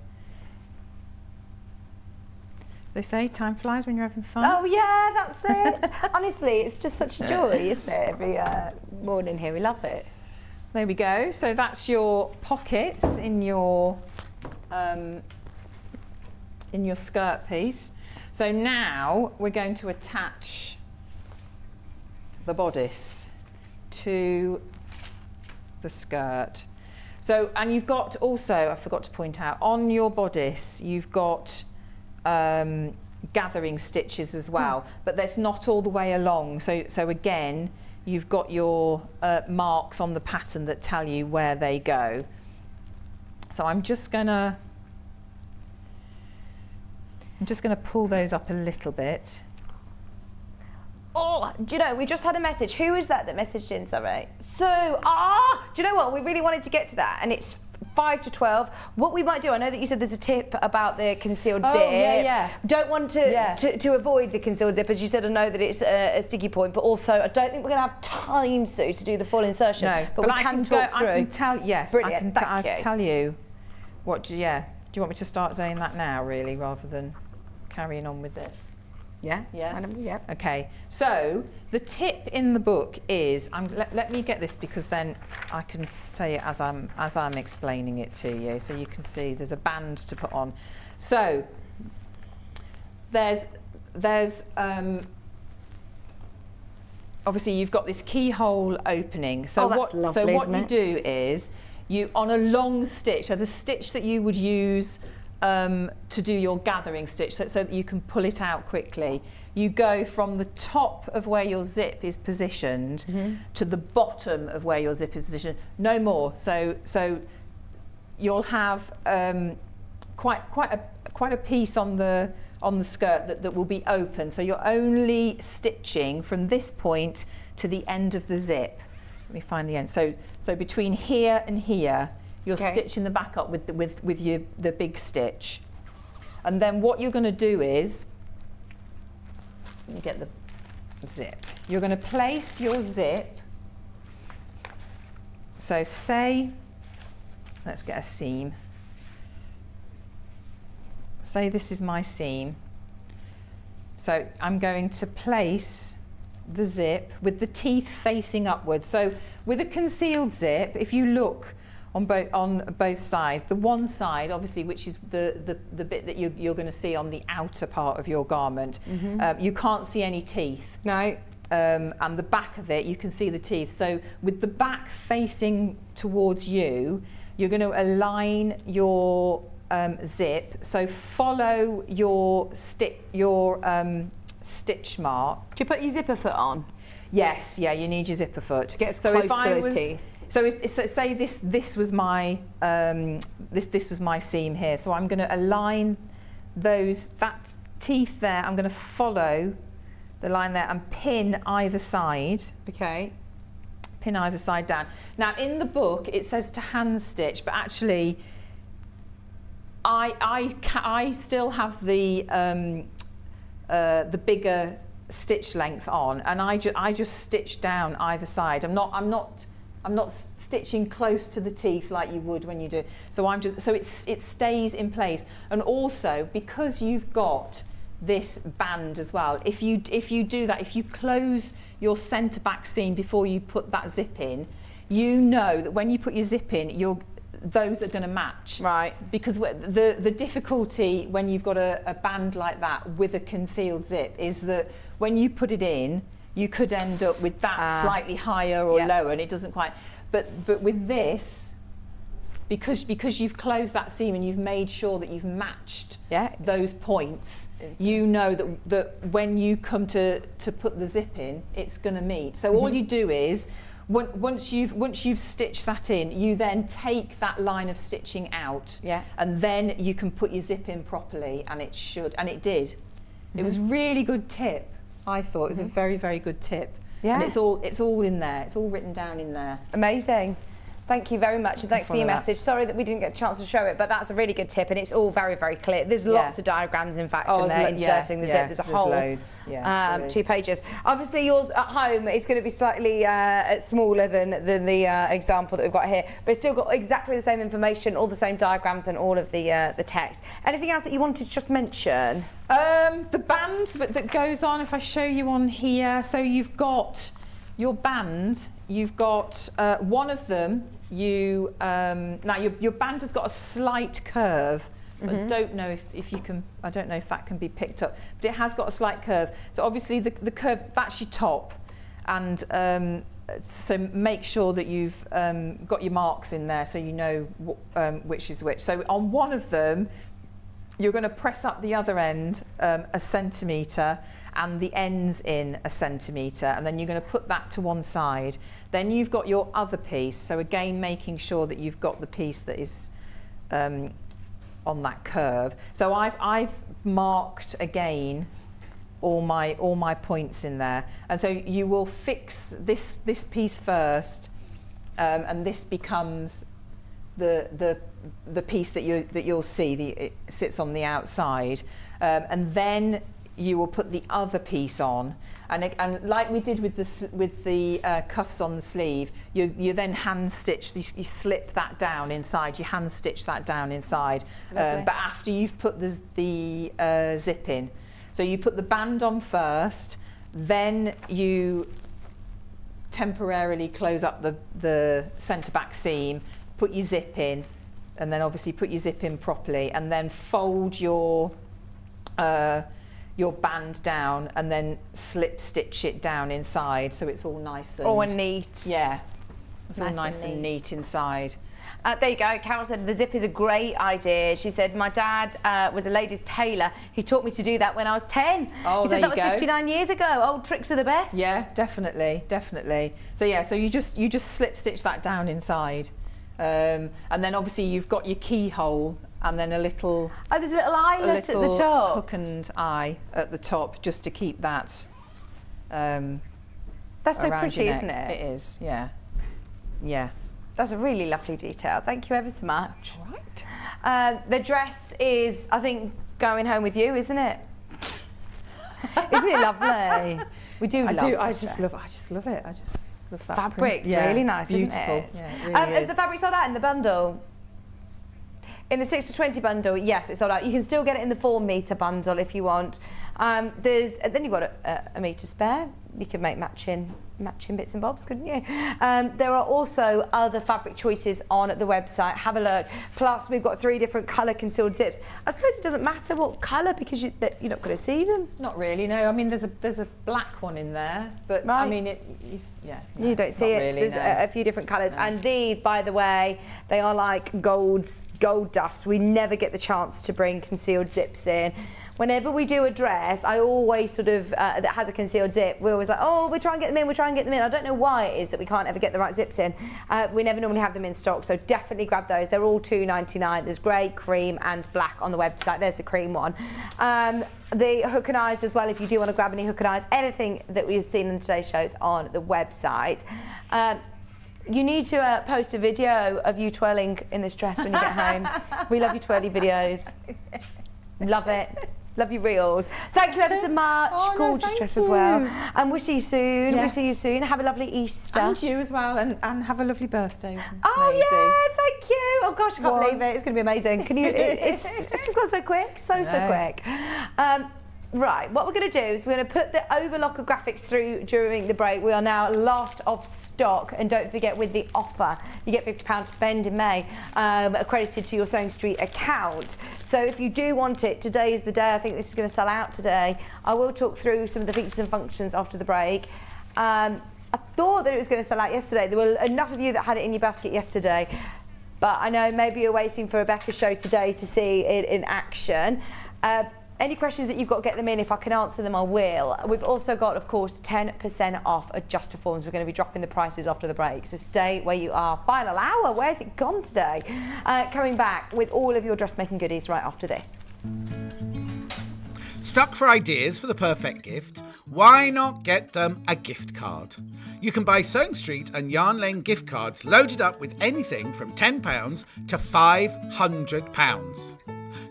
Speaker 6: They say time flies when you're having fun.
Speaker 2: Oh yeah, that's it. Honestly, it's just such a joy, isn't it? Every morning here, we love it.
Speaker 6: There we go. So that's your pockets in your skirt piece. So now we're going to attach the bodice to the skirt. So, and you've got also, I forgot to point out, on your bodice, you've got gathering stitches as well, but that's not all the way along. So again, you've got your marks on the pattern that tell you where they go. So I'm just gonna pull those up a little bit.
Speaker 2: Oh, do you know, we just had a message. Who is that messaged in, sorry? So, do you know what? We really wanted to get to that, and it's 5 to 12. What we might do, I know that you said there's a tip about the concealed zip.
Speaker 6: Yeah.
Speaker 2: Don't want to avoid the concealed zip, as you said. I know that it's a sticky point, but also I don't think we're going to have time, Sue, to do the full insertion.
Speaker 6: No,
Speaker 2: but we can talk through.
Speaker 6: I can tell, yes,
Speaker 2: Brilliant,
Speaker 6: I
Speaker 2: thank
Speaker 6: can
Speaker 2: you.
Speaker 6: tell you what. Do you want me to start doing that now, really, rather than carrying on with this?
Speaker 2: Yeah.
Speaker 6: Okay, so the tip in the book is, let me get this because then I can say it as I'm explaining it to you, so you can see there's a band to put on. So there's obviously you've got this keyhole opening. So
Speaker 2: that's lovely,
Speaker 6: what
Speaker 2: isn't
Speaker 6: you
Speaker 2: it?
Speaker 6: do is you, on a long stitch, so the stitch that you would use to do your gathering stitch, so that you can pull it out quickly. You go from the top of where your zip is positioned to the bottom of where your zip is positioned. No more. So you'll have quite a piece on the skirt that will be open. So you're only stitching from this point to the end of the zip. Let me find the end. So between here and here, you're stitching the back up with the big stitch. And then what you're going to do is, you get the zip. You're going to place your zip. So say, let's get a seam. Say this is my seam. So I'm going to place the zip with the teeth facing upwards. So with a concealed zip, if you look on both sides, the one side, obviously, which is the bit that you're going to see on the outer part of your garment, you can't see any teeth.
Speaker 2: No.
Speaker 6: And the back of it, you can see the teeth. So with the back facing towards you, you're going to align your zip. So follow your stitch mark.
Speaker 2: Do you put your zipper foot on?
Speaker 6: Yes, yeah, you need your zipper foot to
Speaker 2: get as close to those teeth.
Speaker 6: So if say this was my this was my seam here, so I'm going to align that teeth there. I'm going to follow the line there and pin either side.
Speaker 2: Okay.
Speaker 6: Pin either side down. Now in the book it says to hand stitch, but actually I still have the bigger stitch length on, and I just stitch down either side. I'm not stitching close to the teeth like you would when you do. So it stays in place. And also because you've got this band as well, if you do that, if you close your centre back seam before you put that zip in, you know that when you put your zip in, those are going to match.
Speaker 2: Right.
Speaker 6: Because the difficulty when you've got a band like that with a concealed zip is that when you put it in, you could end up with that slightly higher or lower, and it doesn't quite. But with this, because you've closed that seam and you've made sure that you've matched those points, you know that when you come to put the zip in, it's going to meet. So all you do is, once you've stitched that in, you then take that line of stitching out, and then you can put your zip in properly, and it did. It was a really good tip. I thought it was a very, very good tip. Yeah. And it's all in there. It's all written down in there.
Speaker 2: Amazing. Thank you very much, and thanks for your message. Sorry that we didn't get a chance to show it, but that's a really good tip, and it's all very, very clear. There's lots of diagrams, in fact, in there, inserting the zip. There's a whole
Speaker 6: loads.
Speaker 2: 2 pages. Obviously, yours at home is going to be slightly smaller than the example that we've got here, but it's still got exactly the same information, all the same diagrams, and all of the text. Anything else that you wanted to just mention?
Speaker 6: The band that goes on, if I show you on here, so you've got your band, you've got one of them, now your band has got a slight curve. So I don't know if you can, I don't know if that can be picked up, but it has got a slight curve. So obviously the curve, that's your top, and so make sure that you've got your marks in there so you know which is which. So on one of them, you're going to press up the other end 1 centimetre and the ends in 1 centimetre, and then you're going to put that to one side. Then you've got your other piece, so again making sure that you've got the piece that is on that curve. So I've marked again all my points in there, and so you will fix this piece first, and this becomes the piece that you'll see. It sits on the outside, and then you will put the other piece on, and like we did with the cuffs on the sleeve, you then hand stitch. You slip that down inside. You hand stitch that down inside, but after you've put the zip in. So you put the band on first, then you temporarily close up the centre back seam, put your zip in, and then obviously put your zip in properly, and then fold your band down, and then slip stitch it down inside so it's all nice and
Speaker 2: neat.
Speaker 6: Yeah, it's all nice and neat inside.
Speaker 2: There you go. Carol said the zip is a great idea. She said my dad was a ladies' tailor. He taught me to do that when I was 10.
Speaker 6: Oh,
Speaker 2: he said that was 59 years ago. Old tricks are the best.
Speaker 6: Yeah, definittle. So yeah, so you just slip stitch that down inside, and then obviously you've got your keyhole, and then a little
Speaker 2: there's a little eyelet at the top,
Speaker 6: hook and eye at the top, just to keep that.
Speaker 2: That's so pretty, isn't it?
Speaker 6: It is. Yeah.
Speaker 2: That's a really lovely detail. Thank you ever so much.
Speaker 6: All right.
Speaker 2: The dress is, I think, going home with you, isn't it? Isn't it lovely? We do.
Speaker 6: I just love it. I just love that
Speaker 2: fabric's really nice,
Speaker 6: beautiful.
Speaker 2: Isn't it?
Speaker 6: Yeah, it really
Speaker 2: is the fabric sold out in the bundle? In the 6 to 20 bundle, yes, it's sold out. You can still get it in the 4 metre bundle if you want. Then you've got a metre spare. You can make matching bits and bobs, couldn't you? There are also other fabric choices on the website. Have a look. Plus, we've got 3 different colour concealed zips. I suppose it doesn't matter what colour because you're not going to see them.
Speaker 6: Not really, no. I mean, there's a black one in there, but
Speaker 2: right.
Speaker 6: I mean,
Speaker 2: you don't see it.
Speaker 6: Really,
Speaker 2: there's a few different colours, and these, by the way, they are like gold dust. We never get the chance to bring concealed zips in. Whenever we do a dress, I always sort of, that has a concealed zip, we're always like, oh, we try and get them in, I don't know why it is that we can't ever get the right zips in. We never normally have them in stock, so definitely grab those. They're all $2.99. There's grey, cream and black on the website. There's the cream one. The hook and eyes as well, if you do want to grab any hook and eyes. Anything that we've seen in today's show is on the website. You need to post a video of you twirling in this dress when you get home. We love your twirly videos. Love it. Love your reels. Thank you ever so much. Gorgeous dress as well. And we'll see you soon.
Speaker 6: Yes.
Speaker 2: We'll see you soon. Have a lovely Easter.
Speaker 6: And you as well, and have a lovely birthday.
Speaker 2: Oh, yeah, thank you. Oh, gosh, I can't believe it. It's going to be amazing. Can you? It's just gone so quick. So quick. Right, what we're going to do is we're going to put the overlocker graphics through during the break. We are now last of stock, and don't forget with the offer, you get £50 to spend in May, accredited to your Sewing Street account. So if you do want it, today is the day. I think this is going to sell out today. I will talk through some of the features and functions after the break. I thought that it was going to sell out yesterday. There were enough of you that had it in your basket yesterday, but I know maybe you're waiting for Rebecca's show today to see it in action. Any questions that you've got, get them in. If I can answer them, I will. We've also got, of course, 10% off Adjustoforms. We're going to be dropping the prices after the break, so stay where you are. Final hour, where's it gone today? Coming back with all of your dressmaking goodies right after this.
Speaker 1: Stuck for ideas for the perfect gift? Why not get them a gift card? You can buy Sewing Street and Yarn Lane gift cards loaded up with anything from £10 to £500.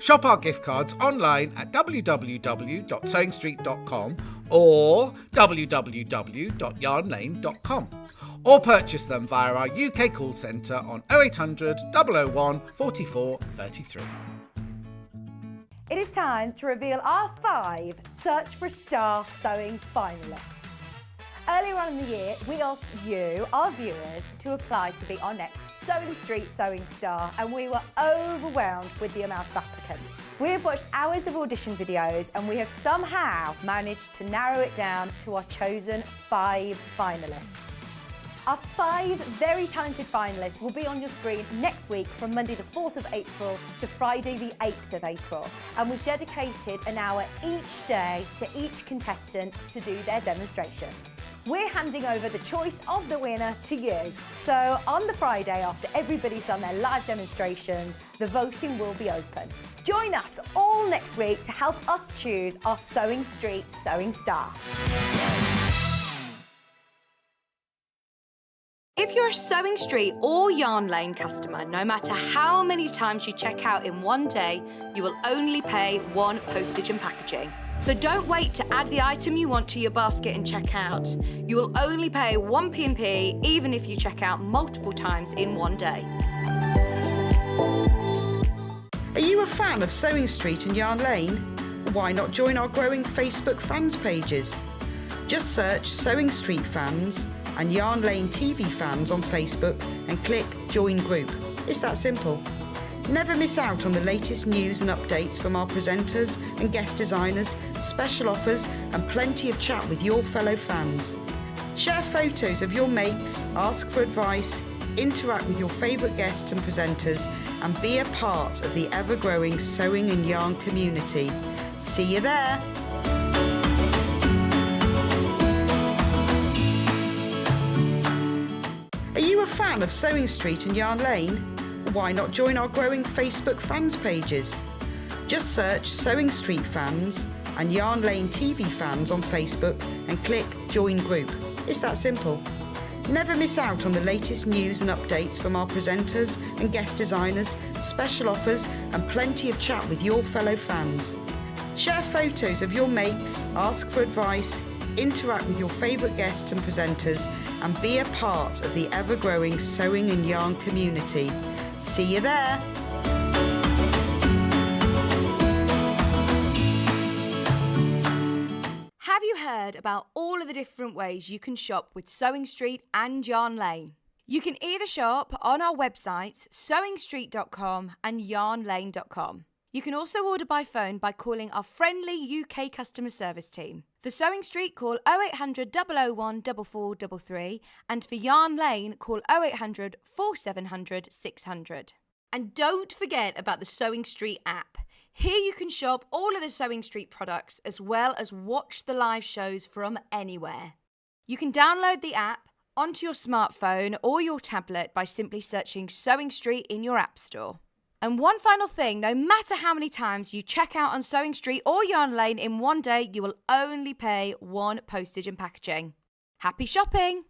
Speaker 1: Shop our gift cards online at www.sewingstreet.com or www.yarnlane.com, or purchase them via our UK call centre on 0800 001 44 33.
Speaker 8: It is time to reveal our 5 Search for a Star sewing finalists. Earlier on in the year, we asked you, our viewers, to apply to be our next Sewing Street Sewing Star, and we were overwhelmed with the amount of applicants. We have watched hours of audition videos, and we have somehow managed to narrow it down to our chosen 5 finalists. Our 5 very talented finalists will be on your screen next week from Monday the 4th of April to Friday the 8th of April. And we've dedicated an hour each day to each contestant to do their demonstrations. We're handing over the choice of the winner to you. So on the Friday, after everybody's done their live demonstrations, the voting will be open. Join us all next week to help us choose our Sewing Street Sewing Star.
Speaker 3: If you're a Sewing Street or Yarn Lane customer, no matter how many times you check out in one day, you will only pay 1 postage and packaging. So don't wait to add the item you want to your basket and check out. You will only pay 1 P&P even if you check out multiple times in one day.
Speaker 5: Are you a fan of Sewing Street and Yarn Lane? Why not join our growing Facebook fans pages? Just search Sewing Street Fans and Yarn Lane TV Fans on Facebook and click Join Group. It's that simple. Never miss out on the latest news and updates from our presenters and guest designers, special offers and plenty of chat with your fellow fans. Share photos of your makes, ask for advice, interact with your favourite guests and presenters and be a part of the ever-growing sewing and yarn community. See you there! Are you a fan of Sewing Street and Yarn Lane? Why not join our growing Facebook fans pages? Just search Sewing Street Fans and Yarn Lane TV Fans on Facebook and click Join Group. It's that simple. Never miss out on the latest news and updates from our presenters and guest designers, special offers and plenty of chat with your fellow fans. Share photos of your makes, ask for advice, interact with your favourite guests and presenters and be a part of the ever-growing sewing and yarn community. See you there!
Speaker 3: Have you heard about all of the different ways you can shop with Sewing Street and Yarn Lane? You can either shop on our websites, sewingstreet.com and yarnlane.com. You can also order by phone by calling our friendly UK customer service team. For Sewing Street, call 0800 001 4433 and for Yarn Lane, call 0800 4700 600. And don't forget about the Sewing Street app. Here you can shop all of the Sewing Street products as well as watch the live shows from anywhere. You can download the app onto your smartphone or your tablet by simply searching Sewing Street in your app store. And one final thing, no matter how many times you check out on Sewing Street or Yarn Lane in one day, you will only pay 1 postage and packaging. Happy shopping!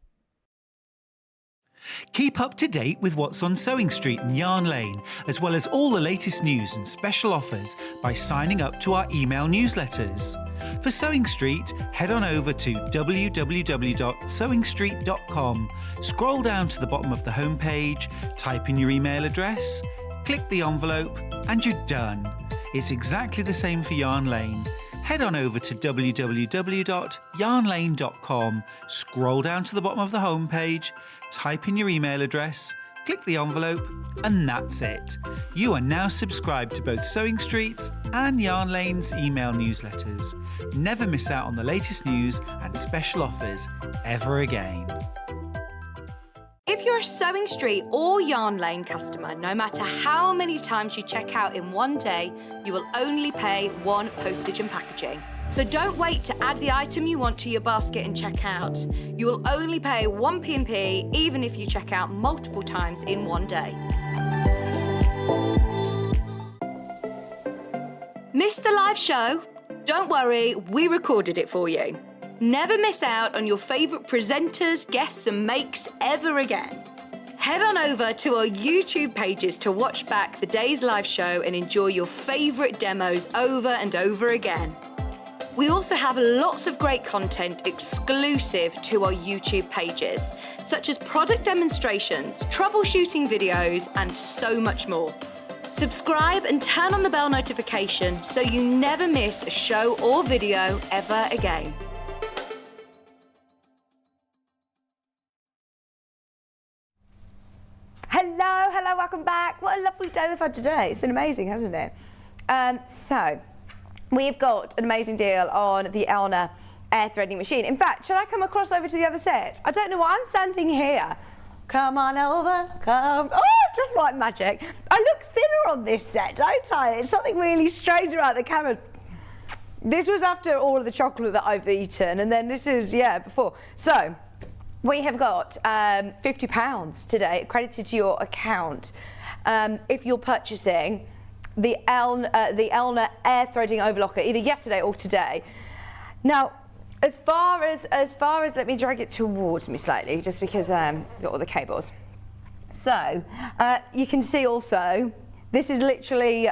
Speaker 4: Keep up to date with what's on Sewing Street and Yarn Lane, as well as all the latest news and special offers by signing up to our email newsletters. For Sewing Street, head on over to www.sewingstreet.com, scroll down to the bottom of the homepage, type in your email address, click the envelope, and you're done. It's exactly the same for Yarn Lane. head on over to www.yarnlane.com, scroll down to the bottom of the homepage, type in your email address, click the envelope, and that's it. You are now subscribed to both Sewing Street's and Yarn Lane's email newsletters. Never miss out on the latest news and special offers ever again.
Speaker 3: If you're a Sewing Street or Yarn Lane customer, no matter how many times you check out in one day, you will only pay one postage and packaging. So don't wait to add the item you want to your basket and check out. You will only pay one P&P even if you check out multiple times in one day. Missed the live show? Don't worry, we recorded it for you. Never miss out on your favourite presenters, guests and makes ever again. Head on over to our YouTube pages to watch back the day's live show and enjoy your favourite demos over and over again. We also have lots of great content exclusive to our YouTube pages, such as product demonstrations, troubleshooting videos, and so much more. Subscribe and turn on the bell notification so you never miss a show or video ever again.
Speaker 2: Hello, welcome back. What a lovely day we've had today. It's been amazing, hasn't it? So, we've got an amazing deal on the Elna air threading machine. In fact, shall I come across over to the other set? I don't know why I'm standing here. Come on over, come. Oh, just like magic. I look thinner on this set, don't I? It's something really strange about the cameras. This was after all of the chocolate that I've eaten, and then this is, before. So, we have got £50 today credited to your account if you're purchasing the Elna air threading overlocker either yesterday or today. Now, as far as let me drag it towards me slightly, just because I've got all the cables. So you can see also this is literally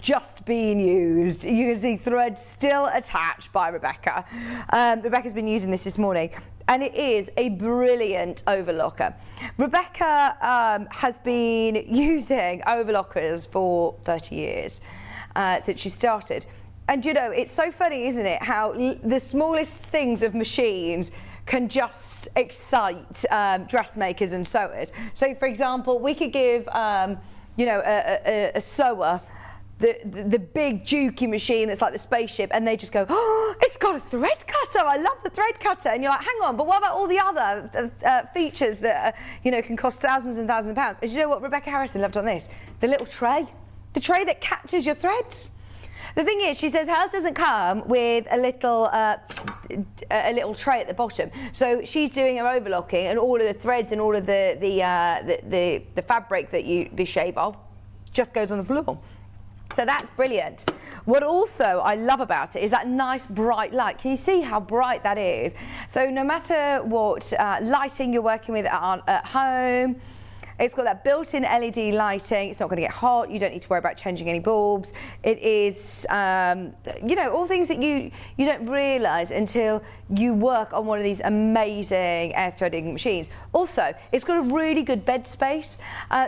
Speaker 2: just being used. You can see thread still attached by Rebecca. Rebecca's been using this morning, and it is a brilliant overlocker. Rebecca has been using overlockers for 30 years since she started. And you know, it's so funny, isn't it, how the smallest things of machines can just excite dressmakers and sewers. So, for example, we could give a sewer the big jukey machine that's like the spaceship, and they just go, oh, it's got a thread cutter. I love the thread cutter. And you're like, hang on, but what about all the other features that can cost thousands and thousands of pounds? And you know what Rebecca Harrison loved on this? The little tray, the tray that catches your threads. The thing is, she says hers doesn't come with a little tray at the bottom. So she's doing her overlocking, and all of the threads and all of the fabric that they shave off just goes on the floor. So that's brilliant. What also I love about it is that nice bright light. Can you see how bright that is? So no matter what lighting you're working with at home, it's got that built-in LED lighting. It's not going to get hot. You don't need to worry about changing any bulbs. It is, all things that you don't realise until you work on one of these amazing air threading machines. Also, it's got a really good bed space.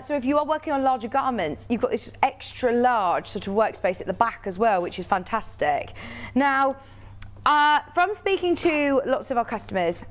Speaker 2: So if you are working on larger garments, you've got this extra large sort of workspace at the back as well, which is fantastic. Now, from speaking to lots of our customers,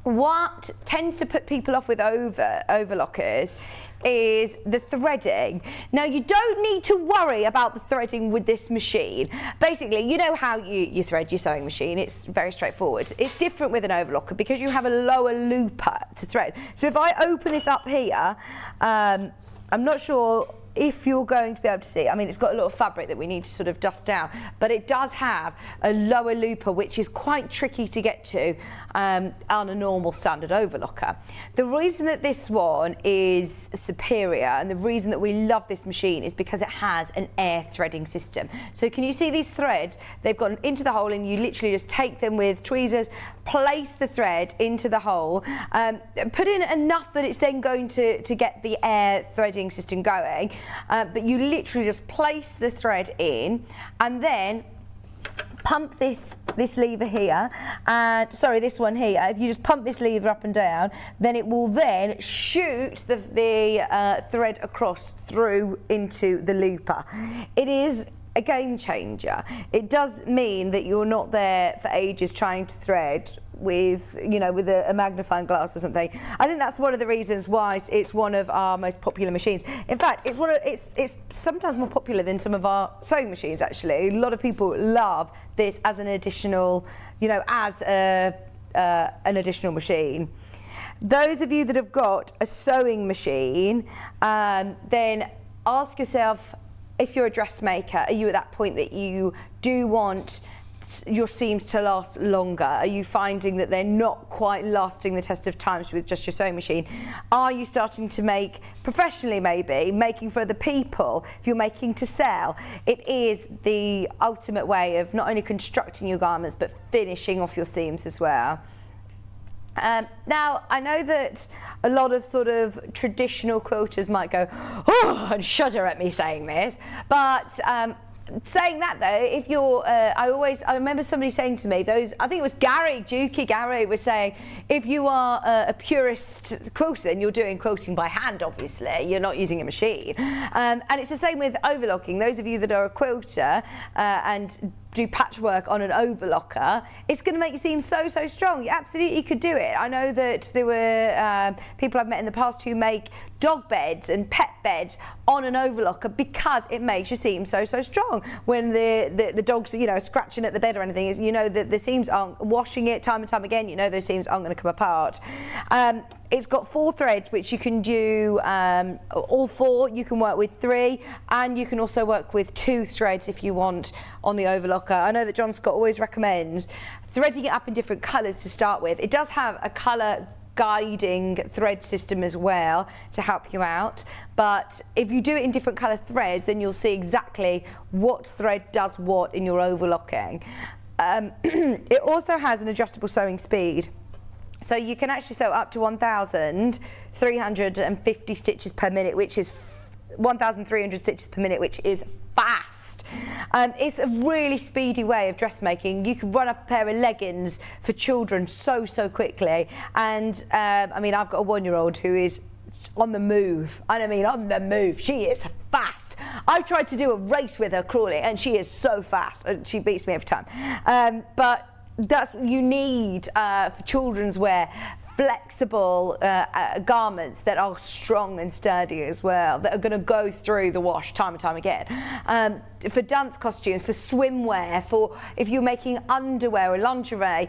Speaker 2: what tends to put people off with overlockers is the threading. Now, you don't need to worry about the threading with this machine. Basically, you know how you thread your sewing machine. It's very straightforward. It's different with an overlocker because you have a lower looper to thread. So if I open this up here, I'm not sure if you're going to be able to see. I mean, it's got a lot of fabric that we need to sort of dust down, but it does have a lower looper, which is quite tricky to get to on a normal standard overlocker. The reason that this one is superior and the reason that we love this machine is because it has an air threading system. So can you see these threads? They've gone into the hole, and you literally just take them with tweezers, place the thread into the hole, put in enough that it's then going to get the air threading system going. But you literally just place the thread in and then pump this lever here, and this one here. If you just pump this lever up and down, then it will then shoot the thread across through into the looper. It is a game changer. It does mean that you're not there for ages trying to thread with, you know, with a magnifying glass or something. I think that's one of the reasons why it's one of our most popular machines. In fact, it's sometimes more popular than some of our sewing machines, actually. A lot of people love this as an additional, you know, as an additional machine. Those of you that have got a sewing machine, then ask yourself, if you're a dressmaker, are you at that point that you do want your seams to last longer? Are you finding that they're not quite lasting the test of times with just your sewing machine? Are you starting to make, professionally maybe, making for other people, if you're making to sell? It is the ultimate way of not only constructing your garments, but finishing off your seams as well. Now, I know that a lot of sort of traditional quilters might go, oh, and shudder at me saying this, but saying that though, if you're, I remember somebody saying to me, I think it was Dukey Gary was saying, if you are a purist quilter and you're doing quilting by hand, obviously, you're not using a machine. And it's the same with overlocking. Those of you that are a quilter and do patchwork on an overlocker, it's going to make you seem so strong. You absolutely could do it. I know that there were people I've met in the past who make dog beds and pet beds on an overlocker because it makes you seem so strong. When the dogs, you know, scratching at the bed or anything, you know that the seams aren't, washing it time and time again, you know those seams aren't going to come apart. It's got 4 threads, which you can do all 4. You can work with 3, and you can also work with 2 threads if you want on the overlocker. I know that John Scott always recommends threading it up in different colours to start with. It does have a colour guiding thread system as well to help you out, but if you do it in different colour threads, then you'll see exactly what thread does what in your overlocking. It also has an adjustable sewing speed. So you can actually sew up to 1,350 stitches per minute, which is 1,300 stitches per minute, which is fast. It's a really speedy way of dressmaking. You can run up a pair of leggings for children so quickly. And I mean, I've got a 1-year-old who is on the move. I mean, on the move. She is fast. I've tried to do a race with her crawling, and she is so fast. She beats me every time. But that's you need for children's wear, flexible garments that are strong and sturdy as well, that are going to go through the wash time and time again. For dance costumes, for swimwear, for if you're making underwear or lingerie,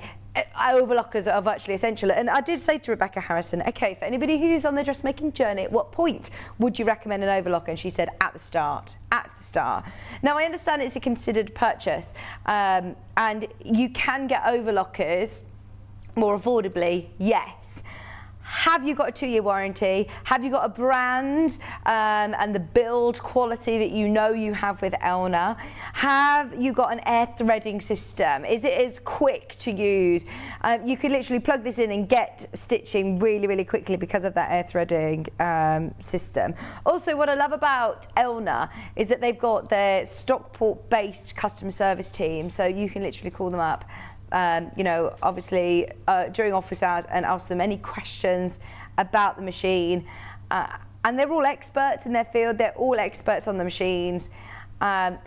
Speaker 2: overlockers are virtually essential. And I did say to Rebecca Harrison, okay, for anybody who's on their dressmaking journey, at what point would you recommend an overlocker? And she said, at the start. Now, I understand it's a considered purchase, and you can get overlockers more affordably, yes. Have you got a 2-year warranty? Have you got a brand and the build quality that you know you have with Elna? Have you got an air threading system? Is it as quick to use? You could literally plug this in and get stitching really quickly because of that air threading system. Also, what I love about Elna is that they've got their Stockport-based customer service team, so you can literally call them up. You know, obviously during office hours and ask them any questions about the machine. And they're all experts in their field. They're all experts on the machines. And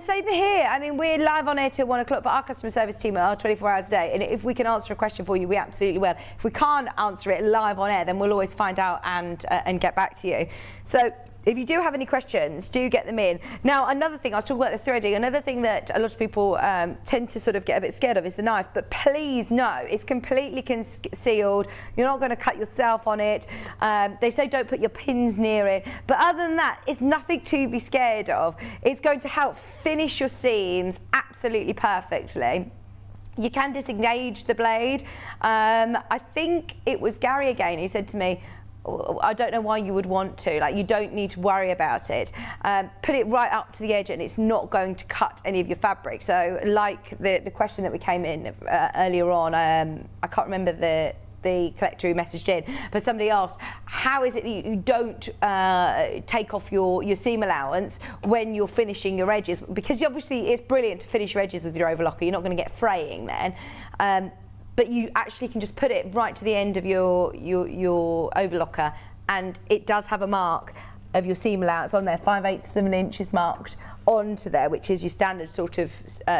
Speaker 2: same here. I mean, we're live on air till 1 o'clock, but our customer service team are 24 hours a day. And if we can answer a question for you, we absolutely will. If we can't answer it live on air, then we'll always find out and get back to you. So if you do have any questions, do get them in. Now, another thing, I was talking about the threading, another thing that a lot of people tend to sort of get a bit scared of is the knife, but please know, it's completely concealed. You're not going to cut yourself on it. They say don't put your pins near it, but other than that, it's nothing to be scared of. It's going to help finish your seams absolutely perfectly. You can disengage the blade. I think it was Gary again who said to me, I don't know why you would want to, like you don't need to worry about it. Put it right up to the edge and it's not going to cut any of your fabric. So like the question that we came in earlier on, I can't remember the collector who messaged in, but somebody asked, how is it that you don't take off your seam allowance when you're finishing your edges? Because obviously it's brilliant to finish your edges with your overlocker, you're not going to get fraying then. But you actually can just put it right to the end of your overlocker, and it does have a mark of your seam allowance on there. 5/8 of an inch is marked onto there, which is your standard sort of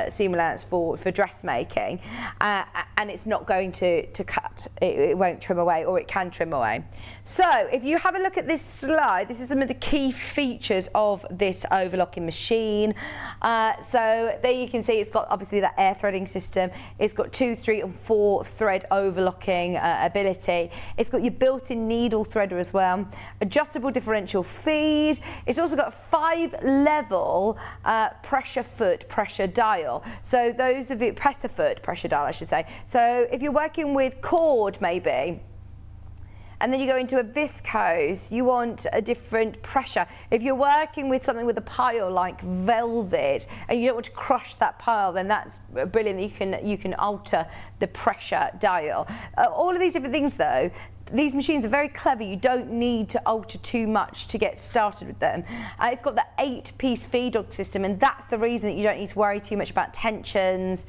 Speaker 2: seam allowance for dressmaking, and it's not going to cut. It won't trim away, or it can trim away. So if you have a look at this slide, this is some of the key features of this overlocking machine. So there you can see it's got obviously that air threading system. It's got 2, 3 and 4 thread overlocking ability. It's got your built-in needle threader as well. Adjustable differential feed. It's also got a 5-level pressure foot pressure dial. So those of you, pressure foot pressure dial I should say. So if you're working with cord maybe, and then you go into a viscose, you want a different pressure. If you're working with something with a pile like velvet and you don't want to crush that pile, then that's brilliant. You can alter the pressure dial. All of these different things though, these machines are very clever. You don't need to alter too much to get started with them. It's got the 8-piece feed dog system, and that's the reason that you don't need to worry too much about tensions.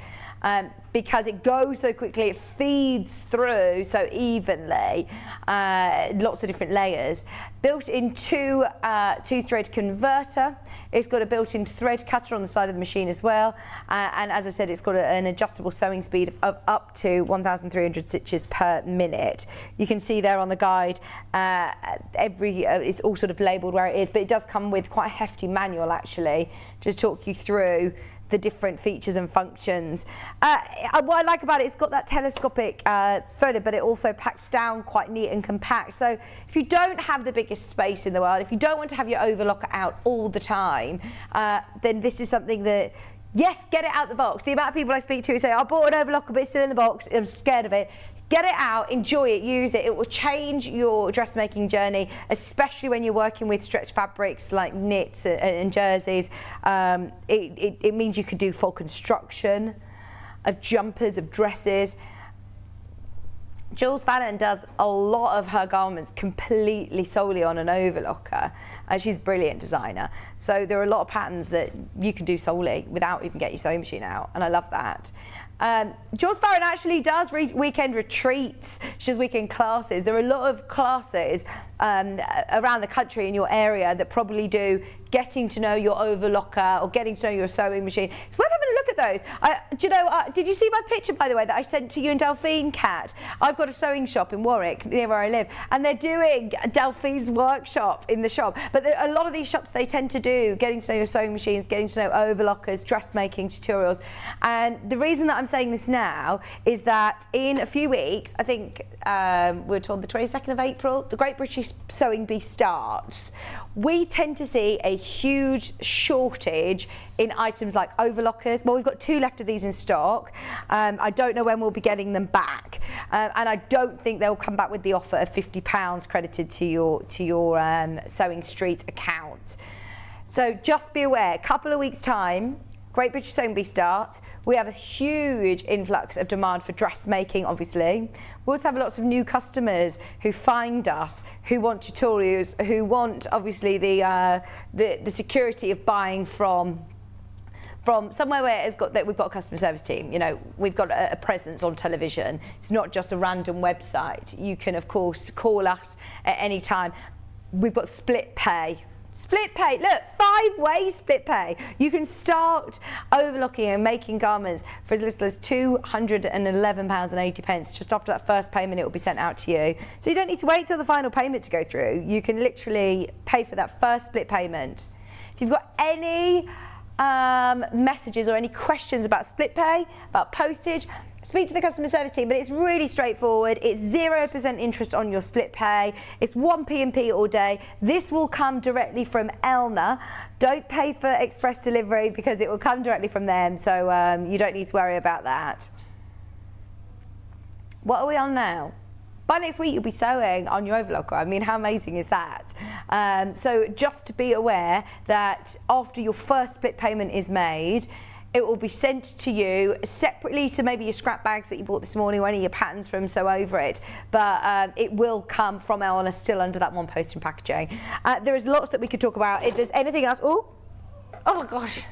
Speaker 2: Because it goes so quickly, it feeds through so evenly, lots of different layers. Built-in 2-thread converter. It's got a built-in thread cutter on the side of the machine as well. And as I said, it's got an adjustable sewing speed of up to 1,300 stitches per minute. You can see there on the guide, it's all sort of labelled where it is, but it does come with quite a hefty manual actually to talk you through the different features and functions. What I like about it, it's got that telescopic threader, but it also packs down quite neat and compact. So if you don't have the biggest space in the world, if you don't want to have your overlocker out all the time, then this is something that, yes, get it out the box. The amount of people I speak to who say, I bought an overlocker, but it's still in the box, I'm scared of it. Get it out, enjoy it, use it. It will change your dressmaking journey, especially when you're working with stretch fabrics like knits and jerseys. It means you could do full construction of jumpers, of dresses. Jules Fallon does a lot of her garments completely solely on an overlocker. She's a brilliant designer. So there are a lot of patterns that you can do solely without even getting your sewing machine out, and I love that. Jules Farron actually does weekend retreats. She does weekend classes. There are a lot of classes around the country in your area that probably do getting to know your overlocker or getting to know your sewing machine. It's worth having a look at those. Do you know, did you see my picture, by the way, that I sent to you and Delphine, Kat? I've got a sewing shop in Warwick, near where I live, and they're doing Delphine's workshop in the shop. But a lot of these shops, they tend to do getting to know your sewing machines, getting to know overlockers, dressmaking tutorials. And the reason that I'm saying this now is that in a few weeks, I think we're told the 22nd of April, the Great British Sewing Bee starts. We tend to see a huge shortage in items like overlockers. Well, we've got 2 left of these in stock. I don't know when we'll be getting them back, and I don't think they'll come back with the offer of £50 credited to your Sewing Street account. So just be aware, a couple of weeks' time, Great British Sewing Bee start. We have a huge influx of demand for dressmaking, obviously. We also have lots of new customers who find us, who want tutorials, who want, obviously, the security of buying from somewhere where we've got a customer service team. You know, we've got a presence on television. It's not just a random website. You can, of course, call us at any time. We've got split pay. Split pay, look, 5-way split pay. You can start overlocking and making garments for as little as £211.80. Just after that first payment, it will be sent out to you. So you don't need to wait till the final payment to go through. You can literally pay for that first split payment. If you've got any messages or any questions about split pay, about postage, speak to the customer service team, but it's really straightforward. It's 0% interest on your split pay. It's 1p and P all day. This will come directly from Elna. Don't pay for express delivery because it will come directly from them, so you don't need to worry about that. What are we on now? By next week, you'll be sewing on your overlocker. I mean, how amazing is that? So just to be aware that after your first split payment is made, it will be sent to you separately to maybe your scrap bags that you bought this morning or any of your patterns from Sew Over It. But it will come from Elna still under that one post and packaging. There is lots that we could talk about. If there's anything else, oh my gosh.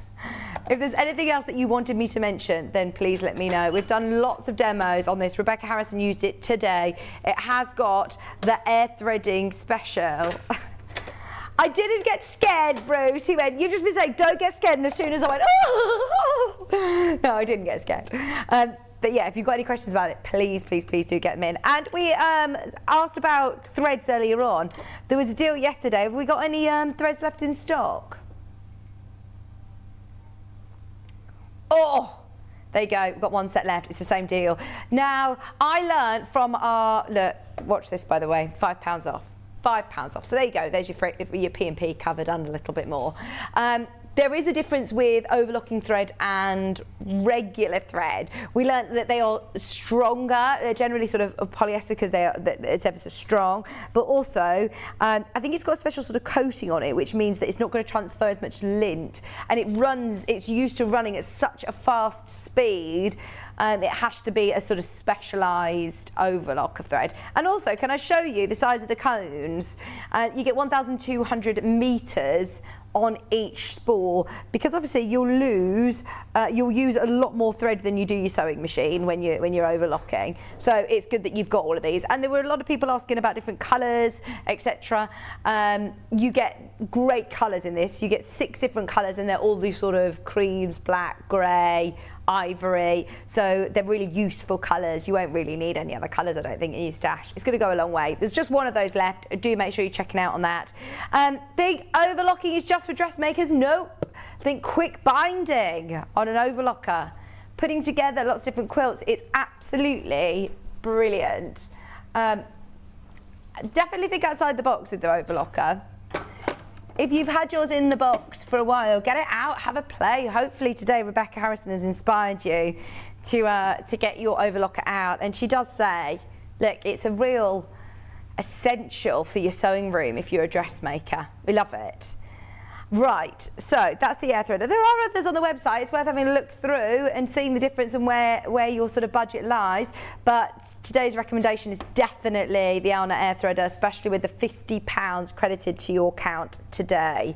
Speaker 2: If there's anything else that you wanted me to mention, then please let me know. We've done lots of demos on this. Rebecca Harrison used it today. It has got the air threading special. I didn't get scared, Bruce. He went, you've just been saying, don't get scared. And as soon as I went, oh, no, I didn't get scared. But yeah, if you've got any questions about it, please, please, please do get them in. And we asked about threads earlier on. There was a deal yesterday. Have we got any threads left in stock? Oh, there you go. We've got one set left. It's the same deal. Now, I learned from our, look, watch this, by the way, £5 off. £5 off. So there you go. There's your P&P covered and a little bit more. There is a difference with overlocking thread and regular thread. We learned that they are stronger. They're generally sort of polyester because it's ever so strong. But also, I think it's got a special sort of coating on it, which means that it's not going to transfer as much lint. And it's used to running at such a fast speed. It has to be a sort of specialised overlocker thread. And also, can I show you the size of the cones? You get 1,200 metres on each spool, because obviously you'll use a lot more thread than you do your sewing machine when you're overlocking. So it's good that you've got all of these. And there were a lot of people asking about different colours, etc. You get great colours in this. You get 6 different colours, and they're all these sort of creams, black, grey, ivory. So they're really useful colours. You won't really need any other colours, I don't think, in your stash. It's going to go a long way. There's just one of those left. Do make sure you're checking out on that. Think overlocking is just for dressmakers? Nope. Think quick binding on an overlocker. Putting together lots of different quilts. It's absolutely brilliant. Definitely think outside the box with the overlocker. If you've had yours in the box for a while, get it out, have a play. Hopefully today Rebecca Harrison has inspired you to get your overlocker out. And she does say, look, it's a real essential for your sewing room if you're a dressmaker. We love it. Right, so that's the air threader. There are others on the website. It's worth having a look through and seeing the difference and where your sort of budget lies. But today's recommendation is definitely the Alna air threader, especially with the £50 credited to your account today.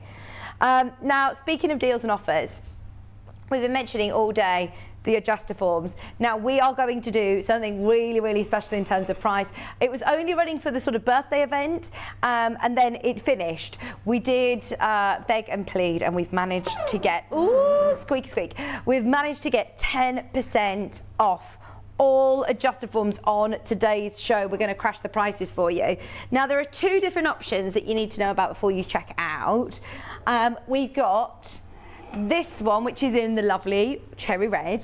Speaker 2: Now, speaking of deals and offers, we've been mentioning all day the Adjustoforms. Now, we are going to do something really, really special in terms of price. It was only running for the sort of birthday event, and then it finished. We did beg and plead, and we've managed to get, ooh, squeaky squeak. We've managed to get 10% off all Adjustoforms on today's show. We're going to crash the prices for you. Now, there are 2 different options that you need to know about before you check out. We've got this one, which is in the lovely cherry red.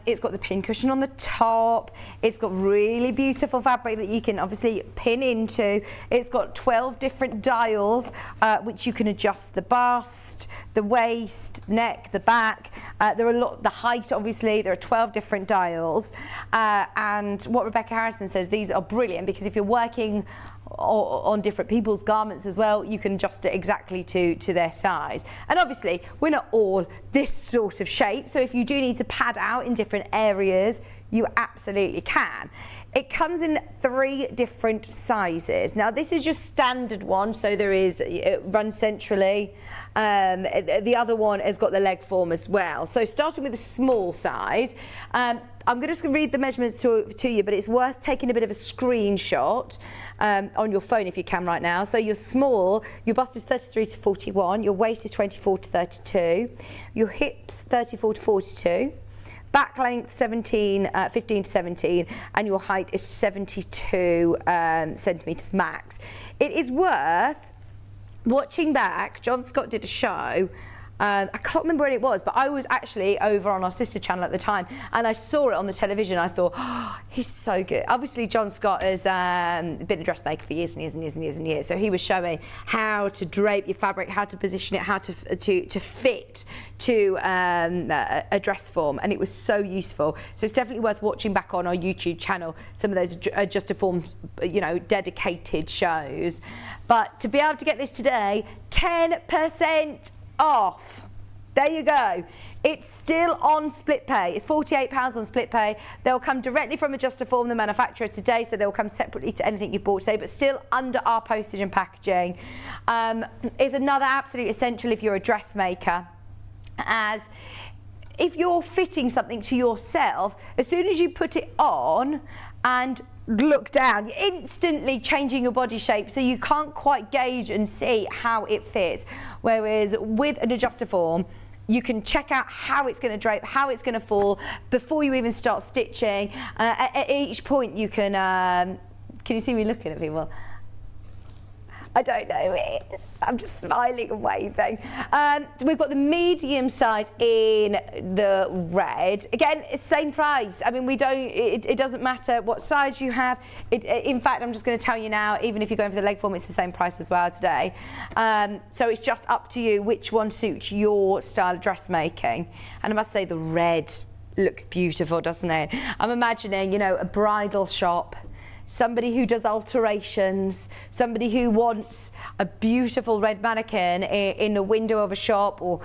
Speaker 2: It's got the pin cushion on the top. It's got really beautiful fabric that you can obviously pin into. It's got 12 different dials, which you can adjust the bust, the waist, neck, the back. There are the height, obviously. There are 12 different dials. And what Rebecca Harrison says, these are brilliant because if you're working on different people's garments as well, you can adjust it exactly to their size. And obviously we're not all this sort of shape, so if you do need to pad out in different areas, you absolutely can. It comes in 3 different sizes. Now, this is your standard one, so it runs centrally. The other one has got the leg form as well. So starting with a small size, I'm going to just read the measurements to you, but it's worth taking a bit of a screenshot on your phone if you can right now. So you're small, your bust is 33 to 41, your waist is 24 to 32, your hips 34 to 42, back length 15 to 17, and your height is 72 centimetres max. It is worth watching back. John Scott did a show. I can't remember when it was, but I was actually over on our sister channel at the time, and I saw it on the television. I thought, oh, he's so good. Obviously, John Scott has been a dressmaker for years and years and years and years and years. So he was showing how to drape your fabric, how to position it, how to fit to a dress form, and it was so useful. So it's definitely worth watching back on our YouTube channel, some of those Adjustoform, dedicated shows. But to be able to get this today, 10% off. There you go. It's still on split pay. It's £48 on split pay. They'll come directly from Adjustoform, the manufacturer, today, so they'll come separately to anything you've bought today, but still under our postage and packaging. Is another absolute essential if you're a dressmaker, as if you're fitting something to yourself, as soon as you put it on and look down, you're instantly changing your body shape, so you can't quite gauge and see how it fits. Whereas with an Adjustoform, you can check out how it's going to drape, how it's going to fall before you even start stitching. At each point you can you see me looking at people? I don't know who it is. I'm just smiling and waving. We've got the medium size in the red. Again, it's same price. I mean, it doesn't matter what size you have. In fact, I'm just going to tell you now, even if you're going for the leg form, it's the same price as well today. So it's just up to you which one suits your style of dressmaking. And I must say the red looks beautiful, doesn't it? I'm imagining, you know, a bridal shop, somebody who does alterations, somebody who wants a beautiful red mannequin in the window of a shop, or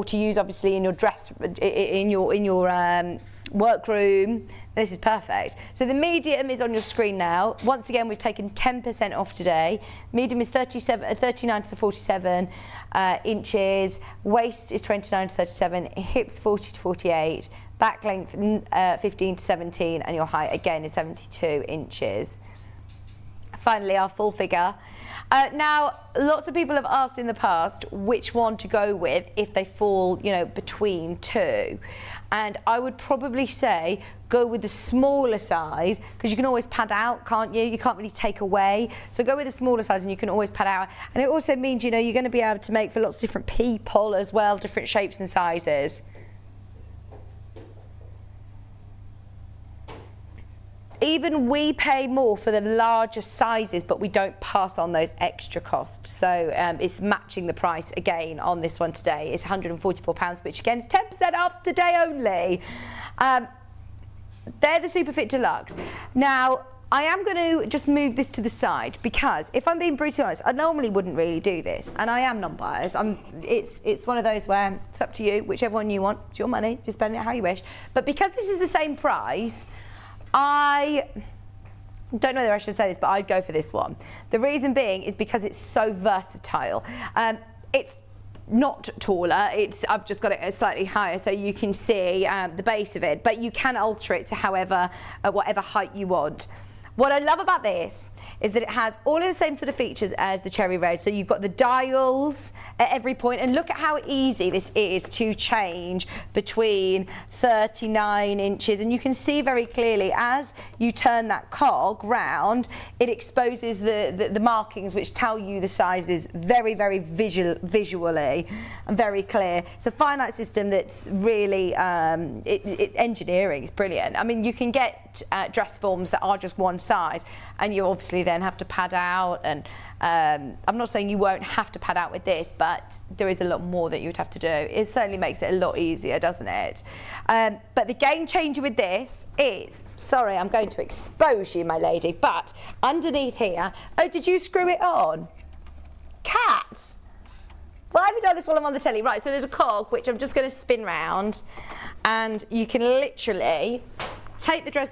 Speaker 2: to use obviously in your dress, in your workroom. This is perfect. So the medium is on your screen now. Once again, we've taken 10% off today. Medium is 39 to 47 inches. Waist is 29 to 37. Hips 40 to 48. Back length 15 to 17, and your height again is 72 inches. Finally, our full figure. Now, lots of people have asked in the past which one to go with if they fall, you know, between two. And I would probably say go with the smaller size, because you can always pad out, can't you? You can't really take away. So go with the smaller size and you can always pad out. And it also means, you know, you're going to be able to make for lots of different people as well, different shapes and sizes. Even we pay more for the larger sizes, but we don't pass on those extra costs. So it's matching the price again on this one today. It's £144, which again is 10% off today only. They're the Superfit Deluxe. Now, I am going to just move this to the side, because if I'm being brutally honest, I normally wouldn't really do this, and I am non-biased. It's one of those where it's up to you, whichever one you want. It's your money, you spend it how you wish. But because this is the same price, I don't know whether I should say this, but I'd go for this one. The reason being is because it's so versatile. It's not taller, I've just got it slightly higher so you can see the base of it, but you can alter it to whatever height you want. What I love about this is that it has all of the same sort of features as the cherry red. So you've got the dials at every point, and look at how easy this is to change between 39 inches. And you can see very clearly as you turn that cog round, it exposes the markings which tell you the sizes very, very visually and very clear. It's a finite system that's really, engineering is brilliant. I mean, you can get dress forms that are just one size, and you obviously then have to pad out, and I'm not saying you won't have to pad out with this, but there is a lot more that you would have to do. It certainly makes it a lot easier, doesn't it? But the game changer with this is, sorry, I'm going to expose you, my lady, but underneath here, oh, did you screw it on? Cat! Why have you done this while I'm on the telly? Right, so there's a cog, which I'm just going to spin round, and you can literally take the dress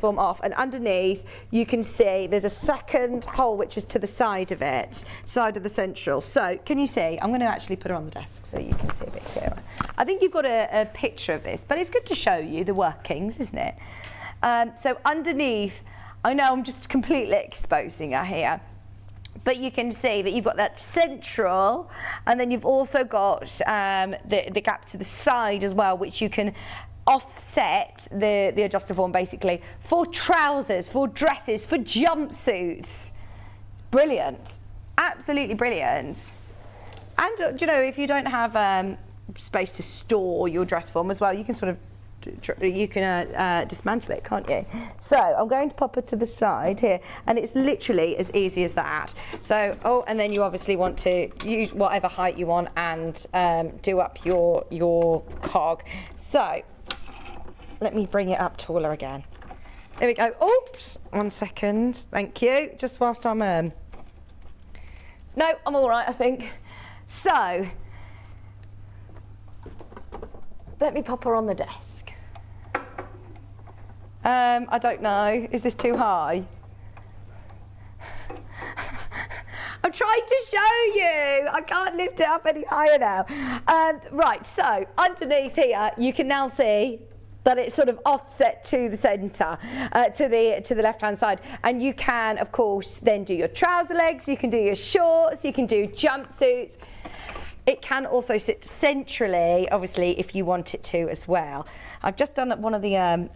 Speaker 2: form off, and underneath you can see there's a second hole which is to the side of it, side of the central. So can you see? I'm going to actually put her on the desk so you can see a bit clearer. I think you've got a picture of this, but it's good to show you the workings, isn't it? So underneath, I know I'm just completely exposing her here, but you can see that you've got that central, and then you've also got the gap to the side as well, which you can offset the Adjustoform basically for trousers, for dresses, for jumpsuits. Brilliant, absolutely brilliant. And do you know, if you don't have space to store your dress form as well, you can sort of dismantle it, can't you? So I'm going to pop it to the side here, and it's literally as easy as that. So, oh, and then you obviously want to use whatever height you want and do up your cog. So let me bring it up taller again. There we go. Oops, 1 second. Thank you. Just whilst I'm no, I'm all right, I think. So let me pop her on the desk. I don't know. Is this too high? I'm trying to show you. I can't lift it up any higher now. Right, so underneath here, you can now see that it's sort of offset to the centre, to the left-hand side. And you can, of course, then do your trouser legs, you can do your shorts, you can do jumpsuits. It can also sit centrally, obviously, if you want it to as well. I've just done one of the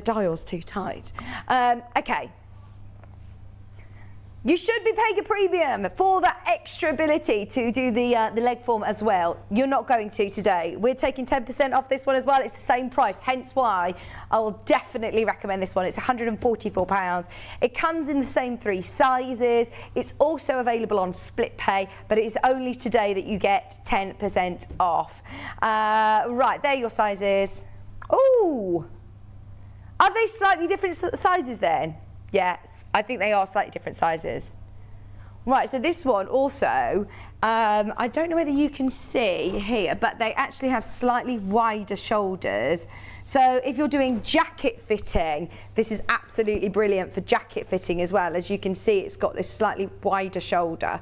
Speaker 2: dials too tight. Okay. You should be paying a premium for that extra ability to do the leg form as well. You're not going to today. We're taking 10% off this one as well. It's the same price, hence why I will definitely recommend this one. It's £144. It comes in the same 3 sizes. It's also available on split pay, but it is only today that you get 10% off. Right, there are your sizes. Ooh, are they slightly different sizes then? Yes, I think they are slightly different sizes. Right, so this one also, I don't know whether you can see here, but they actually have slightly wider shoulders. So if you're doing jacket fitting, this is absolutely brilliant for jacket fitting as well. As you can see, it's got this slightly wider shoulder.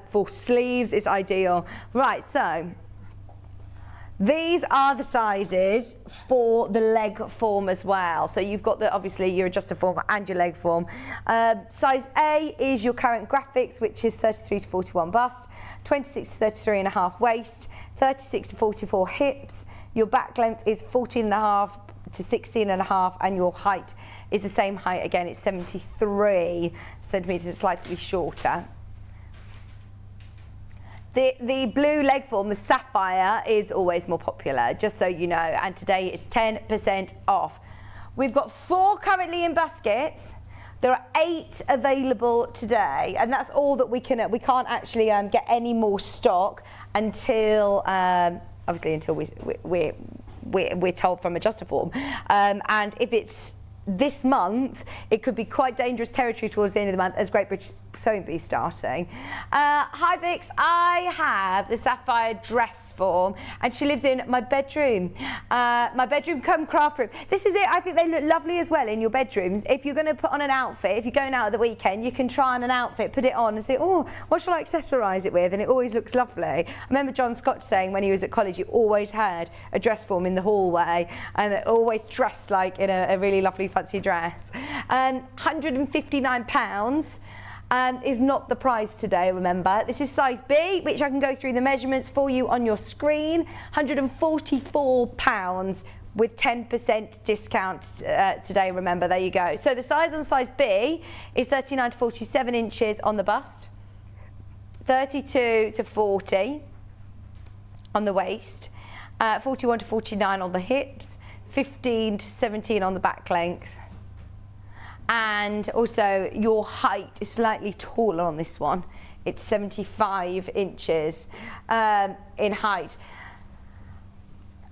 Speaker 2: For sleeves, it's ideal. Right, so these are the sizes for the leg form as well. So you've got obviously your Adjustoform and your leg form. Size A is your current graphics, which is 33 to 41 bust, 26 to 33.5 waist, 36 to 44 hips. Your back length is 14.5 to 16.5, and your height is the same height. Again, it's 73 centimetres, slightly shorter. The blue leg form, the sapphire, is always more popular, just so you know, and today it's 10% off. We've got 4 currently in baskets. There are 8 available today, and that's all that we can. We can't actually get any more stock until, obviously, until we're told from Adjustoform. And if it's this month, it could be quite dangerous territory towards the end of the month as Great British Sewing Bee starting. Hi Vix, I have the sapphire dress form and she lives in my bedroom. My bedroom come craft room. This is it. I think they look lovely as well in your bedrooms. If you're going to put on an outfit, if you're going out at the weekend, you can try on an outfit, put it on and think, oh, what shall I accessorise it with? And it always looks lovely. I remember John Scott saying when he was at college, he always had a dress form in the hallway and always dressed like in a really lovely fancy dress. £159 is not the price today, remember. This is size B, which I can go through the measurements for you on your screen. £144 with 10% discount today, remember, there you go. So the size on size B is 39 to 47 inches on the bust, 32 to 40 on the waist, 41 to 49 on the hips, 15 to 17 on the back length. And also your height is slightly taller on this one. It's 75 inches in height.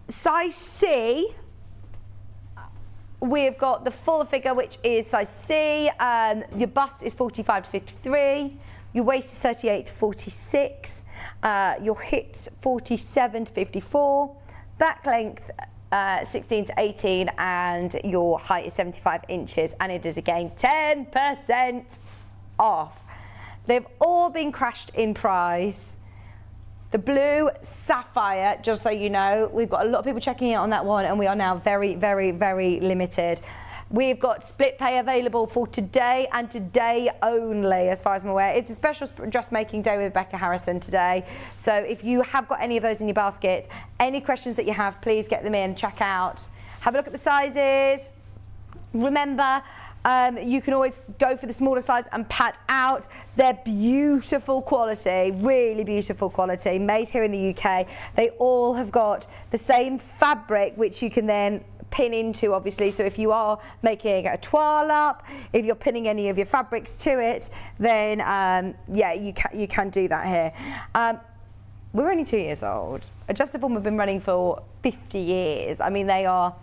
Speaker 2: Size C, we've got the full figure, which is size C. Your bust is 45 to 53. Your waist is 38 to 46. Your hips 47 to 54. Back length 16 to 18, and your height is 75 inches, and it is again 10% off. They've all been crashed in price. The blue sapphire, just so you know, we've got a lot of people checking out on that one, and we are now very, very, very limited. We've got split pay available for today and today only, as far as I'm aware. It's a special dressmaking day with Rebecca Harrison today. So if you have got any of those in your basket, any questions that you have, please get them in, check out. Have a look at the sizes. Remember, you can always go for the smaller size and pad out. They're beautiful quality, really beautiful quality, made here in the UK. They all have got the same fabric, which you can then pin into, obviously. So if you are making a toile up, if you're pinning any of your fabrics to it, then yeah, you can do that here. We're only 2 years old. Adjustoform have been running for 50 years. I mean, they are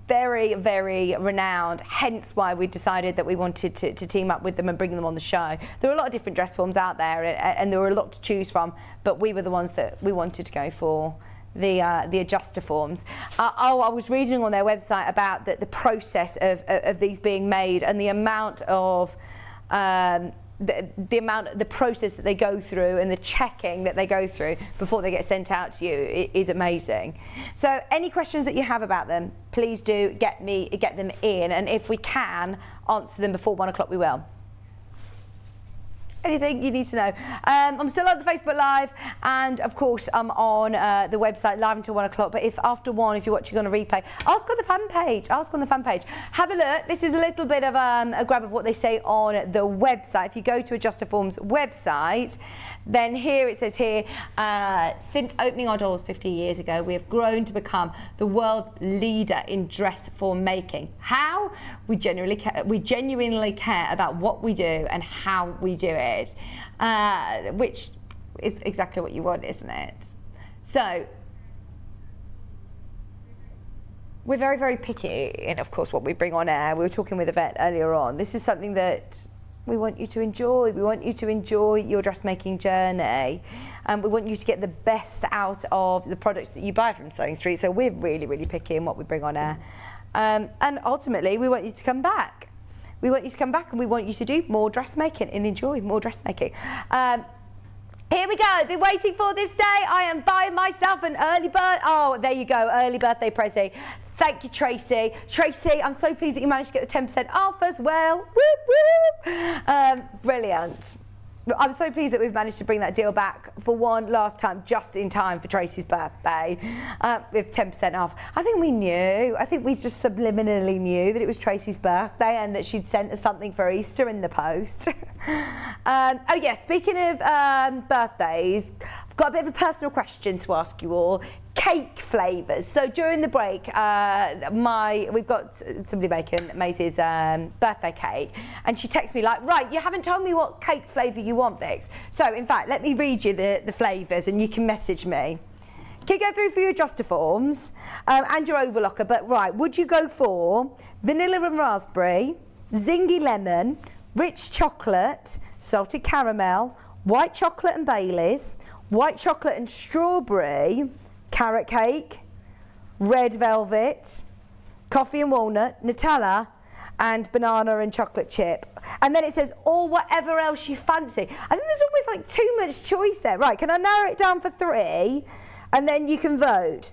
Speaker 2: very, very renowned, hence why we decided that we wanted to team up with them and bring them on the show. There are a lot of different dress forms out there, and there were a lot to choose from, but we were the ones that we wanted to go for the Adjustoforms. I was reading on their website about the process of these being made and the amount of the process that they go through and the checking that they go through before they get sent out to you is amazing. So any questions that you have about them, please do get them in, and if we can answer them before 1 o'clock, we will. Anything you need to know. I'm still on the Facebook Live, and of course I'm on the website live until 1 o'clock. But if after 1, if you're watching on a replay, ask on the fan page. Ask on the fan page. Have a look. This is a little bit of a grab of what they say on the website. If you go to Adjustoform's website, then here it says here, since opening our doors 50 years ago, we have grown to become the world leader in dress form making. How? We genuinely care about what we do and how we do it. Which is exactly what you want, isn't it? So we're very, very picky in, of course, what we bring on air. We were talking with Yvette earlier on. This is something that we want you to enjoy. We want you to enjoy your dressmaking journey, and we want you to get the best out of the products that you buy from Sewing Street. So we're really, really picky in what we bring on air, and ultimately we want you to come back. We want you to come back, and we want you to do more dressmaking and enjoy more dressmaking. Here we go. I've been waiting for this day. I am buying myself an early bird. Oh, there you go. Early birthday present. Thank you, Tracy. Tracy, I'm so pleased that you managed to get the 10% off as well. Whoop, whoop. Brilliant. I'm so pleased that we've managed to bring that deal back for one last time, just in time for Tracy's birthday, with 10% off. I think we knew. I think we just subliminally knew that it was Tracy's birthday and that she'd sent us something for Easter in the post. Oh yeah, speaking of birthdays, I've got a bit of a personal question to ask you all. Cake flavours. So during the break, we've got somebody making Maisie's birthday cake, and she texts me like, right, you haven't told me what cake flavour you want, Vix. So in fact, let me read you the flavours, and you can message me. Can you go through for your Adjustoforms and your overlocker? But right, would you go for vanilla and raspberry, zingy lemon, rich chocolate, salted caramel, white chocolate and Baileys, white chocolate and strawberry, carrot cake, red velvet, coffee and walnut, Nutella, and banana and chocolate chip. And then it says, or whatever else you fancy. I think there's almost like too much choice there. Right, can I narrow it down for 3? And then you can vote.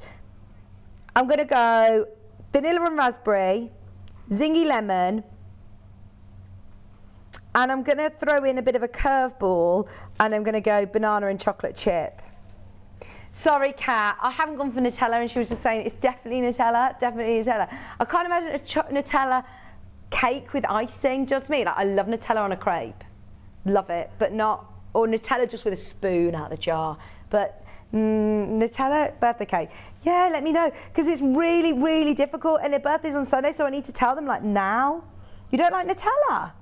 Speaker 2: I'm going to go vanilla and raspberry, zingy lemon, and I'm going to throw in a bit of a curveball, and I'm going to go banana and chocolate chip. Sorry, Kat, I haven't gone for Nutella, and she was just saying it's definitely Nutella, definitely Nutella. I can't imagine a Nutella cake with icing, just me. Like, I love Nutella on a crepe, love it, but not, or Nutella just with a spoon out of the jar. But Nutella birthday cake, yeah, let me know, because it's really, really difficult, and their birthday's on Sunday, so I need to tell them like now. You don't like Nutella?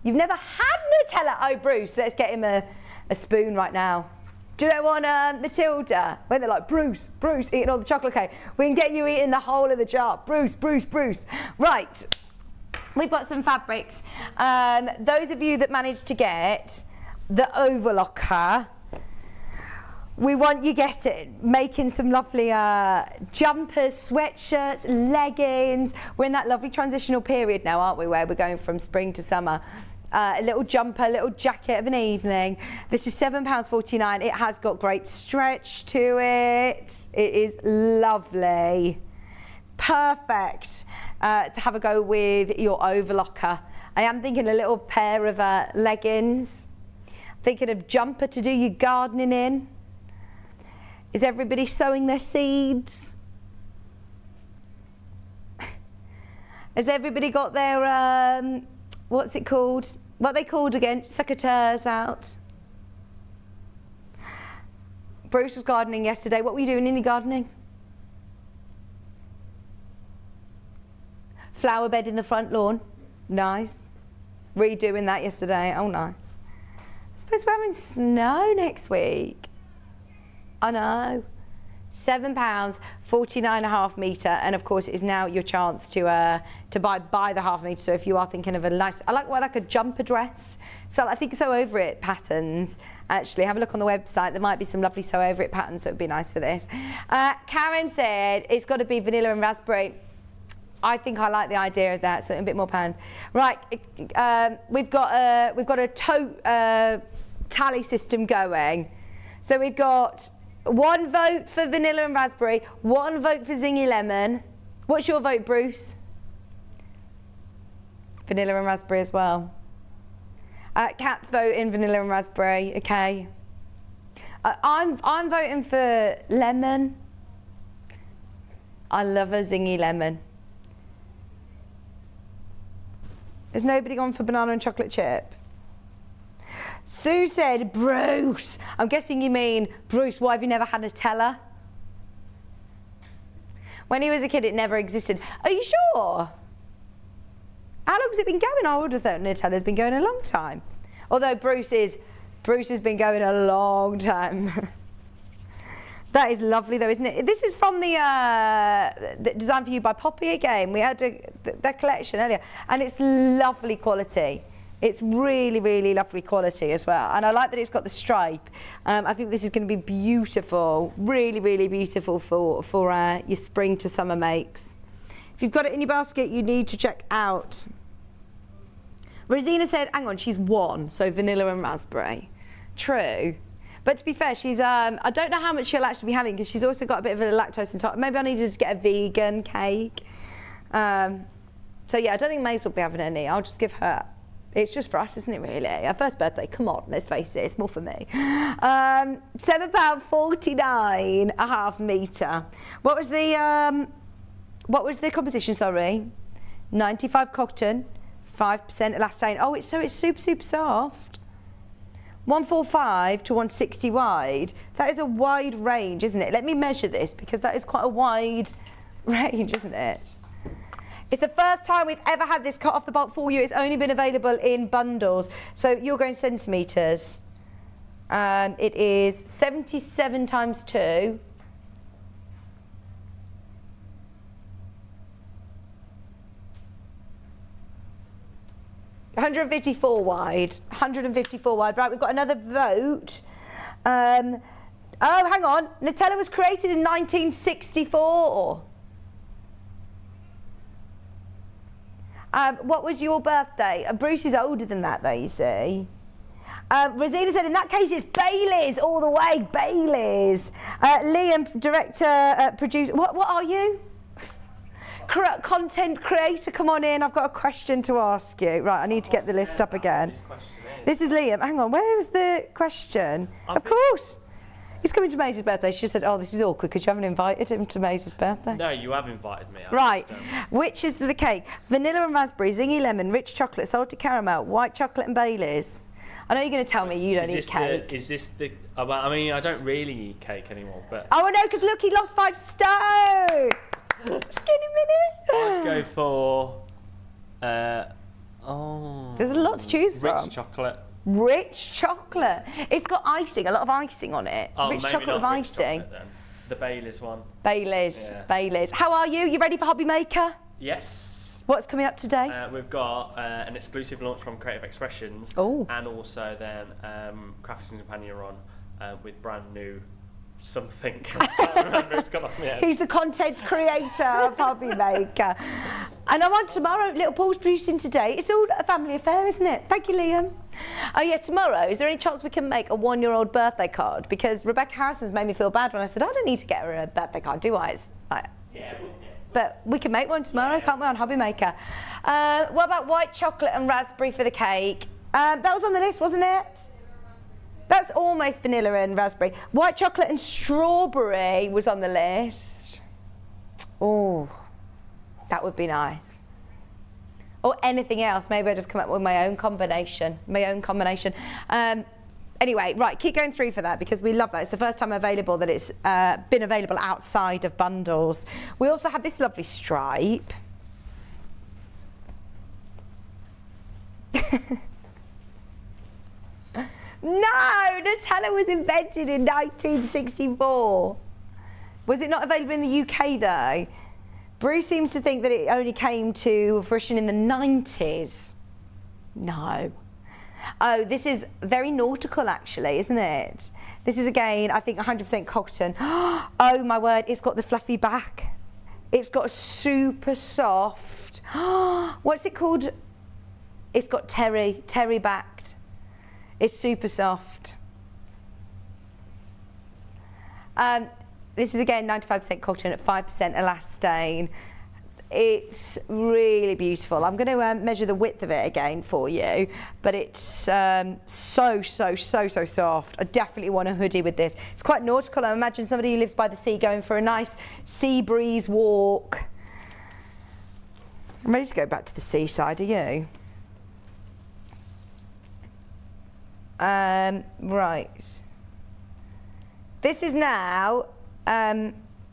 Speaker 2: You've never had Nutella? Oh, Bruce, let's get him a spoon right now. Do you know what, Matilda? When they're like, Bruce, eating all the chocolate cake. We can get you eating the whole of the jar. Bruce. Right, we've got some fabrics. Those of you that managed to get the overlocker, we want you making some lovely jumpers, sweatshirts, leggings. We're in that lovely transitional period now, aren't we, where we're going from spring to summer. A little jumper, a little jacket of an evening. This is £7.49. It has got great stretch to it. It is lovely. Perfect to have a go with your overlocker. I am thinking a little pair of leggings. Thinking of jumper to do your gardening in. Is everybody sowing their seeds? Has everybody got their what's it called? What are they called again? Secateurs out. Bruce was gardening yesterday. What were you doing in your gardening? Flower bed in the front lawn. Nice. Redoing that yesterday. Oh, nice. I suppose we're having snow next week. I know. £7, 49.5 metre, and of course it is now your chance to buy the half metre. So if you are thinking of a nice, I like a jumper dress. So I think sew over it patterns. Actually, have a look on the website. There might be some lovely sew over it patterns that would be nice for this. Karen said it's got to be vanilla and raspberry. I think I like the idea of that, so a bit more pan. Right, we've got a tote tally system going. So we've got 1 vote for vanilla and raspberry, 1 vote for zingy lemon. What's your vote, Bruce? Vanilla and raspberry as well. Kat's voting vanilla and raspberry. Okay. I'm voting for lemon. I love a zingy lemon. Has nobody gone for banana and chocolate chip? Sue said Bruce. I'm guessing you mean, Bruce, why have you never had Nutella? When he was a kid, it never existed. Are you sure? How long has it been going? I would have thought Nutella's been going a long time. Although Bruce has been going a long time. That is lovely though, isn't it? This is from the Designed for You by Poppy again. We had their collection earlier, and it's lovely quality. It's really, really lovely quality as well. And I like that it's got the stripe. I think this is going to be beautiful, really, really beautiful for your spring to summer makes. If you've got it in your basket, you need to check out. Rosina said, hang on, she's 1, so vanilla and raspberry. True. But to be fair, she's, I don't know how much she'll actually be having because she's also got a bit of a lactose intolerance. Maybe I needed to get a vegan cake. So yeah, I don't think Maze will be having any. I'll just give her, it's just for us, isn't it really? Her first birthday, come on, let's face it, it's more for me. £7.49 a half metre. What was the composition, sorry? 95 cotton, 5% elastane. Oh, it's super, super soft. 145 to 160 wide. That is a wide range, isn't it? Let me measure this because that is quite a wide range, isn't it? It's the first time we've ever had this cut off the bulk for you. It's only been available in bundles. So you're going centimetres. It is 77 times 2. $154 wide. 154 wide. Right, we've got another vote. Oh, hang on. Nutella was created in 1964. What was your birthday? Bruce is older than that, though, you see. Rosina said, in that case, it's Baileys all the way. Baileys. Liam, director, producer. What are you? Content creator, come on in. I've got a question to ask you. Right, I need to get the list up again. This is Liam. Hang on, where was the question? Of course. He's coming to Maisie' birthday. She said, oh, this is awkward because you haven't invited him to Maisie's birthday.
Speaker 9: No, you have invited me.
Speaker 2: Right. Which is the cake? Vanilla and raspberry, zingy lemon, rich chocolate, salted caramel, white chocolate and Baileys. I know you're going to tell me you don't eat cake.
Speaker 9: Is this the... I mean, I don't really eat cake anymore, but...
Speaker 2: Oh, I know, because look, he lost 5 stone. Skinny minute.
Speaker 9: I'd go for...
Speaker 2: There's a lot to choose from.
Speaker 9: Rich chocolate.
Speaker 2: Rich chocolate. It's got icing, a lot of icing on it.
Speaker 9: Oh,
Speaker 2: rich
Speaker 9: maybe
Speaker 2: chocolate with
Speaker 9: not rich
Speaker 2: icing.
Speaker 9: chocolate, then. The Baileys one.
Speaker 2: Baileys,
Speaker 9: Yeah.
Speaker 2: Baileys. How are you? You ready for Hobby Maker?
Speaker 9: Yes.
Speaker 2: What's coming up today?
Speaker 9: We've got an exclusive launch from Creative Expressions.
Speaker 2: Oh.
Speaker 9: And also then Crafts and Companion are on with brand new something. I can't remember, it's gone off my head.
Speaker 2: He's the content creator of Hobby Maker. And I'm on tomorrow. Little Paul's producing today. It's all a family affair, isn't it? Thank you, Liam. Oh yeah, tomorrow, is there any chance we can make a 1-year-old birthday card? Because Rebecca Harrison's made me feel bad when I said, I don't need to get her a birthday card, do I? It's like,
Speaker 9: Yeah.
Speaker 2: but we can make one tomorrow, can't we, on Hobby Maker? What about white chocolate and raspberry for the cake? That was on the list, wasn't it? That's almost vanilla and raspberry. White chocolate and strawberry was on the list. Oh, that would be nice. Or anything else. Maybe I just come up with my own combination. Anyway, right, keep going through for that because we love that. It's the first time available that it's been available outside of bundles. We also have this lovely stripe. No, Nutella was invented in 1964. Was it not available in the UK though? Bruce seems to think that it only came to fruition in the 90s. No. Oh, this is very nautical actually, isn't it? This is again, I think 100% cotton. Oh my word, it's got the fluffy back. It's got a super soft, what's it called? It's got terry backed. It's super soft. This is again 95% cotton at 5% elastane. It's really beautiful. I'm going to measure the width of it again for you, but it's so soft. I definitely want a hoodie with this. It's quite nautical. I imagine somebody who lives by the sea going for a nice sea breeze walk. I'm ready to go back to the seaside, are you? Right. This is now,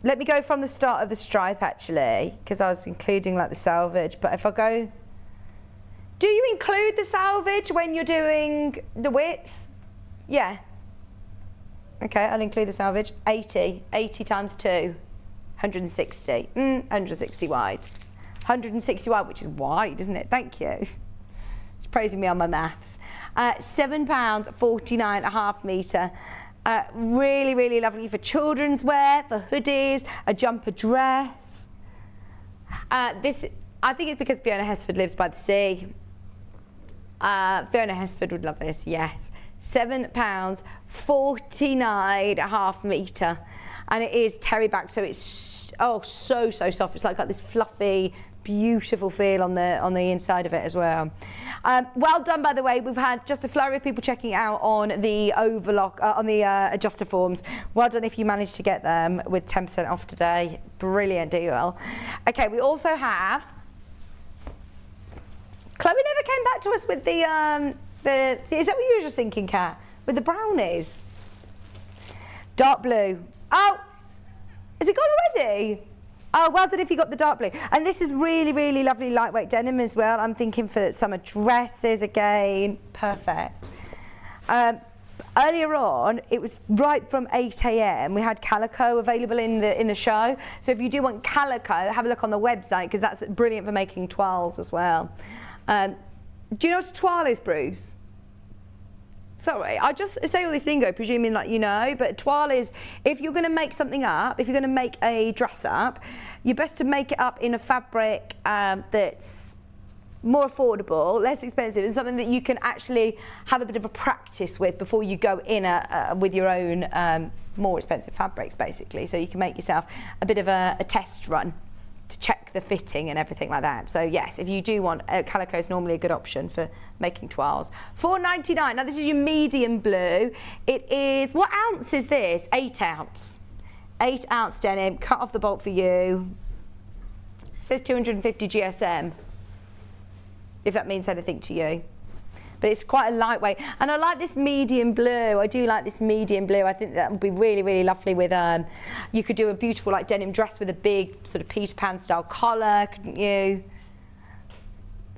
Speaker 2: let me go from the start of the stripe actually, because I was including like the selvage, but if I go, do you include the selvage when you're doing the width? Yeah. Okay, I'll include the selvage. 80 times 2, 160. 160 wide. 160 wide, which is wide, isn't it? Thank you. It's praising me on my maths. £7, 49.5 metre. Really, really lovely for children's wear, for hoodies, a jumper dress. This, I think it's because Fiona Hesford lives by the sea. Fiona Hesford would love this, yes. £7, 49.5 metre. And it is terry back, so it's so soft. It's like got this fluffy, beautiful feel on the inside of it as well. Well done, by the way. We've had just a flurry of people checking out on the overlock, on the Adjustoforms. Well done if you managed to get them with 10% off today. Brilliant deal. Okay, we also have. Chloe never came back to us with the. Is that what you were just thinking, Kat? With the brownies. Dark blue. Oh, is it gone already? Oh, well done if you got the dark blue. And this is really, really lovely lightweight denim as well. I'm thinking for summer dresses again. Perfect. Earlier on, it was right from 8 a.m. We had calico available in the show. So if you do want calico, have a look on the website because that's brilliant for making toiles as well. Do you know what a toile is, Bruce? Sorry, I just say all this lingo, presuming like you know, but toile is, if you're going to make something up, if you're going to make a dress up, you're best to make it up in a fabric that's more affordable, less expensive, and something that you can actually have a bit of a practice with before you go in with your own more expensive fabrics, basically. So you can make yourself a bit of a test run to check the fitting and everything like that. So yes, if you do want, calico is normally a good option for making toiles. £4.99. Now this is your medium blue. It is, what ounce is this? 8 ounce. 8 ounce denim, cut off the bolt for you. It says 250 GSM, if that means anything to you. But it's quite a lightweight. And I like this medium blue. I do like this medium blue. I think that would be really, really lovely with, you could do a beautiful like denim dress with a big sort of Peter Pan style collar, couldn't you?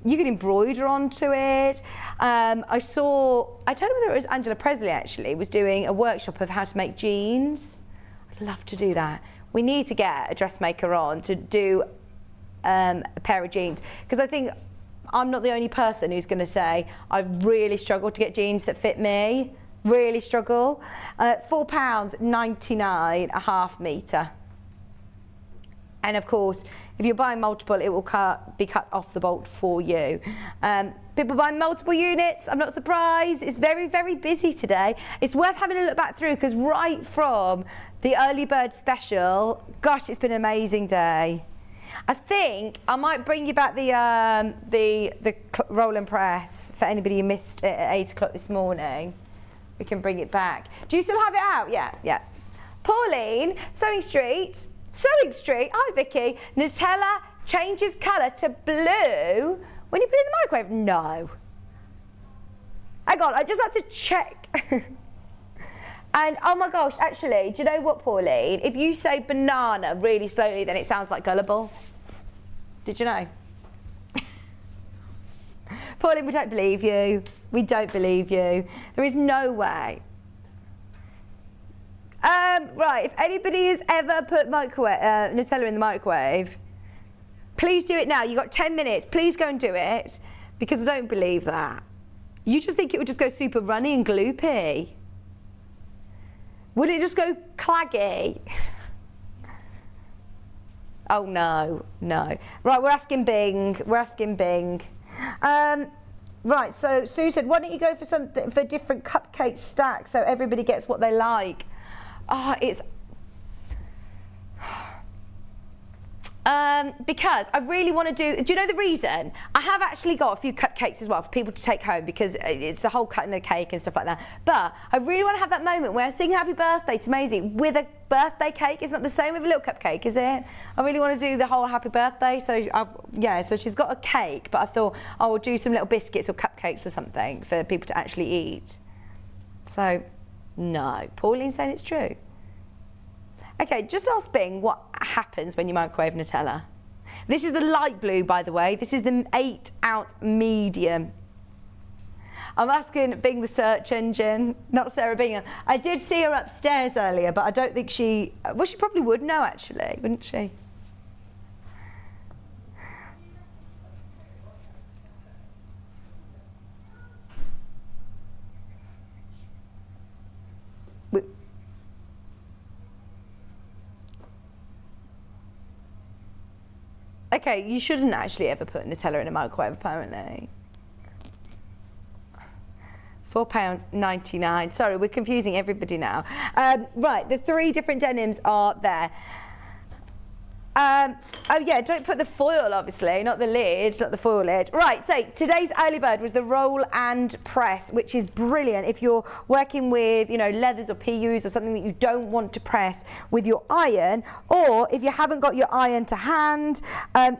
Speaker 2: You could embroider onto it. I don't know whether it was Angela Presley actually, was doing a workshop of how to make jeans. I'd love to do that. We need to get a dressmaker on to do a pair of jeans. Because I think I'm not the only person who's going to say, I've really struggled to get jeans that fit me. Really struggle. £4.99.5 metre. And of course, if you're buying multiple, it will be cut off the bolt for you. People buying multiple units, I'm not surprised. It's very, very busy today. It's worth having a look back through because right from the early bird special, gosh, it's been an amazing day. I think I might bring you back the roll and press for anybody who missed it at 8 o'clock this morning. We can bring it back. Do you still have it out? Yeah. Pauline, Sewing Street. Hi, Vicky. Nutella changes colour to blue when you put it in the microwave. No. Hang on, I just had to check. And oh my gosh, actually, do you know what, Pauline? If you say banana really slowly, then it sounds like gullible. Did you know? Pauline, we don't believe you. We don't believe you. There is no way. Right, if anybody has ever put Nutella in the microwave, please do it now. You've got 10 minutes. Please go and do it, because I don't believe that. You just think it would just go super runny and gloopy. Would it just go claggy? Oh no, no. Right, we're asking Bing. Right, so Sue said, why don't you go for something for different cupcake stacks so everybody gets what they like? Oh, it's because I really want to do you know the reason? I have actually got a few cupcakes as well for people to take home because it's the whole cutting the cake and stuff like that. But I really want to have that moment where I sing happy birthday to Maisie with a birthday cake. It's not the same with a little cupcake, is it? I really want to do the whole happy birthday. So so she's got a cake, but I thought I will do some little biscuits or cupcakes or something for people to actually eat. So no, Pauline's saying it's true. Okay, just ask Bing what happens when you microwave Nutella. This is the light blue, by the way. This is the 8-ounce medium. I'm asking Bing the search engine, not Sarah Bingham. I did see her upstairs earlier, but I don't think she probably would know, actually, wouldn't she? Okay, you shouldn't actually ever put Nutella in a microwave, apparently. £4.99. Sorry, we're confusing everybody now. Right, the 3 different denims are there. Oh yeah, don't put the foil, obviously, not the lid, not the foil lid. Right, so today's early bird was the roll and press, which is brilliant if you're working with, leathers or PUs or something that you don't want to press with your iron, or if you haven't got your iron to hand,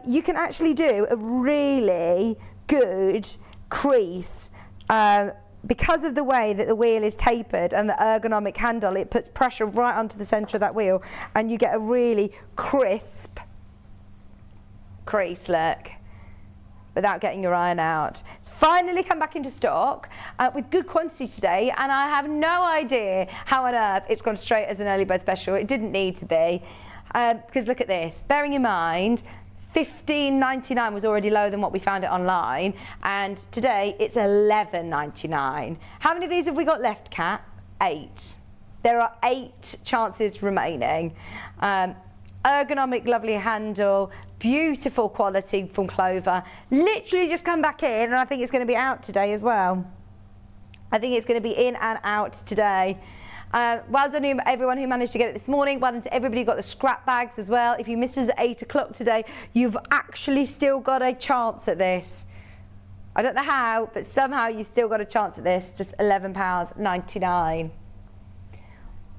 Speaker 2: you can actually do a really good crease. Because of the way that the wheel is tapered and the ergonomic handle, it puts pressure right onto the centre of that wheel and you get a really crisp crease look without getting your iron out. It's finally come back into stock with good quantity today, and I have no idea how on earth it's gone straight as an early bird special. It didn't need to be, because look at this. Bearing in mind, $15.99 was already lower than what we found it online, and today it's $11.99. How many of these have we got left, Kat? 8. There are 8 chances remaining. Ergonomic, lovely handle, beautiful quality from Clover. Literally just come back in, and I think it's going to be out today as well. I think it's going to be in and out today. Well done everyone who managed to get it this morning. Well done to everybody who got the scrap bags as well. If you missed us at 8 o'clock today, you've actually still got a chance at this. I don't know how, but somehow you've still got a chance at this. Just £11.99.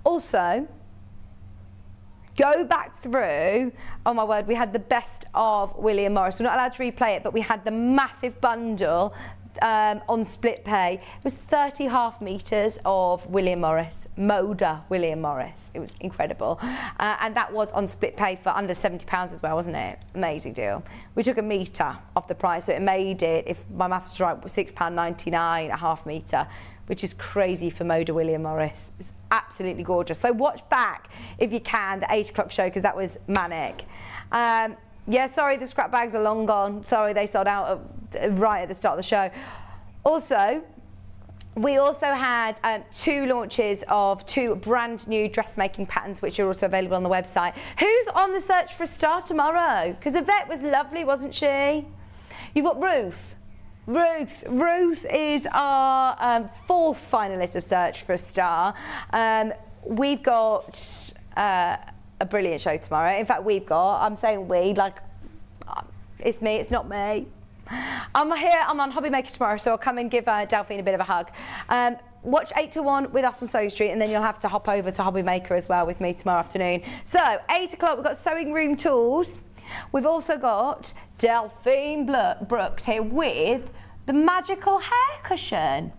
Speaker 2: Also, go back through, oh my word, we had the best of William Morris. We're not allowed to replay it, but we had the massive bundle on split pay. It was 30 half meters of William Morris, Moda William Morris. It was incredible. And that was on split pay for under £70 as well, wasn't it? Amazing deal. We took a metre off the price, so it made it, if my maths is right, £6.99 a half metre, which is crazy for Moda William Morris. It's absolutely gorgeous. So watch back, if you can, the 8 o'clock show, because that was manic. Yeah, sorry, the scrap bags are long gone. Sorry, they sold out right at the start of the show. Also, we also had 2 launches of 2 brand new dressmaking patterns, which are also available on the website. Who's on the search for a star tomorrow? Because Yvette was lovely, wasn't she? You've got Ruth. Ruth is our 4th finalist of Search for a Star. We've got a brilliant show tomorrow. In fact, I'm saying we, like, it's me, it's not me. I'm here, I'm on Hobby Maker tomorrow, so I'll come and give Delphine a bit of a hug. Watch 8 to 1 with us on Sewing Street, and then you'll have to hop over to Hobby Maker as well with me tomorrow afternoon. So, 8 o'clock, we've got sewing room tools. We've also got Delphine Brooks here with the magical hair cushion.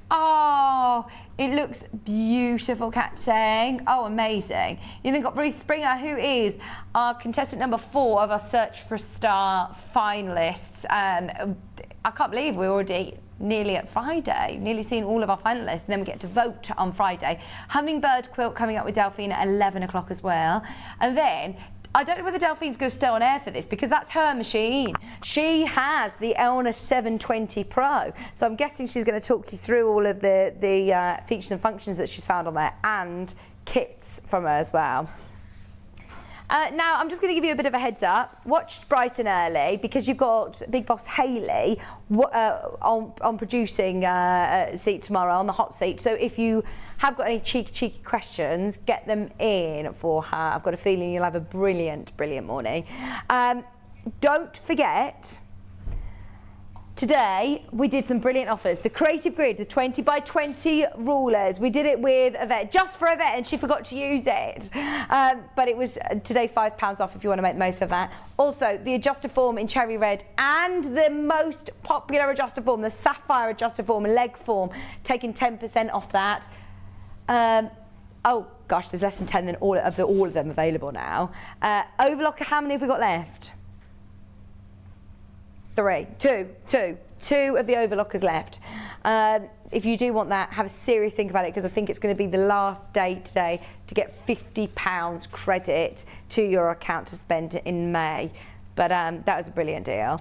Speaker 2: Oh, it looks beautiful, Kat saying. Oh, amazing. You've then got Ruth Springer, who is our contestant number 4 of our Search for a Star finalists. I can't believe we're already nearly at Friday, nearly seen all of our finalists, and then we get to vote on Friday. Hummingbird quilt coming up with Delphine at 11 o'clock as well. And then I don't know whether Delphine's going to stay on air for this, because that's her machine. She has the Elna 720 Pro, so I'm guessing she's going to talk you through all of the features and functions that she's found on there, and kits from her as well. Now, I'm just going to give you a bit of a heads up. Watch bright and early because you've got Big Boss Hayley on producing seat tomorrow, on the hot seat. So if you have got any cheeky questions, get them in for her. I've got a feeling you'll have a brilliant morning. Don't forget, today we did some brilliant offers. The Creative Grid, the 20 by 20 rulers. We did it with Yvette, just for Yvette, and she forgot to use it. But it was today £5 off if you want to make the most of that. Also, the Adjustoform in cherry red and the most popular Adjustoform, the Sapphire Adjustoform, leg form, taking 10% off that. Oh gosh, there's less than 10 than all of them available now. Overlocker, how many have we got left? 2 of the overlockers left. If you do want that, have a serious think about it, because I think it's going to be the last day today to get £50 credit to your account to spend in May. But that was a brilliant deal.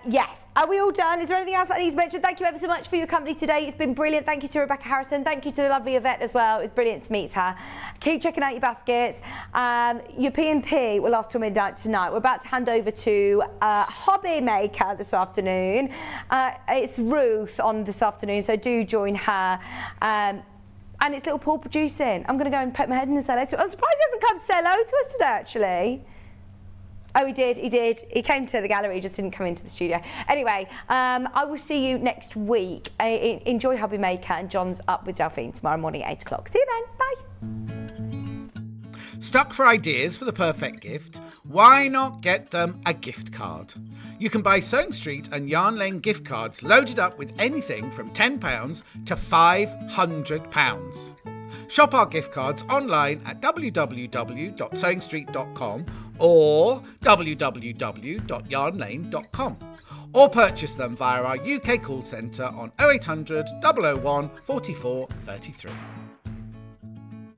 Speaker 2: Yes, are we all done? Is there anything else that I need to mention? Thank you ever so much for your company today. It's been brilliant. Thank you to Rebecca Harrison. Thank you to the lovely Yvette as well. It was brilliant to meet her. Keep checking out your baskets. Your P&P will last till midnight tonight. We're about to hand over to Hobby Maker this afternoon. It's Ruth on this afternoon, so do join her. And it's little Paul producing. I'm going to go and poke my head in and say hello to him. I'm surprised he hasn't come to say hello to us today, actually. Oh, he did. He came to the gallery, he just didn't come into the studio. Anyway, I will see you next week. Enjoy Hobby Maker, and John's up with Delphine tomorrow morning at 8 o'clock. See you then. Bye.
Speaker 1: Stuck for ideas for the perfect gift? Why not get them a gift card? You can buy Sewing Street and Yarn Lane gift cards loaded up with anything from £10 to £500. Shop our gift cards online at www.sewingstreet.com or www.yarnlane.com, or purchase them via our UK call centre on 0800 001 44 33.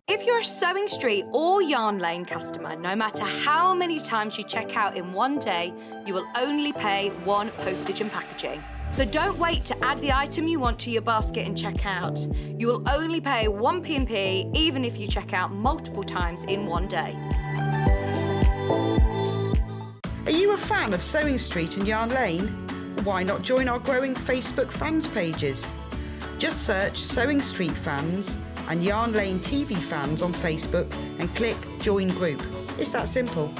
Speaker 3: If you're a Sewing Street or Yarn Lane customer, no matter how many times you check out in one day, you will only pay one postage and packaging. So don't wait to add the item you want to your basket and check out. You will only pay one P&P even if you check out multiple times in one day.
Speaker 5: Are you a fan of Sewing Street and Yarn Lane? Why not join our growing Facebook fans pages? Just search Sewing Street Fans and Yarn Lane TV Fans on Facebook and click Join Group. It's that simple.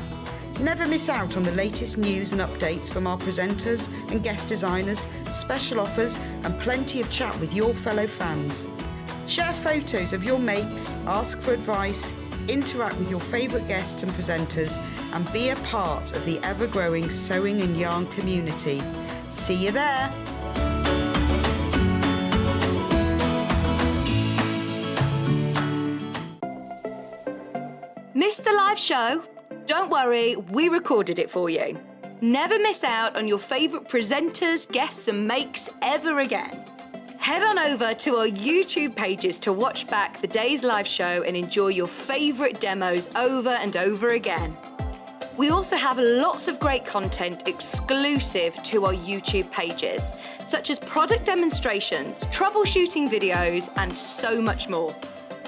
Speaker 5: Never miss out on the latest news and updates from our presenters and guest designers, special offers and plenty of chat with your fellow fans. Share photos of your makes, ask for advice, interact with your favourite guests and presenters, and be a part of the ever-growing sewing and yarn community. See you there!
Speaker 3: Missed the live show? Don't worry, we recorded it for you. Never miss out on your favourite presenters, guests and makes ever again. Head on over to our YouTube pages to watch back the day's live show and enjoy your favourite demos over and over again. We also have lots of great content exclusive to our YouTube pages, such as product demonstrations, troubleshooting videos, and so much more.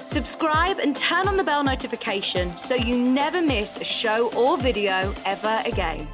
Speaker 3: Subscribe and turn on the bell notification so you never miss a show or video ever again.